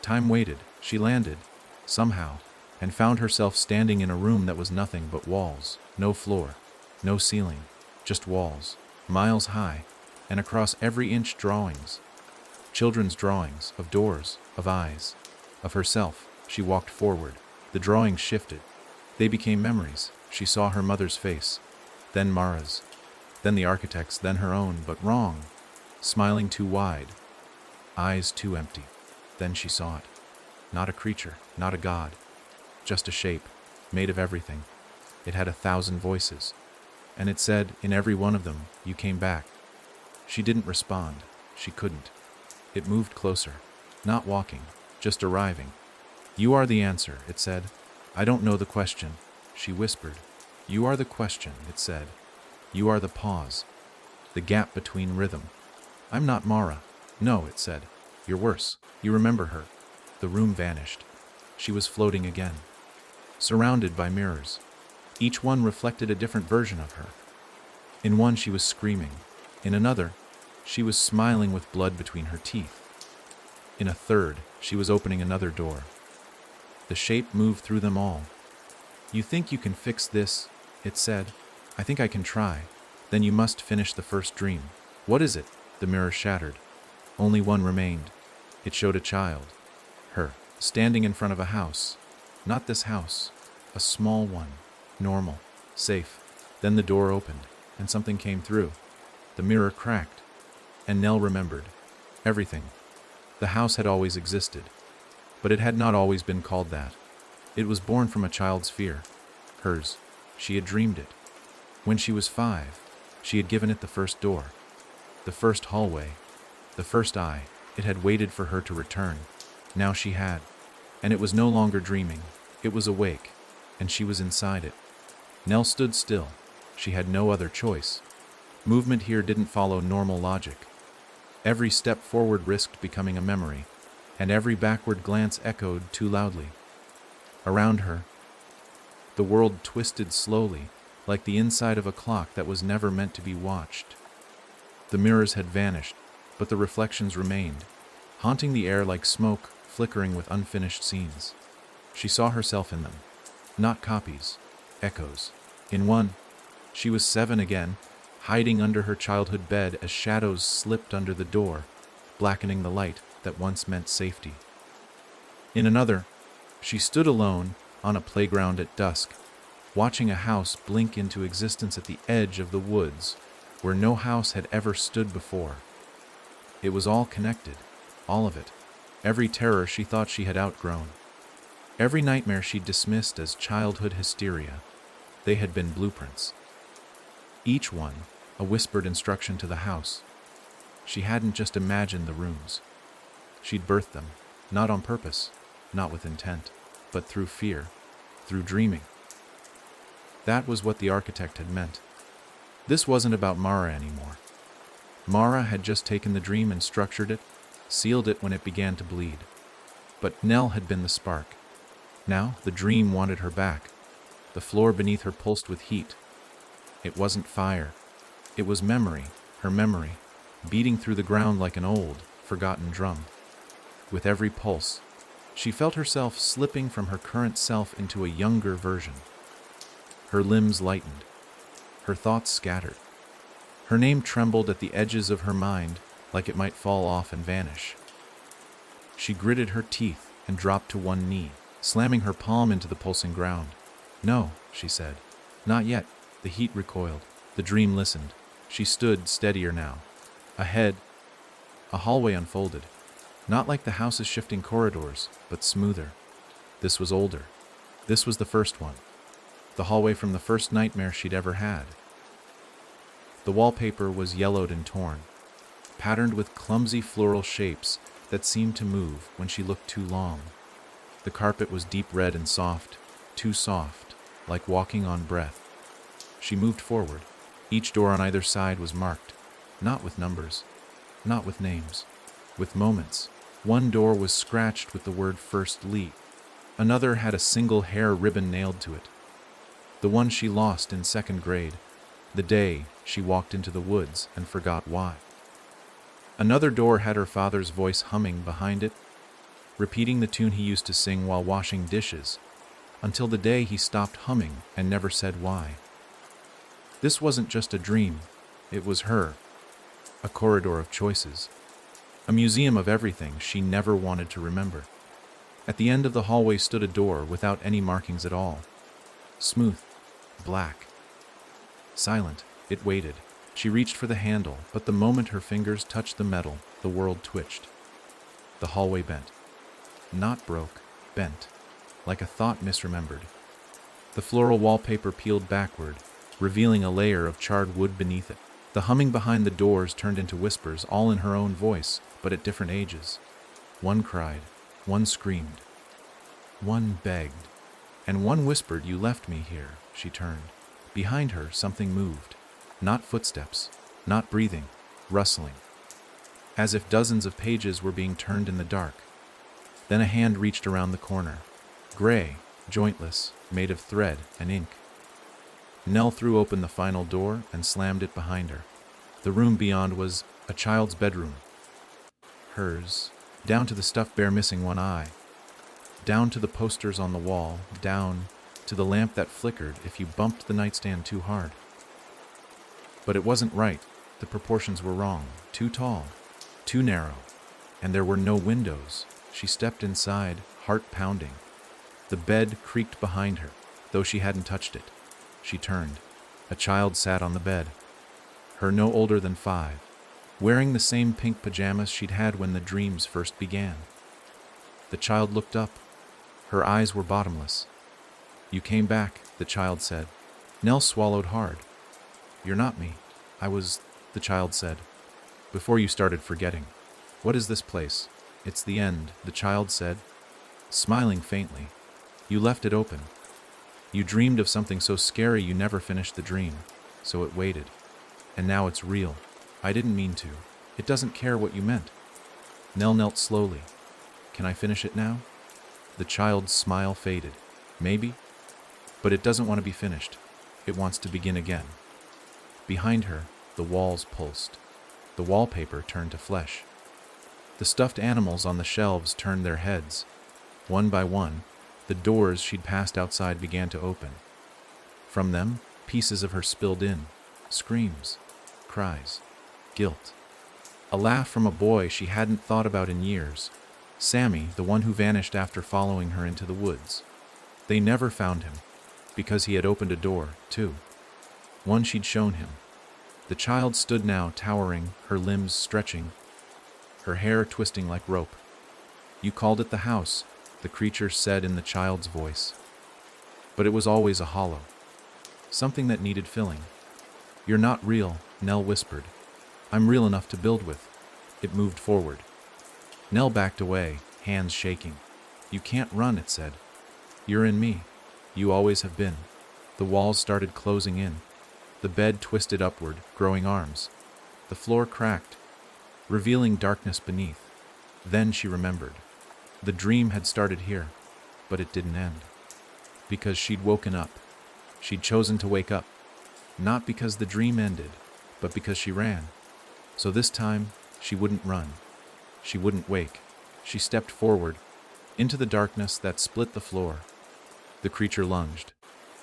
Time waited. She landed. Somehow. And found herself standing in a room that was nothing but walls. No floor. No ceiling. Just walls. Miles high. And across every inch drawings. Children's drawings. Of doors. Of eyes. Of herself. She walked forward. The drawings shifted. They became memories. She saw her mother's face. Then Mara's. Then the architect's. Then her own, but wrong. Smiling too wide. Eyes too empty. Then she saw it. Not a creature. Not a god. Just a shape. Made of everything. It had 1,000 voices. And it said, in every one of them, you came back. She didn't respond. She couldn't. It moved closer. Not walking. Just arriving. You are the answer, it said. I don't know the question, she whispered. You are the question, it said. You are the pause. The gap between rhythm. I'm not Mara. No, it said. You're worse. You remember her. The room vanished. She was floating again. Surrounded by mirrors. Each one reflected a different version of her. In one she was screaming. In another, she was smiling with blood between her teeth. In a third, she was opening another door. The shape moved through them all. You think you can fix this, it said. I think I can try. Then you must finish the first dream. What is it? The mirror shattered. Only one remained. It showed a child. Her, standing in front of a house. Not this house. A small one. Normal. Safe. Then the door opened, and something came through. The mirror cracked. And Nell remembered. Everything. The house had always existed. But it had not always been called that. It was born from a child's fear. Hers. She had dreamed it. When she was 5, she had given it the first door. The first hallway. The first eye. It had waited for her to return. Now she had. And it was no longer dreaming. It was awake. And she was inside it. Nell stood still. She had no other choice. Movement here didn't follow normal logic. Every step forward risked becoming a memory, and every backward glance echoed too loudly. Around her, the world twisted slowly, like the inside of a clock that was never meant to be watched. The mirrors had vanished, but the reflections remained, haunting the air like smoke, flickering with unfinished scenes. She saw herself in them. Not copies, echoes. In one, she was 7 again, hiding under her childhood bed as shadows slipped under the door, blackening the light that once meant safety. In another, she stood alone on a playground at dusk, watching a house blink into existence at the edge of the woods, where no house had ever stood before. It was all connected, all of it. Every terror she thought she had outgrown. Every nightmare she dismissed as childhood hysteria. They had been blueprints. Each one, a whispered instruction to the house. She hadn't just imagined the rooms. She'd birthed them, not on purpose, not with intent. but through fear, through dreaming. That was what the architect had meant. This wasn't about Mara anymore. Mara had just taken the dream and structured it, sealed it when it began to bleed. But Nell had been the spark. Now the dream wanted her back. The floor beneath her pulsed with heat. It wasn't fire. It was memory, her memory, beating through the ground like an old, forgotten drum. With every pulse, she felt herself slipping from her current self into a younger version. Her limbs lightened. Her thoughts scattered. Her name trembled at the edges of her mind like it might fall off and vanish. She gritted her teeth and dropped to one knee, slamming her palm into the pulsing ground. "No," she said. "Not yet." The heat recoiled. The dream listened. She stood steadier now. Ahead, a hallway unfolded. Not like the house's shifting corridors, but smoother. This was older. This was the first one. The hallway from the first nightmare she'd ever had. The wallpaper was yellowed and torn, patterned with clumsy floral shapes that seemed to move when she looked too long. The carpet was deep red and soft, too soft, like walking on breath. She moved forward. Each door on either side was marked, not with numbers, not with names, with moments. One door was scratched with the word First Lee. Another had a single hair ribbon nailed to it. The one she lost in second grade, the day she walked into the woods and forgot why. Another door had her father's voice humming behind it, repeating the tune he used to sing while washing dishes, until the day he stopped humming and never said why. This wasn't just a dream, it was her. A corridor of choices. A museum of everything she never wanted to remember. At the end of the hallway stood a door without any markings at all. Smooth, black. Silent, it waited. She reached for the handle, but the moment her fingers touched the metal, the world twitched. The hallway bent. Not broke, bent, like a thought misremembered. The floral wallpaper peeled backward, revealing a layer of charred wood beneath it. The humming behind the doors turned into whispers, all in her own voice, but at different ages. One cried, one screamed, one begged, and one whispered, "You left me here." She turned. Behind her, something moved. Not footsteps, not breathing, rustling. As if dozens of pages were being turned in the dark. Then a hand reached around the corner. Gray, jointless, made of thread and ink. Nell threw open the final door and slammed it behind her. The room beyond was a child's bedroom. Hers, down to the stuffed bear missing one eye. Down to the posters on the wall, down to the lamp that flickered if you bumped the nightstand too hard. But it wasn't right. The proportions were wrong. Too tall, too narrow, and there were no windows. She stepped inside, heart pounding. The bed creaked behind her, though she hadn't touched it. She turned. A child sat on the bed. Her no older than 5, wearing the same pink pajamas she'd had when the dreams first began. The child looked up. Her eyes were bottomless. "You came back," the child said. Nell swallowed hard. "You're not me. I was," the child said, "before you started forgetting. What is this place?" "It's the end," the child said, smiling faintly. "You left it open. You dreamed of something so scary you never finished the dream, so it waited. And now it's real. I didn't mean to. It doesn't care what you meant." Nell knelt slowly. "Can I finish it now?" The child's smile faded. "Maybe. But it doesn't want to be finished. It wants to begin again." Behind her, the walls pulsed. The wallpaper turned to flesh. The stuffed animals on the shelves turned their heads. One by one, the doors she'd passed outside began to open. From them, pieces of her spilled in. Screams, cries, guilt. A laugh from a boy she hadn't thought about in years. Sammy, the one who vanished after following her into the woods. They never found him, because he had opened a door, too. One she'd shown him. The child stood now, towering, her limbs stretching, her hair twisting like rope. "You called it the house," the creature said in the child's voice. But it was always a hollow. Something that needed filling. "You're not real," Nell whispered. "I'm real enough to build with." It moved forward. Nell backed away, hands shaking. "You can't run," it said. You're in me. You always have been. The walls started closing in. The bed twisted upward, growing arms. The floor cracked, revealing darkness beneath. Then she remembered. The dream had started here, but it didn't end. Because she'd woken up. She'd chosen to wake up. Not because the dream ended, but because she ran. So this time, she wouldn't run. She wouldn't wake. She stepped forward, into the darkness that split the floor. The creature lunged,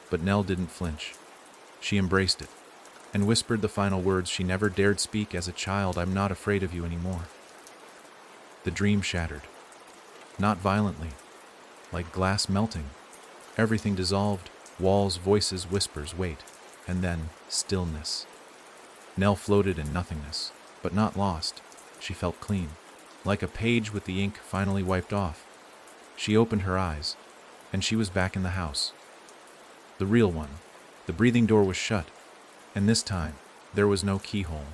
but Nell didn't flinch. She embraced it, and whispered the final words she never dared speak as a child: "I'm not afraid of you anymore." The dream shattered. Not violently, like glass melting. Everything dissolved, walls, voices, whispers, weight, and then stillness. Nell floated in nothingness, but not lost. She felt clean, like a page with the ink finally wiped off. She opened her eyes, and she was back in the house. The real one. The breathing door was shut, and this time, there was no keyhole.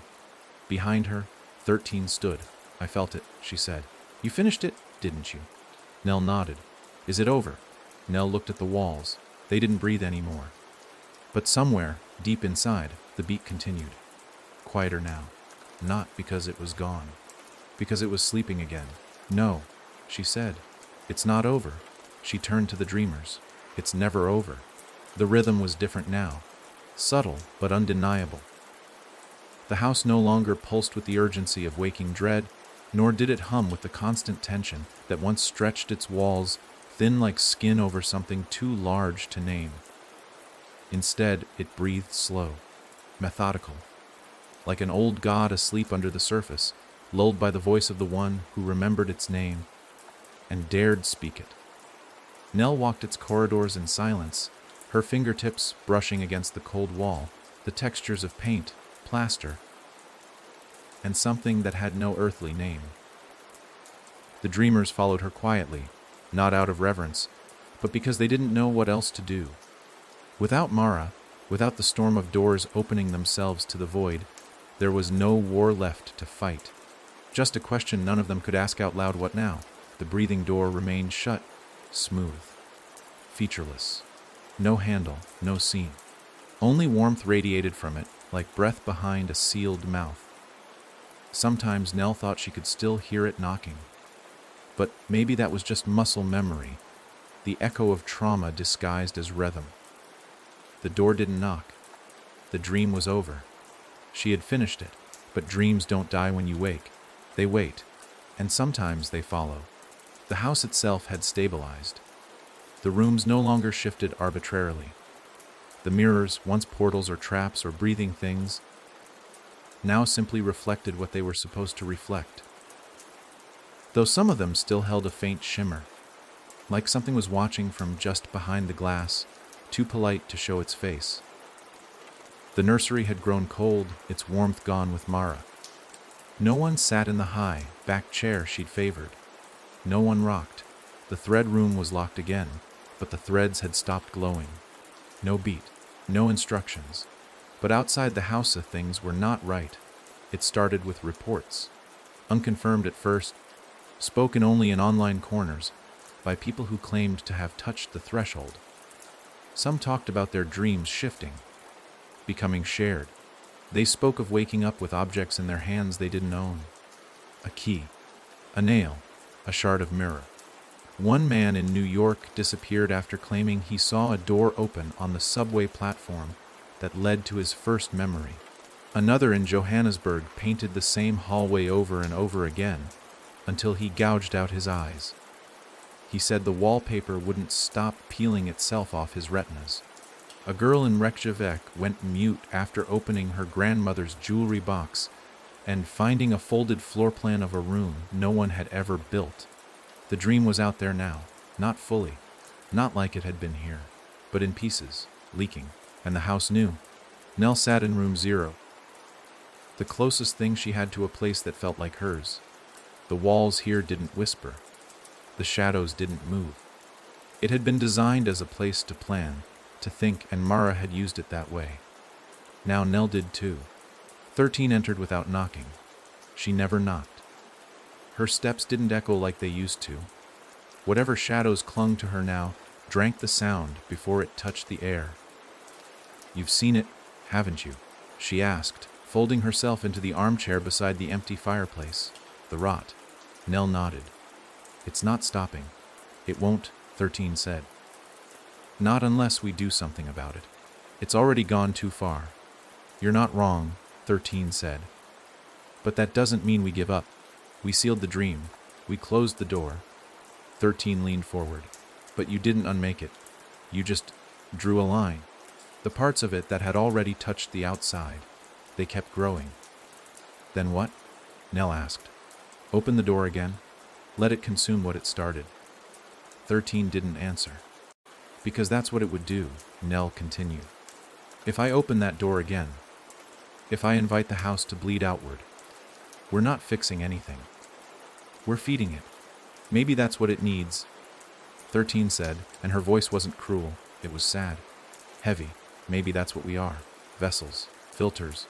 Behind her, 13 stood. "I felt it," she said. "You finished it, didn't you?" Nell nodded. "Is it over?" Nell looked at the walls. They didn't breathe anymore. But somewhere, deep inside, the beat continued. Quieter now. Not because it was gone. Because it was sleeping again. "No," she said. "It's not over." She turned to the dreamers. "It's never over." The rhythm was different now. Subtle, but undeniable. The house no longer pulsed with the urgency of waking dread, nor did it hum with the constant tension that once stretched its walls, thin like skin over something too large to name. Instead, it breathed slow, methodical, like an old god asleep under the surface, lulled by the voice of the one who remembered its name and dared speak it. Nell walked its corridors in silence, her fingertips brushing against the cold wall, the textures of paint, plaster, and something that had no earthly name. The dreamers followed her quietly, not out of reverence, but because they didn't know what else to do. Without Mara, without the storm of doors opening themselves to the void, there was no war left to fight. Just a question none of them could ask out loud: what now? The breathing door remained shut, smooth, featureless. No handle, no scene. Only warmth radiated from it, like breath behind a sealed mouth. Sometimes Nell thought she could still hear it knocking. But maybe that was just muscle memory, the echo of trauma disguised as rhythm. The door didn't knock. The dream was over. She had finished it, but dreams don't die when you wake. They wait, and sometimes they follow. The house itself had stabilized. The rooms no longer shifted arbitrarily. The mirrors, once portals or traps or breathing things, now simply reflected what they were supposed to reflect. Though some of them still held a faint shimmer, like something was watching from just behind the glass, too polite to show its face. The nursery had grown cold, its warmth gone with Mara. No one sat in the high, back chair she'd favored. No one rocked. The thread room was locked again, but the threads had stopped glowing. No beat, no instructions. But outside the house things were not right. It started with reports. Unconfirmed at first, spoken only in online corners, by people who claimed to have touched the threshold. Some talked about their dreams shifting, becoming shared. They spoke of waking up with objects in their hands they didn't own. A key, a nail, a shard of mirror. One man in New York disappeared after claiming he saw a door open on the subway platform that led to his first memory. Another in Johannesburg painted the same hallway over and over again until he gouged out his eyes. He said the wallpaper wouldn't stop peeling itself off his retinas. A girl in Reykjavik went mute after opening her grandmother's jewelry box and finding a folded floor plan of a room no one had ever built. The dream was out there now, not fully, not like it had been here, but in pieces, leaking, and the house knew. Nell sat in room 0, the closest thing she had to a place that felt like hers. The walls here didn't whisper. The shadows didn't move. It had been designed as a place to plan, to think, and Mara had used it that way. Now Nell did too. 13 entered without knocking. She never knocked. Her steps didn't echo like they used to. Whatever shadows clung to her now drank the sound before it touched the air. "You've seen it, haven't you?" she asked, folding herself into the armchair beside the empty fireplace. "The rot." Nell nodded. "It's not stopping. It won't," 13 said. "Not unless we do something about it. It's already gone too far." "You're not wrong," 13 said. "But that doesn't mean we give up. We sealed the dream. We closed the door." 13 leaned forward. "But you didn't unmake it. You just drew a line. The parts of it that had already touched the outside. They kept growing." "Then what?" Nell asked. "Open the door again. Let it consume what it started." 13 didn't answer. "Because that's what it would do," Nell continued. "If I open that door again, if I invite the house to bleed outward, we're not fixing anything. We're feeding it. Maybe that's what it needs," 13 said, and her voice wasn't cruel, it was sad. Heavy. "Maybe that's what we are. Vessels, filters,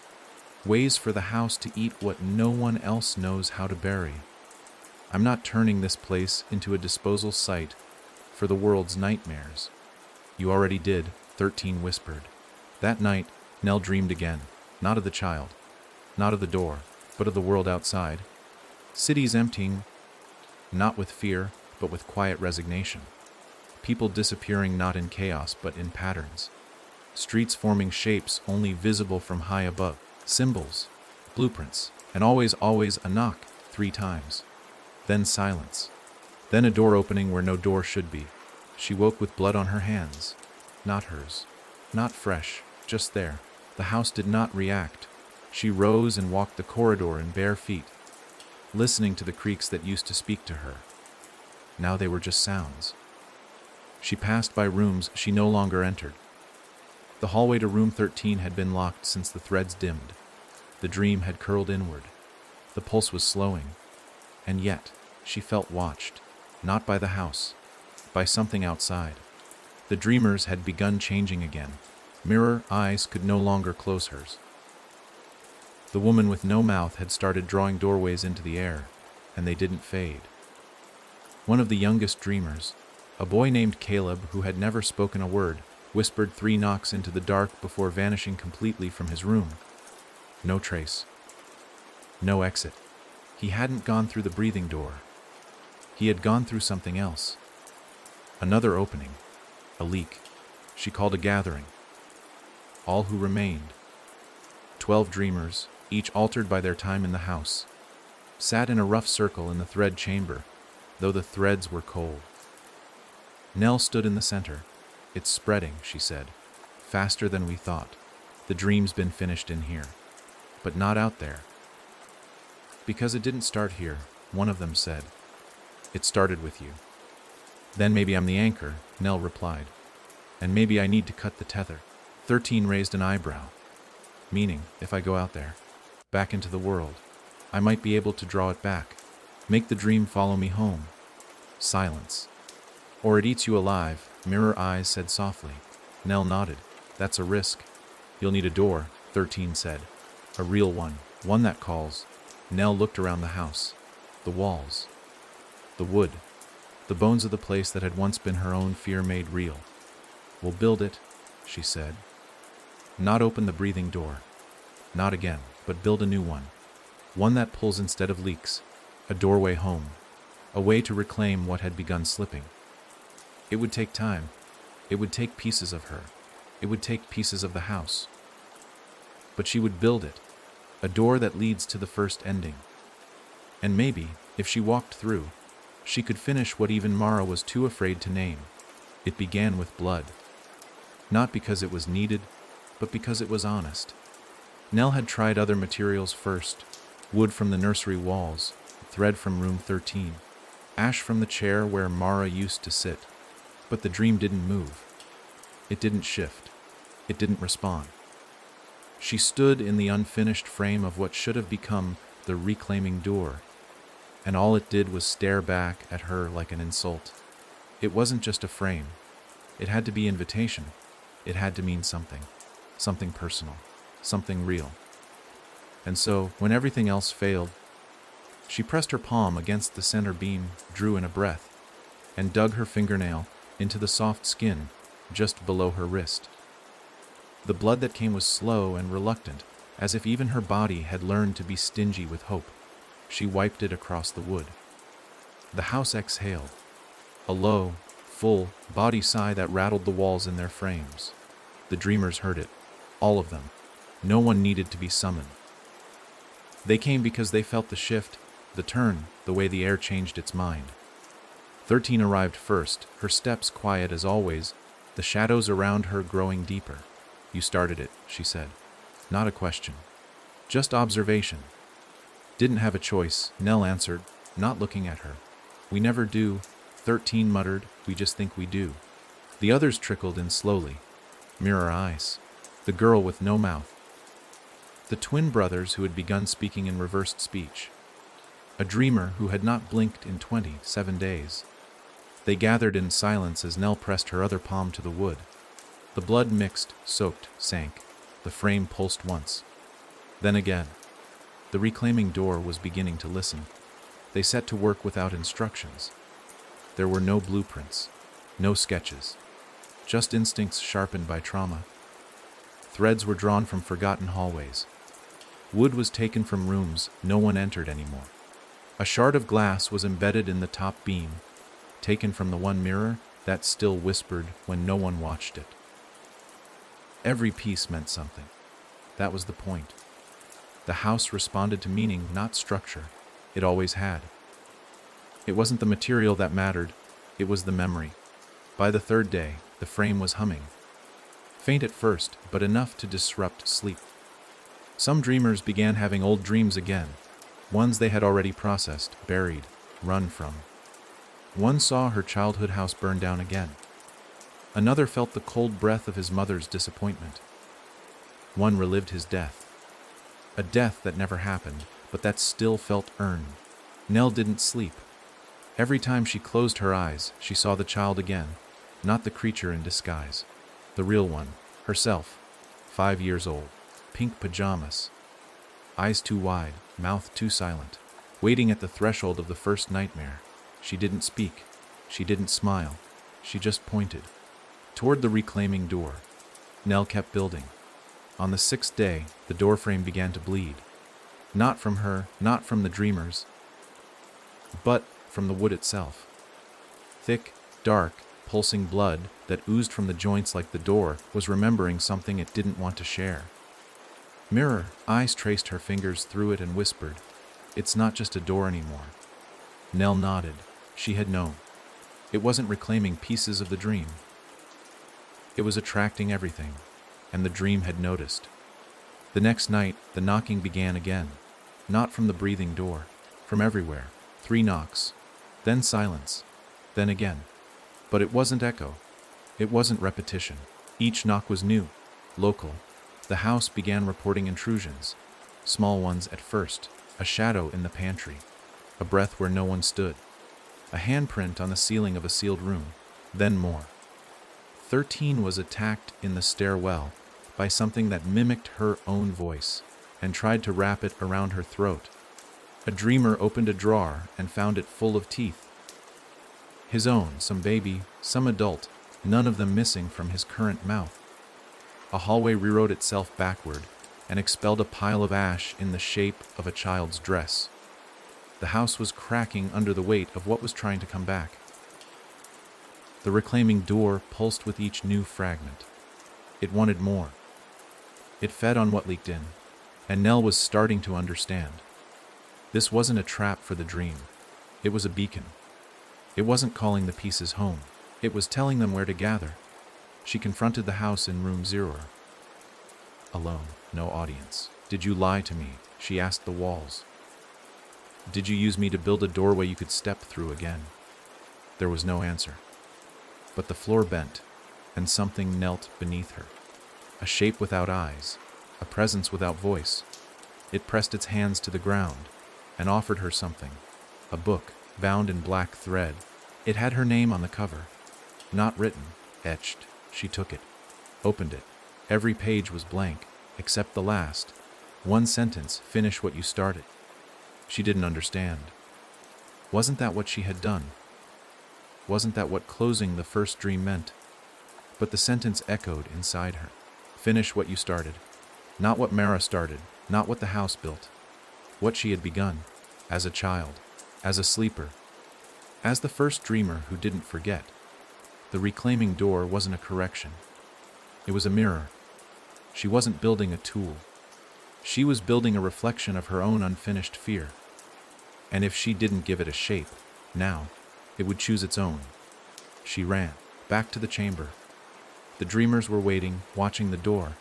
ways for the house to eat what no one else knows how to bury. I'm not turning this place into a disposal site for the world's nightmares." "You already did," 13 whispered. That night, Nell dreamed again, not of the child, not of the door, but of the world outside. Cities emptying, not with fear, but with quiet resignation. People disappearing not in chaos, but in patterns. Streets forming shapes only visible from high above. Symbols, blueprints, and always a knock 3 times. Then silence. Then a door opening where no door should be. She woke with blood on her hands. Not hers. Not fresh, just there. The house did not react. She rose and walked the corridor in bare feet, listening to the creaks that used to speak to her. Now they were just sounds. She passed by rooms she no longer entered. The hallway to room 13 had been locked since the threads dimmed. The dream had curled inward. The pulse was slowing. And yet, she felt watched, not by the house, by something outside. The dreamers had begun changing again. Mirror eyes could no longer close hers. The woman with no mouth had started drawing doorways into the air, and they didn't fade. One of the youngest dreamers, a boy named Caleb who had never spoken a word, whispered 3 knocks into the dark before vanishing completely from his room. No trace. No exit. He hadn't gone through the breathing door. He had gone through something else. Another opening. A leak. She called a gathering. All who remained, 12 dreamers, each altered by their time in the house, sat in a rough circle in the thread chamber, though the threads were cold. Nell stood in the center. "It's spreading," she said. "Faster than we thought. The dream's been finished in here. But not out there." "Because it didn't start here," one of them said. "It started with you." "Then maybe I'm the anchor," Nell replied. "And maybe I need to cut the tether." 13 raised an eyebrow. "Meaning, if I go out there, back into the world, I might be able to draw it back, make the dream follow me home." Silence. "Or it eats you alive," Mirror Eyes said softly. Nell nodded. "That's a risk." "You'll need a door," 13 said. "A real one, one that calls." Nell looked around the house. The walls. The wood. The bones of the place that had once been her own fear made real. "We'll build it," she said. "Not open the breathing door. Not again, but build a new one. One that pulls instead of leaks. A doorway home. A way to reclaim what had begun slipping." It would take time. It would take pieces of her. It would take pieces of the house. But she would build it. A door that leads to the first ending. And maybe, if she walked through, she could finish what even Mara was too afraid to name. It began with blood. Not because it was needed, but because it was honest. Nell had tried other materials first. Wood from the nursery walls, thread from room 13, ash from the chair where Mara used to sit. But the dream didn't move. It didn't shift. It didn't respond. She stood in the unfinished frame of what should have become the reclaiming door, and all it did was stare back at her like an insult. It wasn't just a frame. It had to be invitation. It had to mean something. Something personal. Something real. And so, when everything else failed, she pressed her palm against the center beam, drew in a breath, and dug her fingernail into the soft skin, just below her wrist. The blood that came was slow and reluctant, as if even her body had learned to be stingy with hope. She wiped it across the wood. The house exhaled, a low, full body sigh that rattled the walls in their frames. The dreamers heard it, all of them. No one needed to be summoned. They came because they felt the shift, the turn, the way the air changed its mind. 13 arrived first, her steps quiet as always, the shadows around her growing deeper. "You started it," she said. Not a question. Just observation. "Didn't have a choice," Nell answered, not looking at her. "We never do," 13 muttered, "we just think we do." The others trickled in slowly. Mirror eyes. The girl with no mouth. The twin brothers who had begun speaking in reversed speech. A dreamer who had not blinked in 27 days. They gathered in silence as Nell pressed her other palm to the wood. The blood mixed, soaked, sank. The frame pulsed once. Then again. The reclaiming door was beginning to listen. They set to work without instructions. There were no blueprints, no sketches, just instincts sharpened by trauma. Threads were drawn from forgotten hallways. Wood was taken from rooms no one entered anymore. A shard of glass was embedded in the top beam, taken from the one mirror that still whispered when no one watched it. Every piece meant something. That was the point. The house responded to meaning, not structure. It always had. It wasn't the material that mattered, it was the memory. By the third day, the frame was humming. Faint at first, but enough to disrupt sleep. Some dreamers began having old dreams again, ones they had already processed, buried, run from. One saw her childhood house burn down again. Another felt the cold breath of his mother's disappointment. One relived his death. A death that never happened, but that still felt earned. Nell didn't sleep. Every time she closed her eyes, she saw the child again, not the creature in disguise. The real one, herself, 5 years old, pink pajamas, eyes too wide, mouth too silent, waiting at the threshold of the first nightmare. She didn't speak, she didn't smile, she just pointed. Toward the reclaiming door. Nell kept building. On the 6th day, the doorframe began to bleed. Not from her, not from the dreamers, but from the wood itself. Thick, dark, pulsing blood that oozed from the joints like the door was remembering something it didn't want to share. Mirror eyes traced her fingers through it and whispered, "It's not just a door anymore." Nell nodded. She had known. It wasn't reclaiming pieces of the dream. It was attracting everything, and the dream had noticed. The next night, the knocking began again. Not from the breathing door, from everywhere. 3 knocks, then silence, then again. But it wasn't echo. It wasn't repetition. Each knock was new, local. The house began reporting intrusions. Small ones at first, a shadow in the pantry, a breath where no one stood, a handprint on the ceiling of a sealed room, then more. 13 was attacked in the stairwell by something that mimicked her own voice and tried to wrap it around her throat. A dreamer opened a drawer and found it full of teeth. His own, some baby, some adult, none of them missing from his current mouth. A hallway rewrote itself backward and expelled a pile of ash in the shape of a child's dress. The house was cracking under the weight of what was trying to come back. The reclaiming door pulsed with each new fragment. It wanted more. It fed on what leaked in, and Nell was starting to understand. This wasn't a trap for the dream. It was a beacon. It wasn't calling the pieces home. It was telling them where to gather. She confronted the house in room 0. Alone, no audience. "Did you lie to me?" she asked the walls. "Did you use me to build a doorway you could step through again?" There was no answer. But the floor bent, and something knelt beneath her. A shape without eyes, a presence without voice. It pressed its hands to the ground and offered her something. A book, bound in black thread. It had her name on the cover. Not written, etched. She took it, opened it. Every page was blank, except the last. One sentence, "Finish what you started." She didn't understand. Wasn't that what she had done? Wasn't that what closing the first dream meant? But the sentence echoed inside her. Finish what you started. Not what Mara started, not what the house built. What she had begun, as a child, as a sleeper, as the first dreamer who didn't forget. The reclaiming door wasn't a correction. It was a mirror. She wasn't building a tool. She was building a reflection of her own unfinished fear. And if she didn't give it a shape, now, it would choose its own. She ran, back to the chamber. The dreamers were waiting, watching the door.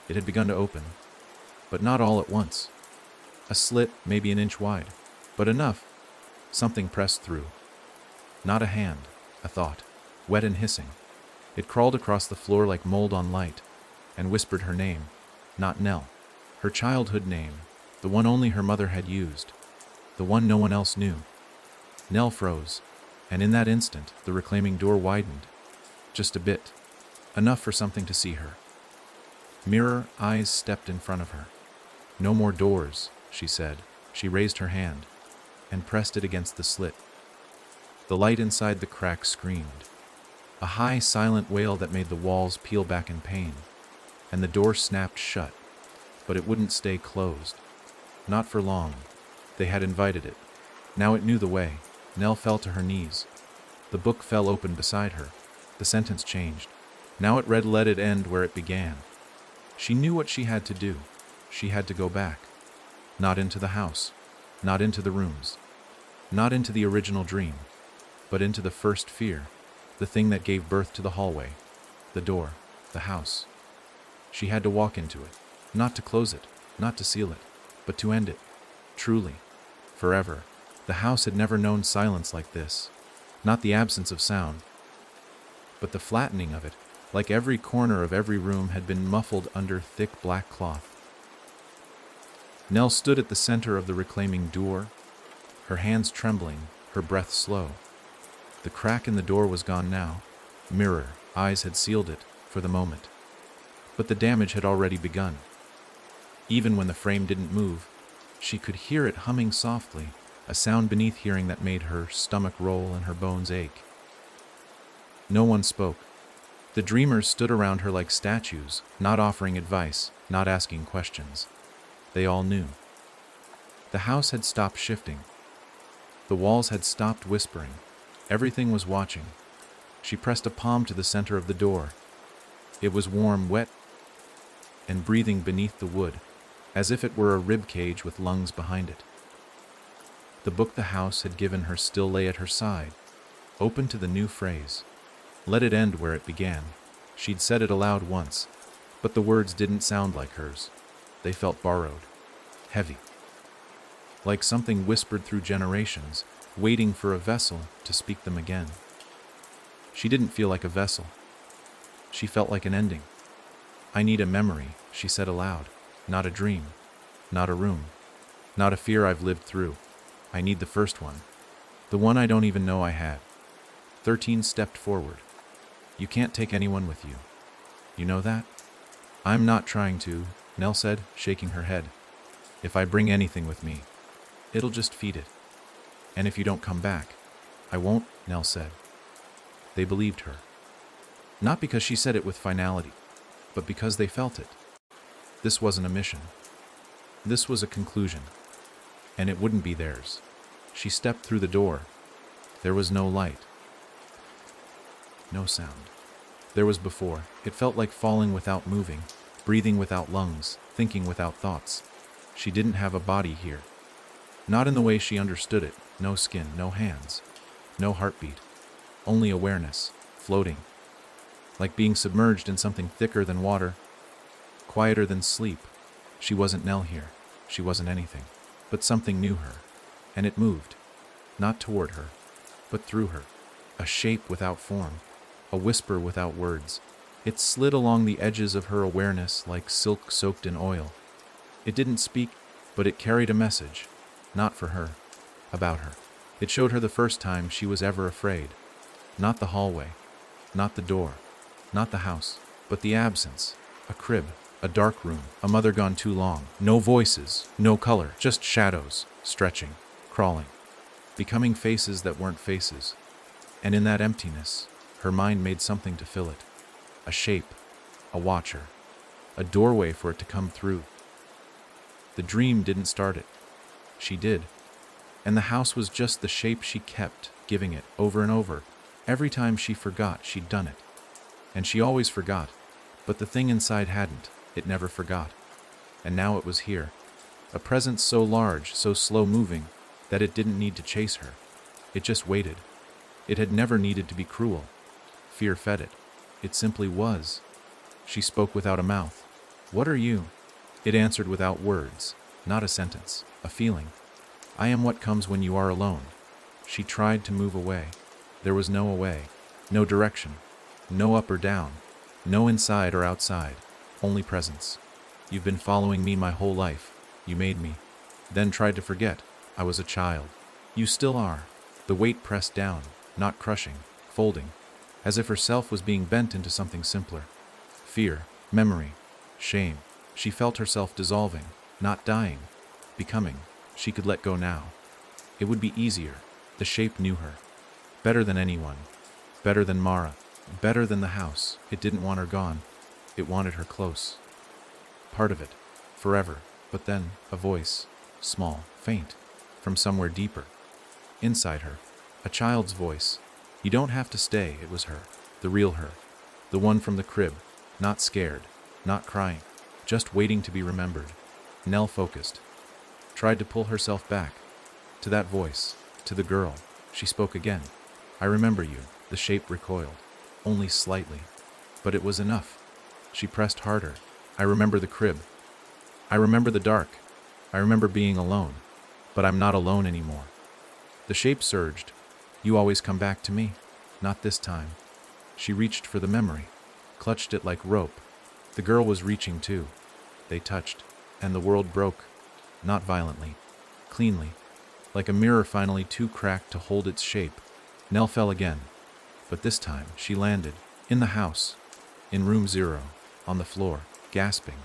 It had begun to open, but not all at once. A slit, maybe an inch wide, but enough. Something pressed through. Not a hand, a thought, wet and hissing. It crawled across the floor like mold on light, and whispered her name, not Nell. Her childhood name, the one only her mother had used, the one no one else knew. Nell froze, and in that instant, the reclaiming door widened. Just a bit. Enough for something to see her. Mirror eyes stepped in front of her. No more doors, she said. She raised her hand and pressed it against the slit. The light inside the crack screamed. A high, silent wail that made the walls peel back in pain, and the door snapped shut, but it wouldn't stay closed. Not for long. They had invited it. Now it knew the way. Nell fell to her knees. The book fell open beside her. The sentence changed. Now it read, "Let it end where it began." She knew what she had to do. She had to go back. Not into the house. Not into the rooms. Not into the original dream. But into the first fear. The thing that gave birth to the hallway. The door. The house. She had to walk into it. Not to close it. Not to seal it. But to end it. Truly. Forever. The house had never known silence like this. Not the absence of sound, but the flattening of it, like every corner of every room had been muffled under thick black cloth. Nell stood at the center of the reclaiming door, her hands trembling, her breath slow. The crack in the door was gone now. Mirror, eyes had sealed it, for the moment. But the damage had already begun. Even when the frame didn't move, she could hear it humming softly, a sound beneath hearing that made her stomach roll and her bones ache. No one spoke. The dreamers stood around her like statues, not offering advice, not asking questions. They all knew. The house had stopped shifting. The walls had stopped whispering. Everything was watching. She pressed a palm to the center of the door. It was warm, wet, and breathing beneath the wood, as if it were a rib cage with lungs behind it. The book the house had given her still lay at her side, open to the new phrase. Let it end where it began. She'd said it aloud once, but the words didn't sound like hers. They felt borrowed, heavy, like something whispered through generations, waiting for a vessel to speak them again. She didn't feel like a vessel. She felt like an ending. I need a memory, she said aloud, not a dream, not a room, not a fear I've lived through. I need the first one, the one I don't even know I had. 13 stepped forward. You can't take anyone with you. You know that? I'm not trying to, Nell said, shaking her head. If I bring anything with me, it'll just feed it. And if you don't come back, I won't, Nell said. They believed her. Not because she said it with finality, but because they felt it. This wasn't a mission. This was a conclusion. And it wouldn't be theirs. She stepped through the door. There was no light. No sound. There was before. It felt like falling without moving, breathing without lungs, thinking without thoughts. She didn't have a body here. Not in the way she understood it. No skin, no hands, no heartbeat. Only awareness, floating. Like being submerged in something thicker than water, quieter than sleep. She wasn't Nell here. She wasn't anything. But something knew her, and it moved, not toward her, but through her. A shape without form, a whisper without words. It slid along the edges of her awareness like silk soaked in oil. It didn't speak, but it carried a message, not for her, about her. It showed her the first time she was ever afraid. Not the hallway, not the door, not the house, but the absence, a crib. A dark room, a mother gone too long. No voices, no color, just shadows, stretching, crawling, becoming faces that weren't faces. And in that emptiness, her mind made something to fill it. A shape, a watcher, a doorway for it to come through. The dream didn't start it. She did. And the house was just the shape she kept giving it over and over. Every time she forgot she'd done it. And she always forgot. But the thing inside hadn't. It never forgot. And now it was here. A presence so large, so slow-moving, that it didn't need to chase her. It just waited. It had never needed to be cruel. Fear fed it. It simply was. She spoke without a mouth. "What are you?" It answered without words, not a sentence, a feeling. "I am what comes when you are alone." She tried to move away. There was no away, no direction, no up or down, no inside or outside, only presence. "You've been following me my whole life. You made me. Then tried to forget. I was a child. You still are." The weight pressed down, not crushing, folding, as if herself was being bent into something simpler. Fear, memory, shame. She felt herself dissolving, not dying, becoming. She could let go now. It would be easier. The shape knew her. Better than anyone. Better than Mara. Better than the house. It didn't want her gone. It wanted her close. Part of it. Forever. But then, a voice. Small, faint. From somewhere deeper. Inside her. A child's voice. "You don't have to stay," it was her. The real her. The one from the crib. Not scared. Not crying. Just waiting to be remembered. Nell focused. Tried to pull herself back. To that voice. To the girl. She spoke again. "I remember you." The shape recoiled. Only slightly. But it was enough. She pressed harder. "I remember the crib. I remember the dark. I remember being alone. But I'm not alone anymore." The shape surged. "You always come back to me." "Not this time." She reached for the memory. Clutched it like rope. The girl was reaching too. They touched. And the world broke. Not violently. Cleanly. Like a mirror finally too cracked to hold its shape. Nell fell again. But this time she landed. In the house. In room 0. On the floor. Gasping.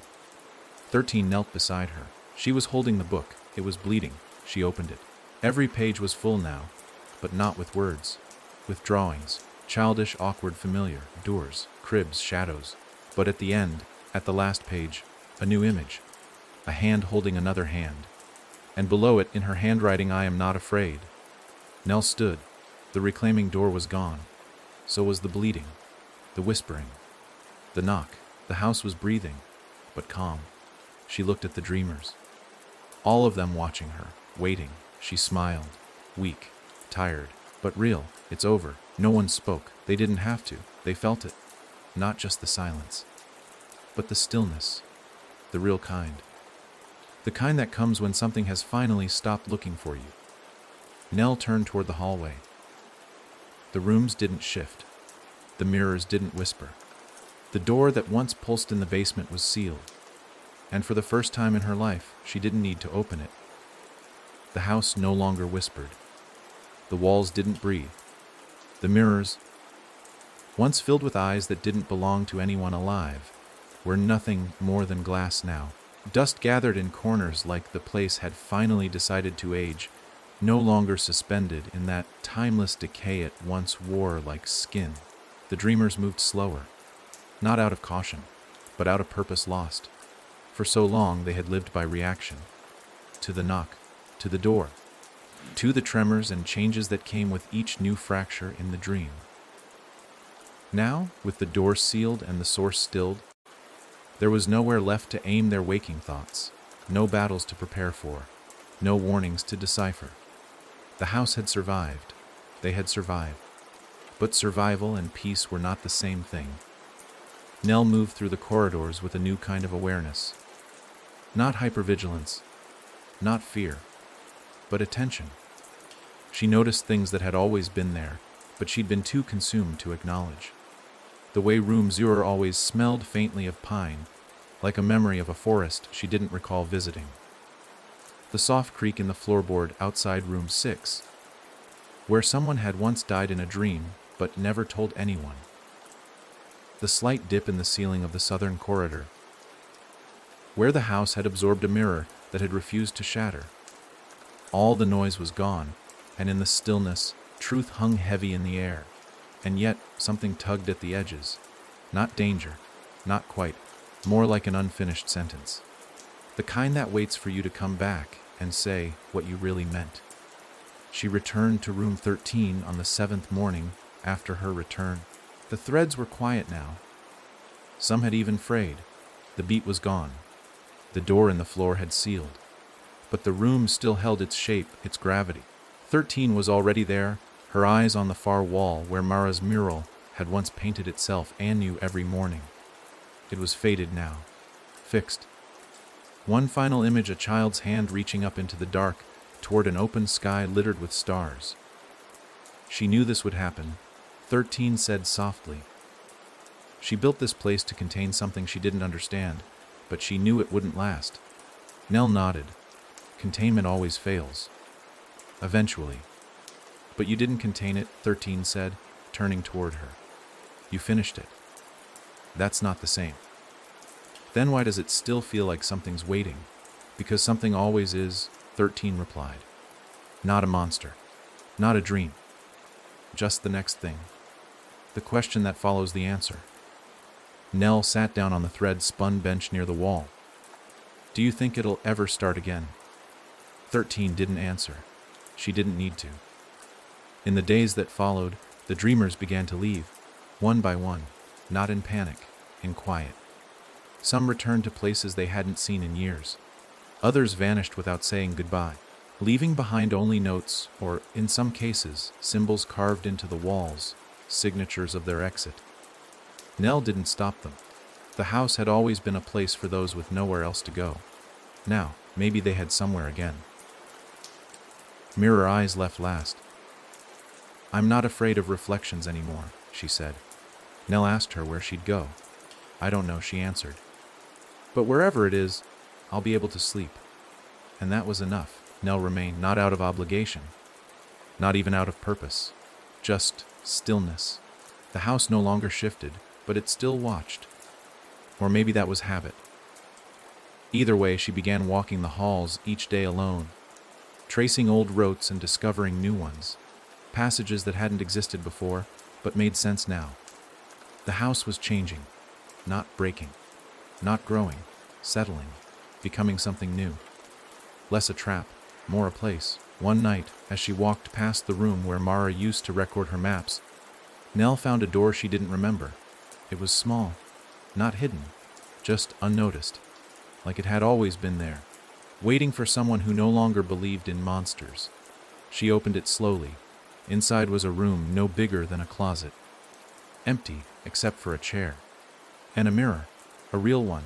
13 knelt beside her. She was holding the book. It was bleeding. She opened it. Every page was full now. But not with words. With drawings. Childish, awkward, familiar. Doors. Cribs. Shadows. But at the end, at the last page, a new image. A hand holding another hand. And below it, in her handwriting, "I am not afraid." Nell stood. The reclaiming door was gone. So was the bleeding. The whispering. The knock. The house was breathing, but calm. She looked at the dreamers. All of them watching her, waiting. She smiled. Weak. Tired. But real. It's over. No one spoke. They didn't have to. They felt it. Not just the silence. But the stillness. The real kind. The kind that comes when something has finally stopped looking for you. Nell turned toward the hallway. The rooms didn't shift. The mirrors didn't whisper. The door that once pulsed in the basement was sealed. And for the first time in her life, she didn't need to open it. The house no longer whispered. The walls didn't breathe. The mirrors, once filled with eyes that didn't belong to anyone alive, were nothing more than glass now. Dust gathered in corners like the place had finally decided to age, no longer suspended in that timeless decay it once wore like skin. The dreamers moved slower, not out of caution, but out of purpose lost. For so long they had lived by reaction. To the knock, to the door, to the tremors and changes that came with each new fracture in the dream. Now, with the door sealed and the source stilled, there was nowhere left to aim their waking thoughts, no battles to prepare for, no warnings to decipher. The house had survived. They had survived. But survival and peace were not the same thing. Nell moved through the corridors with a new kind of awareness. Not hypervigilance, not fear, but attention. She noticed things that had always been there, but she'd been too consumed to acknowledge. The way room 0 always smelled faintly of pine, like a memory of a forest she didn't recall visiting. The soft creak in the floorboard outside room 6, where someone had once died in a dream but never told anyone. The slight dip in the ceiling of the southern corridor, where the house had absorbed a mirror that had refused to shatter. All the noise was gone, and in the stillness, Truth hung heavy in the air, and yet something tugged at the edges. Not danger, not quite, more like an unfinished sentence. The kind that waits for you to come back and say what you really meant. She returned to room 13 on the 7th morning after her return. The threads were quiet now. Some had even frayed. The beat was gone. The door in the floor had sealed. But the room still held its shape, its gravity. 13 was already there, her eyes on the far wall where Mara's mural had once painted itself anew every morning. It was faded now, fixed. One final image, a child's hand reaching up into the dark toward an open sky littered with stars. She knew this would happen, 13 said softly. She built this place to contain something she didn't understand, but she knew it wouldn't last. Nell nodded. Containment always fails. Eventually. But you didn't contain it, 13 said, turning toward her. You finished it. That's not the same. Then why does it still feel like something's waiting? Because something always is, 13 replied. Not a monster. Not a dream. Just the next thing. The question that follows the answer. Nell sat down on the thread-spun bench near the wall. Do you think it'll ever start again? 13 didn't answer. She didn't need to. In the days that followed, the dreamers began to leave, one by one, not in panic, in quiet. Some returned to places they hadn't seen in years. Others vanished without saying goodbye, leaving behind only notes, or, in some cases, symbols carved into the walls, signatures of their exit. Nell didn't stop them. The house had always been a place for those with nowhere else to go. Now, maybe they had somewhere again. Mirror eyes left last. I'm not afraid of reflections anymore, she said. Nell asked her where she'd go. I don't know, she answered. But wherever it is, I'll be able to sleep. And that was enough. Nell remained, not out of obligation, not even out of purpose, just stillness. The house no longer shifted, but it still watched. Or maybe that was habit. Either way, she began walking the halls each day alone, tracing old routes and discovering new ones, passages that hadn't existed before, but made sense now. The house was changing, not breaking, not growing, settling, becoming something new. Less a trap, more a place. One night, as she walked past the room where Mara used to record her maps, Nell found a door she didn't remember. It was small, not hidden, just unnoticed, like it had always been there, waiting for someone who no longer believed in monsters. She opened it slowly. Inside was a room no bigger than a closet. Empty, except for a chair. And a mirror, a real one.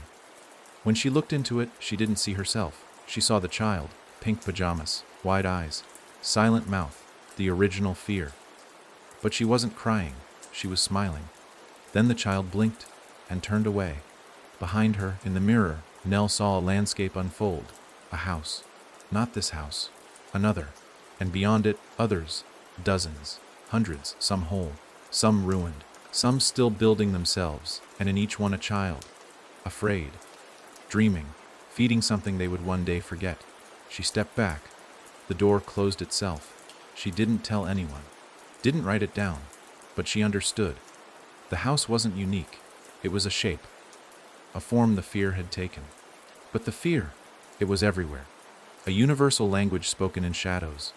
When she looked into it, she didn't see herself. She saw the child, pink pajamas, wide eyes, silent mouth, the original fear. But she wasn't crying, she was smiling. Then the child blinked and turned away. Behind her, in the mirror, Nell saw a landscape unfold. A house. Not this house. Another. And beyond it, others. Dozens. Hundreds. Some whole. Some ruined. Some still building themselves. And in each one a child. Afraid. Dreaming. Feeding something they would one day forget. She stepped back. The door closed itself. She didn't tell anyone. Didn't write it down. But she understood. The house wasn't unique. It was a shape. A form the fear had taken. But the fear, it was everywhere. A universal language spoken in shadows.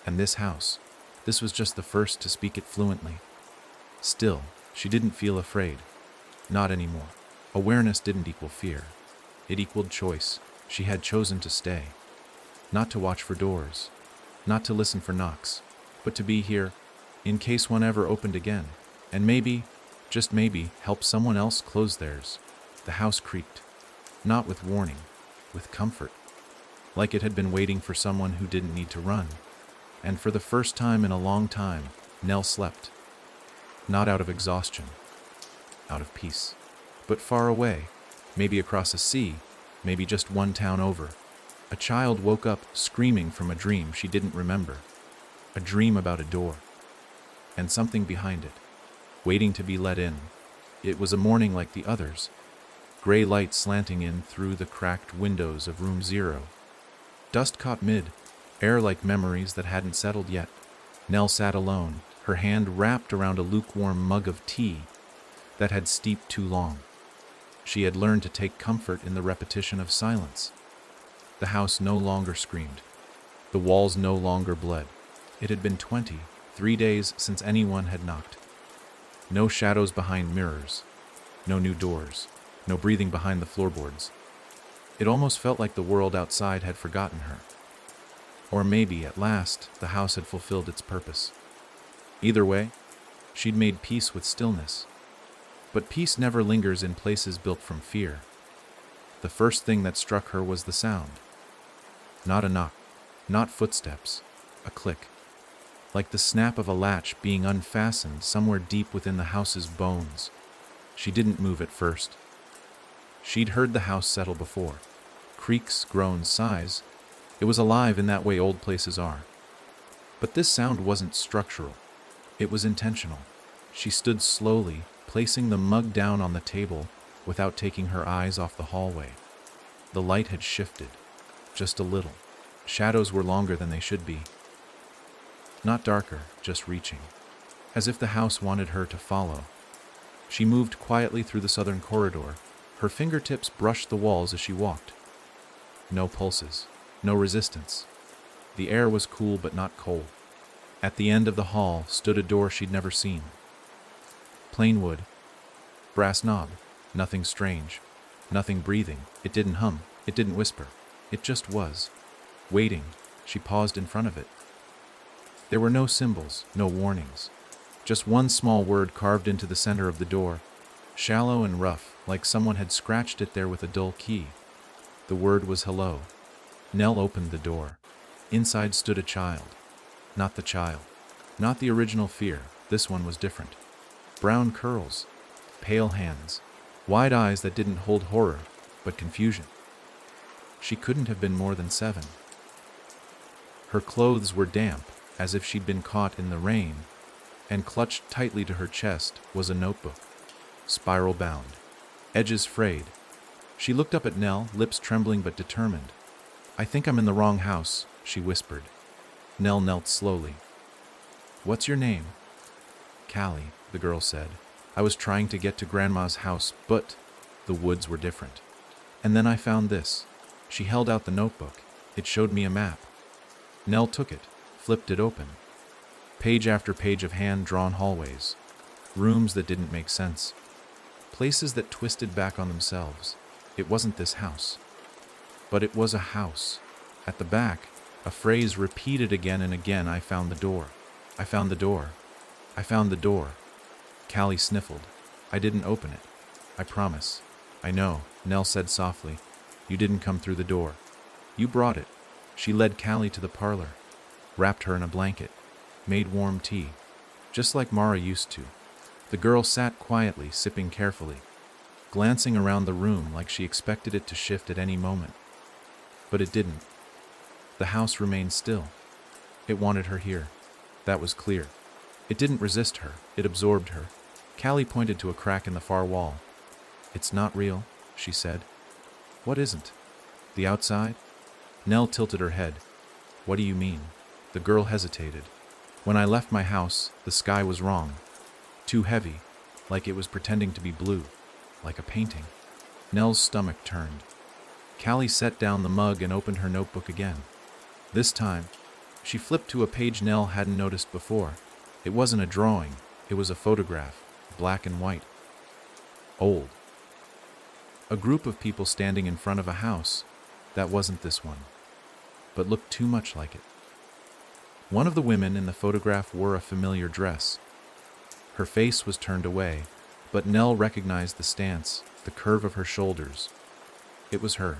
And this house, this was just the first to speak it fluently. Still, she didn't feel afraid. Not anymore. Awareness didn't equal fear. It equaled choice. She had chosen to stay. Not to watch for doors. Not to listen for knocks. But to be here, in case one ever opened again. And maybe, just maybe, help someone else close theirs. The house creaked. Not with warning, with comfort. Like it had been waiting for someone who didn't need to run. And for the first time in a long time, Nell slept. Not out of exhaustion. Out of peace. But far away, maybe across a sea, maybe just one town over. A child woke up screaming from a dream she didn't remember. A dream about a door. And something behind it, waiting to be let in. It was a morning like the others. Gray light slanting in through the cracked windows of room 0. Dust caught mid, air like memories that hadn't settled yet. Nell sat alone, her hand wrapped around a lukewarm mug of tea that had steeped too long. She had learned to take comfort in the repetition of silence. The house no longer screamed. The walls no longer bled. It had been 23 days since anyone had knocked. No shadows behind mirrors. No new doors. No breathing behind the floorboards. It almost felt like the world outside had forgotten her. Or maybe, at last, the house had fulfilled its purpose. Either way, she'd made peace with stillness. But peace never lingers in places built from fear. The first thing that struck her was the sound. Not a knock, not footsteps, a click. Like the snap of a latch being unfastened somewhere deep within the house's bones. She didn't move at first. She'd heard the house settle before. Creaks, groans, sighs. It was alive in that way old places are. But this sound wasn't structural. It was intentional. She stood slowly, placing the mug down on the table without taking her eyes off the hallway. The light had shifted, just a little. Shadows were longer than they should be. Not darker, just reaching. As if the house wanted her to follow. She moved quietly through the southern corridor. Her fingertips brushed the walls as she walked. No pulses, no resistance. The air was cool but not cold. At the end of the hall stood a door she'd never seen. Plain wood. Brass knob. Nothing strange. Nothing breathing. It didn't hum. It didn't whisper. It just was. Waiting, she paused in front of it. There were no symbols, no warnings. Just one small word carved into the center of the door, shallow and rough, like someone had scratched it there with a dull key. The word was hello. Nell opened the door. Inside stood a child. Not the child. Not the original fear. This one was different. Brown curls. Pale hands. Wide eyes that didn't hold horror, but confusion. She couldn't have been more than 7. Her clothes were damp, as if she'd been caught in the rain, and clutched tightly to her chest was a notebook. Spiral bound. Edges frayed. She looked up at Nell, lips trembling but determined. "I think I'm in the wrong house," she whispered. Nell knelt slowly. "What's your name?" "Callie," the girl said. "I was trying to get to Grandma's house, but..." The woods were different. "And then I found this." She held out the notebook. It showed me a map. Nell took it, flipped it open. Page after page of hand-drawn hallways. Rooms that didn't make sense. Places that twisted back on themselves. It wasn't this house. But it was a house. At the back, a phrase repeated again and again. "I found the door. I found the door. I found the door." Callie sniffled. "I didn't open it. I promise." "I know," Nell said softly. "You didn't come through the door. You brought it." She led Callie to the parlor, wrapped her in a blanket, made warm tea, just like Mara used to. The girl sat quietly, sipping carefully, glancing around the room like she expected it to shift at any moment. But it didn't. The house remained still. It wanted her here. That was clear. It didn't resist her. It absorbed her. Callie pointed to a crack in the far wall. "It's not real," she said. "What isn't?" "The outside?" Nell tilted her head. "What do you mean?" The girl hesitated. "When I left my house, the sky was wrong. Too heavy, like it was pretending to be blue, like a painting." Nell's stomach turned. Callie set down the mug and opened her notebook again. This time, she flipped to a page Nell hadn't noticed before. It wasn't a drawing, it was a photograph, black and white. Old. A group of people standing in front of a house. That wasn't this one, but looked too much like it. One of the women in the photograph wore a familiar dress. Her face was turned away, but Nell recognized the stance, the curve of her shoulders. It was her.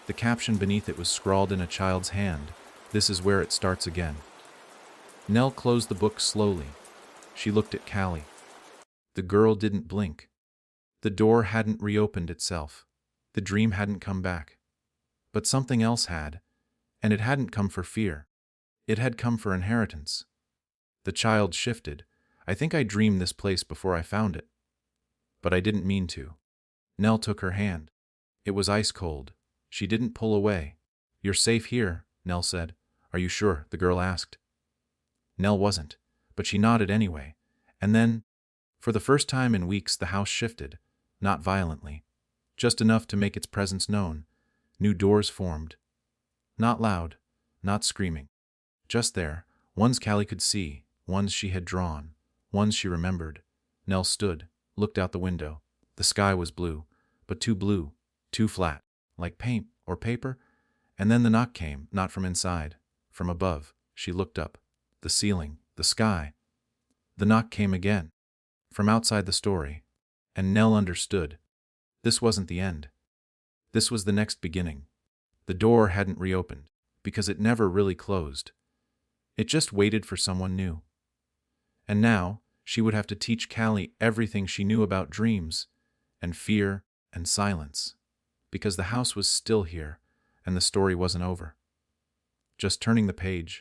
The caption beneath it was scrawled in a child's hand. "This is where it starts again." Nell closed the book slowly. She looked at Callie. The girl didn't blink. The door hadn't reopened itself. The dream hadn't come back. But something else had, and it hadn't come for fear. It had come for inheritance. The child shifted. "I think I dreamed this place before I found it. But I didn't mean to." Nell took her hand. It was ice cold. She didn't pull away. "You're safe here," Nell said. "Are you sure?" the girl asked. Nell wasn't, but she nodded anyway. And then, for the first time in weeks, the house shifted, not violently, just enough to make its presence known. New doors formed. Not loud, not screaming. Just there, ones Callie could see, ones she had drawn, ones she remembered. Nell stood, looked out the window. The sky was blue, too flat, like paint or paper. And then the knock came, not from inside, from above. She looked up. The ceiling, the sky. The knock came again, from outside the story. And Nell understood. This wasn't the end. This was the next beginning. The door hadn't reopened, because it never really closed. It just waited for someone new. And now, she would have to teach Callie everything she knew about dreams, and fear, and silence. Because the house was still here, and the story wasn't over. Just turning the page.